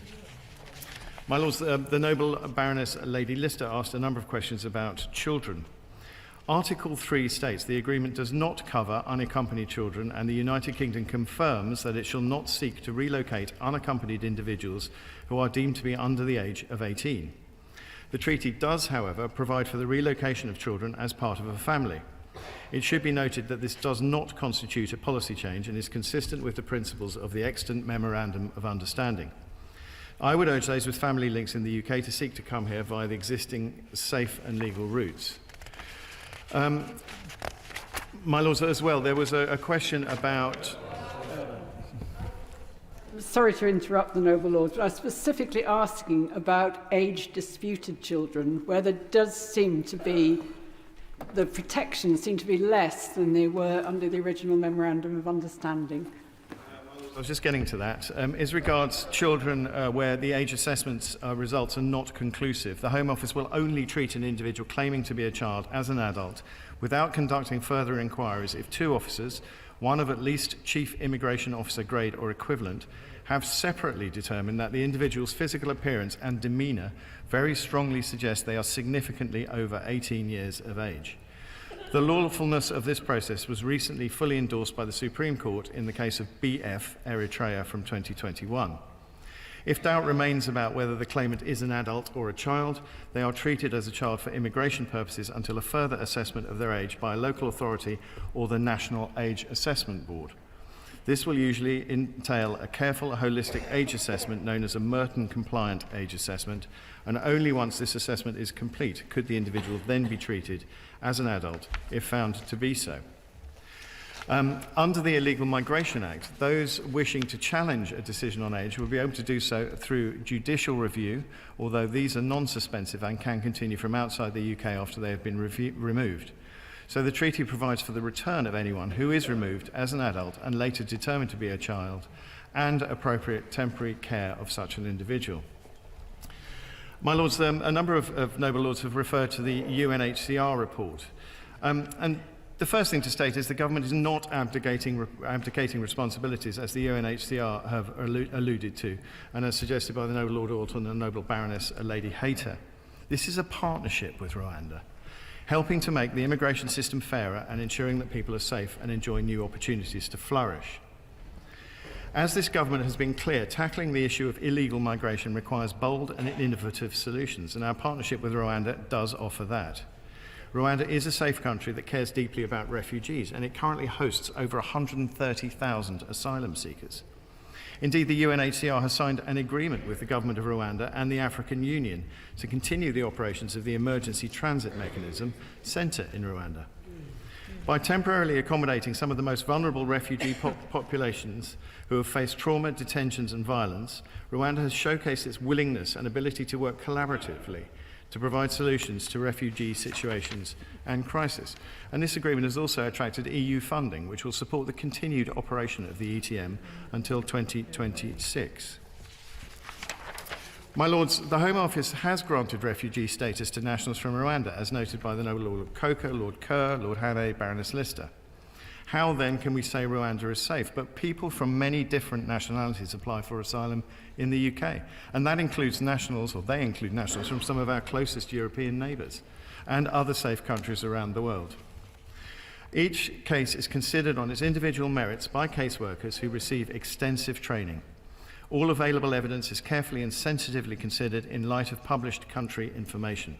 My Lords, the Noble Baroness Lady Lister asked a number of questions about children. Article 3 states the agreement does not cover unaccompanied children, and the United Kingdom confirms that it shall not seek to relocate unaccompanied individuals who are deemed to be under the age of 18. The treaty does, however, provide for the relocation of children as part of a family. It should be noted that this does not constitute a policy change and is consistent with the principles of the extant Memorandum of Understanding. I would urge those with family links in the UK to seek to come here via the existing safe and legal routes. My Lords, as well, there was a question about... Sorry to interrupt the Noble Lords, but I was specifically asking about age-disputed children, where there does seem to be, the protections seem to be less than they were under the original Memorandum of Understanding. I was just getting to that. As regards children where the age assessment results are not conclusive, the Home Office will only treat an individual claiming to be a child as an adult without conducting further inquiries if two officers, one of at least Chief Immigration Officer grade or equivalent, have separately determined that the individual's physical appearance and demeanour very strongly suggest they are significantly over 18 years of age. The lawfulness of this process was recently fully endorsed by the Supreme Court in the case of BF Eritrea from 2021. If doubt remains about whether the claimant is an adult or a child, they are treated as a child for immigration purposes until a further assessment of their age by a local authority or the National Age Assessment Board. This will usually entail a careful, holistic age assessment known as a Merton-compliant age assessment, and only once this assessment is complete could the individual then be treated as an adult if found to be so. Under the Illegal Migration Act, those wishing to challenge a decision on age will be able to do so through judicial review, although these are non-suspensive and can continue from outside the UK after they have been removed. So the treaty provides for the return of anyone who is removed as an adult and later determined to be a child, and appropriate temporary care of such an individual. My Lords, a number of Noble Lords have referred to the UNHCR report. And the first thing to state is the government is not abdicating responsibilities, as the UNHCR have alluded to, and as suggested by the Noble Lord Alton and the Noble Baroness Lady Hayter. This is a partnership with Rwanda, helping to make the immigration system fairer and ensuring that people are safe and enjoy new opportunities to flourish. As this government has been clear, tackling the issue of illegal migration requires bold and innovative solutions, and our partnership with Rwanda does offer that. Rwanda is a safe country that cares deeply about refugees, and it currently hosts over 130,000 asylum seekers. Indeed, the UNHCR has signed an agreement with the government of Rwanda and the African Union to continue the operations of the Emergency Transit Mechanism Centre in Rwanda. By temporarily accommodating some of the most vulnerable refugee populations who have faced trauma, detentions and violence, Rwanda has showcased its willingness and ability to work collaboratively to provide solutions to refugee situations and crisis. And this agreement has also attracted EU funding, which will support the continued operation of the ETM until 2026. My Lords, the Home Office has granted refugee status to nationals from Rwanda, as noted by the Noble Lord Coker, Lord Kerr, Lord Hannay, Baroness Lister. How then can we say Rwanda is safe? But people from many different nationalities apply for asylum in the UK. And that includes nationals, or they include nationals, from some of our closest European neighbours and other safe countries around the world. Each case is considered on its individual merits by caseworkers who receive extensive training. All available evidence is carefully and sensitively considered in light of published country information.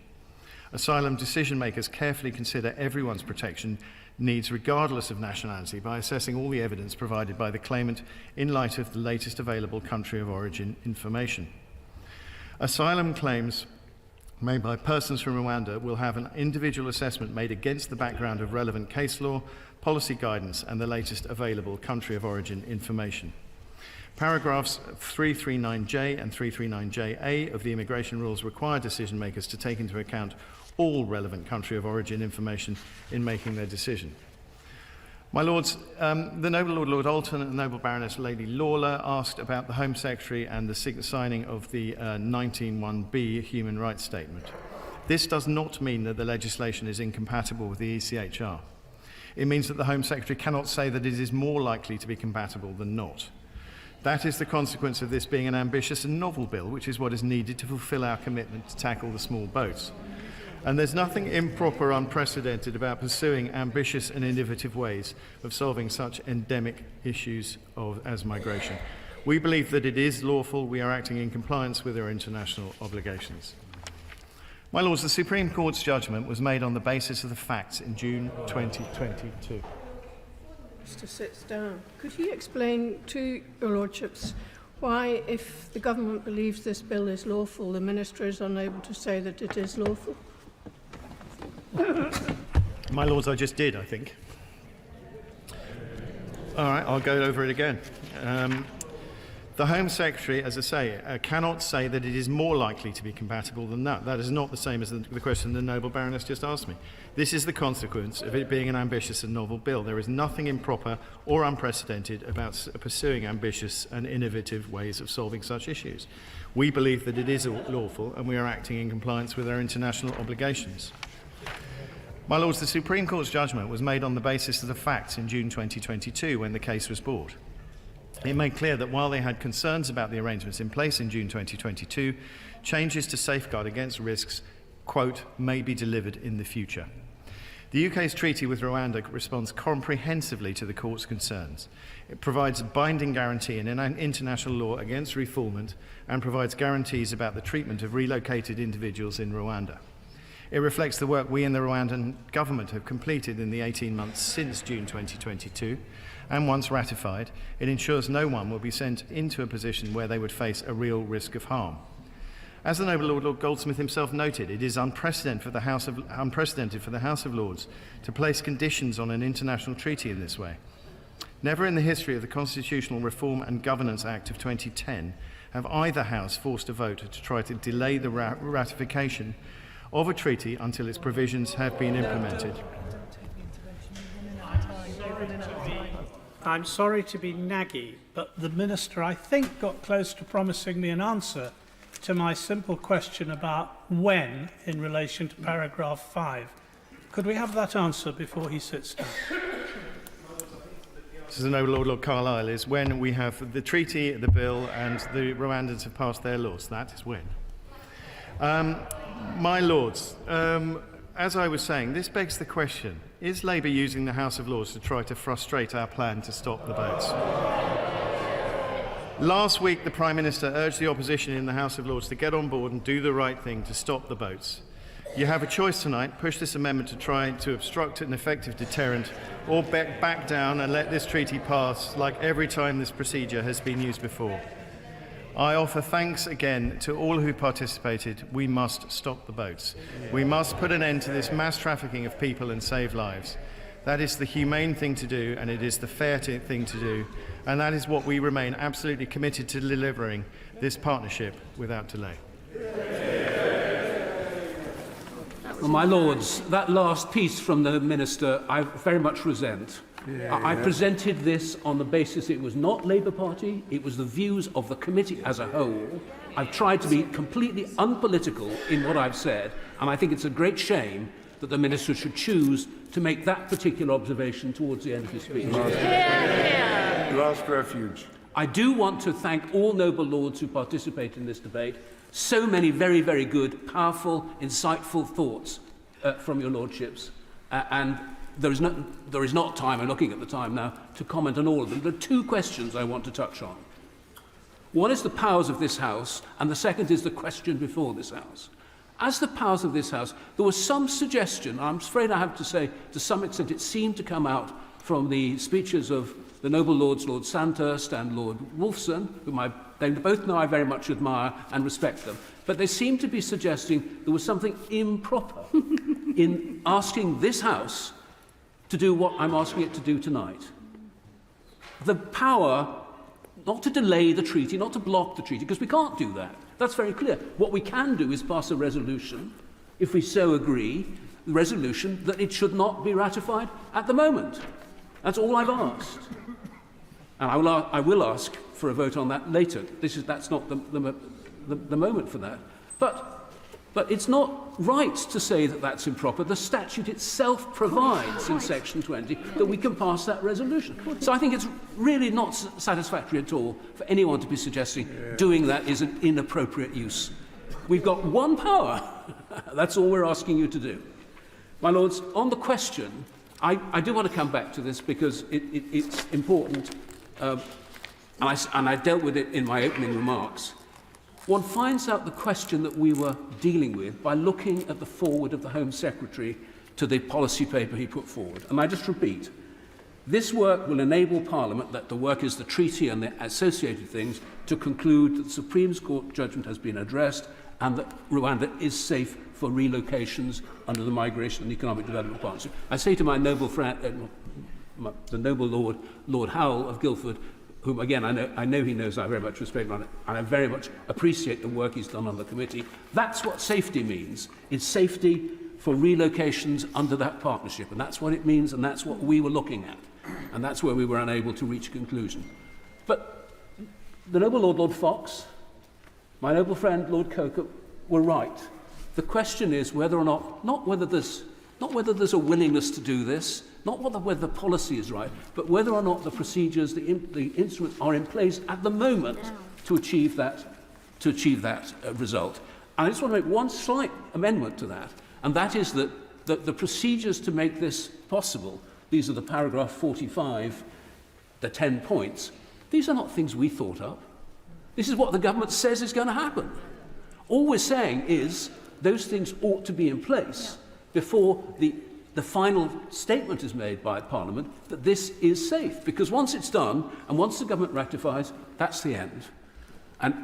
Asylum decision makers carefully consider everyone's protection needs regardless of nationality by assessing all the evidence provided by the claimant in light of the latest available country of origin information. Asylum claims made by persons from Rwanda will have an individual assessment made against the background of relevant case law, policy guidance and the latest available country of origin information. Paragraphs 339J and 339JA of the immigration rules require decision makers to take into account all relevant country of origin information in making their decision. My Lords, the Noble Lord Alton and the Noble Baroness Lady Lawler asked about the Home Secretary and the signing of the 19.1b Human Rights Statement. This does not mean that the legislation is incompatible with the ECHR. It means that the Home Secretary cannot say that it is more likely to be compatible than not. That is the consequence of this being an ambitious and novel bill, which is what is needed to fulfil our commitment to tackle the small boats. And there's nothing improper or unprecedented about pursuing ambitious and innovative ways of solving such endemic issues as migration. We believe that it is lawful. We are acting in compliance with our international obligations. My Lords, the Supreme Court's judgment was made on the basis of the facts in June 2022. Mr. sits down. Could he explain to your lordships why, if the government believes this bill is lawful, the minister is unable to say that it is lawful? My Lords, I just did, I think. All right, I'll go over it again. The Home Secretary, as I say, cannot say that it is more likely to be compatible than that. That is not the same as the question the Noble Baroness just asked me. This is the consequence of it being an ambitious and novel bill. There is nothing improper or unprecedented about pursuing ambitious and innovative ways of solving such issues. We believe that it is lawful and we are acting in compliance with our international obligations. My Lords, the Supreme Court's judgment was made on the basis of the facts in June 2022 when the case was brought. It made clear that while they had concerns about the arrangements in place in June 2022, changes to safeguard against risks, quote, may be delivered in the future. The UK's treaty with Rwanda responds comprehensively to the court's concerns. It provides a binding guarantee in international law against refoulement and provides guarantees about the treatment of relocated individuals in Rwanda. It reflects the work we in the Rwandan government have completed in the 18 months since June 2022, and once ratified, it ensures no one will be sent into a position where they would face a real risk of harm. As the Noble Lord Goldsmith himself noted, it is unprecedented for the House of Lords to place conditions on an international treaty in this way. Never in the history of the Constitutional Reform and Governance Act of 2010 have either House forced a vote to try to delay the ratification of a treaty until its provisions have been implemented. I'm sorry to be naggy, but the Minister, I think, got close to promising me an answer to my simple question about when, in relation to paragraph 5. Could we have that answer before he sits down? This is the Noble Lord Carlisle, is when we have the treaty, the bill, and the Rwandans have passed their laws. That is when. My Lords, as I was saying, this begs the question, is Labour using the House of Lords to try to frustrate our plan to stop the boats? Last week, the Prime Minister urged the opposition in the House of Lords to get on board and do the right thing to stop the boats. You have a choice tonight: push this amendment to try to obstruct an effective deterrent, or back down and let this treaty pass like every time this procedure has been used before. I offer thanks again to all who participated. We must stop the boats. We must put an end to this mass trafficking of people and save lives. That is the humane thing to do, and it is the fair thing to do, and that is what we remain absolutely committed to delivering, this partnership without delay. Well, my Lords, that last piece from the Minister I very much resent. I presented this on the basis it was not Labour Party, it was the views of the committee as a whole. I've tried to be completely unpolitical in what I've said, and I think it's a great shame that the Minister should choose to make that particular observation towards the end of his speech. Last refuge. I do want to thank all noble lords who participate in this debate. So many very, very good, powerful, insightful thoughts from your lordships. And there is not time, I'm looking at the time now, to comment on all of them. There are two questions I want to touch on. One is the powers of this House, and the second is the question before this House. As the powers of this House, there was some suggestion, I'm afraid I have to say, to some extent it seemed to come out from the speeches of the noble lords, Lord Sandhurst and Lord Wolfson, whom they both know I very much admire and respect them, but they seemed to be suggesting there was something improper in asking this House to do what I'm asking it to do tonight. The power not to delay the treaty, not to block the treaty, because we can't do that. That's very clear. What we can do is pass a resolution, if we so agree, the resolution that it should not be ratified at the moment. That's all I've asked. And I will ask for a vote on that later. That's not the moment for that. But it's not right to say that that's improper. The statute itself provides in section 20 that we can pass that resolution. So I think it's really not satisfactory at all for anyone to be suggesting doing that is an inappropriate use. We've got one power. That's all we're asking you to do. My Lords, on the question, I do want to come back to this because it's important, and I dealt with it in my opening remarks. One finds out the question that we were dealing with by looking at the foreword of the Home Secretary to the policy paper he put forward. And I just repeat, this work will enable Parliament, that the work is the treaty and the associated things, to conclude that the Supreme Court judgment has been addressed and that Rwanda is safe for relocations under the Migration and Economic Development Partnership. I say to my noble friend, the noble Lord, Lord Howell of Guildford, whom, again, I know he knows I very much respect and I very much appreciate the work he's done on the committee. That's what safety means. It's safety for relocations under that partnership, and that's what it means, and that's what we were looking at, and that's where we were unable to reach a conclusion. But the noble Lord, Lord Fox, my noble friend, Lord Coker, were right. The question is whether or not whether there's a willingness to do this, not whether the policy is right, but whether or not the procedures, the instruments are in place at the moment to achieve that result. And I just want to make one slight amendment to that, and that is that the procedures to make this possible, these are the paragraph 45, the 10 points, these are not things we thought up. This is what the government says is going to happen. All we're saying is those things ought to be in place before the final statement is made by Parliament that this is safe. Because once it's done, and once the government ratifies, that's the end. And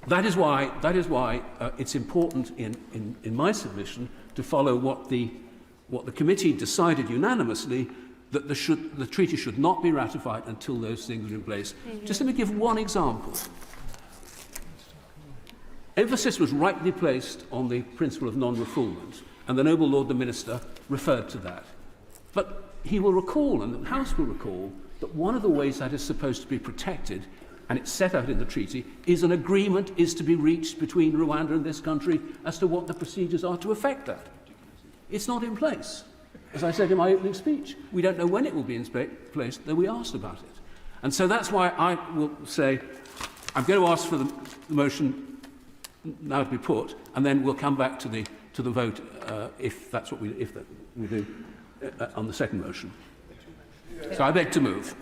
that is why it's important in my submission to follow what the committee decided unanimously, that the treaty should not be ratified until those things are in place. Just let me give one example. Emphasis was rightly placed on the principle of non-refoulement, and the noble Lord the Minister referred to that. But he will recall, and the House will recall, that one of the ways that is supposed to be protected, and it's set out in the treaty, is an agreement is to be reached between Rwanda and this country as to what the procedures are to effect that. It's not in place. As I said in my opening speech, we don't know when it will be in place, though we asked about it. And so that's why I will say I'm going to ask for the motion now to be put, and then we'll come back to the vote if that's what we do on the second motion. So I beg to move.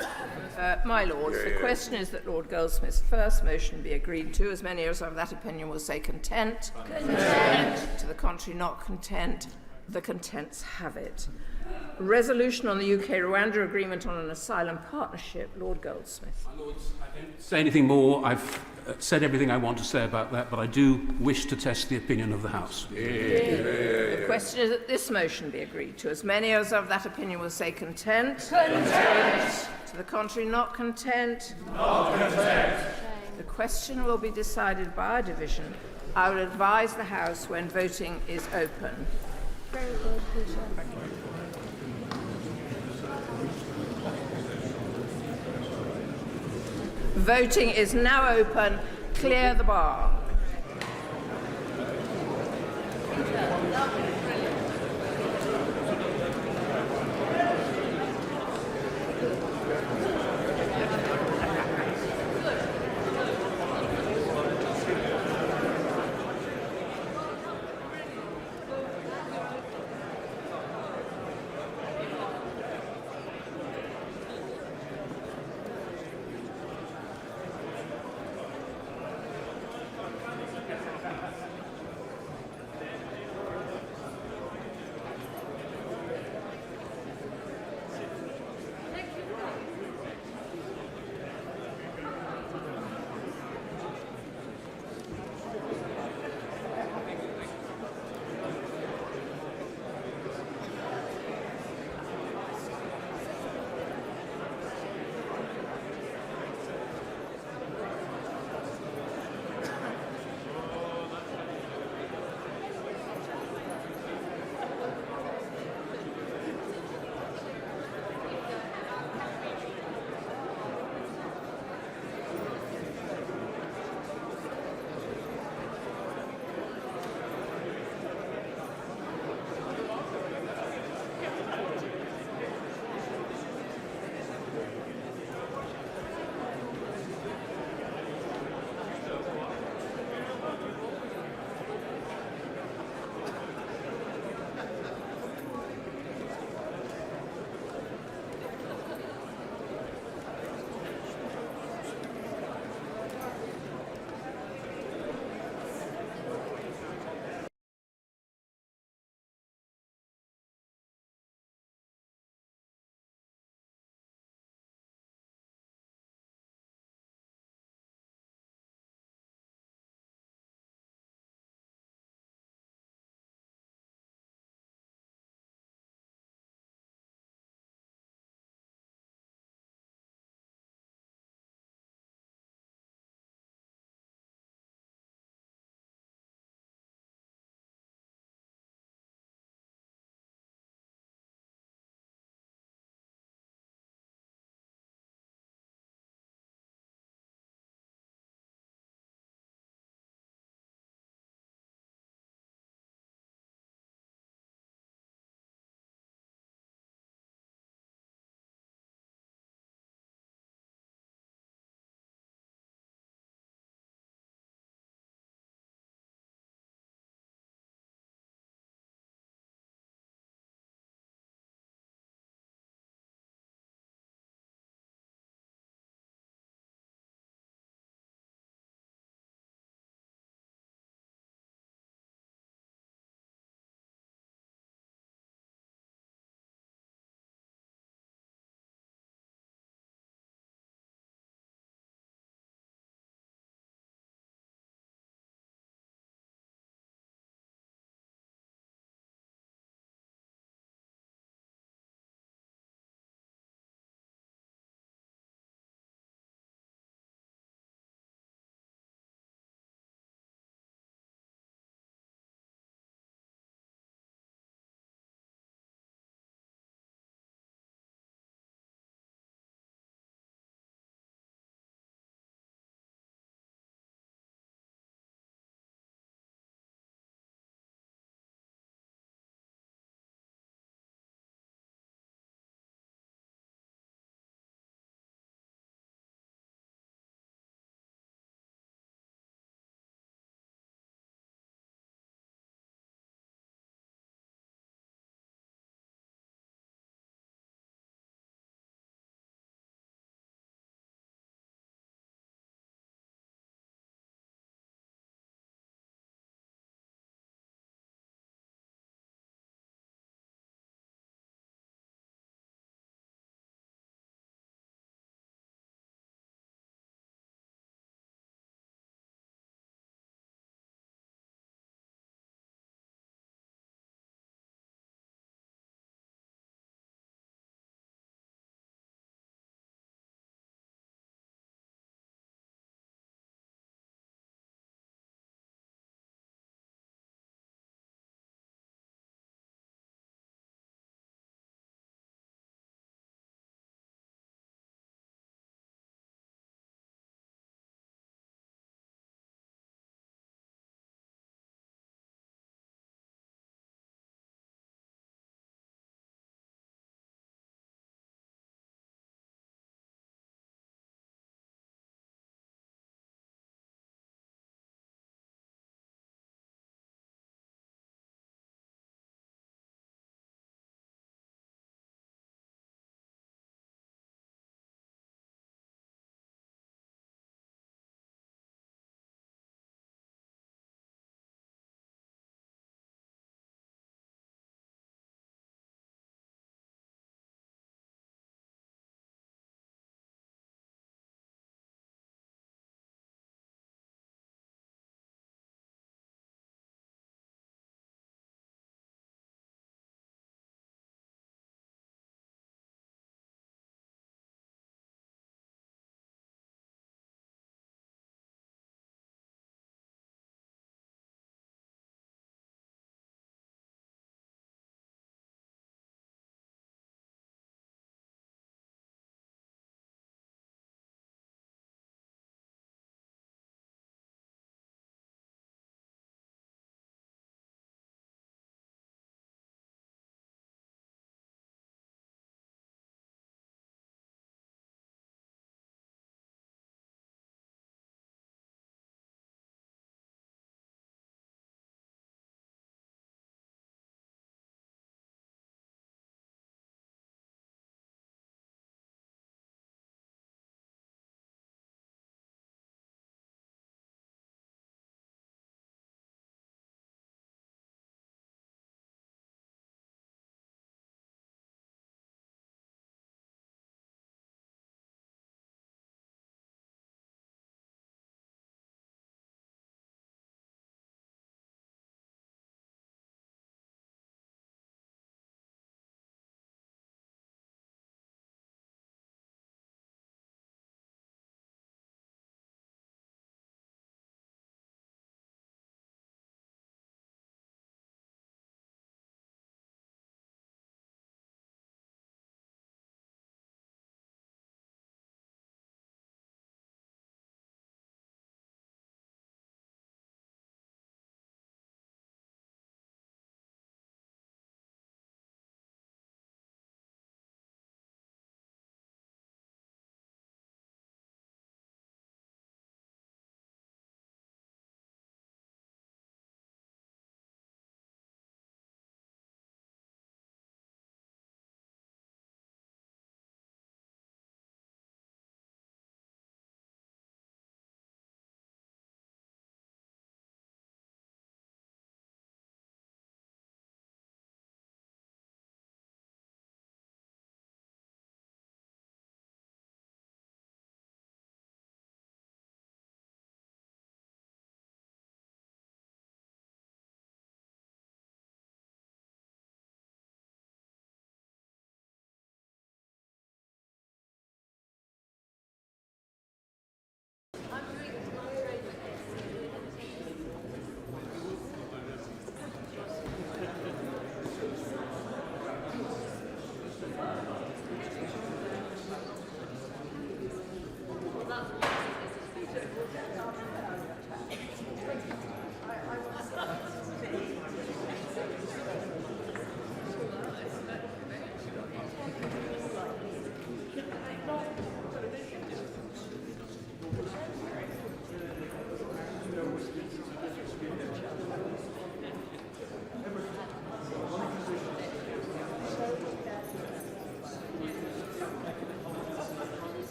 My Lords, the question is that Lord Goldsmith's first motion be agreed to. As many as are of that opinion will say content. Content. To the contrary, not content. The contents have it. Resolution on the UK-Rwanda agreement on an asylum partnership. Lord Goldsmith. My Lords, I don't say anything more. I've said everything I want to say about that, but I do wish to test the opinion of the House. The question is that this motion be agreed to. As many as are of that opinion will say content. Content. To the contrary, not content. Not content. The question will be decided by a division. I will advise the House when voting is open. Very good, Peter. Thank you. Voting is now open. Clear the bar.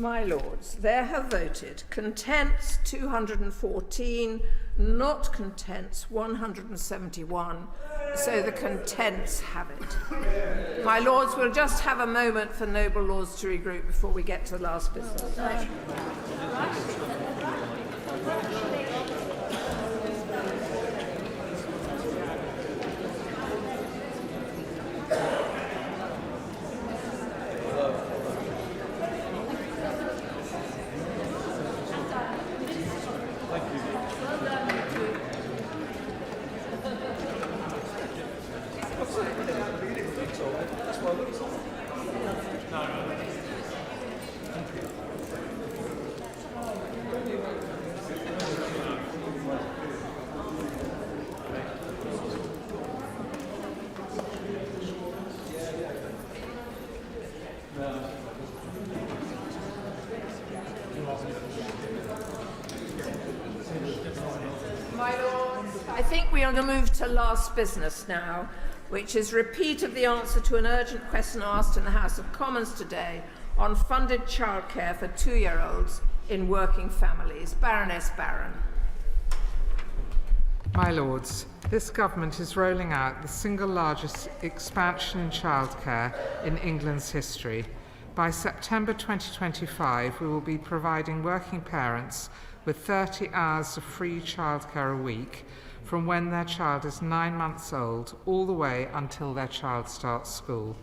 My Lords, there have voted contents 214, not contents 171, so the contents have it. My Lords, we'll just have a moment for noble lords to regroup before we get to the last business. I think we are to move to last business now, which is repeat of the answer to an urgent question asked in the House of Commons today on funded childcare for 2-year-olds in working families. Baroness Barron. My Lords, this government is rolling out the single largest expansion in childcare in England's history. By September 2025, we will be providing working parents with 30 hours of free childcare a week from when their child is 9 months old all the way until their child starts school.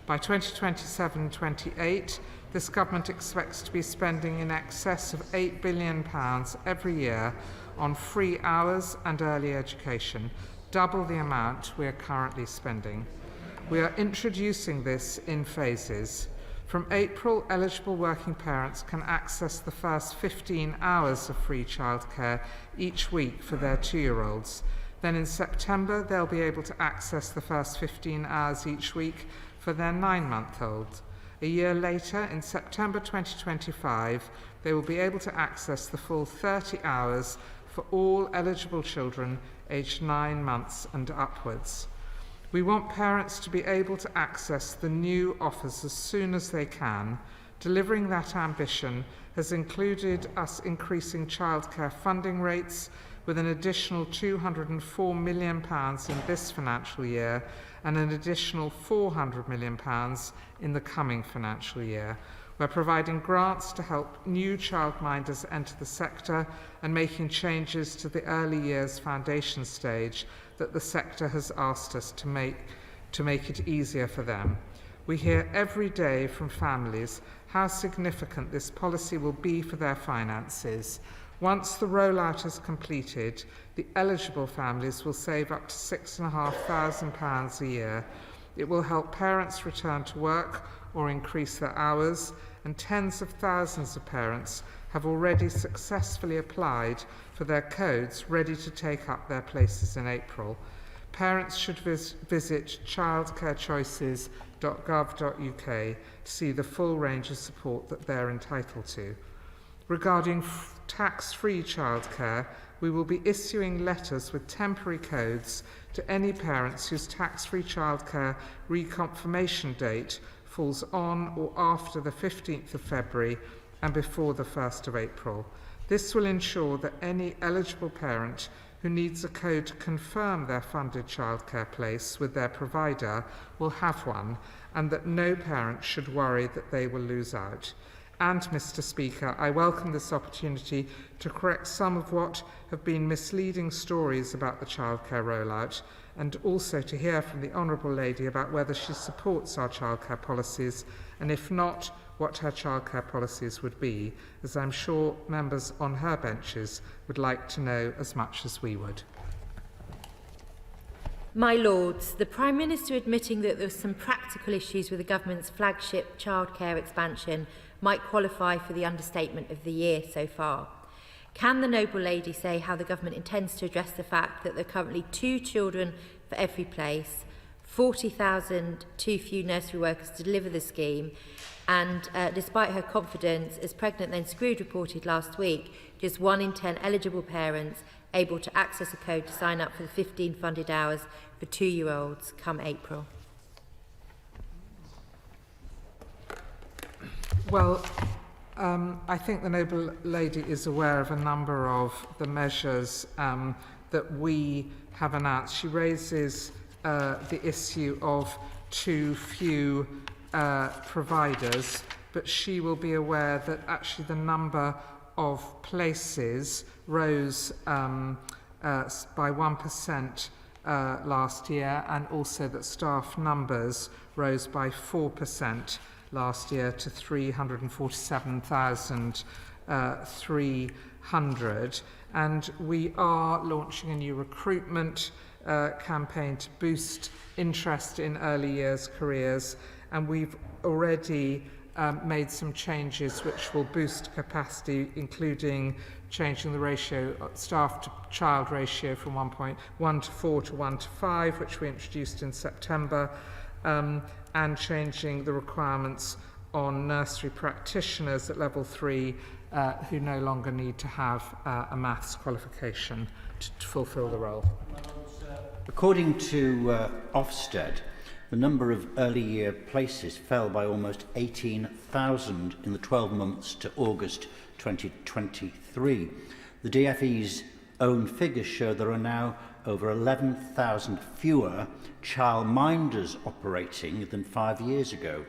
By 2027-28, this government expects to be spending in excess of £8 billion every year on free hours and early education, double the amount we are currently spending. We are introducing this in phases. From April, eligible working parents can access the first 15 hours of free childcare each week for their 2-year-olds. Then in September, they'll be able to access the first 15 hours each week for their 9-month-old. A year later, in September 2025, they will be able to access the full 30 hours for all eligible children aged 9 months and upwards. We want parents to be able to access the new offers as soon as they can. Delivering that ambition has included us increasing childcare funding rates with an additional £204 million in this financial year and an additional £400 million in the coming financial year. We're providing grants to help new childminders enter the sector and making changes to the early years foundation stage that the sector has asked us to make it easier for them. We hear every day from families how significant this policy will be for their finances. Once the rollout is completed, the eligible families will save up to £6,500 a year. It will help parents return to work or increase their hours, and tens of thousands of parents have already successfully applied for their codes ready to take up their places in April. Parents should visit childcarechoices.gov.uk to see the full range of support that they're entitled to. Regarding tax-free childcare, we will be issuing letters with temporary codes to any parents whose tax-free childcare reconfirmation date falls on or after the 15th of February and before the 1st of April. This will ensure that any eligible parent who needs a code to confirm their funded childcare place with their provider will have one, and that no parent should worry that they will lose out. And, Mr. Speaker, I welcome this opportunity to correct some of what have been misleading stories about the childcare rollout, and also to hear from the Honourable Lady about whether she supports our childcare policies, and if not, what her childcare policies would be, as I'm sure members on her benches would like to know as much as we would. My Lords, the Prime Minister admitting that there were some practical issues with the government's flagship childcare expansion might qualify for the understatement of the year so far. Can the Noble Lady say how the government intends to address the fact that there are currently 2 children for every place, 40,000 too few nursery workers to deliver the scheme, and despite her confidence, as Pregnant Then Screwed reported last week, just 1 in 10 eligible parents able to access a code to sign up for the 15 funded hours for 2-year-olds come April? Well, I think the Noble Lady is aware of a number of the measures that we have announced. She raises the issue of too few providers, but she will be aware that actually the number of places rose by 1% last year, and also that staff numbers rose by 4% last year to 347,300. And we are launching a new recruitment campaign to boost interest in early years careers, and we've already made some changes which will boost capacity, including changing the ratio, staff to child ratio from 1.1 to 4 to 1 to 5, which we introduced in September, and changing the requirements on nursery practitioners at level 3 who no longer need to have a maths qualification to fulfil the role. According to Ofsted, the number of early year places fell by almost 18,000 in the 12 months to August 2023. The DFE's own figures show there are now over 11,000 fewer childminders operating than 5 years ago.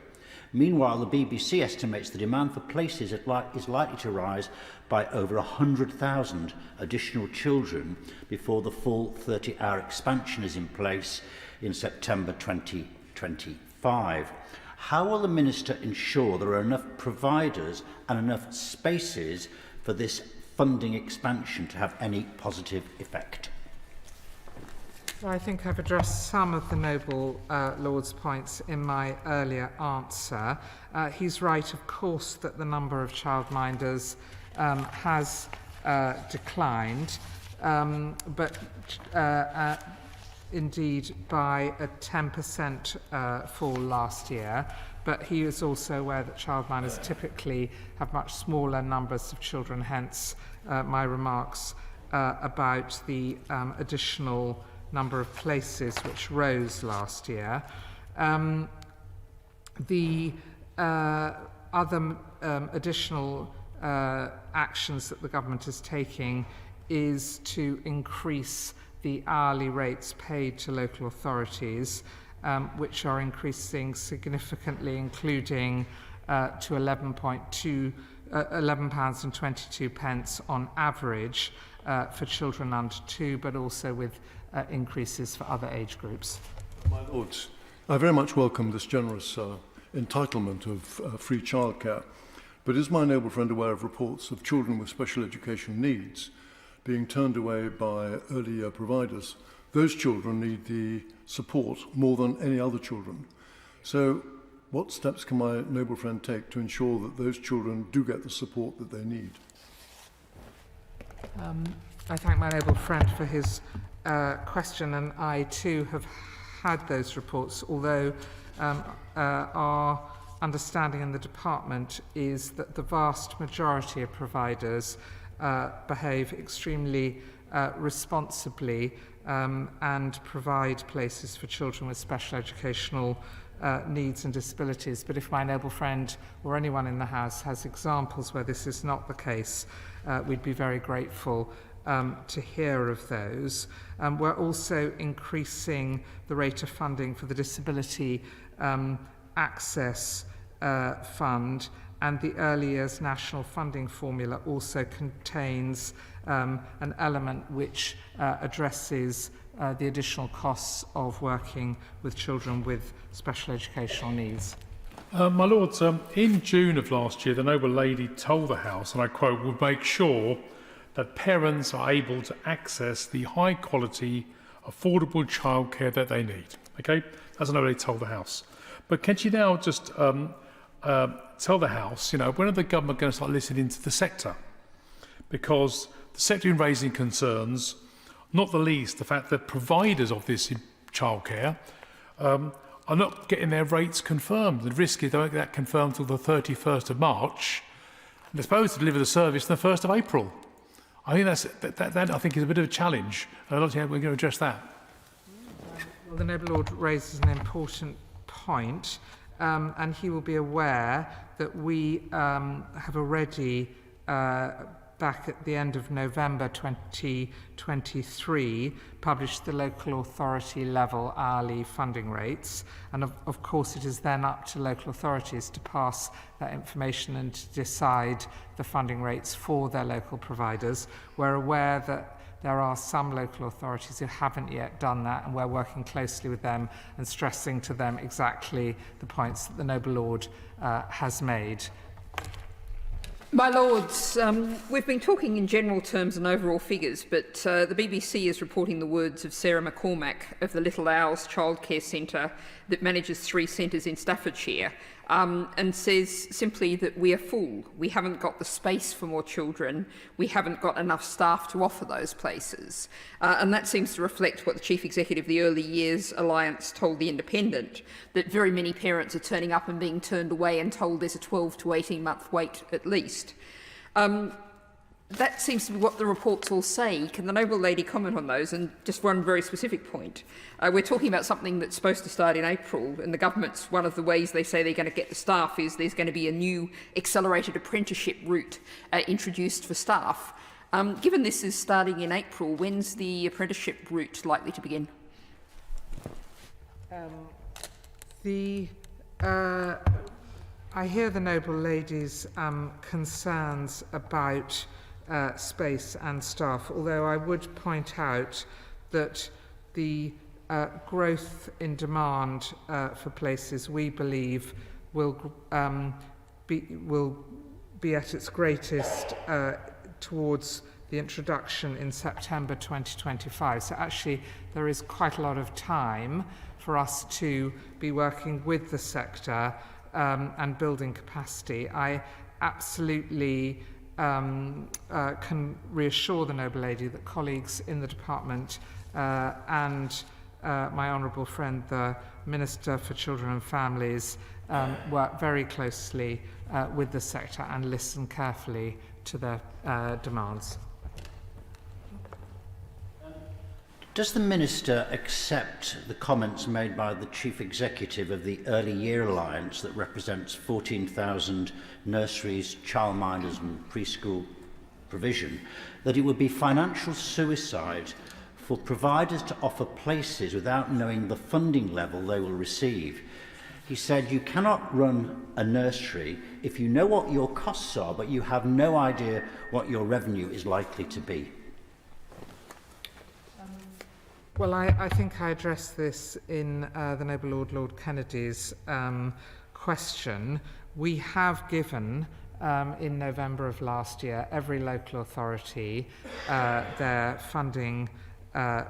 Meanwhile, the BBC estimates the demand for places is likely to rise by over 100,000 additional children before the full 30-hour expansion is in place in September 2025. How will the Minister ensure there are enough providers and enough spaces for this funding expansion to have any positive effect? I think I've addressed some of the Noble Lord's points in my earlier answer. He's right, of course, that the number of childminders has declined, but indeed by a 10% fall last year. But he is also aware that childminders typically have much smaller numbers of children, hence my remarks about the additional number of places which rose last year. The other additional actions that the government is taking is to increase the hourly rates paid to local authorities, which are increasing significantly, including to £11.22 on average for children under 2, but also with increases for other age groups. My Lords, I very much welcome this generous entitlement of free childcare, but is my noble friend aware of reports of children with special education needs being turned away by early year providers? Those children need the support more than any other children. So what steps can my noble friend take to ensure that those children do get the support that they need? I thank my noble friend for his question, and I too have had those reports, although our understanding in the department is that the vast majority of providers behave extremely responsibly and provide places for children with special educational needs and disabilities. But if my noble friend or anyone in the House has examples where this is not the case, we'd be very grateful to hear of those. We're also increasing the rate of funding for the Disability Access Fund, and the Early Years National Funding Formula also contains an element which addresses the additional costs of working with children with special educational needs. My Lords, in June of last year, the Noble Lady told the House, and I quote, "We'll make sure that parents are able to access the high-quality, affordable childcare that they need." Okay, that's what the Noble Lady told the House. But can she now just tell the House, when are the government going to start listening to the sector? Because the sector is raising concerns, not the least the fact that providers of this childcare are not getting their rates confirmed. The risk is they won't get that confirmed until the 31st of March. And they're supposed to deliver the service on the 1st of April. I think that I think is a bit of a challenge. And I'd like to know how we're going to address that. Well, the Noble Lord raises an important point. and he will be aware that we have already, back at the end of November 2023, published the local authority level hourly funding rates. And of course, it is then up to local authorities to pass that information and to decide the funding rates for their local providers. We're aware that there are some local authorities who haven't yet done that, and we're working closely with them and stressing to them exactly the points that the Noble Lord has made. My Lords, we've been talking in general terms and overall figures, but the BBC is reporting the words of Sarah McCormack of the Little Owls Childcare Centre that manages 3 centres in Staffordshire, and says simply that we are full. We haven't got the space for more children. We haven't got enough staff to offer those places. And that seems to reflect what the Chief Executive of the Early Years Alliance told The Independent, that very many parents are turning up and being turned away and told there's a 12 to 18 month wait at least. That seems to be what the reports all say. Can the Noble Lady comment on those? And just one very specific point. We're talking about something that's supposed to start in April, and the government's, one of the ways they say they're going to get the staff is there's going to be a new accelerated apprenticeship route introduced for staff. Given this is starting in April, when's the apprenticeship route likely to begin? I hear the Noble Lady's concerns about space and staff, although I would point out that the growth in demand for places, we believe, will be at its greatest towards the introduction in September 2025. So actually there is quite a lot of time for us to be working with the sector and building capacity. I absolutely can reassure the Noble Lady that colleagues in the department and my honourable friend, the Minister for Children and Families, work very closely with the sector and listen carefully to their demands. Does the Minister accept the comments made by the Chief Executive of the Early Year Alliance that represents 14,000 nurseries, childminders and preschool provision, that it would be financial suicide for providers to offer places without knowing the funding level they will receive? He said, you cannot run a nursery if you know what your costs are, but you have no idea what your revenue is likely to be. Well, I think I addressed this in the Noble Lord, Lord Kennedy's question. We have given, in November of last year, every local authority their funding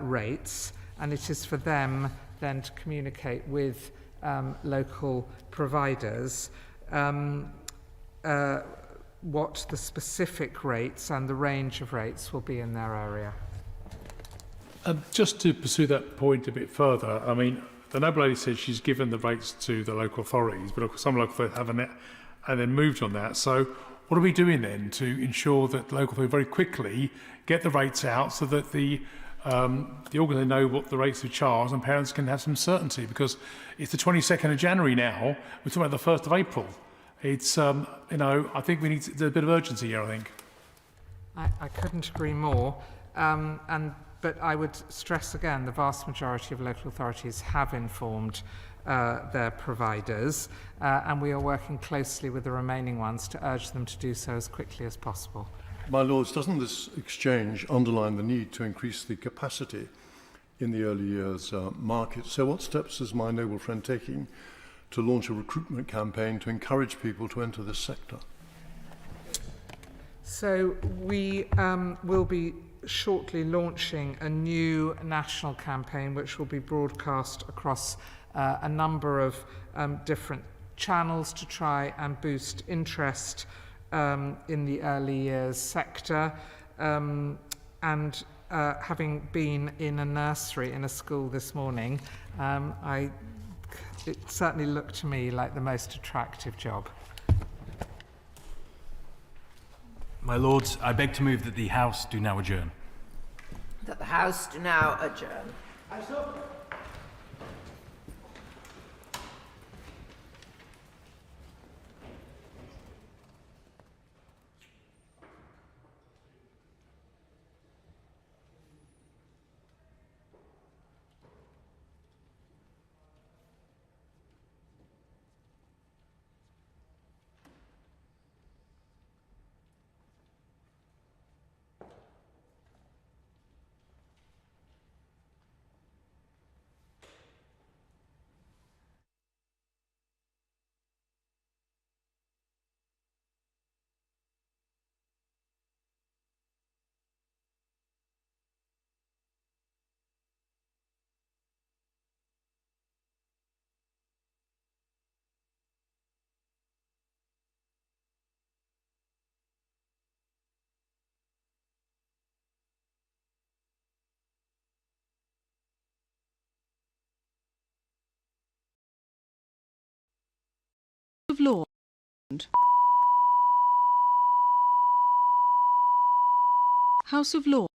rates, and it is for them then to communicate with local providers what the specific rates and the range of rates will be in their area. Just to pursue that point a bit further, I mean, the Noble Lady said she's given the rates to the local authorities, but some local authorities haven't and then moved on that. So what are we doing then to ensure that the local authorities very quickly get the rates out so that the organisers know what the rates are charged and parents can have some certainty? Because it's the 22nd of January now, we're talking about the 1st of April. It's, you know, I think we need a bit of urgency here, I think. I couldn't agree more. But I would stress again, the vast majority of local authorities have informed their providers, and we are working closely with the remaining ones to urge them to do so as quickly as possible. My Lords, doesn't this exchange underline the need to increase the capacity in the early years market? So what steps is my noble friend taking to launch a recruitment campaign to encourage people to enter this sector? So we will be shortly launching a new national campaign which will be broadcast across a number of different channels to try and boost interest in the early years sector. And having been in a nursery in a school this morning, it certainly looked to me like the most attractive job. My Lords, I beg to move that the House do now adjourn. That the House do now adjourn. of Law. House of Lords.